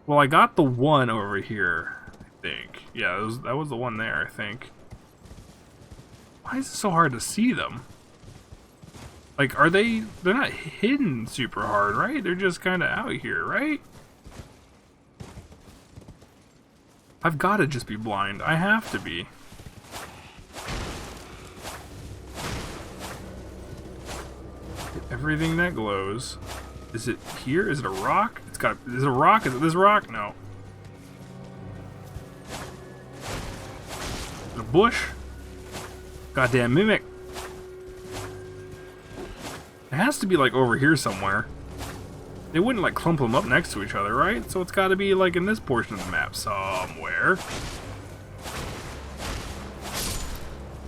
Well, I got the one over here, I think. Yeah, that was the one there, I think. Why is it so hard to see them? Like, they're not hidden super hard, right? They're just kind of out here, right? I've got to just be blind. I have to be. Hit everything that glows. Is it here? Is it a rock? Is it a rock? Is it this rock? No. Is it a bush? Goddamn mimic. It has to be like over here somewhere. They wouldn't like clump them up next to each other, right? So it's got to be like in this portion of the map somewhere.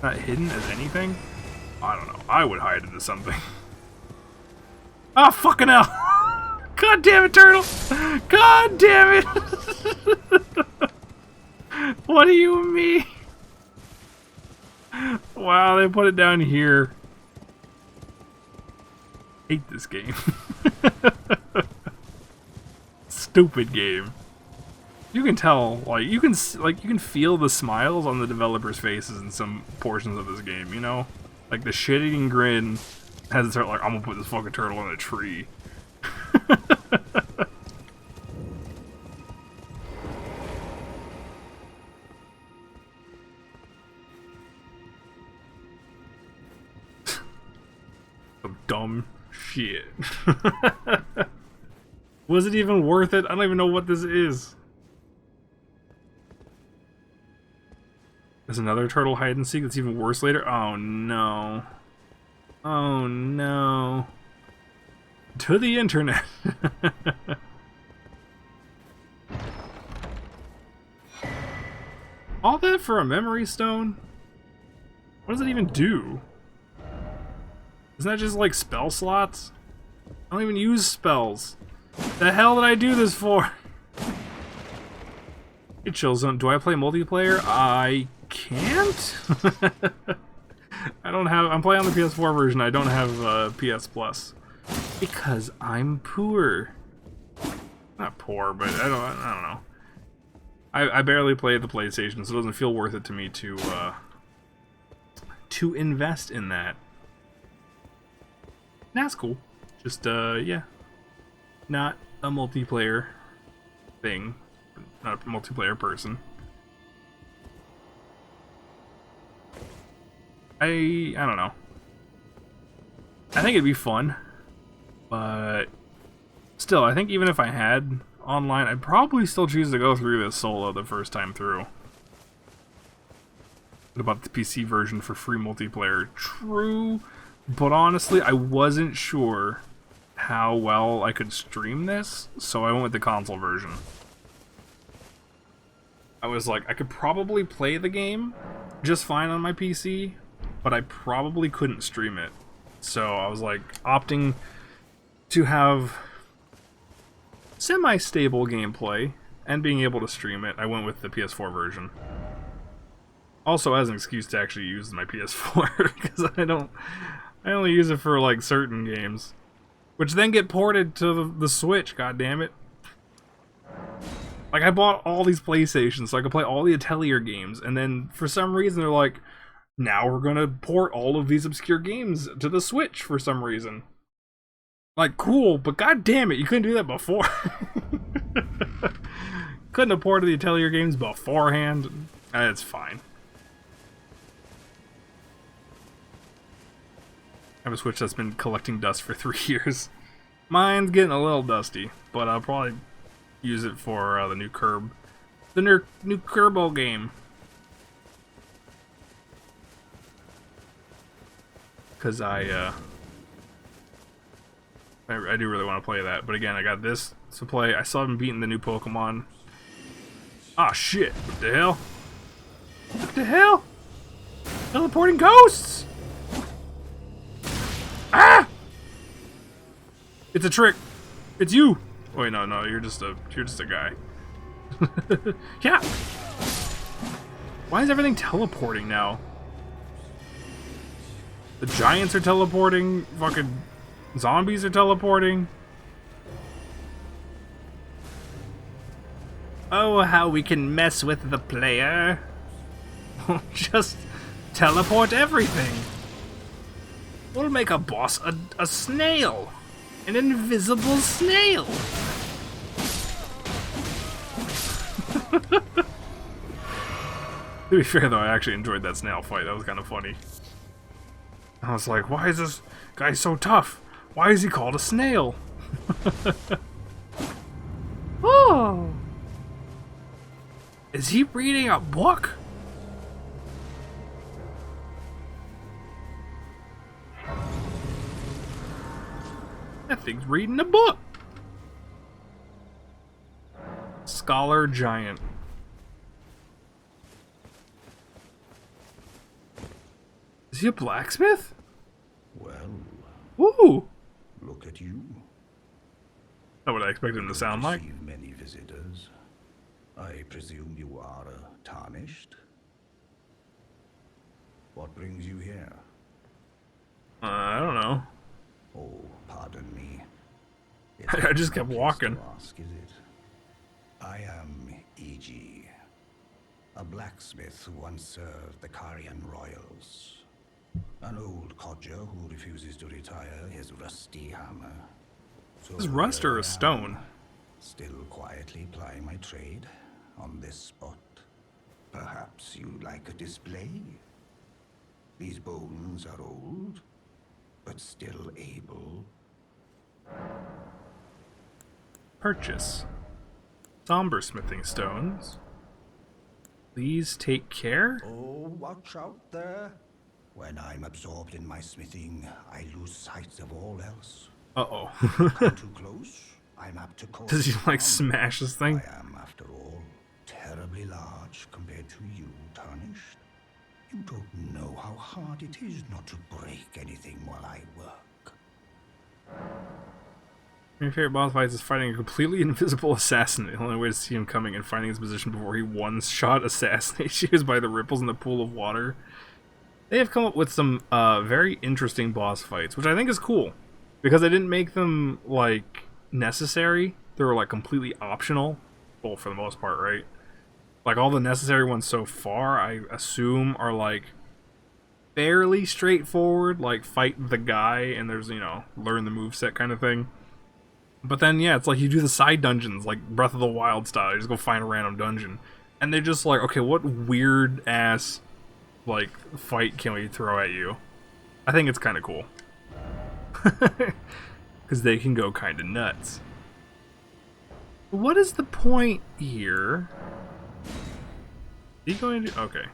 Not hidden as anything? I don't know. I would hide into something. Oh, fucking hell! God damn it, turtle! God damn it! What do you mean? Wow, they put it down here. Hate this game. Stupid game. You can tell, like you can feel the smiles on the developers' faces in some portions of this game. You know, like the shit-eating grin has it start like, I'm gonna put this fucking turtle in a tree. Some dumb shit. Was it even worth it? I don't even know what this is. There's another turtle hide and seek that's even worse later. Oh no. Oh no. To the internet. All that for a memory stone? What does it even do? Isn't that just like spell slots? I don't even use spells. The hell did I do this for? Hey, Chill Zone, do I play multiplayer? I can't? I don't have, I'm playing on the PS4 version, I don't have PS Plus. Because I'm poor. Not poor, but I don't know. I barely play the PlayStation, so it doesn't feel worth it to me to invest in that. That's cool. Just, yeah. Not a multiplayer thing. Not a multiplayer person. I don't know. I think it'd be fun. But still, I think even if I had online, I'd probably still choose to go through this solo the first time through. What about the PC version for free multiplayer? True, but honestly, I wasn't sure how well I could stream this, so I went with the console version. I was like, I could probably play the game just fine on my PC, but I probably couldn't stream it. So I was like, opting to have semi-stable gameplay and being able to stream it, I went with the PS4 version. Also as an excuse to actually use my PS4, because I only use it for like certain games. Which then get ported to the Switch, goddammit. Like, I bought all these PlayStations so I could play all the Atelier games, and then for some reason they're like, now we're gonna port all of these obscure games to the Switch for some reason. Like, cool, but goddammit, you couldn't do that before. Couldn't have ported the Atelier games beforehand. It's fine. I have a Switch that's been collecting dust for 3 years. Mine's getting a little dusty, but I'll probably use it for the new new Kerbal game. Because I do really want to play that, but again, I got this to play. I still haven't beaten the new Pokemon. Ah, shit! What the hell? What the hell? Teleporting ghosts! Ah! It's a trick. It's you. Oh, wait, no, you're just a guy. Yeah. Why is everything teleporting now? The giants are teleporting. Fucking zombies are teleporting. Oh, how we can mess with the player. Just teleport everything. We'll make a boss a snail. An invisible snail. To be fair though, I actually enjoyed that snail fight. That was kind of funny. I was like, why is this guy so tough? Why is he called a snail? Oh. Is he reading a book? That thing's reading a book. Scholar Giant. Is he a blacksmith? Well, Woo! look at you. Not what I expected him to sound like. Receive many visitors. I presume you are tarnished. What brings you here? I don't know. Oh, pardon me. I just kept walking. Ask, is it? I am E.G., a blacksmith who once served the Carian royals. An old codger who refuses to retire his rusty hammer. So Is rust or here a I stone? am, still quietly plying my trade on this spot. Perhaps you'd like a display? These bones are old, but still able. Purchase. Somber smithing stones. Please take care. Oh, watch out there. When I'm absorbed in my smithing, I lose sight of all else. Uh-oh. Come too close, I'm apt to cause Does he like harm. smash this thing? I am, after all, terribly large compared to you, Tarnished. You don't know how hard it is not to break anything while I work. My favorite boss fight is fighting a completely invisible assassin. The only way to see him coming and finding his position before he one-shot assassinates you is by the ripples in the pool of water. They have come up with some very interesting boss fights, which I think is cool. Because they didn't make them, like, necessary. They were, like, completely optional. Well, for the most part, right? Like, all the necessary ones so far, I assume, are, like, fairly straightforward. Like, fight the guy, and there's, you know, learn the moveset kind of thing. But then, yeah, it's like you do the side dungeons, like Breath of the Wild style. You just go find a random dungeon. And they're just like, okay, what weird-ass, like, fight can we throw at you? I think it's kind of cool. Because they can go kind of nuts. What is the point here? Is he going to... Okay.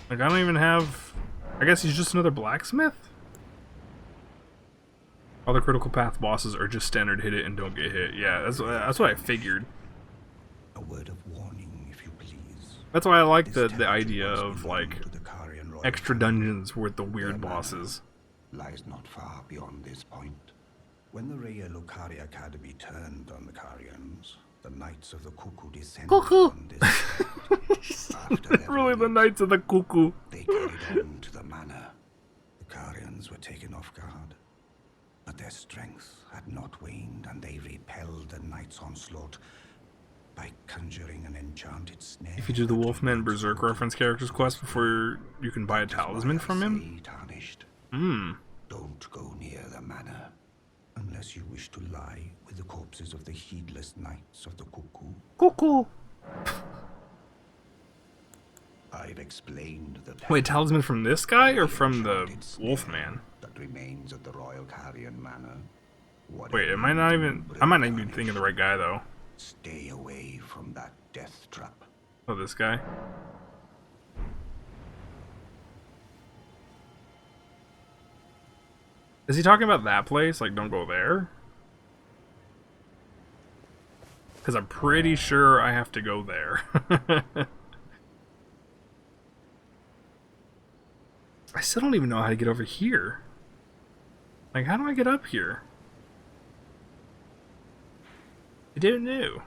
Like, I don't even have... I guess he's just another blacksmith? Other critical path bosses are just standard hit it and don't get hit. Yeah, that's what I figured. A word of warning, if you please. That's why I like This the territory idea once of, belonged like, to the Carian royal extra family. dungeons with the weird Their bosses. manor lies not far beyond this point. When the Raya Lucari Academy turned on the Carians, the Knights of the Cuckoo descended Cuckoo! on this. After their Really, the defeat, Knights of the Cuckoo. they carried on to the manor. The Carians were taken off guard, but their strength had not waned, and they repelled the Knights' onslaught by conjuring an enchanted snare. If you do the that Wolfman removes Berserk all reference characters quest before you can buy a That is why talisman I from him? say, Tarnished, Hmm. don't go near the manor, unless you wish to lie with the corpses of the heedless Knights of the Cuckoo. Cuckoo! I've explained the Wait, talisman from this guy or from the enchanted snare Wolfman? that remains at the Royal Carian Manor. Wait, am I not even... I might not even be thinking of the right guy, though. Stay away from that death trap. Oh, this guy? Is he talking about that place? Like, don't go there? Because I'm pretty sure I have to go there. I still don't even know how to get over here. Like, how do I get up here? I don't know.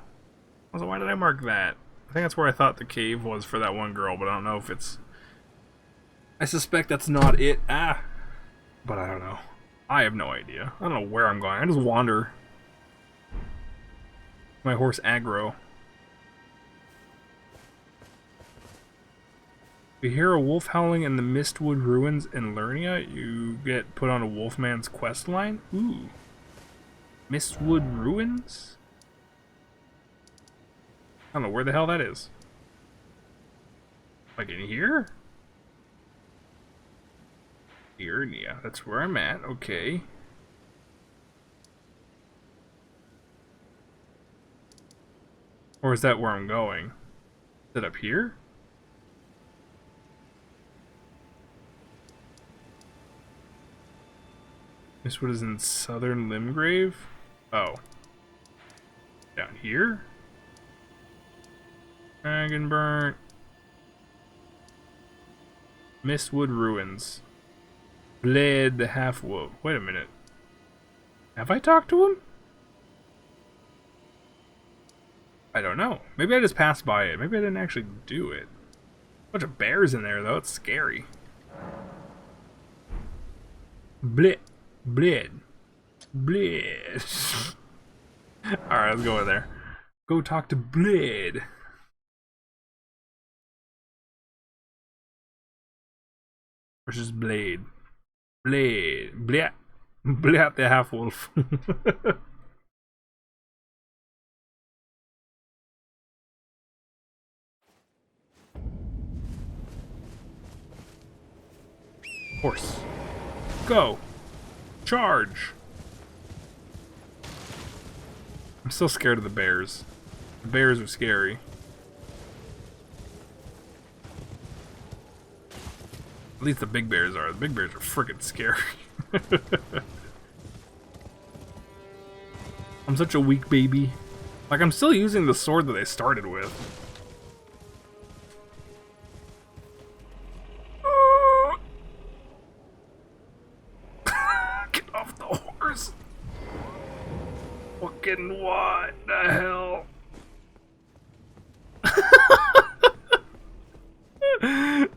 Also, why did I mark that? I think that's where I thought the cave was for that one girl, but I don't know if it's... I suspect that's not it. Ah! But I don't know. I have no idea. I don't know where I'm going. I just wander. My horse aggro. If you hear a wolf howling in the Mistwood Ruins in Lernia, you get put on a Wolfman's quest line. Ooh. Mistwood Ruins? I don't know where the hell that is. Like in here? Lernia, that's where I'm at, okay. Or is that where I'm going? Is it up here? This one is in Southern Limgrave? Oh. Down here? Dragon Burnt. Mistwood Ruins. Blade the Half-Wolf. Wait a minute. Have I talked to him? I don't know. Maybe I just passed by it. Maybe I didn't actually do it. Bunch of bears in there, though. It's scary. Blade. Blade. Blade. Alright, let's go in there. Go talk to Blade. Versus Blade. Blade. Blade. Blade the half-wolf. Horse. Go. Charge. I'm still scared of the bears. The bears are scary. At least the big bears are. The big bears are freaking scary. I'm such a weak baby. Like, I'm still using the sword that I started with. Get off the horse. Fucking what the hell?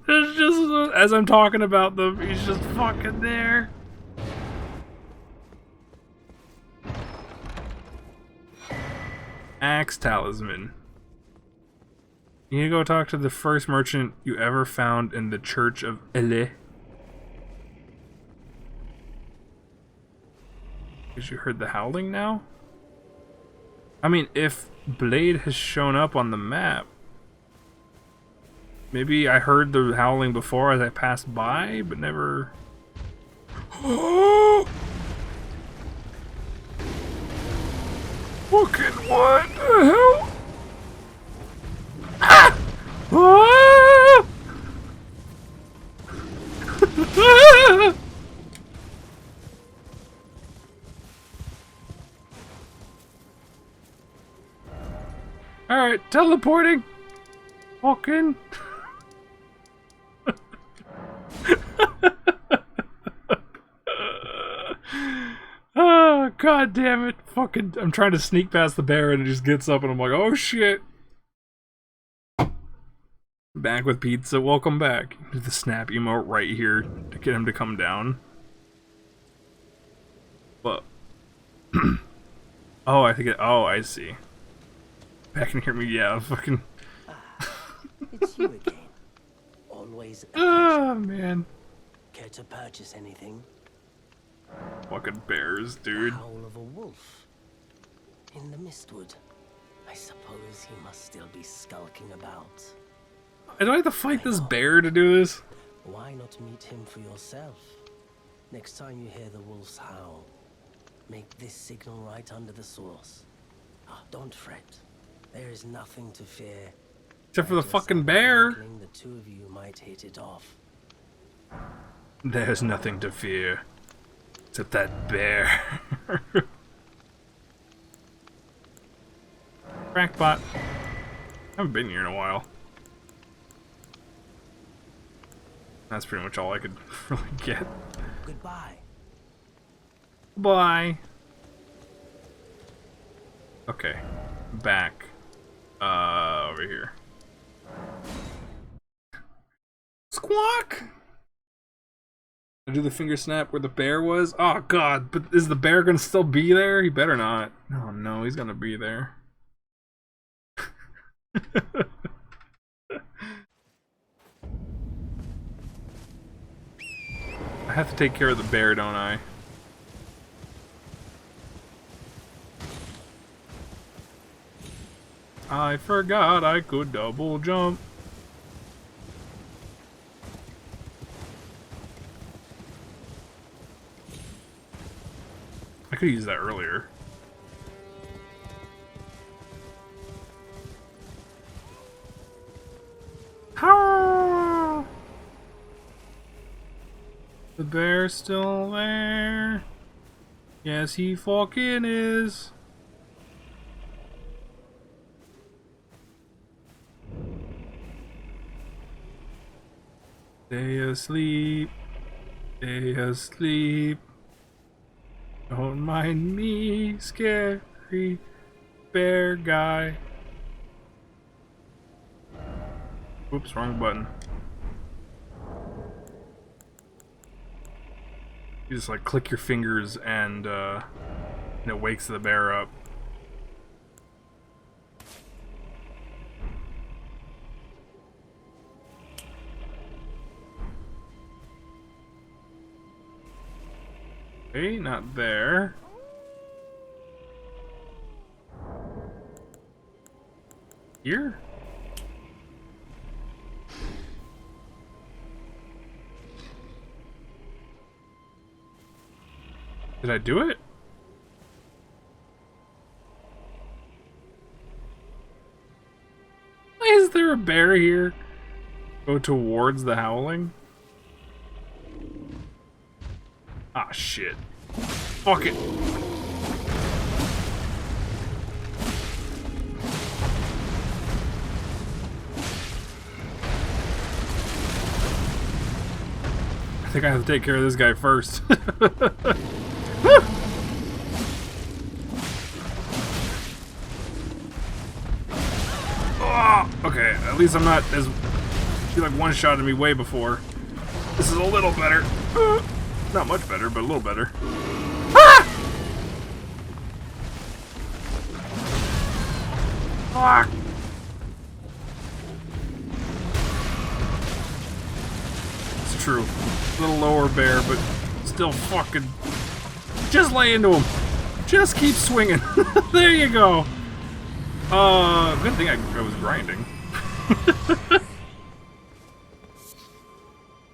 There's just, as I'm talking about them, he's just fucking there. Axe Talisman. You need to go talk to the first merchant you ever found in the Church of Ele. Because you heard the howling now? I mean, if Blade has shown up on the map, maybe I heard the howling before as I passed by, but never... Fucking what the hell? Ah! Ah! Alright, teleporting. Fucking. Oh, god damn it. Fucking, I'm trying to sneak past the bear and it just gets up and I'm like, oh shit. Back with pizza, welcome back. Do the snap emote right here to get him to come down. But, oh, I think it, oh, I see. Back in here, me, yeah, fucking. It's you again. Always a Oh, man. Care to purchase anything? Fucking bears, dude. The howl of a wolf. In the Mistwood. I suppose he must still be skulking about. Do I have to fight this bear to do this? Why not meet him for yourself? Next time you hear the wolf's howl, make this signal right under the source. Oh, don't fret. There is nothing to fear. Except for the fucking bear. The two of you might hit it off. There's nothing to fear. Except that bear. Crackpot. I haven't been here in a while. That's pretty much all I could really get. Goodbye. Bye. Okay. Back. Over here. Squawk! I do the finger snap where the bear was? Oh god, but is the bear gonna still be there? He better not. Oh no, he's gonna be there. I have to take care of the bear, don't I? I forgot I could double jump. I could use that earlier. How? The bear's still there. Yes, he fucking is. Stay asleep. Stay asleep. Don't mind me, scary bear guy. Oops, wrong button. You just like click your fingers and it wakes the bear up. Okay, not there. Here? Did I do it? Why is there a bear here? Go towards the howling? Ah, shit. Fuck it. I think I have to take care of this guy first. Oh, okay, at least I'm not as... He like one-shotted me way before. This is a little better. Not much better, but a little better. Ah! Fuck! It's true. A little lower bear, but still fucking... Just lay into him. Just keep swinging. There you go. Good thing I was grinding.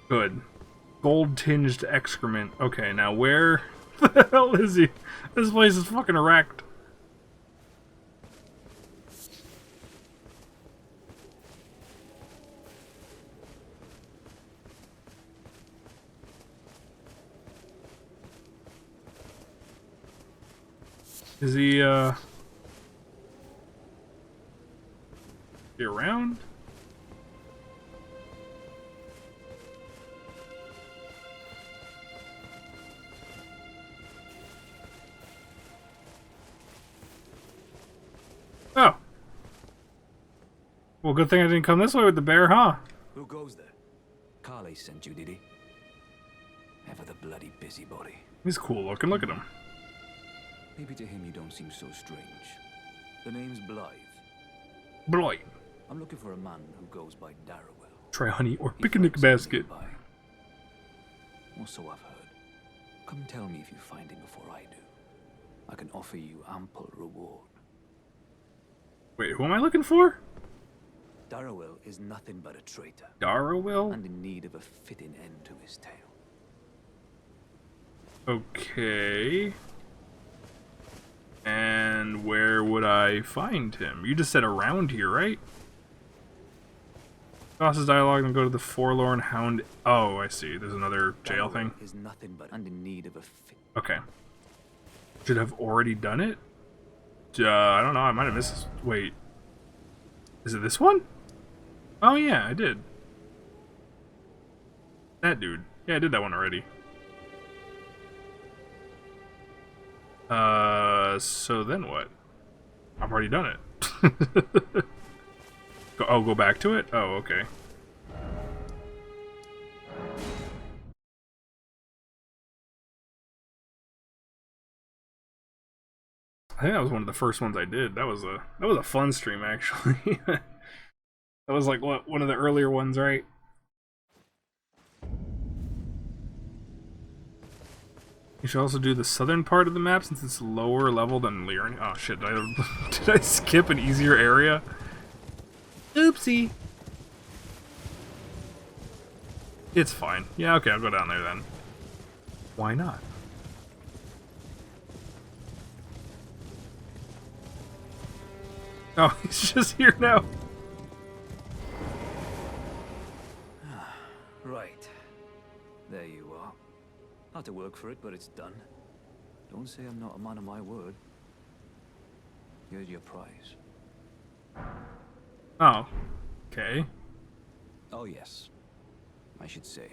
Good. Gold-tinged excrement. Okay, now where the hell is he? This place is fucking wrecked. Is he around? Oh. Well, good thing I didn't come this way with the bear, huh? Who goes there? Carly sent you, did he? Ever the bloody busybody. He's cool looking. Look at him. Maybe to him you don't seem so strange. The name's Blythe. Blythe. I'm looking for a man who goes by Darrowell. Try honey or picnic basket. Or so I've heard. Come tell me if you find him before I do. I can offer you ample reward. Wait, who am I looking for? Darrowell is nothing but a traitor. Darrowell? And in need of a fitting end to his tale. Okay. And where would I find him? You just said around here, right? Boss's dialogue and go to the Forlorn Hound. Oh, I see. There's another jail thing. Is nothing but and in need of a okay. Should have already done it? I don't know. I might have missed this. Wait. Is it this one? Oh, yeah, I did. That dude. Yeah, I did that one already. So then what? I've already done it. Go back to it? Oh, okay. I think that was one of the first ones I did. That was a fun stream, actually. That was like one of the earlier ones, right? You should also do the southern part of the map since it's lower level than Lyrian. Oh shit, did I skip an easier area? Oopsie. It's fine. Yeah, okay, I'll go down there then. Why not? Oh, he's just here now. Right. There you are. Had to work for it, but it's done. Don't say I'm not a man of my word. Here's your prize. Oh. Okay. Oh yes. I should say.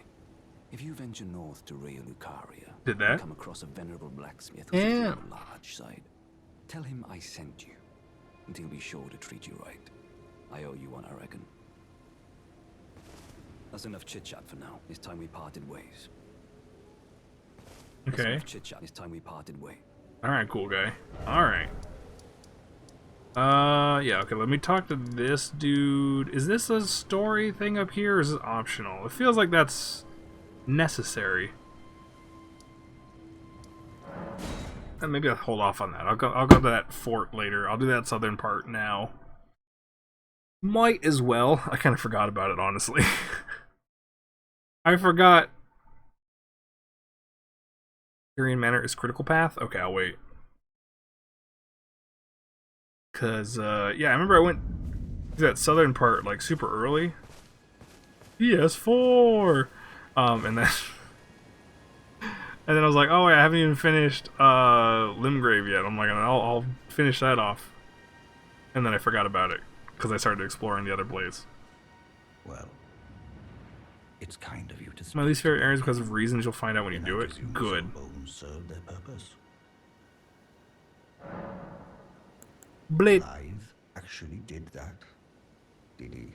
If you venture north to Ray Lucaria, Did that? and come across a venerable blacksmith who's Yeah. on the large side, tell him I sent you, and he'll be sure to treat you right. I owe you one, I reckon. That's enough chit-chat for now. It's time we parted ways. That's Okay. enough chit-chat. It's time we parted ways. Alright, cool guy. Alright. Yeah, okay, let me talk to this dude. Is this a story thing up here, or is it optional? It feels like that's necessary. And maybe I'll hold off on that. I'll go to that fort later. I'll do that southern part now. Might as well. I kind of forgot about it, honestly. I forgot. Syrian Manor is critical path? Okay, I'll wait. Cause, yeah, I remember I went to that southern part, like, super early. PS4! And then... and then I was like, oh, wait, I haven't even finished, Limgrave yet. I'm like, I'll finish that off. And then I forgot about it, because I started exploring the other place. Well, it's kind of you to speak. My least favorite areas because of reasons you'll find out when you do it. Good. Bones serve their purpose. Blade. Blythe actually did that. Did he?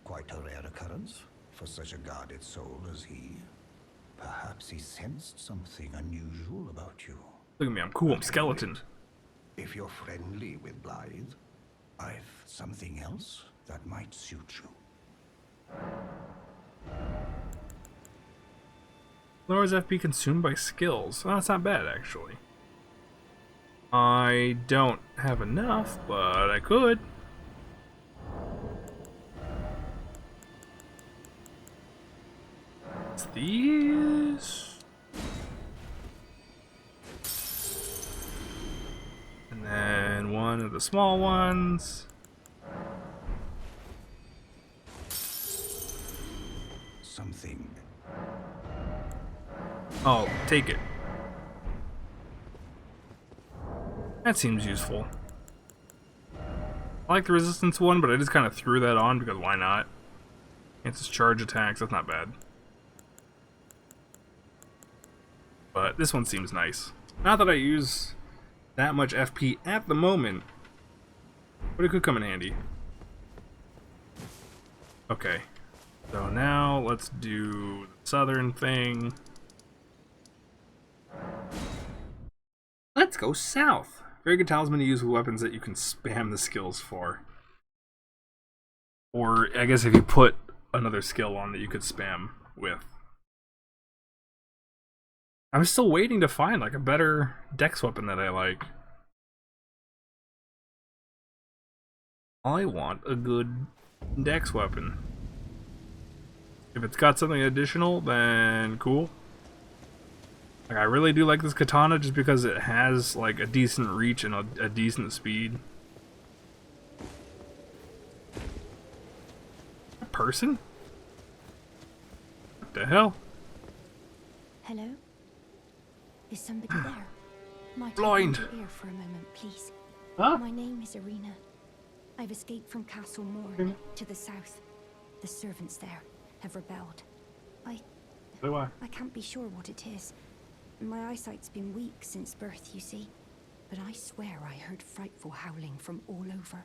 Quite a rare occurrence for such a guarded soul as he. Perhaps he sensed something unusual about you. Look at me, I'm cool, I'm skeleton. If you're friendly with Blythe, I've something else that might suit you. Lowers FP consumed by skills. Well, that's not bad, actually. I don't have enough, but I could. It's these. And then one of the small ones. Something. Oh, take it. That seems useful. I like the resistance one, but I just kind of threw that on because why not? It's charge attacks, that's not bad. But this one seems nice. Not that I use that much FP at the moment, but it could come in handy. Okay, so now let's do the southern thing. Let's go south. Very good talisman to use with weapons that you can spam the skills for. Or, I guess if you put another skill on that you could spam with. I'm still waiting to find, like, a better dex weapon that I like. I want a good dex weapon. If it's got something additional, then cool. Like, I really do like this katana just because it has, like, a decent reach and a decent speed. A person? What the hell? Hello? Is somebody there? Might Blind. I hold your ear for a moment, please? Huh? My name is Irina. I've escaped from Castle Morn to the south. The servants there have rebelled. So what? I can't be sure what it is. My eyesight's been weak since birth, you see. But I swear I heard frightful howling from all over.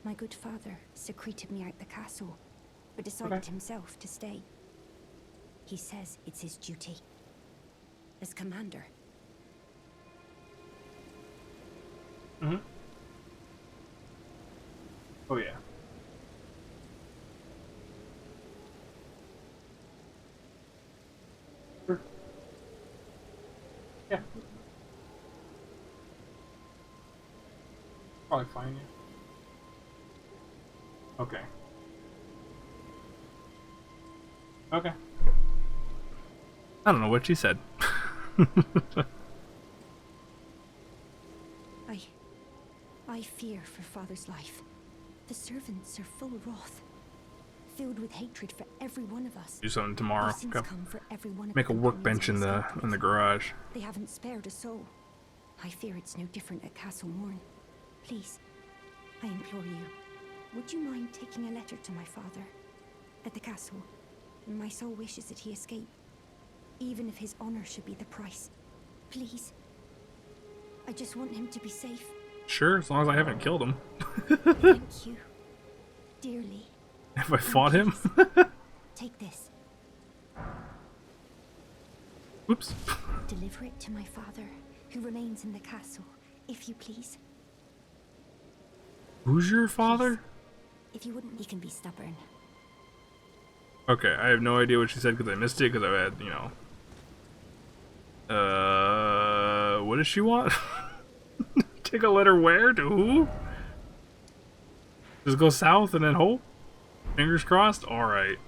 My good father secreted me out the castle, but decided himself to stay. He says it's his duty. As commander. Mm-hmm. Oh yeah. Sure. Yeah. Probably fine, yeah. Okay. Okay. I don't know what she said. I fear for father's life. The servants are full of wrath, filled with hatred for every one of us. Do something tomorrow. Blessings Go. come for every one of Make a the workbench in companions the we escaped garage. with. They haven't spared a soul. I fear it's no different at Castle Morn. Please, I implore you, would you mind taking a letter to my father at the castle? My soul wishes that he escape, even if his honor should be the price. Please. I just want him to be safe. Sure, as long as I haven't killed him. Thank you. Dearly. Have I fought him? Take this. Oops. Deliver it to my father, who remains in the castle, if you please. Who's your father? If you wouldn't, he can be stubborn. Okay, I have no idea what she said because I missed it because I've had, you know. What does she want? Take a letter where? To who? Just go south and then hope? Fingers crossed? Alright.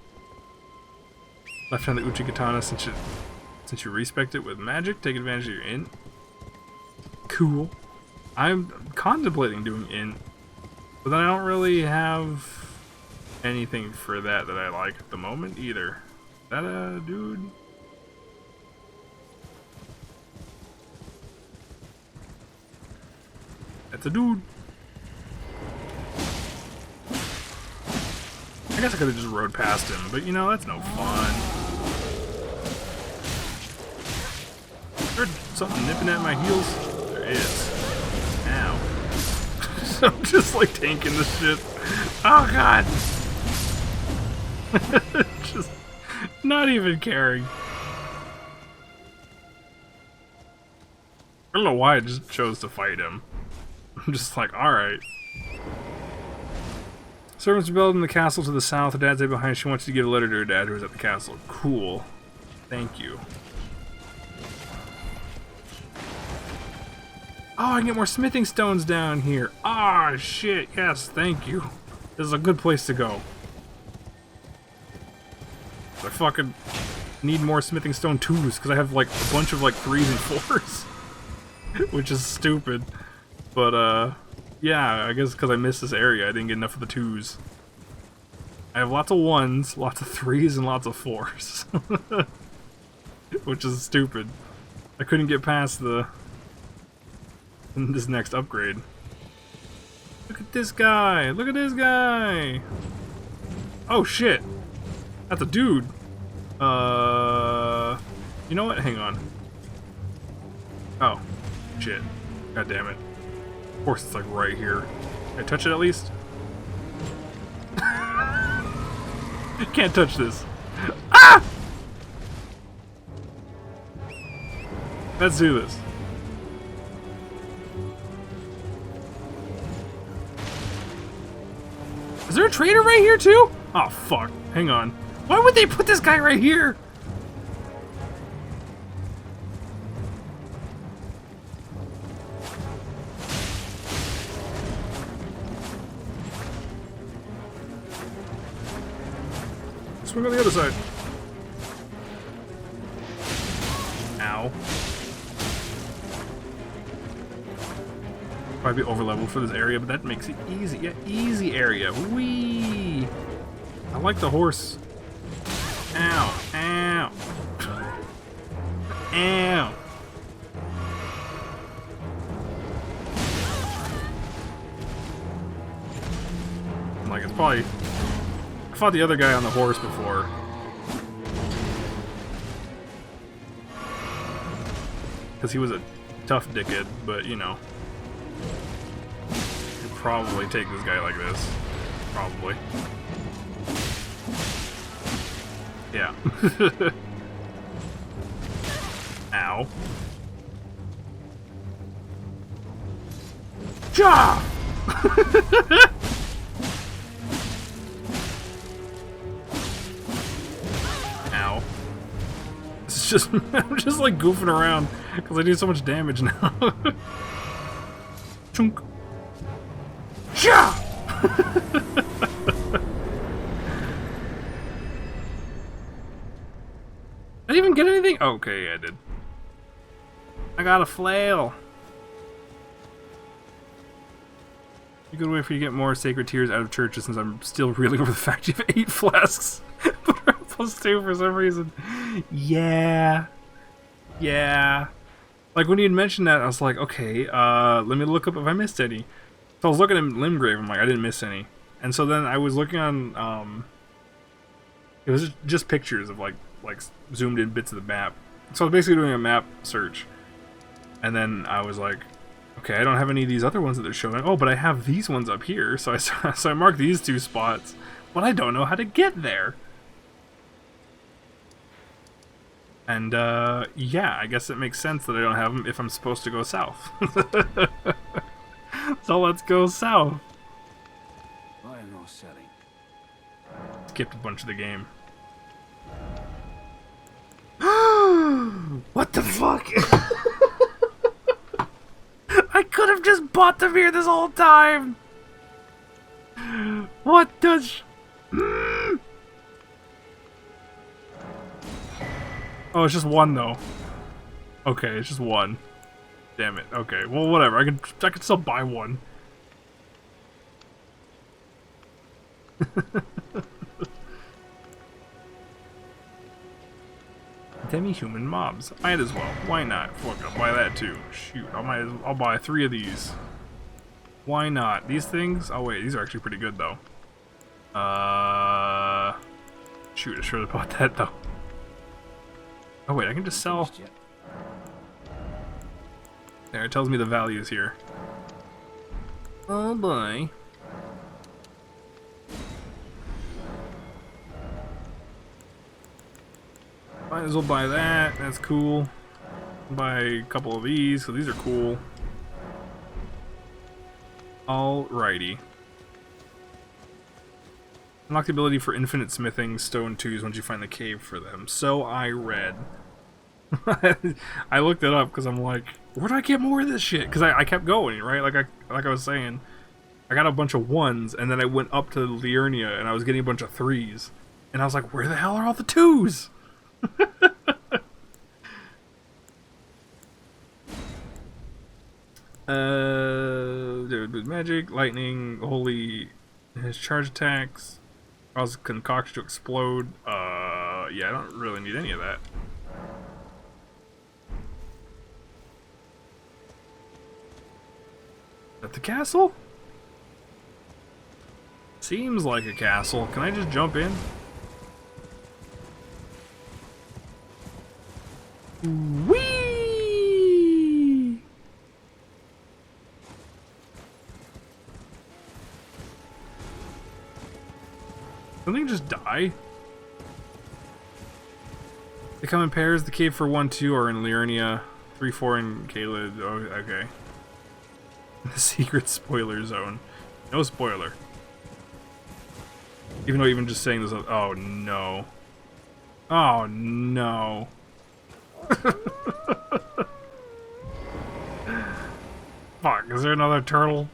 Left hand the Uchi Katana since you respect it with magic. Take advantage of your int. Cool. I'm contemplating doing int. But then I don't really have anything for that I like at the moment either. Is that a dude? That's a dude. I guess I could have just rode past him, but you know, that's no fun. Heard something nipping at my heels? There is. Ow. I'm just like tanking this shit. Oh god! Just not even caring. I don't know why I just chose to fight him. I'm just like, alright. Servants rebelled in the castle to the south. Her dad's there behind. She wants you to give a letter to her dad who was at the castle. Cool. Thank you. Oh, I can get more smithing stones down here. Ah, shit. Yes, thank you. This is a good place to go. I fucking need more smithing stone 2s because I have like a bunch of like 3s and 4s. Which is stupid. But, yeah, I guess because I missed this area, I didn't get enough of the 2s. I have lots of 1s, lots of 3s, and lots of 4s. Which is stupid. I couldn't get past this next upgrade. Look at this guy! Look at this guy! Oh shit! That's a dude! You know what? Hang on. Oh. Shit. God damn it. Of course it's like right here. Can I touch it at least? Can't touch this. Ah! Let's do this. Is there a trader right here too? Oh fuck. Hang on. Why would they put this guy right here? Swing on the other side. Ow. Probably be overleveled for this area, but that makes it easy. Yeah, easy area. Whee! I like the horse. Ow. Ow. Ow. Like, it's probably... I fought the other guy on the horse before. Because he was a tough dickhead, but, you know. You'd probably take this guy like this. Probably. Yeah. Ow. Ja! Ow. This is just, I'm just like goofing around because I do so much damage now. Chunk. Ja! Did I even get anything? Okay, yeah, I did. I got a flail. A good way for you to get more sacred tears out of churches, since I'm still reeling over the fact you have 8 flasks. Plus 2 for some reason. Yeah. Yeah. Like when you had mentioned that, I was like, okay, let me look up if I missed any. So I was looking at Limgrave, I'm like, I didn't miss any. And so then I was looking on, It was just pictures of like zoomed in bits of the map. So I was basically doing a map search, and then I was like, okay, I don't have any of these other ones that they're showing. Oh, but I have these ones up here. So I marked these 2 spots, but I don't know how to get there. And yeah, I guess it makes sense that I don't have them if I'm supposed to go south. So let's go south. I am not selling. Skipped a bunch of the game. What the fuck? I could have just bought them here this whole time. What does... Oh, it's just 1 though. Okay, it's just 1. Damn it. Okay, well, whatever. I can still buy 1. Demi-human mobs. Might as well. Why not? Fuck, I'll buy that too. Shoot, I'll buy 3 of these. Why not? These things? Oh wait, these are actually pretty good though. Shoot, I should have bought that though. Oh wait, I can just sell. There, it tells me the values here. Oh boy. Might as well buy that. That's cool. Buy a couple of these, so these are cool. Alrighty. Unlock the ability for infinite smithing stone 2s once you find the cave for them. So I read. I looked it up because I'm like, where do I get more of this shit? Because I kept going, right? Like I was saying, I got a bunch of 1s, and then I went up to Liurnia, and I was getting a bunch of 3s. And I was like, where the hell are all the 2s? Magic, lightning, holy, his charge attacks, cause concoction to explode. Yeah, I don't really need any of that. Is that the castle? Seems like a castle. Can I just jump in? Whee! Something just die? They come in pairs. The cave for 1-2 are in Liurnia. 3-4 in Caelid. Oh, okay. The secret spoiler zone. No spoiler. Even though even just saying this. Oh no. Oh no. Fuck, is there another turtle?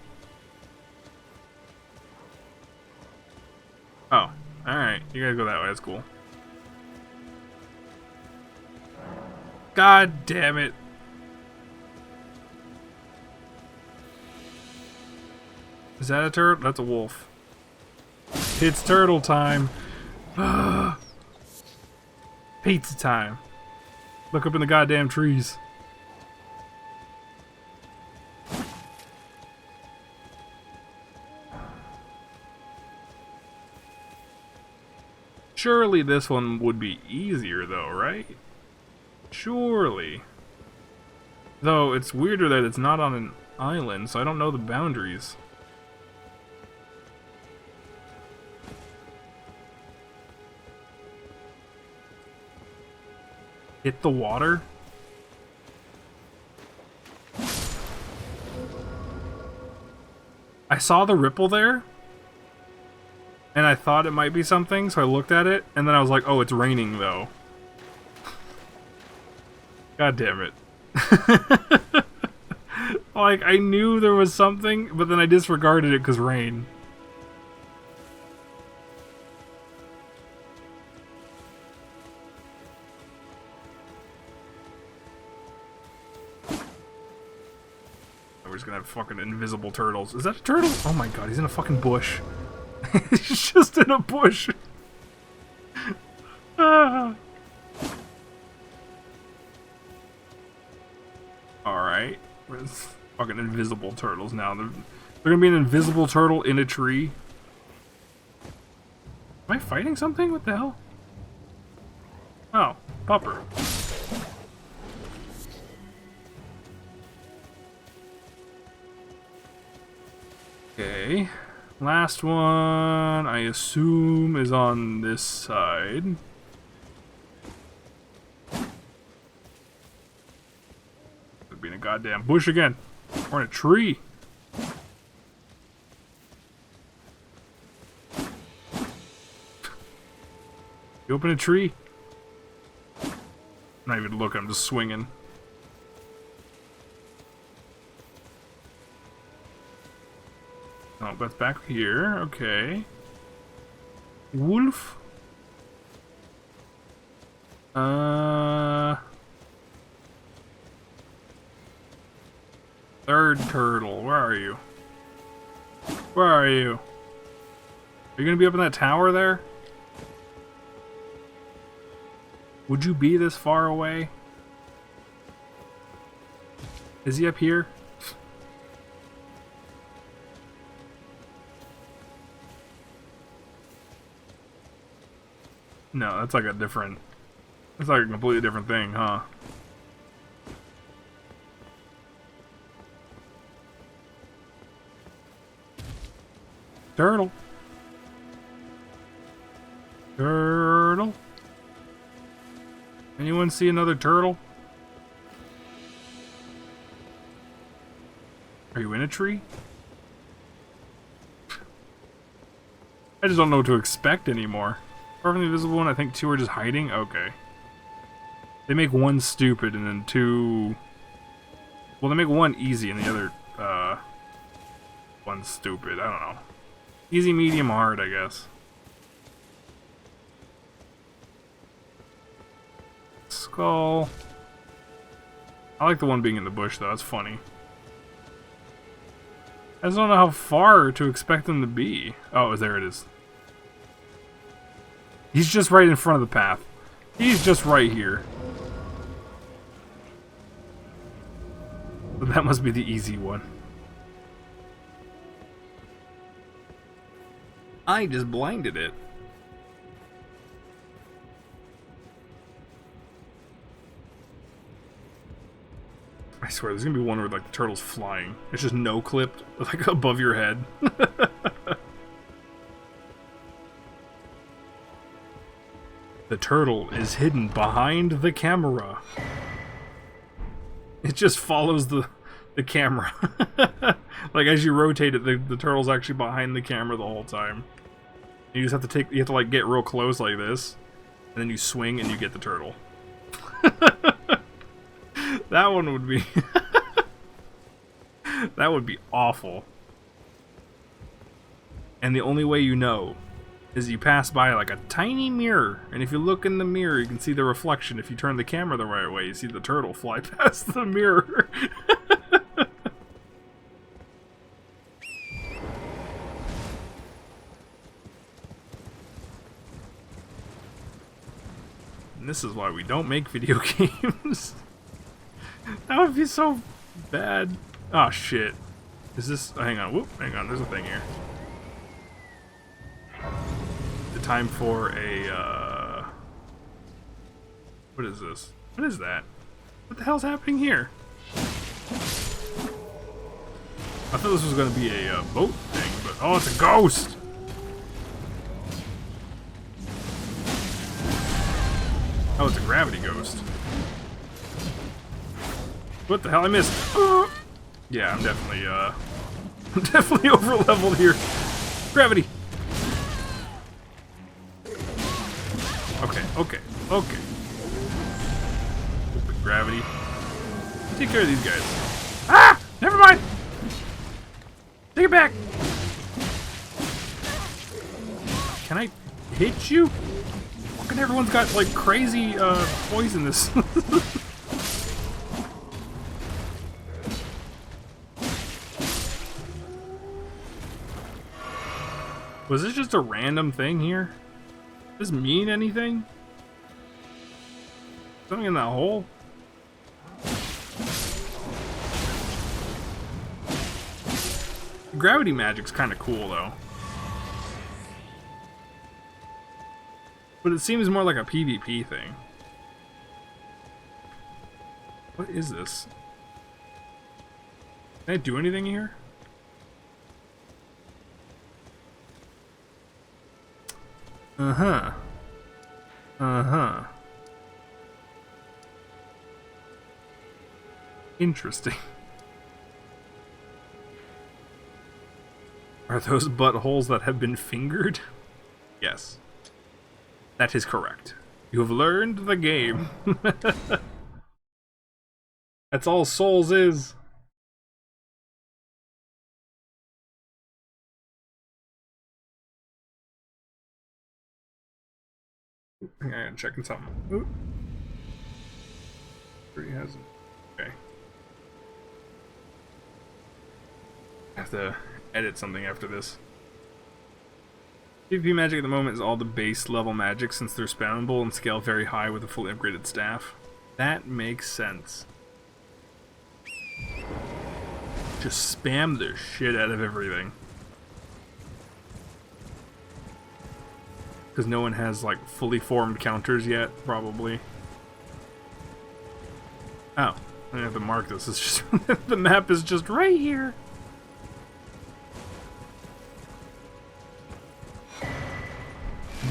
Oh, alright. You guys go that way, that's cool. God damn it. Is that a turtle? That's a wolf. It's turtle time. Pizza time. Look up in the goddamn trees. Surely this one would be easier though, right? Surely. Though it's weirder that it's not on an island, so I don't know the boundaries. Hit the water? I saw the ripple there, and I thought it might be something, so I looked at it, and then I was like, oh, it's raining, though. God damn it. Like, I knew there was something, but then I disregarded it because rain. We're just gonna have fucking invisible turtles. Is that a turtle? Oh my god, he's in a fucking bush. He's just in a bush. Ah. Alright. Where's fucking invisible turtles now? They're gonna be an invisible turtle in a tree. Am I fighting something? What the hell? Oh, pupper. Okay. Last one, I assume, is on this side. Could be in a goddamn bush again. Or in a tree. You open a tree? I'm not even looking, I'm just swinging. Oh, that's back here. Okay. Wolf. Third turtle. Where are you? Where are you? Are you gonna be up in that tower there? Would you be this far away? Is he up here? No, that's like a different... That's like a completely different thing, huh? Turtle. Turtle. Anyone see another turtle? Are you in a tree? I just don't know what to expect anymore. Apart from the invisible one, I think 2 are just hiding? Okay. They make 1 stupid and then 2... Well, they make 1 easy and the other, 1 stupid. I don't know. Easy, medium, hard, I guess. Skull. I like the one being in the bush, though. That's funny. I just don't know how far to expect them to be. Oh, there it is. He's just right in front of the path. He's just right here. But that must be the easy one. I just blinded it. I swear, there's gonna be one where like the turtle's flying. It's just no-clipped, like above your head. The turtle is hidden behind the camera. It just follows the camera. Like as you rotate it, the turtle's actually behind the camera the whole time. You just have to like get real close like this, and then you swing and you get the turtle. That one would be that would be awful. And the only way you know is you pass by like a tiny mirror, and if you look in the mirror you can see the reflection. If you turn the camera the right way, you see the turtle fly past the mirror. And this is why we don't make video games. That would be so bad. Oh shit. Is this... hang on, whoop, hang on, there's a thing here. The time for a, what is this? What is that? What the hell's happening here? I thought this was gonna be a boat thing, but... oh, it's a ghost! Oh, it's a gravity ghost. What the hell? I missed. Yeah, I'm definitely, I'm definitely over leveled here. Gravity. Okay, okay, okay. Stupid gravity. Take care of these guys. Ah! Never mind. Take it back. Can I hit you? Fucking everyone's got like crazy poisonous. Was this just a random thing here? Does this mean anything? Something in that hole? Gravity magic's kind of cool though. But it seems more like a PvP thing. What is this? Can I do anything here? Uh-huh. Uh-huh. Interesting. Are those buttholes that have been fingered? Yes. That is correct. You have learned the game. That's all Souls is. Hang on, I'm checking something. Ooh. He hasn't. Okay. I have to edit something after this. PvP magic at the moment is all the base level magic since they're spammable and scale very high with a fully upgraded staff. That makes sense. Just spam the shit out of everything. Because no one has, like, fully formed counters yet, probably. Oh, I have to mark this. It's just the map is just right here.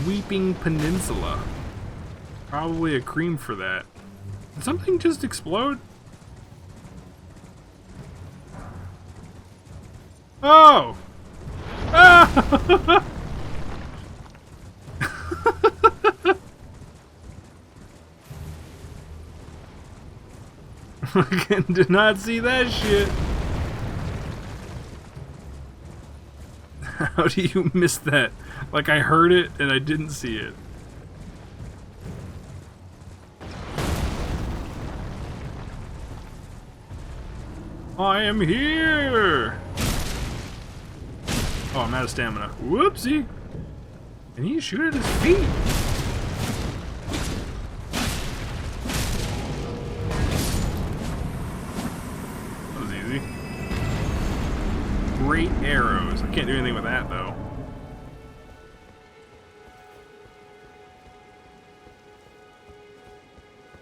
Weeping Peninsula. Probably a cream for that. Did something just explode? Oh! Ah! I did not see that shit. How do you miss that? Like I heard it and I didn't see it. I am here! Oh, I'm out of stamina. Whoopsie! And he shoot at his feet! That was easy. Great arrows. I can't do anything with that, though.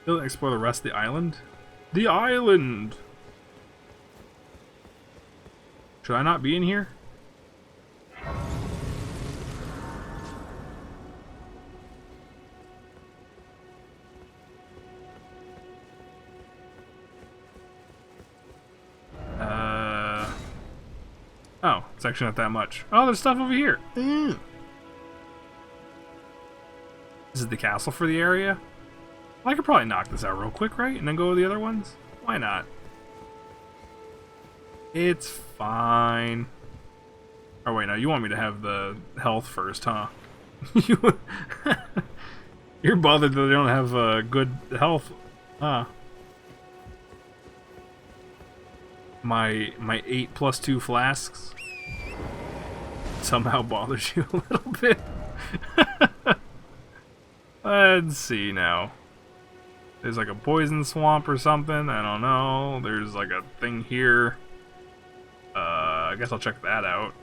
Still explore the rest of the island? The island! Should I not be in here? Oh, it's actually not that much. Oh, there's stuff over here. This is the castle for the area? Well, I could probably knock this out real quick, right? And then go with the other ones? Why not? It's fine. Oh wait, no, you want me to have the health first, huh? You're bothered that they don't have good health, huh? My 8+2 flasks somehow bothers you a little bit. Let's see now. There's like a poison swamp or something. I don't know. There's like a thing here. I guess I'll check that out.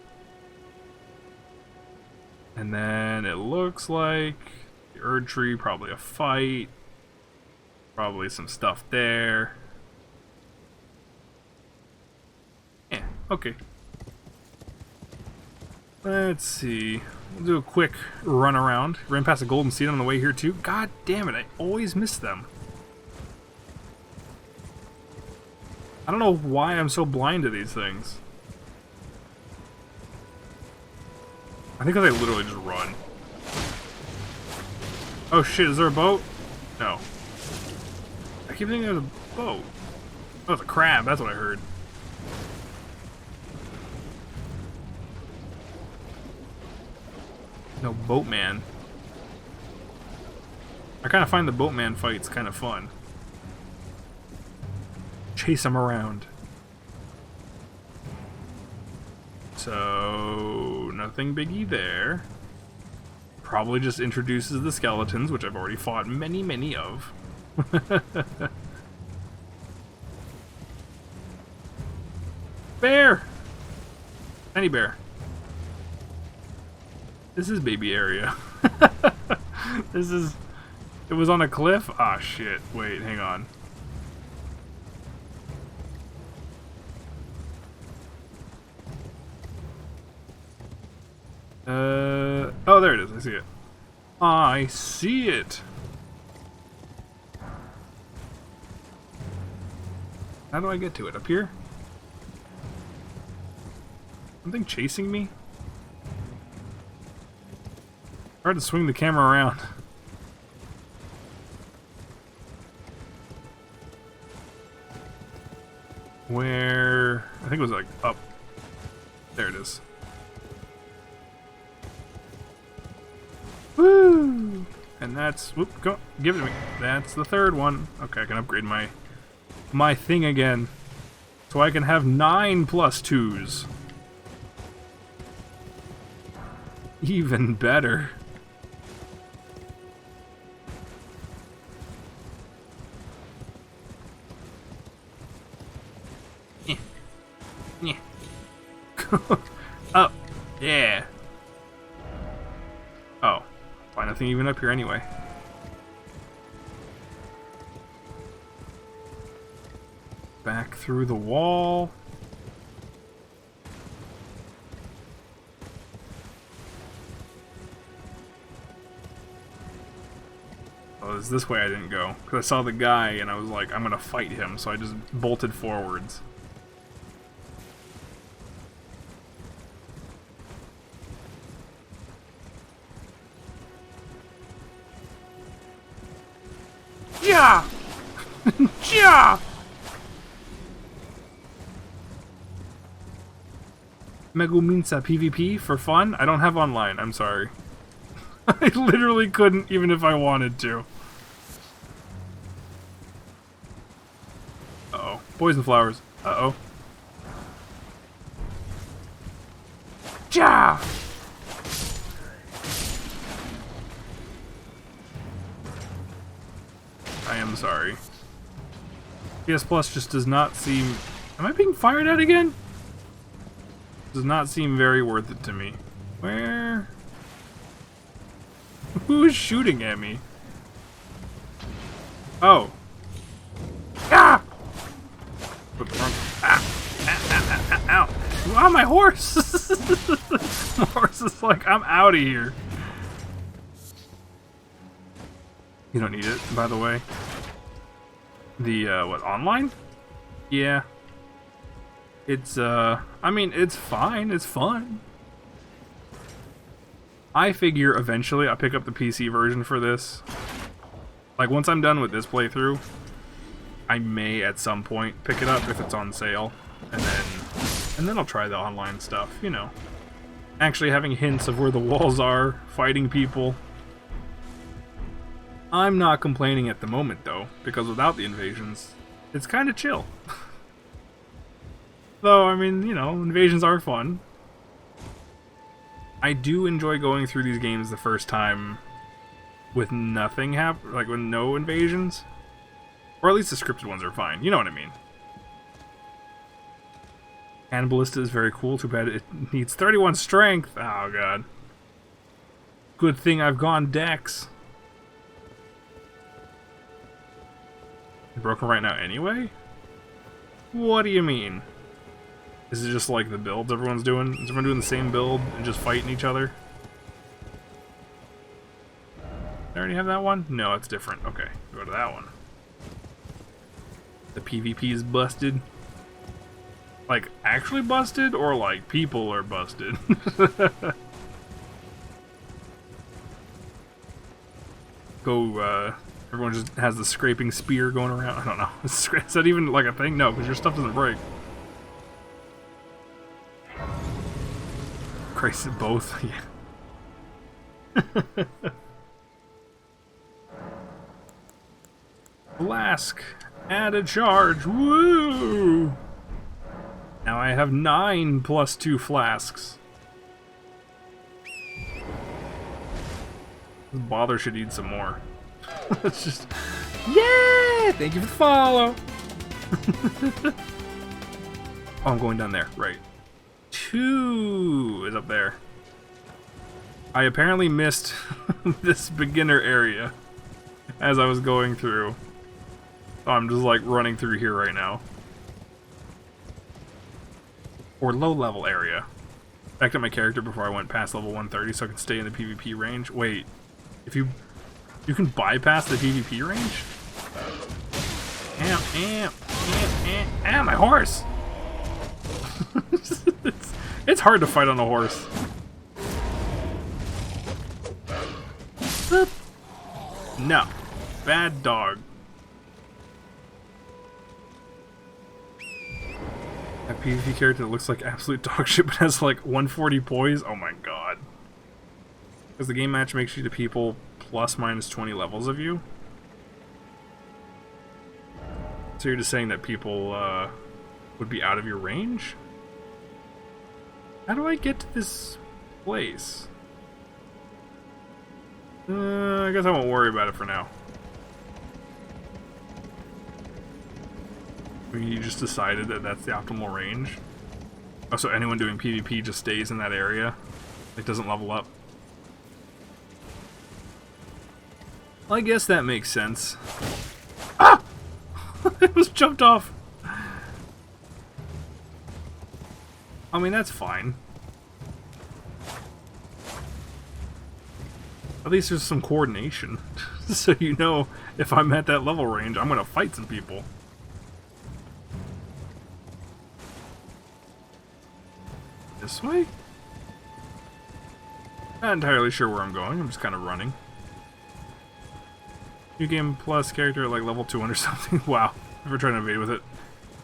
And then it looks like the Erd Tree, probably a fight. Probably some stuff there. Yeah, okay. Let's see. We'll do a quick run around. Ran past a golden seed on the way here too. God damn it, I always miss them. I don't know why I'm so blind to these things. I think because I literally just run. Oh shit, is there a boat? No. I keep thinking there's a boat. Oh, it's a crab, that's what I heard. No, boatman. I kind of find the boatman fights kind of fun. Chase him around. So, nothing biggie there. Probably just introduces the skeletons, which I've already fought many, many of. Bear! Tiny bear. This is baby area. This is... It was on a cliff? Ah, shit. Wait, hang on. Oh, there it is. I see it. I see it. How do I get to it? Up here? Something chasing me? Hard to swing the camera around. Where? I think it was like up. There it is. Woo! And that's, whoop, go, give it to me. That's the third one. Okay, I can upgrade my thing again. So I can have 9 plus 2s. Even better. Up. Yeah. Oh. Why nothing even up here anyway? Back through the wall. Oh, it's this way I didn't go. Because I saw the guy and I was like, I'm gonna fight him, so I just bolted forwards. Yeah! Yeah! Meguminsa PvP for fun? I don't have online, I'm sorry. I literally couldn't even if I wanted to. Uh-oh. Poison flowers. Uh-oh. Ja! I am sorry. PS Plus just does not seem... Am I being fired at again? Does not seem very worth it to me. Where? Who is shooting at me? Oh. Ah! Ow. Wow, my horse! My horse is like, I'm out of here. You don't need it, by the way. The, what, online? Yeah. It's, I mean, it's fine. It's fun. I figure eventually I'll pick up the PC version for this. Like, once I'm done with this playthrough, I may at some point pick it up if it's on sale. And then I'll try the online stuff, you know. Actually having hints of where the walls are, fighting people. I'm not complaining at the moment, though, because without the invasions, it's kind of chill. Though, I mean, you know, invasions are fun. I do enjoy going through these games the first time with nothing like with no invasions. Or at least the scripted ones are fine, you know what I mean. Cannibalista is very cool, too bad it needs 31 strength. Oh god. Good thing I've gone Dex. Broken right now anyway? What do you mean? Is it just like the builds everyone's doing? Is everyone doing the same build and just fighting each other? I already have that one? No, it's different. Okay, go to that one. The PvP is busted. Like, actually busted? Or like, people are busted? Go, everyone just has the scraping spear going around. I don't know. Is that even like a thing? No, because your stuff doesn't break. Christ, both. Yeah. Flask. Add a charge. Woo! Now I have 9 plus 2 flasks. This bother should eat some more. It's just... Yeah! Thank you for the follow! Oh, I'm going down there. Right. 2 is up there. I apparently missed this beginner area as I was going through. So I'm just like running through here right now. Or low level area. Backed up my character before I went past level 130 so I can stay in the PvP range. Wait, if you can bypass the PvP range? Ow, my horse! it's hard to fight on a horse. No. Bad dog. A PvP character that looks like absolute dog shit but has like 140 poise? Oh my god. Because the game match makes you to people plus minus 20 levels of you? So you're just saying that people would be out of your range? How do I get to this place? I guess I won't worry about it for now. I mean, you just decided that that's the optimal range. Oh, so anyone doing PvP just stays in that area? It doesn't level up? Well, I guess that makes sense. Ah! It was jumped off. I mean, that's fine. At least there's some coordination. So you know, if I'm at that level range, I'm gonna fight some people. This way? Not entirely sure where I'm going, I'm just kind of running. New game plus character at like level 200 something. Wow, never tried to invade with it.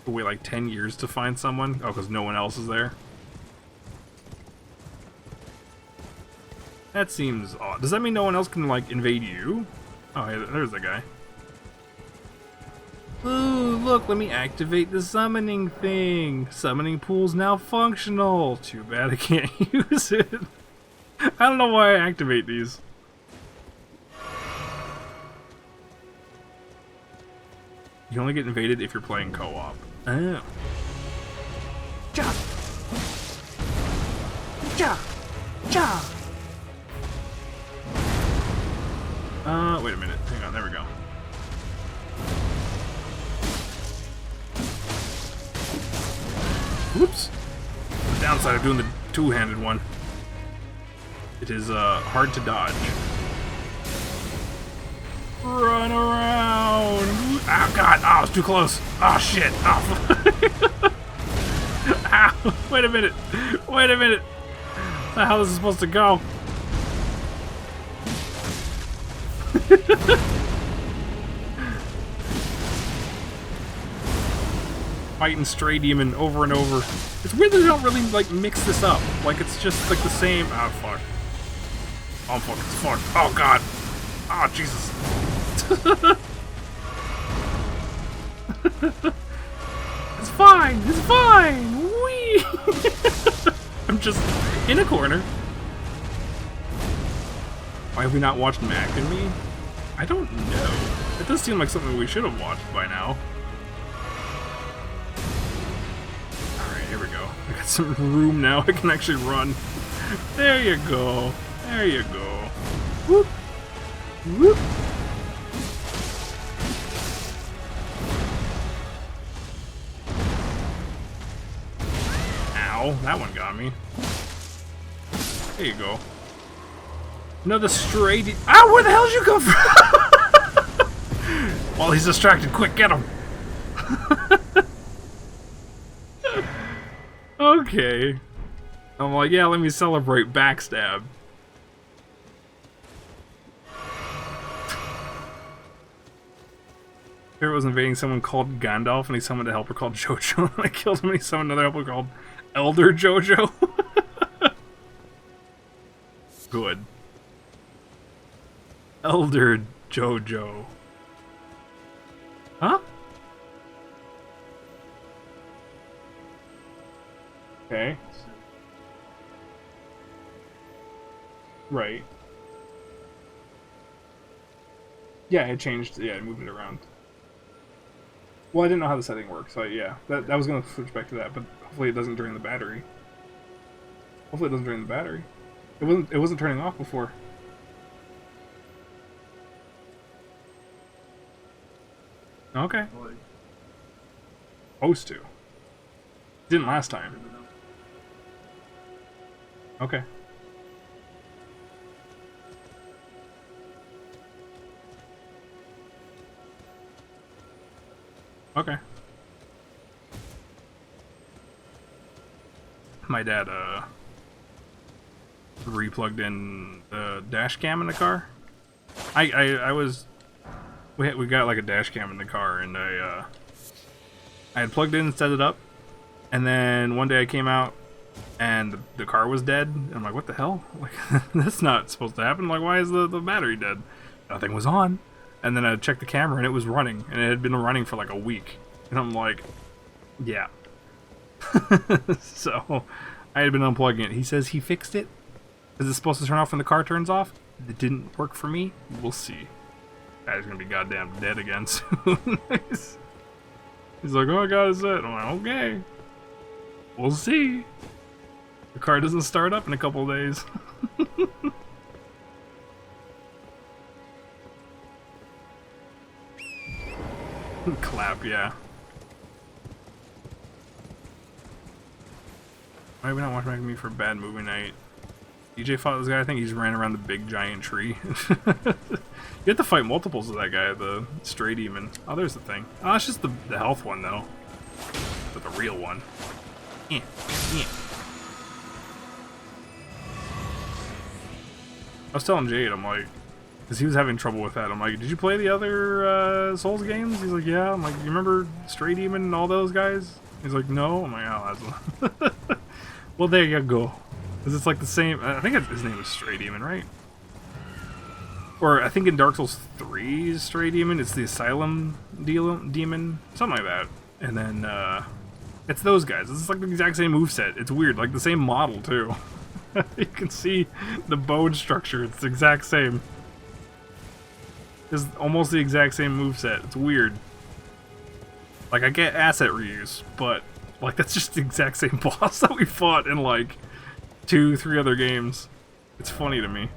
We'll wait like 10 years to find someone? Oh, because no one else is there? That seems odd. Does that mean no one else can, like, invade you? Oh, hey, there's the guy. Ooh, look, let me activate the summoning thing. Summoning pool's now functional. Too bad I can't use it. I don't know why I activate these. You can only get invaded if you're playing co-op. Oh. Ja! Ja! Ja! Wait a minute. Hang on, there we go. Whoops! The downside of doing the two-handed one. It is, hard to dodge. Run around! Oh god! Oh, it's too close! Oh shit! Oh! Ow! Wait a minute! Wait a minute! The hell is this supposed to go? Fighting Stray Demon over and over. It's weird that they don't really like mix this up. Like it's just like the same. Oh fuck! Oh fuck! It's fucked! Oh god! Oh Jesus! It's fine! It's fine! Whee! I'm just in a corner. Why have we not watched Mac and Me? I don't know. It does seem like something we should have watched by now. Alright, here we go. I got some room now. I can actually run. There you go. There you go. Whoop. Whoop. Ow, that one got me. There you go. Another stray Ow, where the hell did you come from? While he's distracted, quick, get him! Okay. I'm like, yeah, let me celebrate backstab. Here was invading someone called Gandalf and he summoned a helper called Jojo and I killed him and he summoned another helper called Elder Jojo. Good. Elder Jojo. Huh? Okay. Right. Yeah, it changed. Yeah, it moved it around. Well, I didn't know how the setting works, so yeah. That was gonna switch back to that, but hopefully it doesn't drain the battery. Hopefully it doesn't drain the battery. It wasn't turning off before. Okay. Supposed to. Didn't last time. Okay. Okay. My dad, re-plugged in the dash cam in the car. We got like a dash cam in the car, and I had plugged in and set it up, and then one day I came out, and the car was dead. And I'm like, what the hell? Like, that's not supposed to happen. Like, why is the battery dead? Nothing was on. And then I checked the camera, and it was running, and it had been running for like a week. And I'm like, yeah. So I had been unplugging it. He says he fixed it. Is it supposed to turn off when the car turns off? It didn't work for me. We'll see. Guy's gonna be goddamn dead again soon. He's like, oh, I got it set. I'm like, okay. We'll see. The car doesn't start up in a couple of days. Clap, yeah. Why are we not watching me for a bad movie night? DJ fought this guy. I think he's ran around the big giant tree. You have to fight multiples of that guy, the stray demon. Oh, there's the thing. Oh, it's just the health one, though. But the real one. Yeah. I was telling Jade, I'm like, because he was having trouble with that. I'm like, did you play the other Souls games? He's like, yeah. I'm like, you remember Stray Demon and all those guys? He's like, no. I'm like, oh, that's well, there you go. Because it's like the same. I think his name was Stray Demon, right? Or I think in Dark Souls 3 Stray Demon, it's the Asylum Demon, something like that. And then it's those guys. It's like the exact same moveset. It's weird, like the same model too. You can see the bone structure. It's the exact same. It's almost the exact same moveset. It's weird. Like, I get asset reuse, but like that's just the exact same boss that we fought in like 2-3 other games. It's funny to me.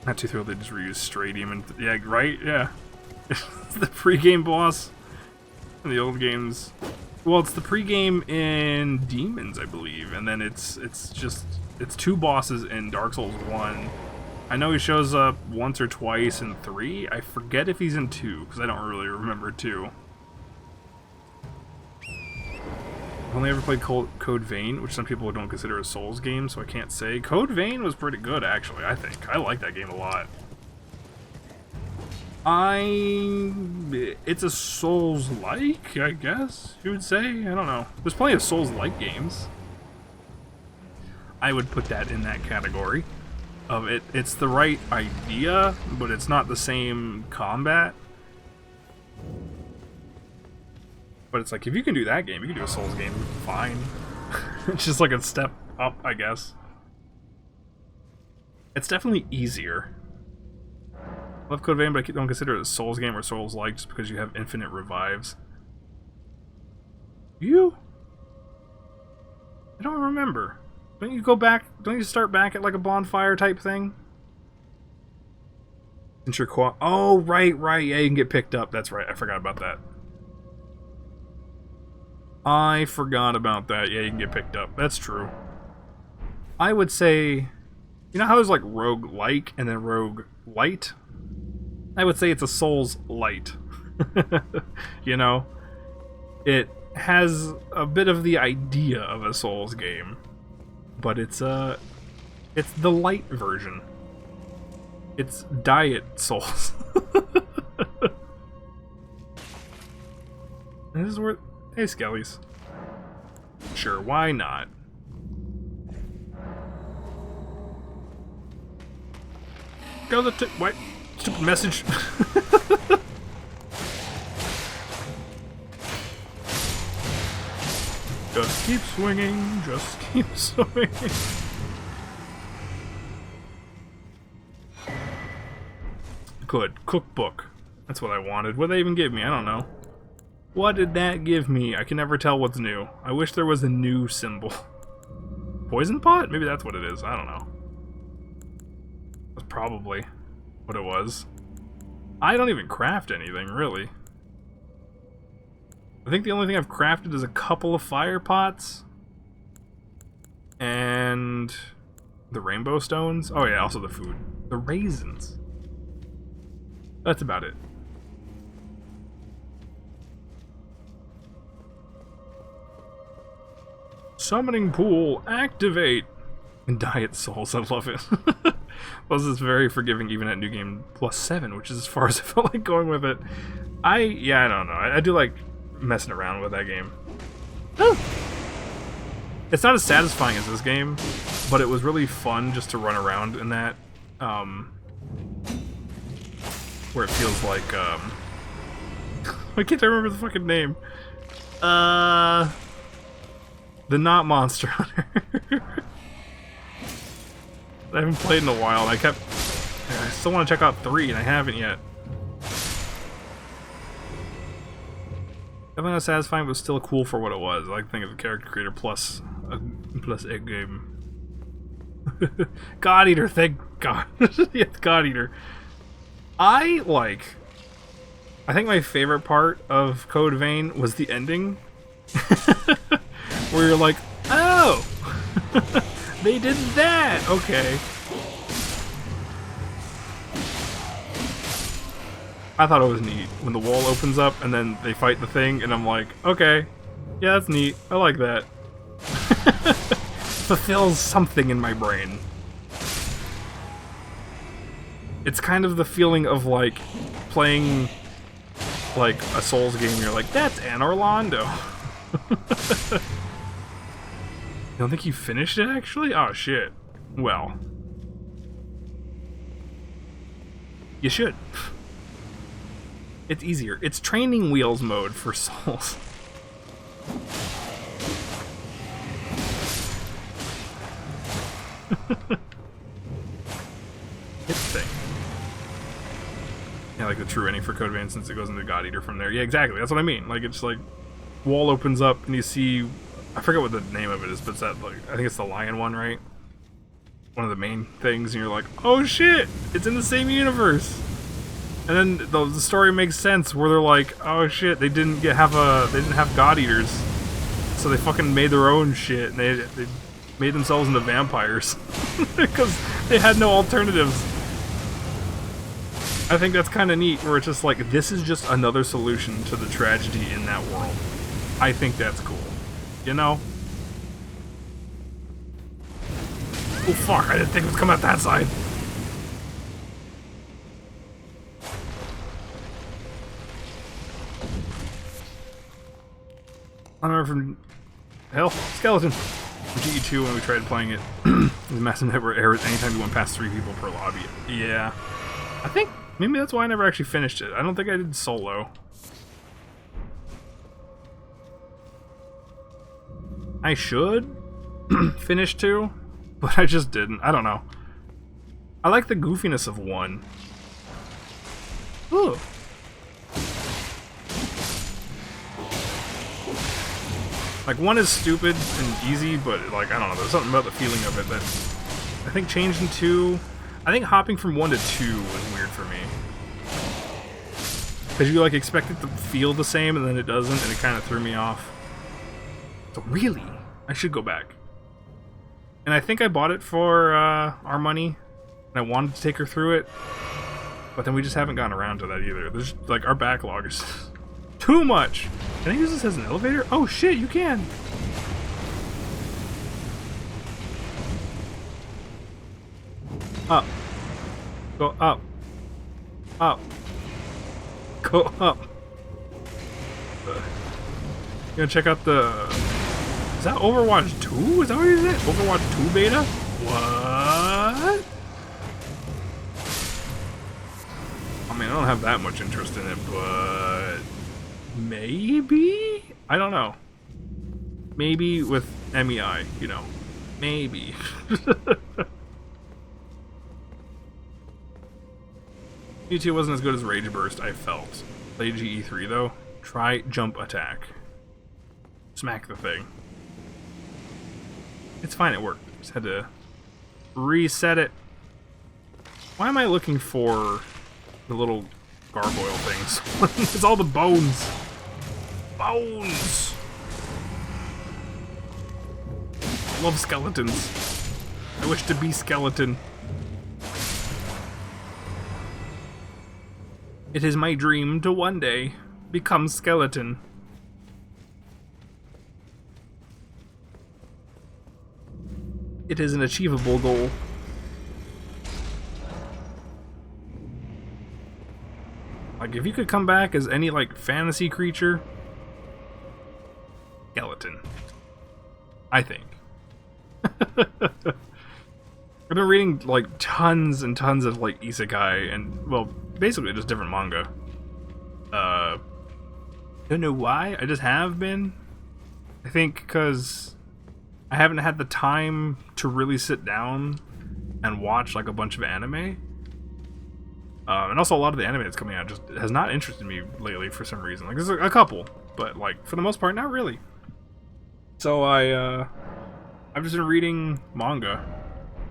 Not 2-3, they just reused Stray Demon. Yeah, right? Yeah. The pre-game boss in the old games. Well, it's the pre-game in Demons, I believe, and then it's two bosses in Dark Souls 1. I know he shows up once or twice in 3. I forget if he's in 2, because I don't really remember 2. I've only ever played Code Vein, which some people don't consider a Souls game, so I can't say. Code Vein was pretty good, actually, I think. I like that game a lot. It's a Souls-like, I guess you would say. I don't know. There's plenty of Souls-like games. I would put that in that category of it. It's the right idea, but it's not the same combat. But it's like, if you can do that game, you can do a Souls game fine. It's just like a step up, I guess. It's definitely easier. I love Code Vein, but I don't consider it a Souls game or Souls-like just because you have infinite revives. You? I don't remember. Don't you go back? Don't you start back at like a bonfire type thing? Since you're oh, right. Yeah, you can get picked up. That's right. I forgot about that. I forgot about that. Yeah, you can get picked up. That's true. I would say, you know how it's like rogue-like and then rogue-light? I would say it's a Souls-light. You know? It has a bit of the idea of a Souls game, but it's the light version. It's Diet Souls. This is where... Hey, Skellies. Sure, why not? Go the what? Stupid message. Just keep swinging, just keep swinging. Good. Cookbook. That's what I wanted. What did they even give me? I don't know. What did that give me? I can never tell what's new. I wish there was a new symbol. Poison pot? Maybe that's what it is. I don't know. That's probably what it was. I don't even craft anything, really. I think the only thing I've crafted is a couple of fire pots. And the rainbow stones. Oh yeah, also the food. The raisins. That's about it. Summoning pool, activate! And diet souls, I love it. Plus it's very forgiving even at New Game +7, which is as far as I felt like going with it. I don't know. I do like messing around with that game. Woo! It's not as satisfying as this game, but it was really fun just to run around in that, where it feels like, I can't remember the fucking name. The not Monster Hunter. I haven't played in a while, and I still want to check out 3, and I haven't yet. Definitely not satisfying, but still cool for what it was. I like to think of the character creator plus a game. God Eater, thank God. Yeah, God Eater. I think my favorite part of Code Vein was the ending. Where you're like, oh! They did that! Okay. I thought it was neat when the wall opens up and then they fight the thing, and I'm like, okay, yeah, that's neat. I like that. Fulfills something in my brain. It's kind of the feeling of like playing like a Souls game. You're like, that's Anor Londo. You don't think you finished it actually? Oh shit. Well, you should. It's easier. It's training wheels mode for Souls. Hit thing. Yeah, like the true ending for Code Vein since it goes into God Eater from there. Yeah, exactly. That's what I mean. Like, it's like wall opens up and you see, I forget what the name of it is, but it's that, like, I think it's the lion one, right? One of the main things, and you're like, oh shit, it's in the same universe. And then the story makes sense where they're like, oh shit, they didn't have God Eaters, so they fucking made their own shit, and they made themselves into vampires because they had no alternatives. I think that's kind of neat, where it's just like, this is just another solution to the tragedy in that world. I think that's cool, you know? Oh fuck, I didn't think it was coming out that side. I remember from hell, Skeleton. From GE2 when we tried playing it. There's massive network errors anytime you went past 3 people per lobby. Yeah. I think maybe that's why I never actually finished it. I don't think I did solo. I should finish 2, but I just didn't. I don't know. I like the goofiness of 1. Ooh. Like, 1 is stupid and easy, but, like, I don't know, there's something about the feeling of it that I think changed in 2. I think hopping from 1 to 2 was weird for me. Because you, like, expect it to feel the same, and then it doesn't, and it kind of threw me off. So, really? I should go back. And I think I bought it for our money, and I wanted to take her through it, but then we just haven't gotten around to that either. There's, like, our backlog is too much. Can I use this as an elevator? Oh shit, you can! Up. Go up. Up. Go up. You gonna check out the... Is that Overwatch 2? Is that what you said? Overwatch 2 beta? What? I mean, I don't have that much interest in it, but... Maybe? I don't know. Maybe with MEI, you know. Maybe. GE2 wasn't as good as Rage Burst, I felt. Play GE3 though. Try jump attack. Smack the thing. It's fine, it worked. Just had to reset it. Why am I looking for the little gargoyle things? It's all the bones. Bones! I love skeletons. I wish to be skeleton. It is my dream to one day become skeleton. It is an achievable goal. Like, if you could come back as any, like, fantasy creature, skeleton. I think. I've been reading, like, tons and tons of, like, isekai and, well, basically just different manga. Don't know why, I just have been. I think because I haven't had the time to really sit down and watch, like, a bunch of anime. And also a lot of the anime that's coming out just has not interested me lately for some reason. Like, there's a couple, but, like, for the most part, not really. So I've just been reading manga,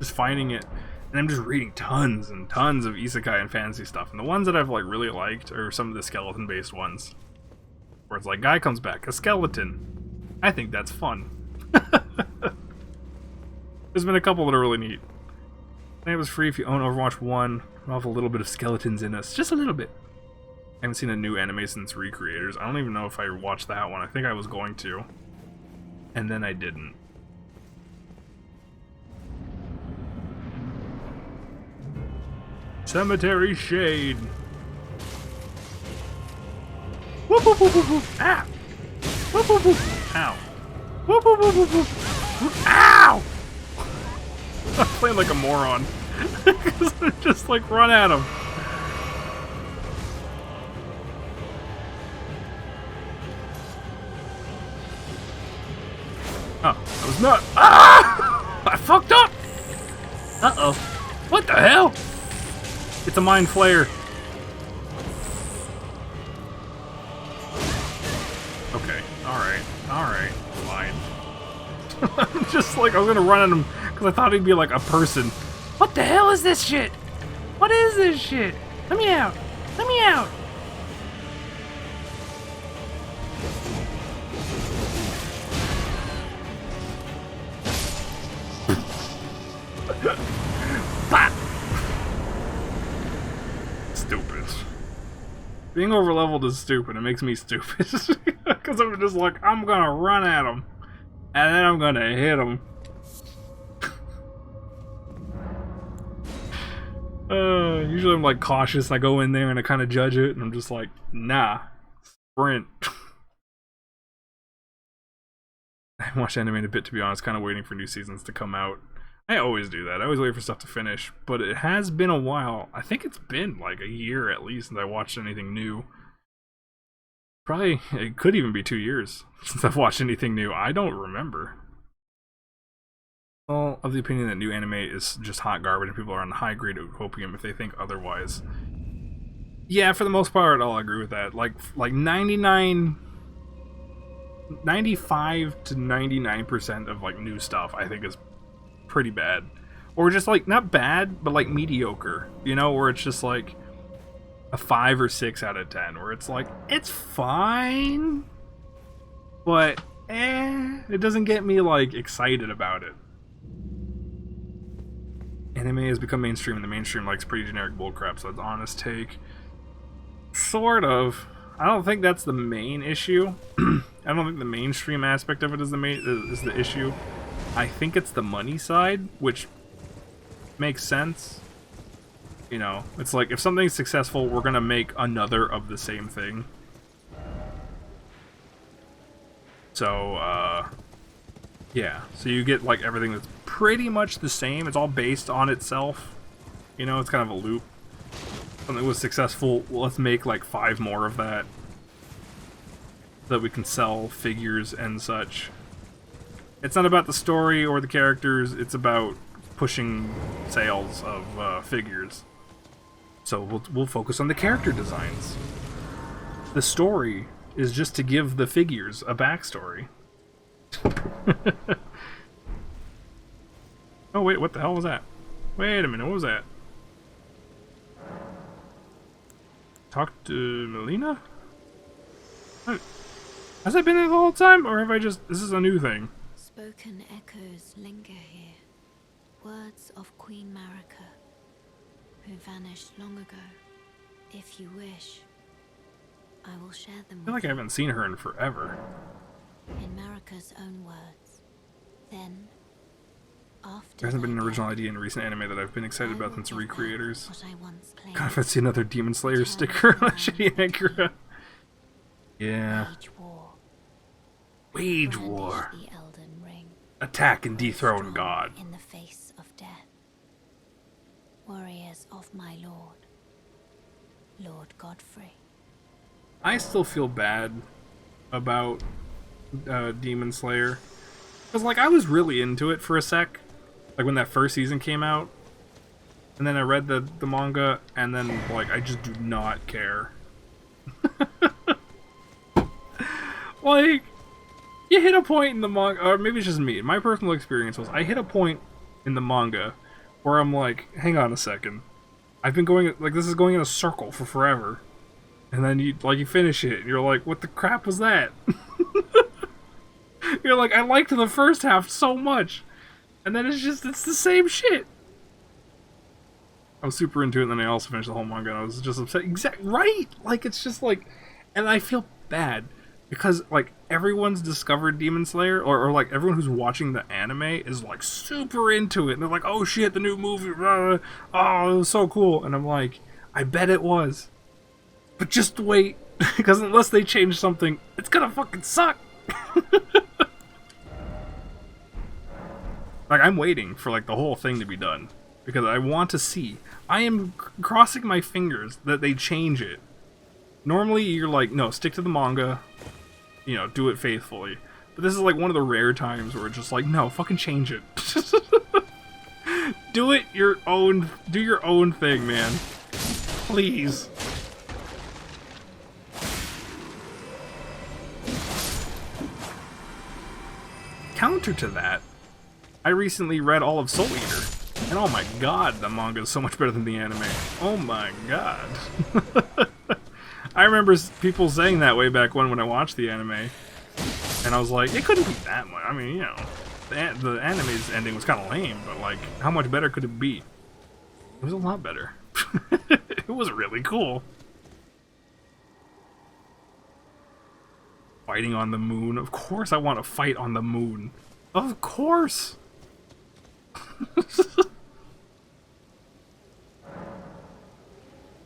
just finding it, and I'm just reading tons and tons of isekai and fantasy stuff. And the ones that I've, like, really liked are some of the skeleton-based ones, where it's like, guy comes back, a skeleton. I think that's fun. There's been a couple that are really neat. And it was free if you own Overwatch 1. We'll have a little bit of skeletons in us. Just a little bit. I haven't seen a new anime since Recreators. I don't even know if I watched that one. I think I was going to. And then I didn't. Cemetery Shade. Whoop whoop whoop whoop whoop. Ah! Whoop whoop whoop. Ow. Whoop whoop whoop whoop whoop. Ow! I'm playing like a moron. Because I just like run at him. Oh, I was not. Ah! I fucked up! Uh-oh. What the hell? It's a mind flayer. Okay, alright, fine. I'm just like, I was gonna run at him because I thought he'd be like a person. What the hell is this shit? What is this shit? Let me out! Let me out! Stupid. Being overleveled is stupid. It makes me stupid. Because I'm just like, I'm gonna run at him. And then I'm gonna hit him. Usually I'm like cautious and I go in there and I kind of judge it and I'm just like, nah, sprint. I haven't watched anime in a bit, to be honest, kind of waiting for new seasons to come out. I always do that. I always wait for stuff to finish, but it has been a while. I think it's been like a year at least since I watched anything new. Probably, it could even be 2 years since I've watched anything new. I don't remember. All of the opinion that new anime is just hot garbage and people are on high grade opium if they think otherwise. Yeah, for the most part, I'll agree with that. Like 95 to 99% of like new stuff I think is pretty bad. Or just like, not bad, but like mediocre. You know, where it's just like a 5 or 6 out of 10. Where it's like, it's fine, but it doesn't get me like excited about it. Anime has become mainstream, and the mainstream likes pretty generic bullcrap, so that's an honest take. Sort of. I don't think that's the main issue. I don't think the mainstream aspect of it is the issue. I think it's the money side, which makes sense. You know, it's like, if something's successful, we're gonna make another of the same thing. So, yeah. So you get, like, everything that's pretty much the same. It's all based on itself. You know, it's kind of a loop. Something was successful, well, let's make, like, 5 more of that. So that we can sell figures and such. It's not about the story or the characters, it's about pushing sales of figures. So we'll focus on the character designs. The story is just to give the figures a backstory. Oh wait, what the hell was that? Wait a minute, what was that? Talk to Melina? Has I been there the whole time, or have I just... This is a new thing. Spoken echoes linger here. Words of Queen Marika, who vanished long ago. If you wish, I will share them I feel like I haven't seen her in forever. in Marika's own words. Then, after There hasn't been an their original death, idea in recent anime that I've been excited I about will since give back recreators. what I once claimed. God, if I see another Demon Slayer Return sticker to on a the shitty land Acura. Yeah. Wage war. Wage Brandish war. the Elden ring. Attack and dethrone Strong God. in the face of death. Warriors of my lord, Lord Godfrey. I still feel bad about Demon Slayer. Because, like, I was really into it for a sec. Like, when that first season came out. And then I read the manga, and then, like, I just do not care. Like, you hit a point in the manga, or maybe it's just me. My personal experience was, I hit a point in the manga where I'm like, hang on a second. I've been going, like, this is going in a circle for forever. And then you finish it, and you're like, what the crap was that? You're like, I liked the first half so much. And then it's the same shit. I was super into it, and then I also finished the whole manga, and I was just upset. Right? Like, it's just like... And I feel bad. Because, like, everyone's discovered Demon Slayer, or like, everyone who's watching the anime is, like, super into it. And they're like, oh shit, the new movie, oh, it was so cool. And I'm like, I bet it was. But just wait, because unless they change something, it's gonna fucking suck. Like, I'm waiting for, like, the whole thing to be done. Because I want to see. I am crossing my fingers that they change it. Normally, you're like, no, stick to the manga. You know, do it faithfully. But this is, like, one of the rare times where it's just like, no, fucking change it. Do it your own... Do your own thing, man. Please. Counter to that, I recently read all of Soul Eater, and oh my god, the manga is so much better than the anime. Oh my god. I remember people saying that way back when I watched the anime, and I was like, it couldn't be that much. I mean, you know, the anime's ending was kind of lame, but like, how much better could it be? It was a lot better. It was really cool. Fighting on the moon. Of course I want to fight on the moon. Of course!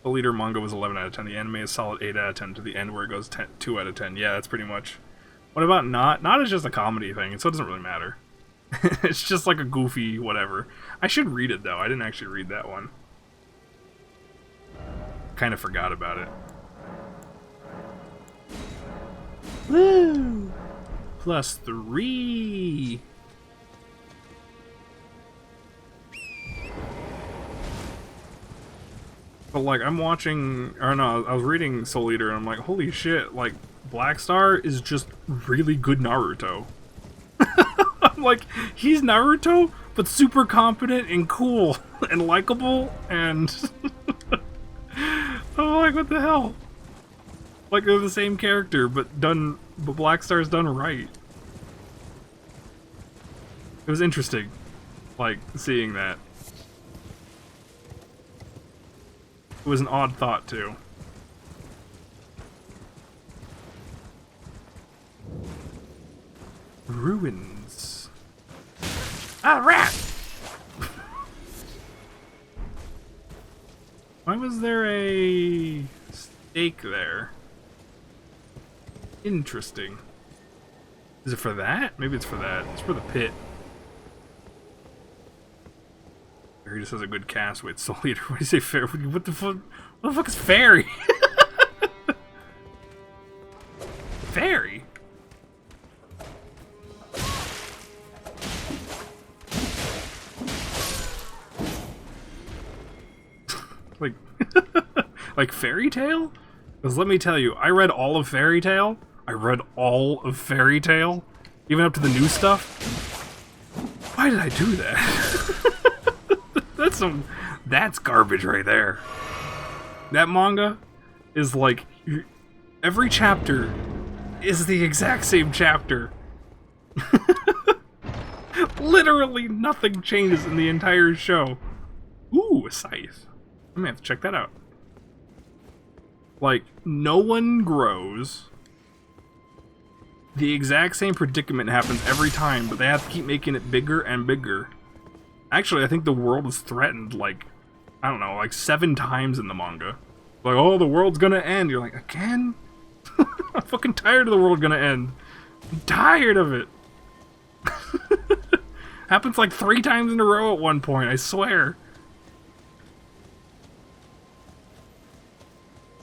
The leader manga was 11 out of 10. The anime is solid 8 out of 10 to the end where it goes 2 out of 10. Yeah, that's pretty much. What about Not? Not is just a comedy thing, so it doesn't really matter. It's just like a goofy whatever. I should read it though. I didn't actually read that one. Kind of forgot about it. Woo! +3! But like, I'm watching, or no, I was reading Soul Eater and I'm like, holy shit, like, Black Star is just really good Naruto. I'm like, he's Naruto, but super competent and cool and likable and... I'm like, what the hell? Like, they're the same character, but Black Star's done right. It was interesting, like, seeing that. It was an odd thought, too. Ruins. Ah, rat! Why was there a stake there? Interesting. Is it for that? Maybe it's for that. It's for the pit. Or he just has a good cast with Soul Eater. What do you say, fairy? What the fuck? What the fuck is fairy? Fairy? Like, like Fairy Tail? Because let me tell you, I read all of Fairy Tail. I read all of Fairy Tail, even up to the new stuff. Why did I do that? That's garbage right there. That manga is like, every chapter is the exact same chapter. Literally nothing changes in the entire show. Ooh, a scythe. I'm gonna have to check that out. Like, no one grows. The exact same predicament happens every time, but they have to keep making it bigger and bigger. Actually, I think the world is threatened, like, I don't know, like 7 times in the manga. Like, oh, the world's gonna end. You're like, again? I'm fucking tired of the world gonna end. I'm tired of it. Happens like 3 times in a row at one point, I swear.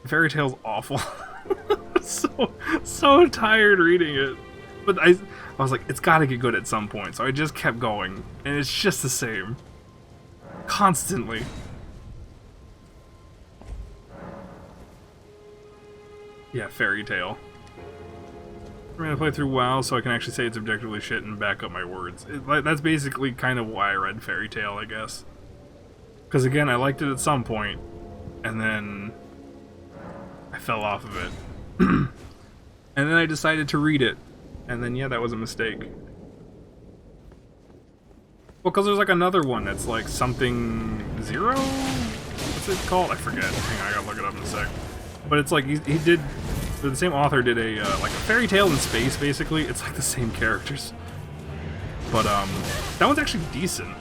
Fairy Tail's awful. so tired reading it. But I was like, it's gotta get good at some point, so I just kept going. And it's just the same. Constantly. Yeah, Fairy Tail. I'm gonna play through WoW so I can actually say it's objectively shit and back up my words. That's basically kind of why I read Fairy Tail, I guess. Because again, I liked it at some point, and then I fell off of it. And then I decided to read it, and then yeah, that was a mistake. Well, because there's like another one that's like something zero? What's it called? I forget. Hang on, I gotta look it up in a sec. But it's like, he did, the same author did a, like a Fairy Tale in space, basically. It's like the same characters. But, that one's actually decent.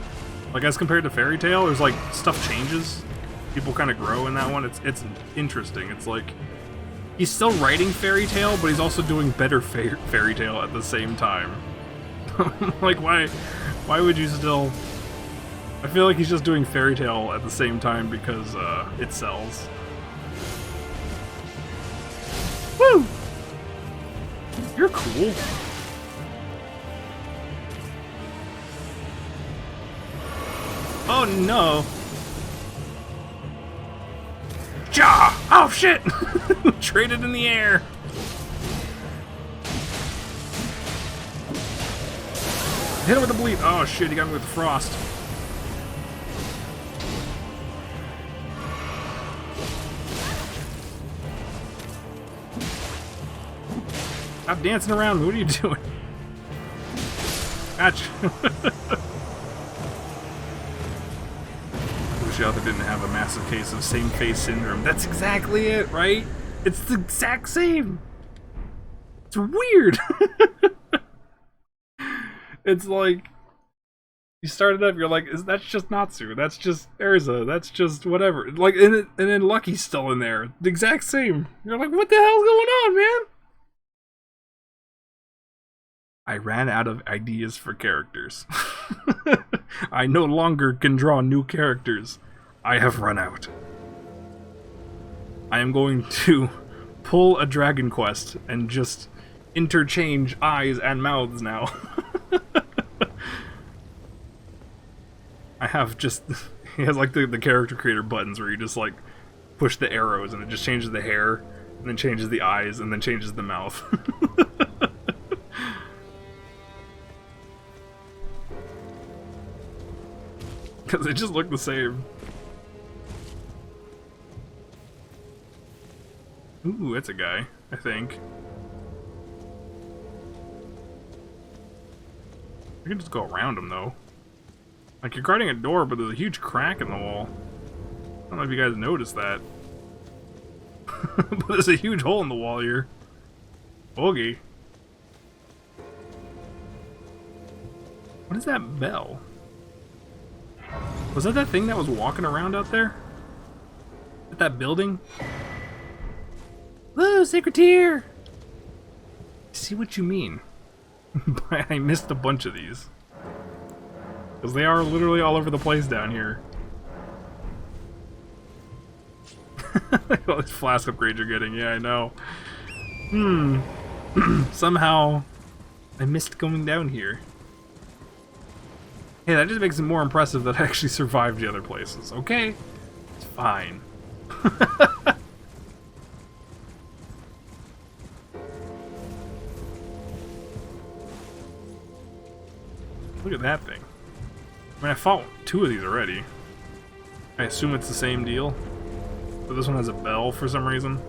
Like, as compared to Fairy Tale, there's like, stuff changes. People kind of grow in that one. It's interesting. It's like, he's still writing Fairy Tale, but he's also doing better Fairy Tale at the same time. Like, why would you still... I feel like he's just doing Fairy Tale at the same time because, it sells. Woo! You're cool. Oh no! Ja! Oh shit! Traded in the air! Hit him with the bleed! Oh shit, he got me with the frost. Stop dancing around. What are you doing? Gotcha. Wish the other didn't have a massive case of same face syndrome. That's exactly it, right? It's the exact same. It's weird. It's like you started up, you're like, that's just Natsu, that's just Erza, that's just whatever. Like, and then Lucky's still in there, the exact same. You're like, what the hell's going on, man? I ran out of ideas for characters. I no longer can draw new characters. I have run out. I am going to pull a Dragon Quest and just interchange eyes and mouths now. I have just... He has like the character creator buttons where you just like push the arrows and it just changes the hair, and then changes the eyes, and then changes the mouth. Because they just look the same. Ooh, that's a guy, I think. You can just go around him, though. Like, you're guarding a door, but there's a huge crack in the wall. I don't know if you guys noticed that. But there's a huge hole in the wall here. Bogey. What is that bell? Was that thing that was walking around out there? At that building? Woo, Secretaire! See what you mean. I missed a bunch of these. Because they are literally all over the place down here. All these flask upgrades you're getting, yeah, I know. Somehow, I missed going down here. Hey, that just makes it more impressive that I actually survived the other places, okay? It's fine. Look at that thing. I mean, I fought 2 of these already. I assume it's the same deal. But this one has a bell for some reason.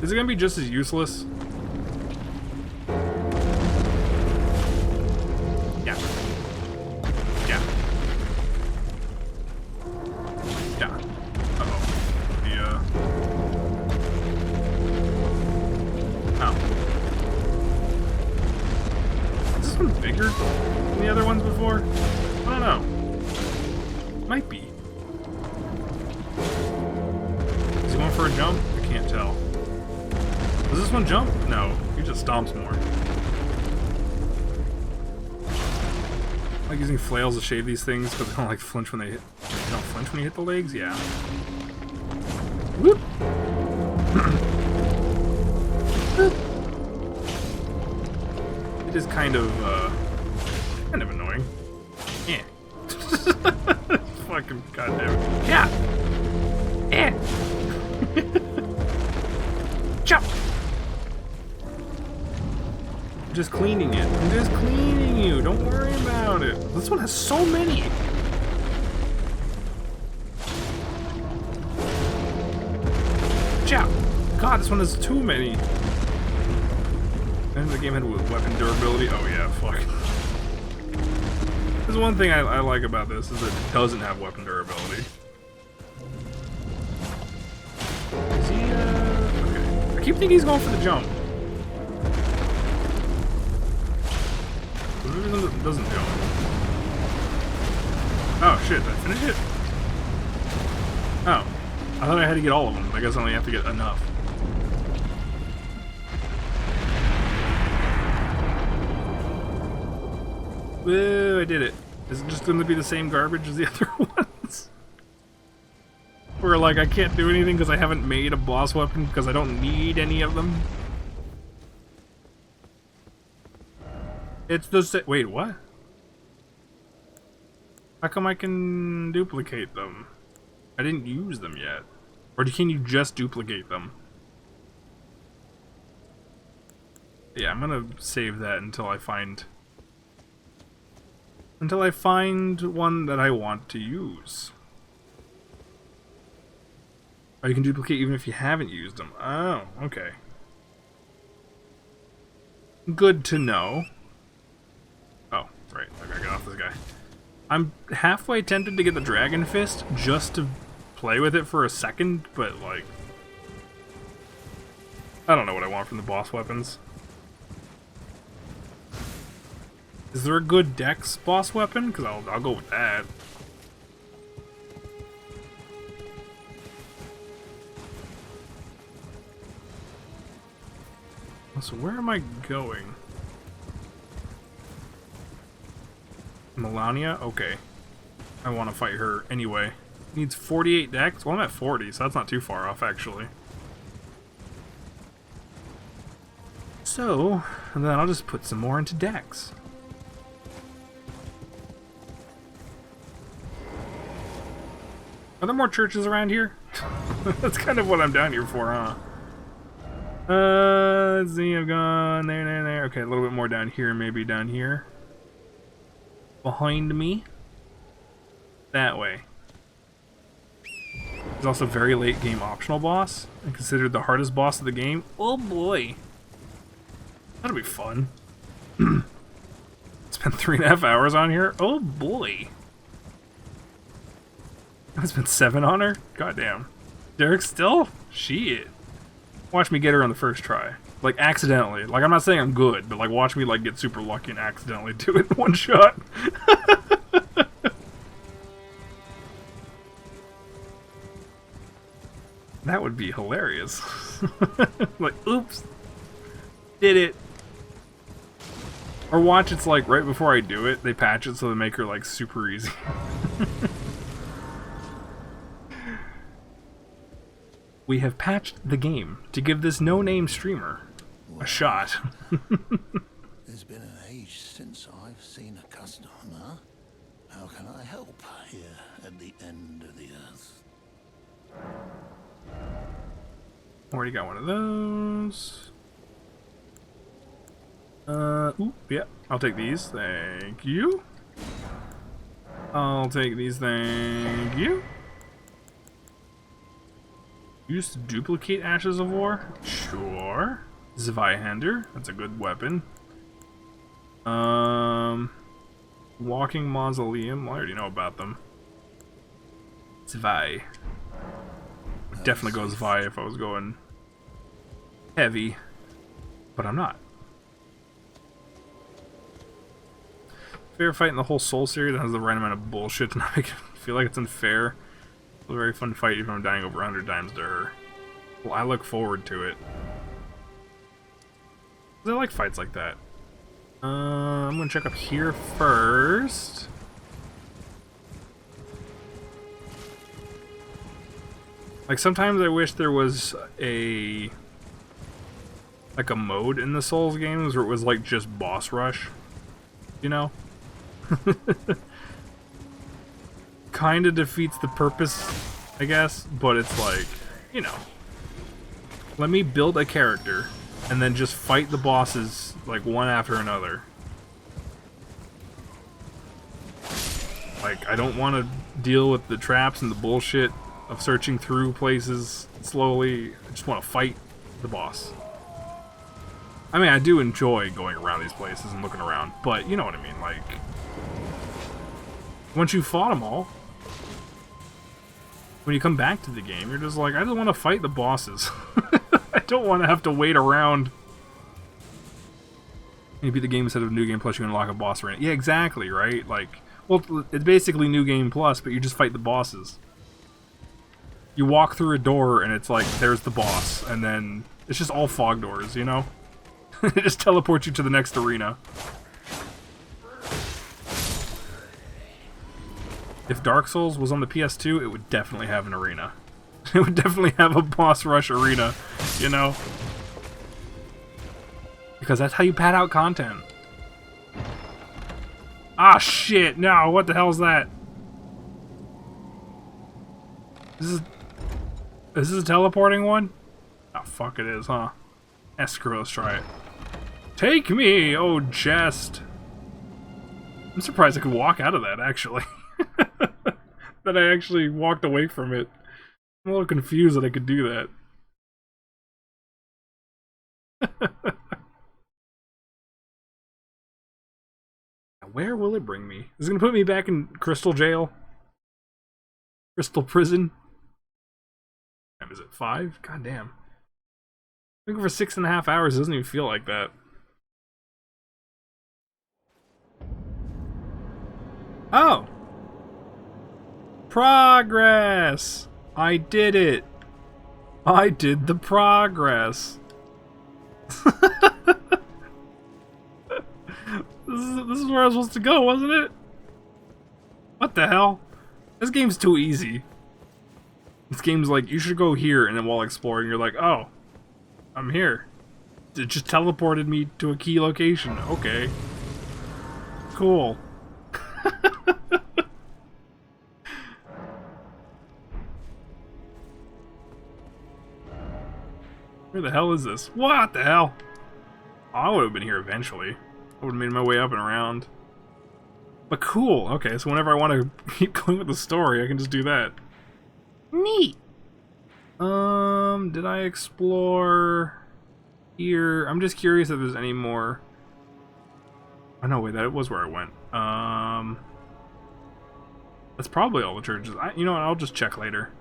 Is it gonna be just as useless? Yeah. Yeah. Yeah. Uh-oh. Oh. Is this one bigger than the other ones before? I don't know. Might be. Is he going for a jump? I can't tell. Does this one jump? No, he just stomps more. I like using flails to shave these things because they don't like flinch when they hit. They don't flinch when you hit the legs? Yeah. Whoop! It is kind of annoying. Yeah. Fucking goddamn. Yeah! Yeah! Jump! I'm just cleaning it. I'm just cleaning you. Don't worry about it. This one has so many. Chow! God, this one has too many. And the game had weapon durability. Oh yeah, fuck. There's one thing I like about this is that it doesn't have weapon durability. Is he, okay. I keep thinking he's going for the jump. Maybe it doesn't jump. Oh shit, did I finish it? Oh. I thought I had to get all of them. I guess I only have to get enough. Woo, I did it. Is it just going to be the same garbage as the other ones? Where, like, I can't do anything because I haven't made a boss weapon because I don't need any of them? It's the wait, what? How come I can duplicate them? I didn't use them yet. Or can you just duplicate them? Yeah, I'm gonna save that until I find one that I want to use. Oh, you can duplicate even if you haven't used them. Oh, okay. Good to know. Oh, right. I gotta get off this guy. I'm halfway tempted to get the Dragon Fist just to play with it for a second, but, like, I don't know what I want from the boss weapons. Is there a good Dex boss weapon? Because I'll go with that. So where am I going? Melania? Okay. I want to fight her anyway. Needs 48 Dex? Well, I'm at 40, so that's not too far off, actually. So, and then I'll just put some more into Dex. Are there more churches around here? That's kind of what I'm down here for, huh? Let's see, I've gone there. Okay, a little bit more down here, maybe down here. Behind me. That way. There's also a very late game optional boss, and considered the hardest boss of the game. Oh boy. That'll be fun. Spent 3.5 hours on here. Oh boy. I spent 7 on her? Goddamn. Derek still? Shit. Watch me get her on the first try. Like, accidentally. Like, I'm not saying I'm good, but, like, watch me, like, get super lucky and accidentally do it in one shot. That would be hilarious. Like, oops. Did it. Or watch, it's like, right before I do it, they patch it so they make her, like, super easy. We have patched the game to give this no-name streamer a shot. It's been an age since I've seen a customer. How can I help here at the end of the earth? Already got one of those. Ooh, yeah, I'll take these, thank you. I'll take these, thank you. Use to duplicate Ashes of War? Sure. Zweihander, that's a good weapon. Walking Mausoleum, well, I already know about them. Zwei. Would definitely go Zwei if I was going heavy, but I'm not. Fair fight in the whole Soul series that has the right amount of bullshit to not make it feel like it's unfair. It's a very fun fight even if I'm dying over 100 times to her. Well, I look forward to it. I like fights like that. I'm gonna check up here first. Like, sometimes I wish there was a mode in the Souls games where it was like just boss rush, you know? Kinda defeats the purpose, I guess, but it's like, you know, let me build a character and then just fight the bosses like one after another. Like, I don't want to deal with the traps and the bullshit of searching through places slowly. I just want to fight the boss. I mean, I do enjoy going around these places and looking around, but you know what I mean, like, once you've fought them all, when you come back to the game, you're just like, I just want to fight the bosses. I don't want to have to wait around. Maybe the game instead of New Game Plus, you unlock a boss arena. Yeah, exactly, right? Like, well, it's basically New Game Plus, but you just fight the bosses. You walk through a door, and it's like, there's the boss, and then it's just all fog doors, you know? It just teleports you to the next arena. If Dark Souls was on the PS2, it would definitely have an arena. It would definitely have a boss rush arena, you know? Because that's how you pad out content. Ah, shit! No, what the hell is that? Is this a teleporting one? Oh, fuck it is, huh? Eh, screw it, let's try it. Take me, oh jest! I'm surprised I could walk out of that, actually. That I actually walked away from it. I'm a little confused that I could do that. Where will it bring me? Is it gonna put me back in Crystal Jail? Crystal Prison? Is it 5? God damn. I think for 6.5 hours it doesn't even feel like that. Oh! Progress! I did it! I did the progress! This is where I was supposed to go, wasn't it? What the hell? This game's too easy. This game's like, you should go here, and then while exploring, you're like, oh, I'm here. It just teleported me to a key location. Okay. Cool. Where the hell is this? What the hell? Oh, I would have been here eventually. I would have made my way up and around. But cool. Okay, so whenever I want to keep going with the story, I can just do that. Neat. Did I explore here? I'm just curious if there's any more. Oh no, wait, that was where I went. That's probably all the churches. You know what? I'll just check later.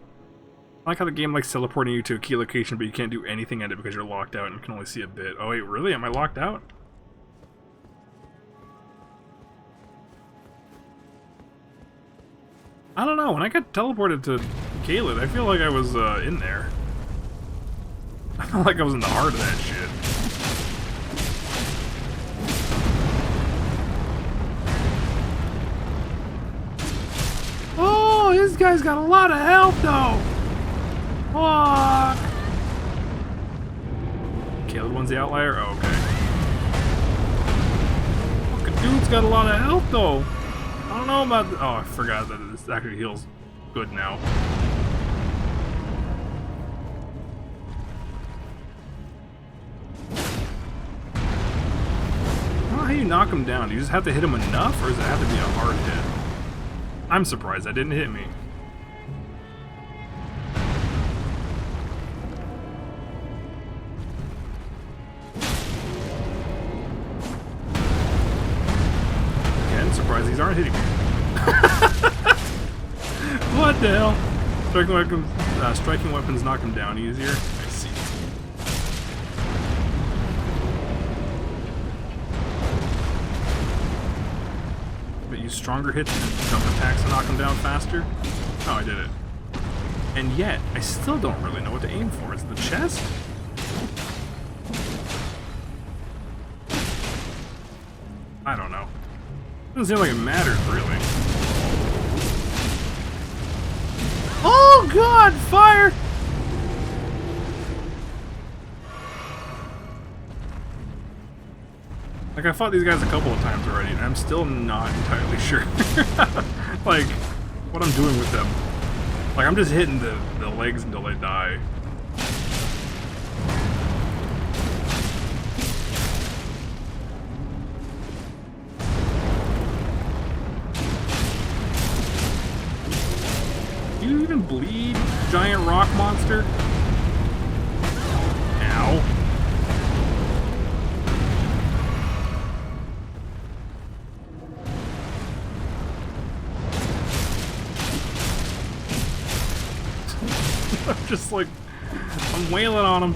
I like how the game likes teleporting you to a key location, but you can't do anything at it because you're locked out and you can only see a bit. Oh wait, really? Am I locked out? I don't know. When I got teleported to Caelid, I feel like I was in there. I felt like I was in the heart of that shit. Oh, this guy's got a lot of health though. Fuck. Caelid one's the outlier? Oh, okay. Fucking dude's got a lot of health though. I don't know about oh, I forgot that this actually heals good now. I don't know how you knock him down. Do you just have to hit him enough, or does it have to be a hard hit? I'm surprised that didn't hit me. What the hell? Striking weapons knock him down easier. I see. But use stronger hits and jump attacks to knock him down faster? Oh, I did it. And yet, I still don't really know what to aim for. Is it the chest? I don't know. Doesn't seem like it matters, really. Oh god, fire! Like, I fought these guys a couple of times already, and I'm still not entirely sure, like, what I'm doing with them. Like, I'm just hitting the legs until they die. Do you even bleed, giant rock monster? Ow. I'm just like, I'm wailing on him.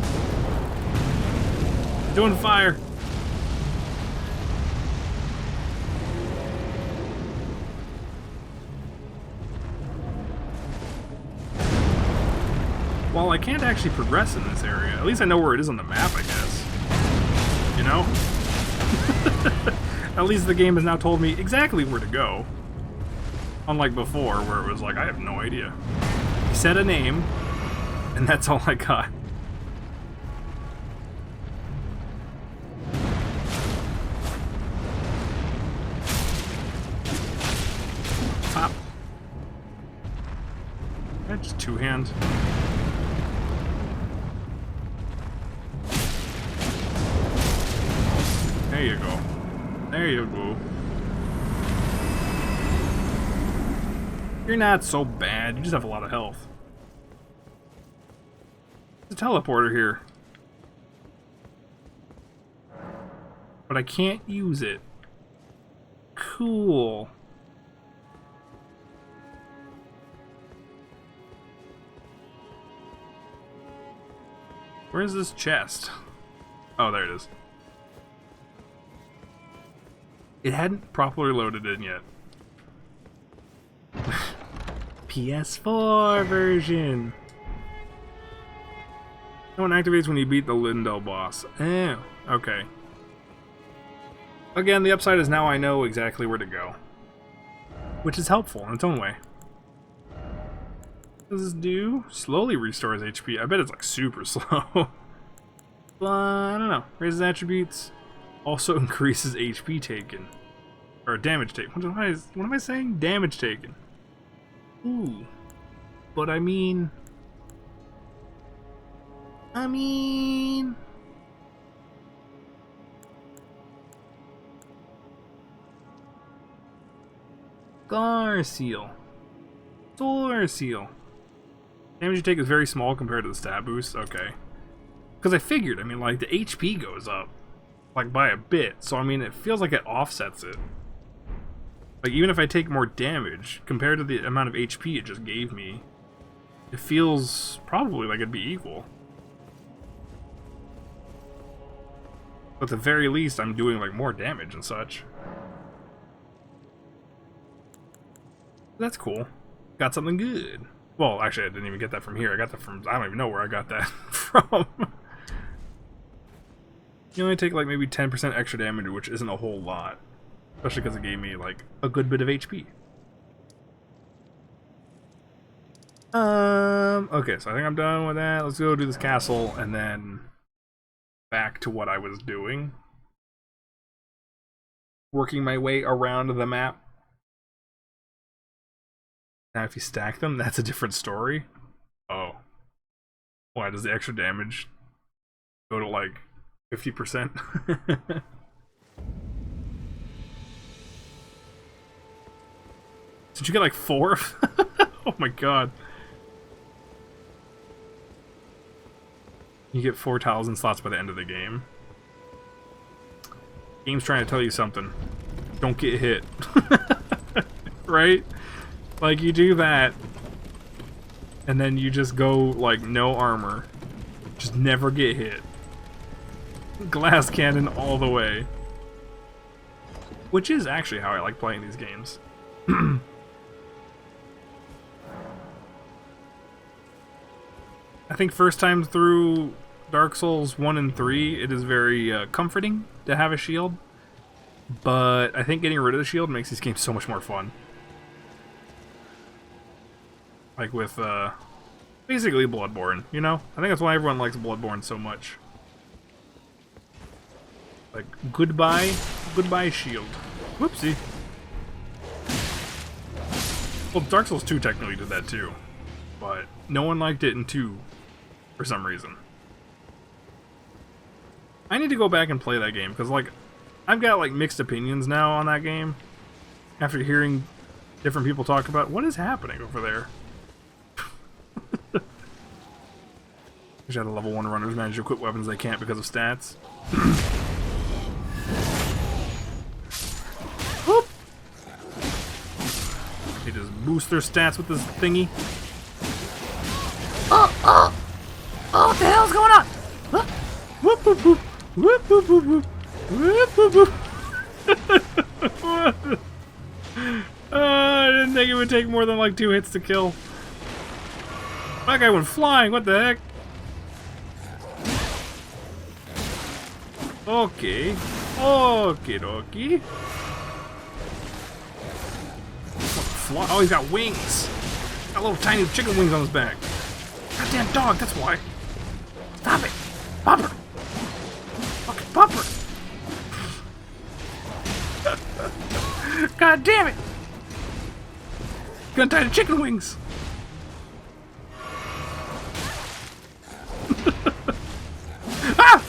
Doing fire. Well, I can't actually progress in this area. At least I know where it is on the map, I guess. You know? At least the game has now told me exactly where to go. Unlike before, where it was like, I have no idea. He said a name, and that's all I got. Top. Just two hands. There you go. There you go. You're not so bad. You just have a lot of health. There's a teleporter here. But I can't use it. Cool. Where's this chest? Oh, there it is. It hadn't properly loaded in yet. PS4 version. That one activates when you beat the Lindell boss. Eh, okay. Again, the upside is now I know exactly where to go. Which is helpful in its own way. What does this do? Slowly restores HP. I bet it's like super slow. But I don't know. Raises attributes. Also increases HP taken. Or damage taken. What am I saying? Damage taken. Ooh. But I mean... Scar Seal. Solar Seal. Damage you take is very small compared to the stat boost. Okay. Because I figured, I mean, like, the HP goes up. Like, by a bit. So, I mean, it feels like it offsets it. Like, even if I take more damage, compared to the amount of HP it just gave me, it feels probably like it'd be equal. But at the very least, I'm doing, like, more damage and such. That's cool. Got something good. Well, actually, I didn't even get that from here. I got that from... I don't even know where I got that from. You only take, like, maybe 10% extra damage, which isn't a whole lot. Especially because it gave me, like, a good bit of HP. Okay, so I think I'm done with that. Let's go do this castle, and then back to what I was doing. Working my way around the map. Now, if you stack them, that's a different story. Oh. Why does the extra damage go to, like, 50%? Did you get like 4? Oh my god. You get 4 talisman slots by the end of the game. Game's trying to tell you something. Don't get hit. Right? Like, you do that, and then you just go like no armor, just never get hit. Glass cannon all the way. Which is actually how I like playing these games. I think first time through Dark Souls 1 and 3, it is very comforting to have a shield. But I think getting rid of the shield makes these games so much more fun. Like with, basically Bloodborne, you know? I think that's why everyone likes Bloodborne so much. Like, goodbye shield. Whoopsie. Well, Dark Souls 2 technically did that too. But no one liked it in 2 for some reason. I need to go back and play that game, because, like, I've got, like, mixed opinions now on that game. After hearing different people talk about what is happening over there. Wish I had a level 1 runners manage to equip weapons they can't because of stats. Whoop! They just boost their stats with this thingy. Oh, what the hell's going on? Huh? Whoop, whoop, whoop. Whoop, whoop, whoop, whoop. Whoop, whoop, whoop. I didn't think it would take more than like 2 hits to kill. That guy went flying, what the heck? Okay. Okie dokie. Oh, he's got wings. Got little tiny chicken wings on his back. Goddamn dog, that's why. Stop it! Bumper! Fucking bumper! God damn it! Gonna tie the chicken wings. Ah!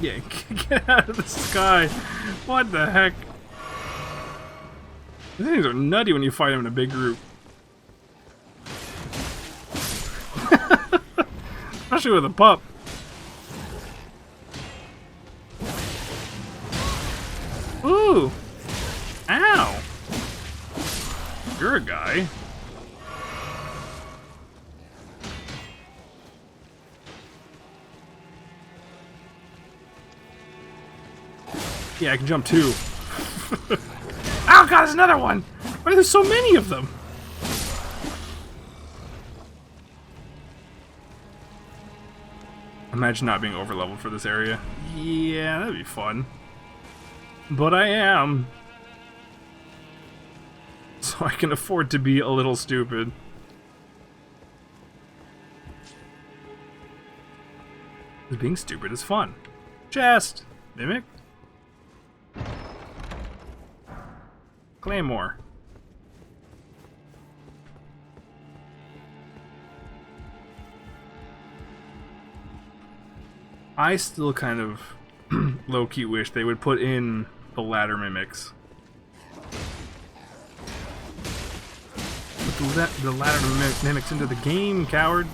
Yeah, get out of the sky. What the heck? These things are nutty when you fight them in a big group. Especially with a pup. Ooh! Ow! You're a guy. Yeah, I can jump too. Oh god, there's another one! Why are there so many of them? Imagine not being overleveled for this area. Yeah, that'd be fun. But I am. So I can afford to be a little stupid. Because being stupid is fun. Chest! Mimic? Claymore. I still kind of low-key wish they would put in the ladder mimics. Put the ladder mimics into the game, coward.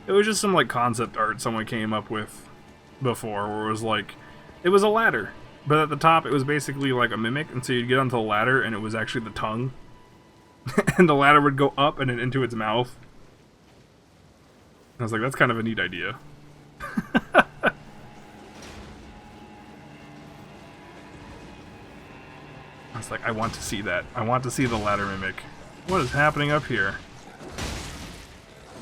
It was just some like concept art someone came up with before, where it was like, it was a ladder, but at the top it was basically like a mimic, and so you'd get onto the ladder and it was actually the tongue. And the ladder would go up and then into its mouth. I was like, that's kind of a neat idea. I was like, I want to see that. I want to see the ladder mimic. What is happening up here?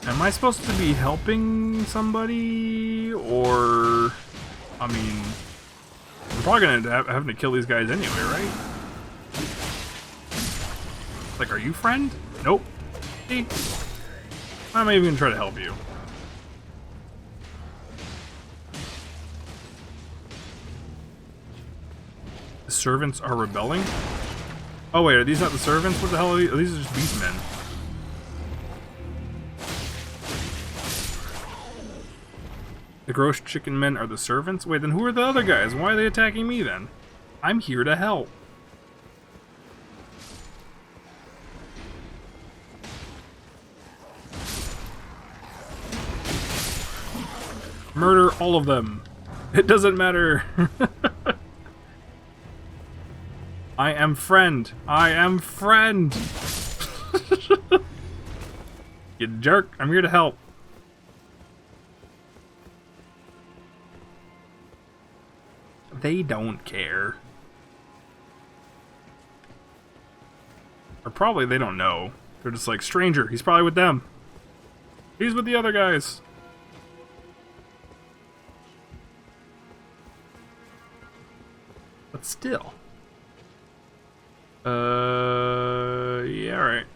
Am I supposed to be helping somebody? Or... I mean... I'm probably gonna end up having to kill these guys anyway, right? Like, are you friend? Nope. See? I'm not even gonna try to help you. The servants are rebelling? Oh wait, are these not the servants? What the hell are these? Oh, these are just beastmen. The gross chicken men are the servants? Wait, then who are the other guys? Why are they attacking me then? I'm here to help. Murder all of them. It doesn't matter. I am friend. I am friend. You jerk. I'm here to help. They don't care. Or probably they don't know. They're just like, stranger, he's probably with them. He's with the other guys. But still. Yeah, alright.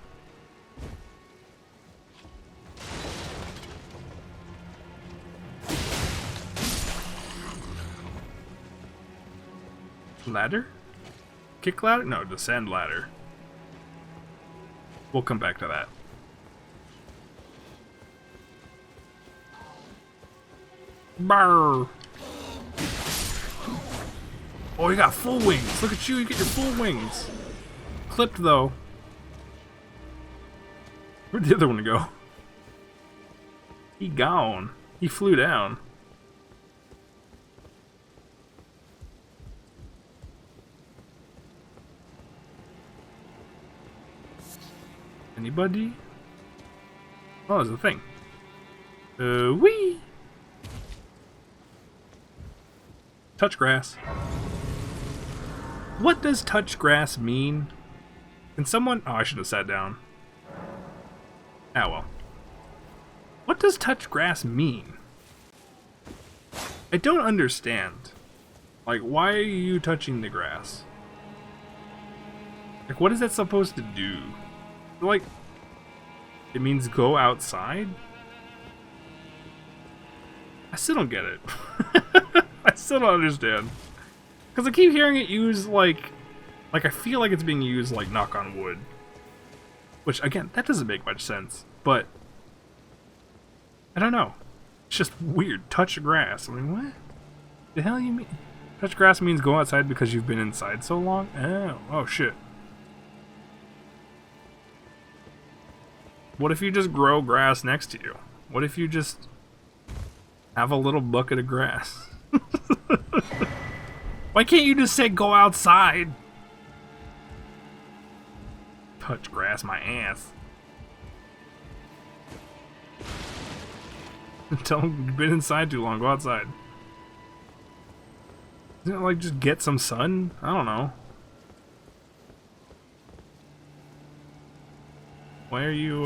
Ladder? Kick ladder? No, descend ladder. We'll come back to that. Brr. Oh, you got full wings. Look at you, you get your full wings. Clipped, though. Where'd the other one go? He gone. He flew down. Anybody? Oh, there's a thing. Wee! Touch grass. What does touch grass mean? Can someone... Oh, I should have sat down. Ah, well. What does touch grass mean? I don't understand. Like, why are you touching the grass? Like, what is that supposed to do? Like, it means go outside? I still don't get it. I still don't understand. Because I keep hearing it used like I feel like it's being used like knock on wood. Which, again, that doesn't make much sense. But, I don't know. It's just weird. Touch grass. I mean, what? The hell you mean? Touch grass means go outside because you've been inside so long? Oh shit. What if you just grow grass next to you? What if you just have a little bucket of grass? Why can't you just say go outside? Touch grass, my ass. Tell them you've been inside too long, go outside. Isn't it like just get some sun? I don't know. Why are you,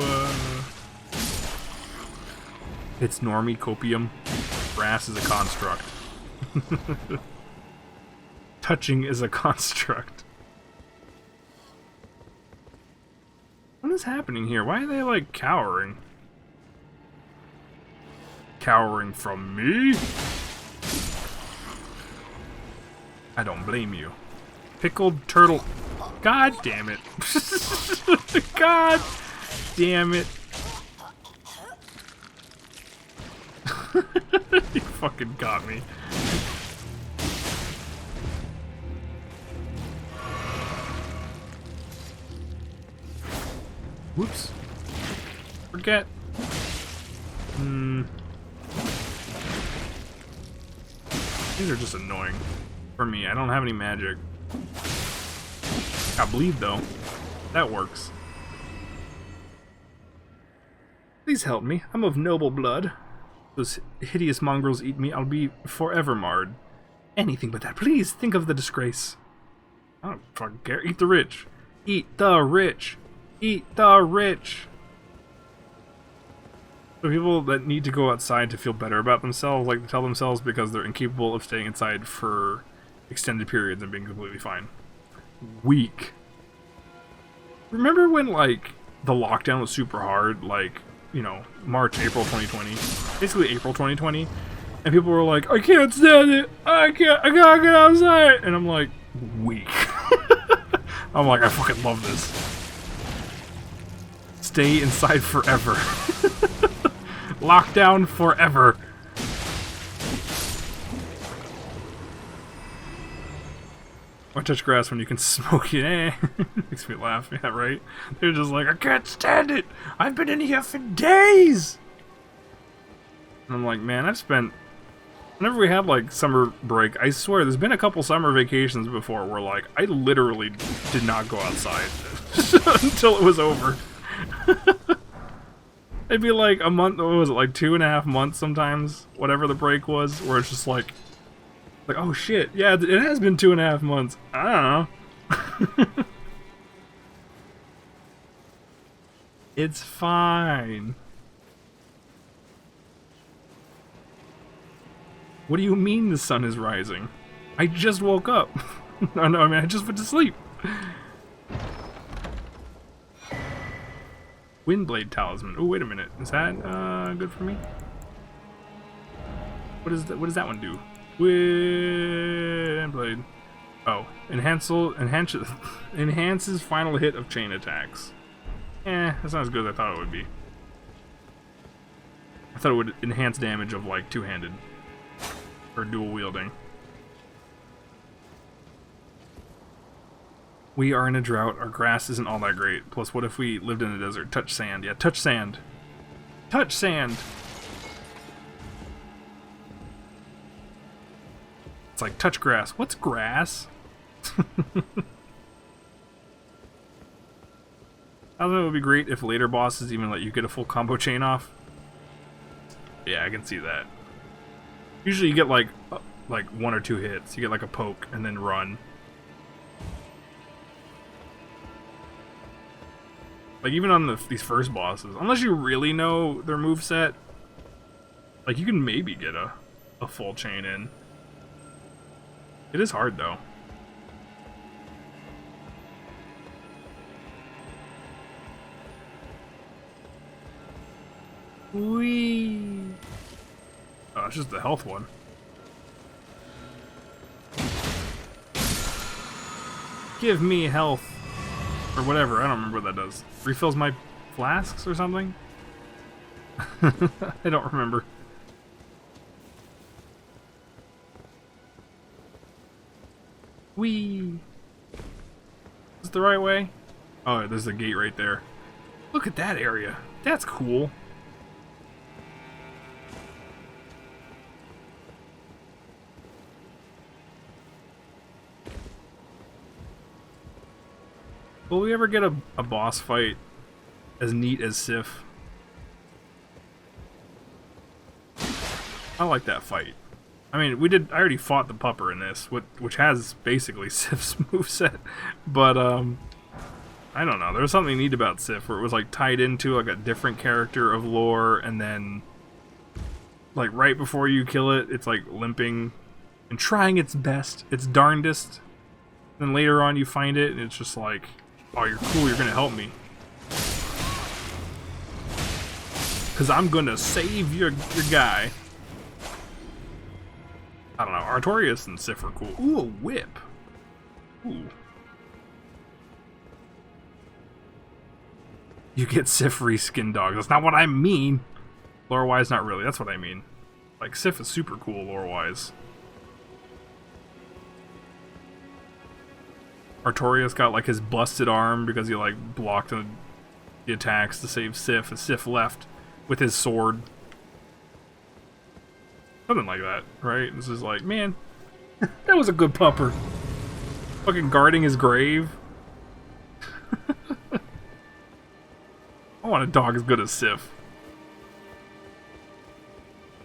It's normie copium. Grass is a construct. Touching is a construct. What is happening here? Why are they, like, cowering? Cowering from me? I don't blame you. Pickled turtle. God damn it. God damn it. You fucking got me. Whoops. Forget. These are just annoying for me. I don't have any magic. Got bleed though. That works. Please help me. I'm of noble blood. Those hideous mongrels eat me, I'll be forever marred. Anything but that. Please think of the disgrace. I don't fucking care. Eat the rich. Eat the rich. Eat the rich. So people that need to go outside to feel better about themselves like to tell themselves because they're incapable of staying inside for extended periods and being completely fine. Weak. Remember when, like, the lockdown was super hard, like, you know, March, April 2020, basically April 2020, and people were like, I can't stand it, I gotta get outside, and I'm like, weak. I'm like, I fucking love this. Stay inside forever. Lockdown forever. Why touch grass when you can smoke it? Eh? Makes me laugh. Yeah, right? They're just like, I can't stand it. I've been in here for days. And I'm like, man, I've spent whenever we had like summer break, I swear there's been a couple summer vacations before where like I literally did not go outside until it was over. It'd be like a month, what was it, like 2.5 months sometimes, whatever the break was, where it's just like, oh shit, yeah, it has been 2.5 months. I don't know. It's fine. What do you mean the sun is rising? I just woke up. No, I mean, I just went to sleep. Windblade Talisman. Oh, wait a minute. Is that good for me? What does that one do? Windblade. Oh, enhances final hit of chain attacks. That's not as good as I thought it would be. I thought it would enhance damage of like two-handed or dual wielding. We are in a drought. Our grass isn't all that great. Plus, what if we lived in a desert? Touch sand. Yeah, touch sand. Touch sand! It's like, touch grass. What's grass? I don't know, it would be great if later bosses even let you get a full combo chain off. Yeah, I can see that. Usually you get like 1 or 2 hits. You get like a poke and then run. Like, even on these first bosses, unless you really know their moveset, like, you can maybe get a full chain in. It is hard, though. Whee! Oh, it's just the health one. Give me health. Or whatever, I don't remember what that does. Refills my flasks or something? I don't remember. Whee! Is this the right way? Oh, there's a gate right there. Look at that area. That's cool. Will we ever get a boss fight as neat as Sif? I like that fight. I mean, I already fought the pupper in this, which has basically Sif's moveset, but I don't know. There was something neat about Sif where it was like tied into like a different character of lore, and then like right before you kill it, it's like limping and trying its best, its darndest. Then later on you find it and it's just like, oh, you're cool, you're gonna help me. Cause I'm gonna save your guy. I don't know, Artorias and Sif are cool. Ooh, a whip. Ooh. You get Sif reskin dogs. That's not what I mean. Lore-wise, not really. That's what I mean. Like, Sif is super cool lore-wise. Artorias got like his busted arm because he like blocked the attacks to save Sif, and Sif left with his sword. Something like that, right? This is like, man, that was a good pupper. Fucking guarding his grave. I want a dog as good as Sif.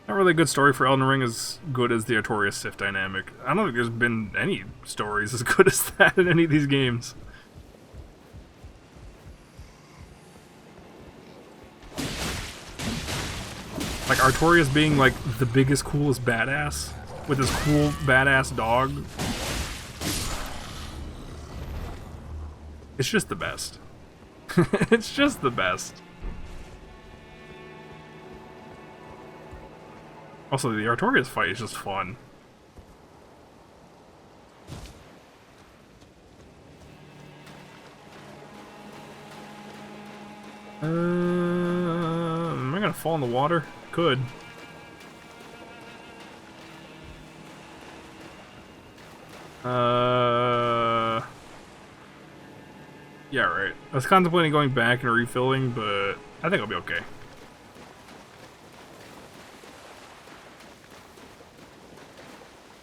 Not really a good story for Elden Ring as good as the Artorias-Sif dynamic. I don't think there's been any stories as good as that in any of these games. Like Artorias being like the biggest, coolest badass with his cool, badass dog. It's just the best. It's just the best. Also, the Artorias fight is just fun. Am I gonna fall in the water? Could. Yeah, right. I was contemplating going back and refilling, but I think I'll be okay.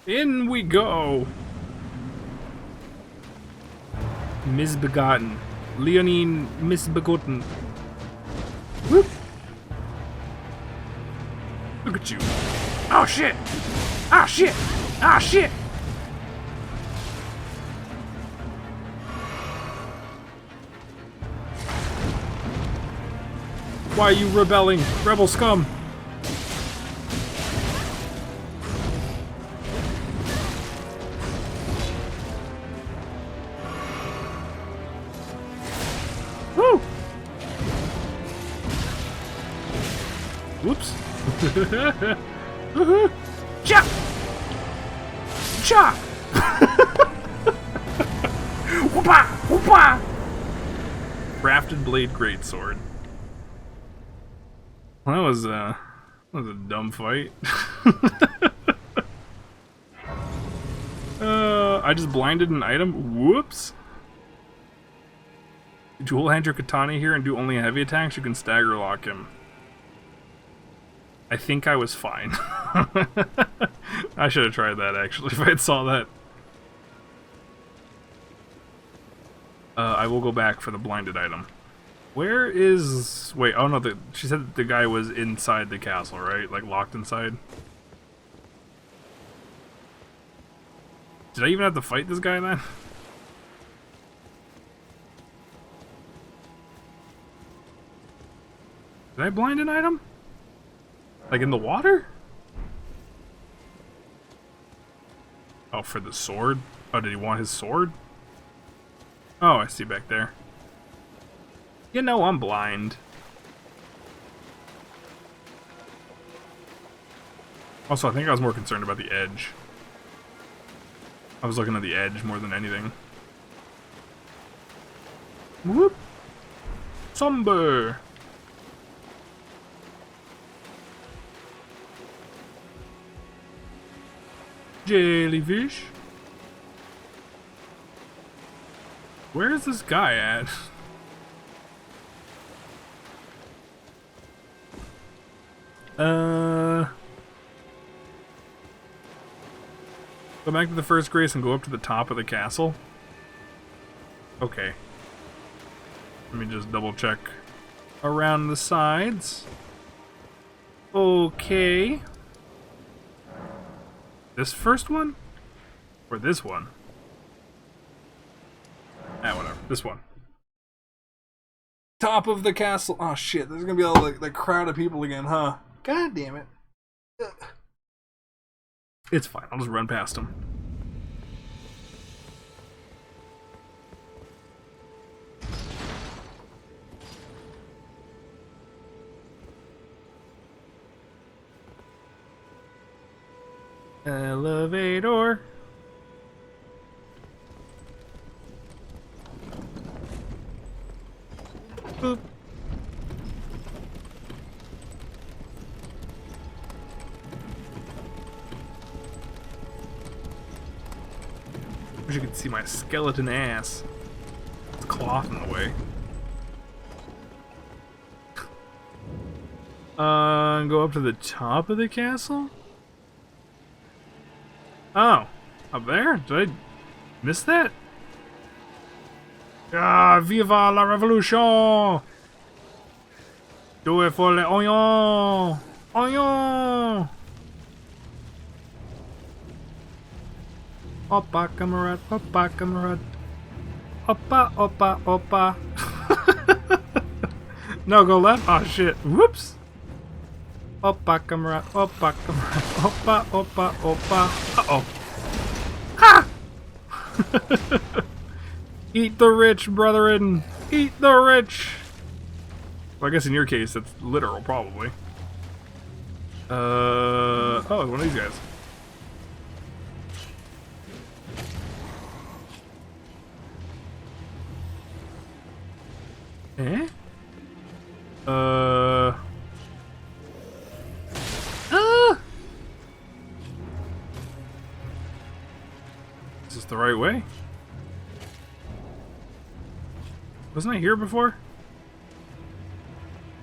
In we go! Misbegotten. Leonine misbegotten. Whoop! Look at you. Oh shit! Ah shit! Ah shit! Why are you rebelling? Rebel scum! Woo! Whoops. Cha! Cha! Whoopa! Whoopa! Crafted blade greatsword. Well, that was a dumb fight. I just blinded an item. Whoops. Dual hand your katana here and do only heavy attacks. You can stagger lock him. I think I was fine. I should have tried that actually if I had saw that. I will go back for the blinded item. Where is... Wait, oh no, she said the guy was inside the castle, right? Like locked inside? Did I even have to fight this guy then? Did I blind an item? Like in the water? Oh, for the sword? Oh, did he want his sword? Oh, I see back there. You know I'm blind. Also, I think I was more concerned about the edge. I was looking at the edge more than anything. Whoop! Somber! Jellyfish? Where is this guy at? Go back to the first grace and go up to the top of the castle. Okay. Let me just double check around the sides. Okay. This first one? Or this one? Ah, whatever. This one. Top of the castle. Oh shit, there's gonna be all the crowd of people again, huh? God damn it. Ugh. It's fine, I'll just run past them. Elevator. Boop. Wish you could see my skeleton ass. It's cloth in the way. Go up to the top of the castle? Oh, up there? Did I miss that? Ah, viva la revolution! Do it for le oignon! Oignon! Opa, camarade, opa, camarade. Opa, opa, opa. No, go left. Oh, shit. Whoops. Opa, camarade, opa, camarade. Opa, opa, opa. Uh-oh. Ha! Eat the rich, brethren. Eat the rich. Well, I guess in your case, that's literal, probably. Oh, one of these guys. Eh? Is this the right way? Wasn't I here before?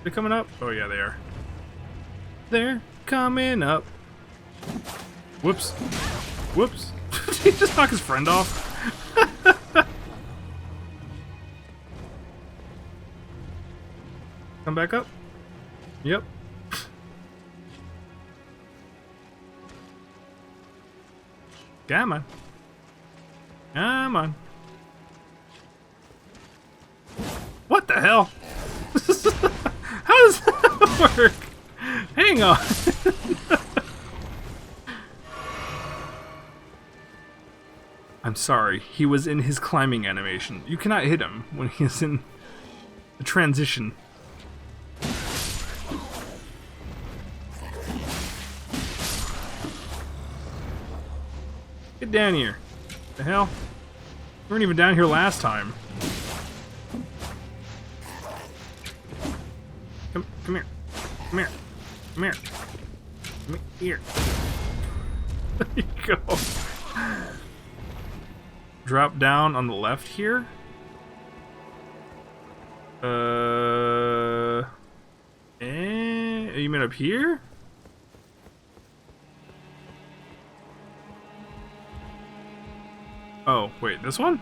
They're coming up? Oh yeah, they are. They're coming up. Whoops. Whoops. Did he just knock his friend off? Come back up? Yep. Come on. Come on. What the hell? How does that work? Hang on. I'm sorry. He was in his climbing animation. You cannot hit him when he is in the transition. Get down here. The hell? We weren't even down here last time. Come here. Come here. Come here. Come here. There you go. Drop down on the left here. You mean up here? Oh, wait, this one?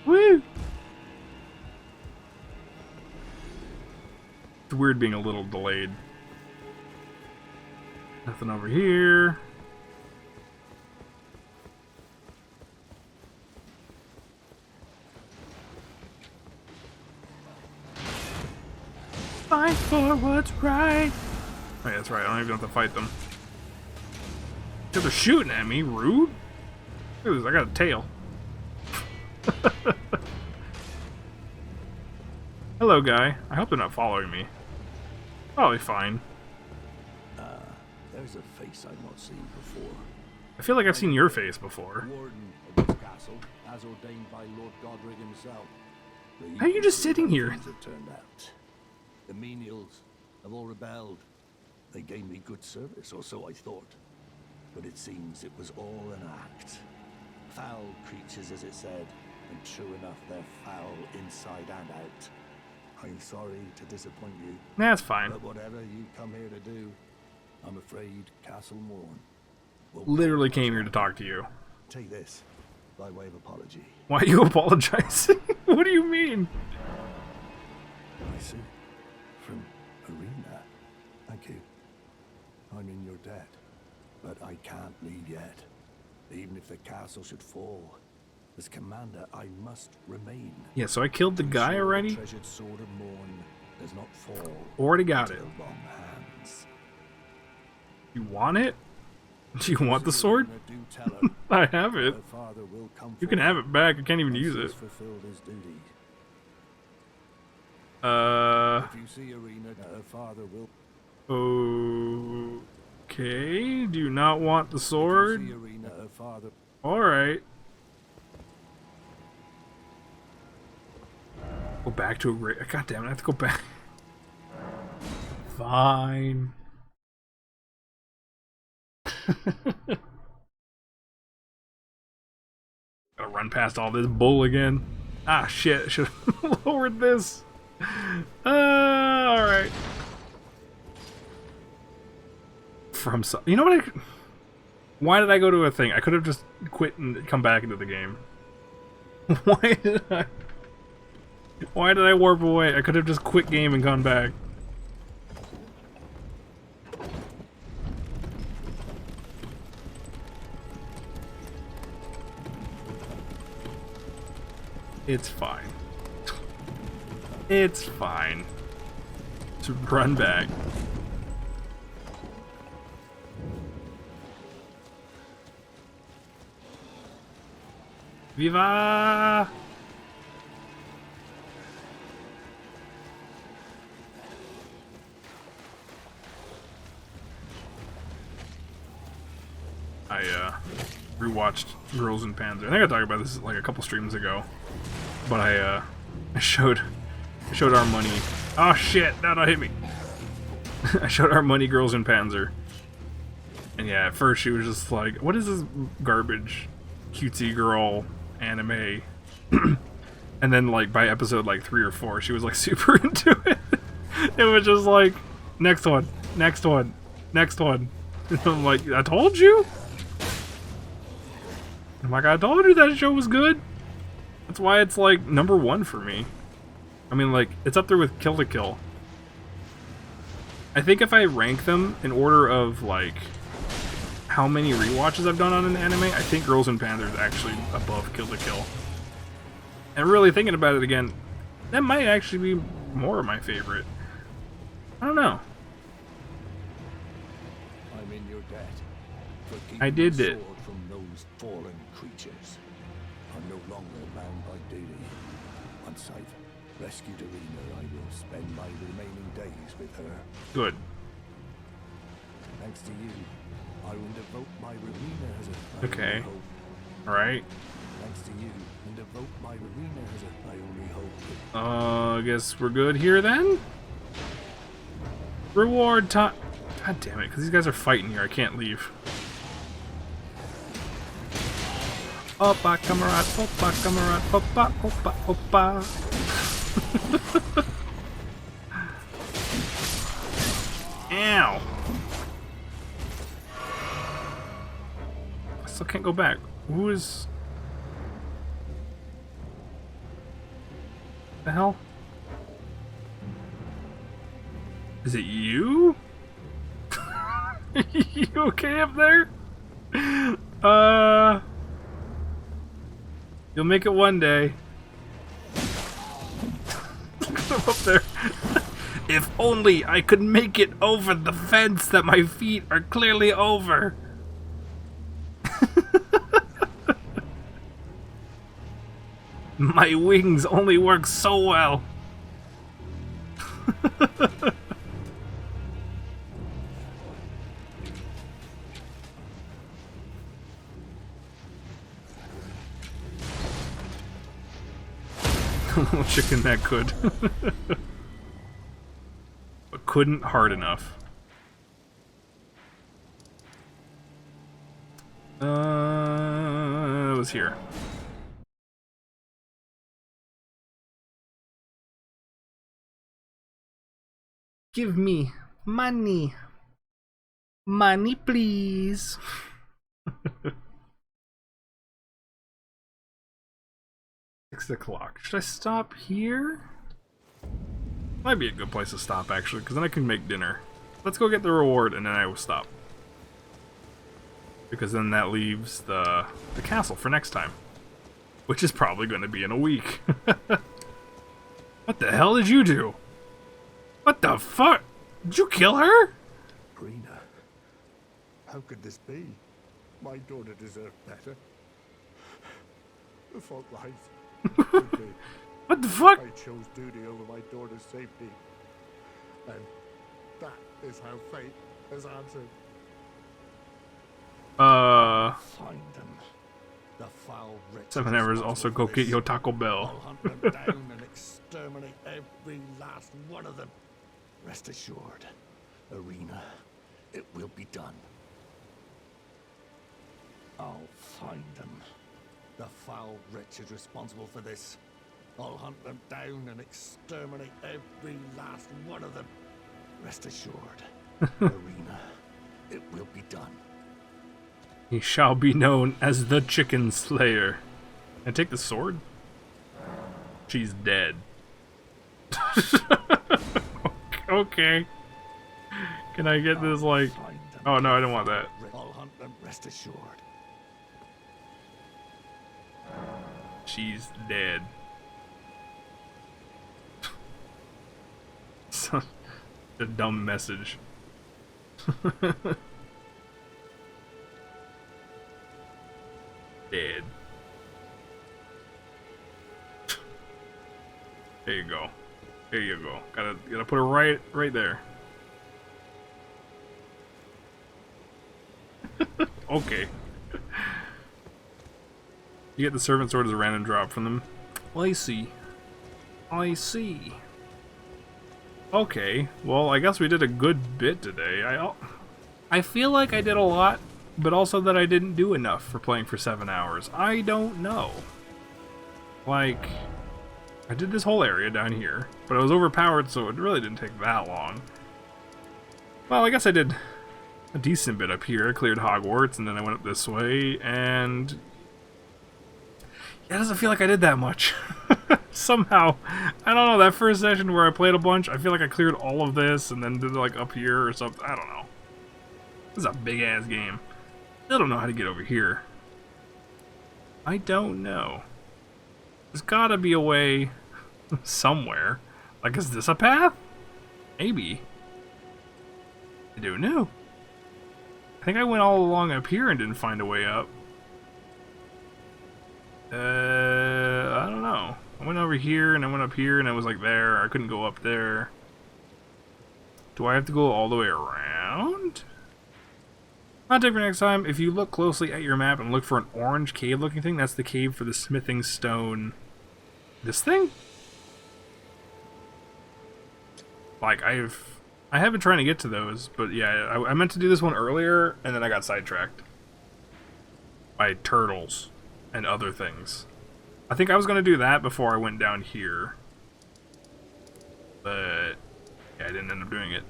Woo! It's weird being a little delayed. Nothing over here. Fight for what's right. Oh, yeah, that's right. I don't even have to fight them. They're shooting at me. Rude. Look at this, I got a tail. Hello, guy. I hope they're not following me. Probably fine. There's a face I've not seen before. I feel like I've seen your face before. Warden of this castle, as ordained by Lord Godric himself. How are you just sitting here? Things have turned out. The menials have all rebelled. They gave me good service, or so I thought. But it seems it was all an act. Foul creatures, as it said, and true enough, they're foul inside and out. I'm sorry to disappoint you. That's fine. But whatever you come here to do, I'm afraid Castle Morn will... Literally came here to talk to you. Take this, by way of apology. Why are you apologizing? What do you mean? I see. From Arena. Thank you. I'm in your debt. But I can't leave yet. Even if the castle should fall, as commander, I must remain. Yeah, so I killed the guy already? The treasured sword of Morn does not fall. Already got it. Wrong hands. You want it? Do you want the sword? I have it. You can have it back. I can't even use it. Fulfilled his duty. If you see Arena, her father will... Okay, do you not want the sword? Alright. Go back to a... God damn it, I have to go back. Fine. Gotta run past all this bull again. Ah, shit, I should have lowered this. Alright. From some... You know what Why did I go to a thing? I could have just quit and come back into the game. Why did I warp away? I could have just quit game and gone back. It's fine. It's fine. To run back. Viva! I rewatched Girls in Panzer. I think I talked about this like a couple streams ago, but I showed our money. Oh shit! No, don't hit me. I showed our money Girls in Panzer, and yeah, at first she was just like, "What is this garbage, cutesy girl anime?" And then like by episode like 3 or 4, she was like super into it. It was just like, next one, next one, next one. And I'm like, I told you? I'm like, I told you that show was good. That's why it's like #1 for me. I mean, like, it's up there with Kill to Kill. I think if I rank them in order of, like, how many rewatches I've done on an anime, I think Girls and Panthers is actually above Kill to Kill. And really thinking about it again, that might actually be more of my favorite. I don't know. I'm in your debt for keeping I did the it. sword from those fallen creatures. I'm no longer bound by duty. Once I've rescued Arena, I will spend my remaining days with her. Good. Thanks to you, I will devote my Arena as a Okay. hope. Alright. Thanks to you, and devote my Arena as a my only hope. I guess we're good here then? Reward time. God damn it, because these guys are fighting here. I can't leave. Opa, camarade, opa, camarade, opa, opa, opa. Ow. I still can't go back. Who is... the hell? Is it you? You okay up there? You'll make it one day. Up there. If only I could make it over the fence that my feet are clearly over. My wings only work so well. Chicken that could. But couldn't hard enough. It was here. Give me money. Money, please. 6 o'clock. Should I stop here? Might be a good place to stop, actually, because then I can make dinner. Let's go get the reward, and then I will stop. Because then that leaves the castle for next time. Which is probably going to be in a week. What the hell did you do? What the fuck? Did you kill her? Rena, how could this be? My daughter deserved better. The fault lies with me. What the fuck? I chose duty over my daughter's safety. And that is how fate has answered. Find them. The foul wretches 7 hours. Also, go get your Taco I'll Bell. hunt them down and exterminate every last one of them. Rest assured, Arena, it will be done. I'll find them. The foul wretches responsible for this. I'll hunt them down and exterminate every last one of them. Rest assured, Arena, it will be done. He shall be known as the Chicken Slayer. Can I take the sword? She's dead. Okay. Can I get this, like... Oh, no, I don't want that. I'll hunt them, rest assured. She's dead. Such a dumb message. Dead. There you go. There you go. Gotta put her right there. Okay. You get the servant sword as a random drop from them. I see. I see. Okay. Well, I guess we did a good bit today. I feel like I did a lot, but also that I didn't do enough for playing for 7 hours. I don't know. Like, I did this whole area down here, but I was overpowered, so it really didn't take that long. Well, I guess I did a decent bit up here. I cleared Hogwarts, and then I went up this way, and yeah, it doesn't feel like I did that much. Somehow, I don't know, that first session where I played a bunch, I feel like I cleared all of this, and then did like up here or something. I don't know. This is a big-ass game. I don't know how to get over here. I don't know. There's gotta be a way somewhere. Like, is this a path? Maybe. I don't know. I think I went all along up here and didn't find a way up. I don't know. I went over here and I went up here and I was like there. I couldn't go up there. Do I have to go all the way around? Hot tip for next time, if you look closely at your map and look for an orange cave looking thing, that's the cave for the smithing stone. This thing? Like, I have been trying to get to those, but yeah, I meant to do this one earlier, and then I got sidetracked by turtles and other things. I think I was going to do that before I went down here, but yeah, I didn't end up doing it.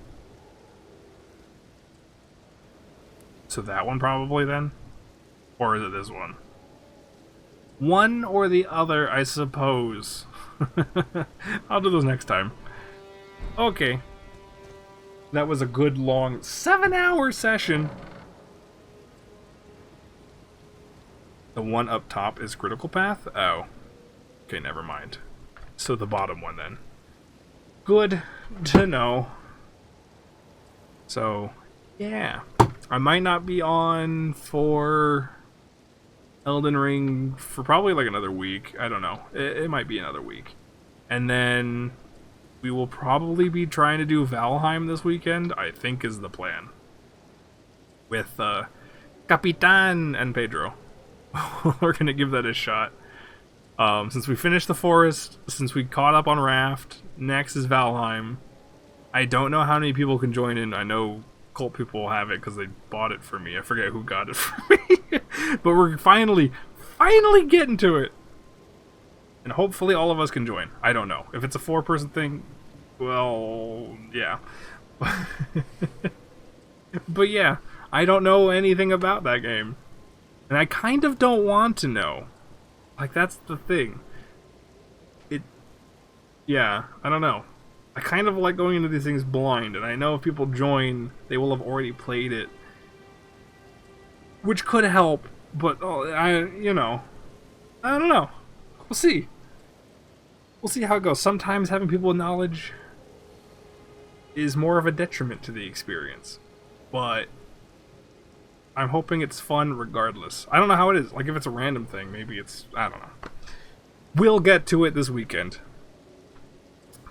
So that one probably then? Or is it this one? One or the other, I suppose. I'll do those next time. Okay. That was a good long 7-hour session. The one up top is critical path? Oh. Okay, never mind. So the bottom one then. Good to know. So, yeah. I might not be on for Elden Ring for probably like another week. I don't know. It might be another week. And then we will probably be trying to do Valheim this weekend, I think is the plan. With Capitan and Pedro. We're going to give that a shot. Since we finished the forest, since we caught up on Raft, next is Valheim. I don't know how many people can join in. I know cult people will have it because they bought it for me. I forget who got it for me. But we're finally getting to it. And hopefully all of us can join. I don't know. If it's a 4-person thing, well, yeah. But yeah, I don't know anything about that game. And I kind of don't want to know. Like, that's the thing. Yeah, I don't know. I kind of like going into these things blind, and I know if people join, they will have already played it. Which could help, but, I don't know. We'll see. We'll see how it goes. Sometimes having people with knowledge is more of a detriment to the experience. But I'm hoping it's fun regardless. I don't know how it is. Like, if it's a random thing, maybe it's... I don't know. We'll get to it this weekend.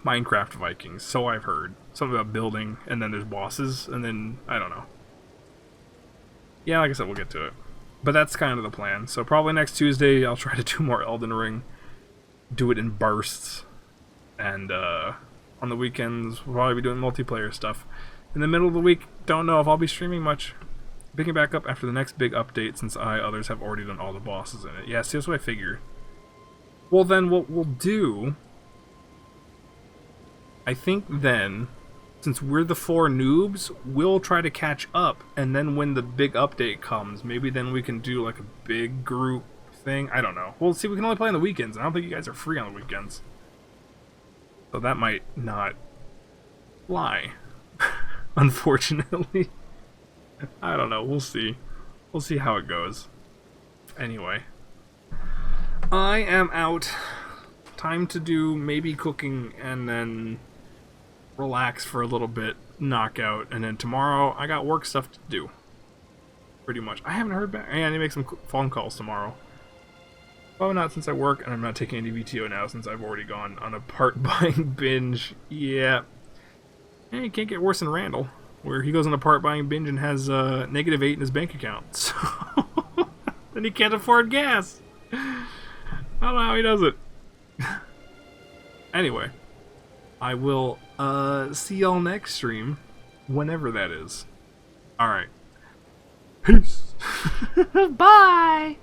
Minecraft Vikings, so I've heard. Something about building, and then there's bosses, and then... I don't know. Yeah, like I said, we'll get to it. But that's kind of the plan. So probably next Tuesday, I'll try to do more Elden Ring. Do it in bursts. And, on the weekends, we'll probably be doing multiplayer stuff. In the middle of the week, don't know if I'll be streaming much. Picking back up after the next big update, since others have already done all the bosses in it. Yeah, see, that's what I figured. Well, then what we'll do... I think then, since we're the 4 noobs, we'll try to catch up, and then when the big update comes, maybe then we can do like a big group thing. I don't know. Well, see, we can only play on the weekends. I don't think you guys are free on the weekends. So that might not fly. Unfortunately. I don't know. We'll see. We'll see how it goes. Anyway. I am out. Time to do maybe cooking and then relax for a little bit, knock out, and then tomorrow I got work stuff to do. Pretty much. I haven't heard back. I need to make some phone calls tomorrow. Probably not since I work, and I'm not taking any VTO now since I've already gone on a part buying binge. Yeah. And you can't get worse than Randall, where he goes on a part buying binge and has -8 in his bank account. So then he can't afford gas. I don't know how he does it. Anyway, I will see y'all next stream, whenever that is. Alright. Peace. Bye!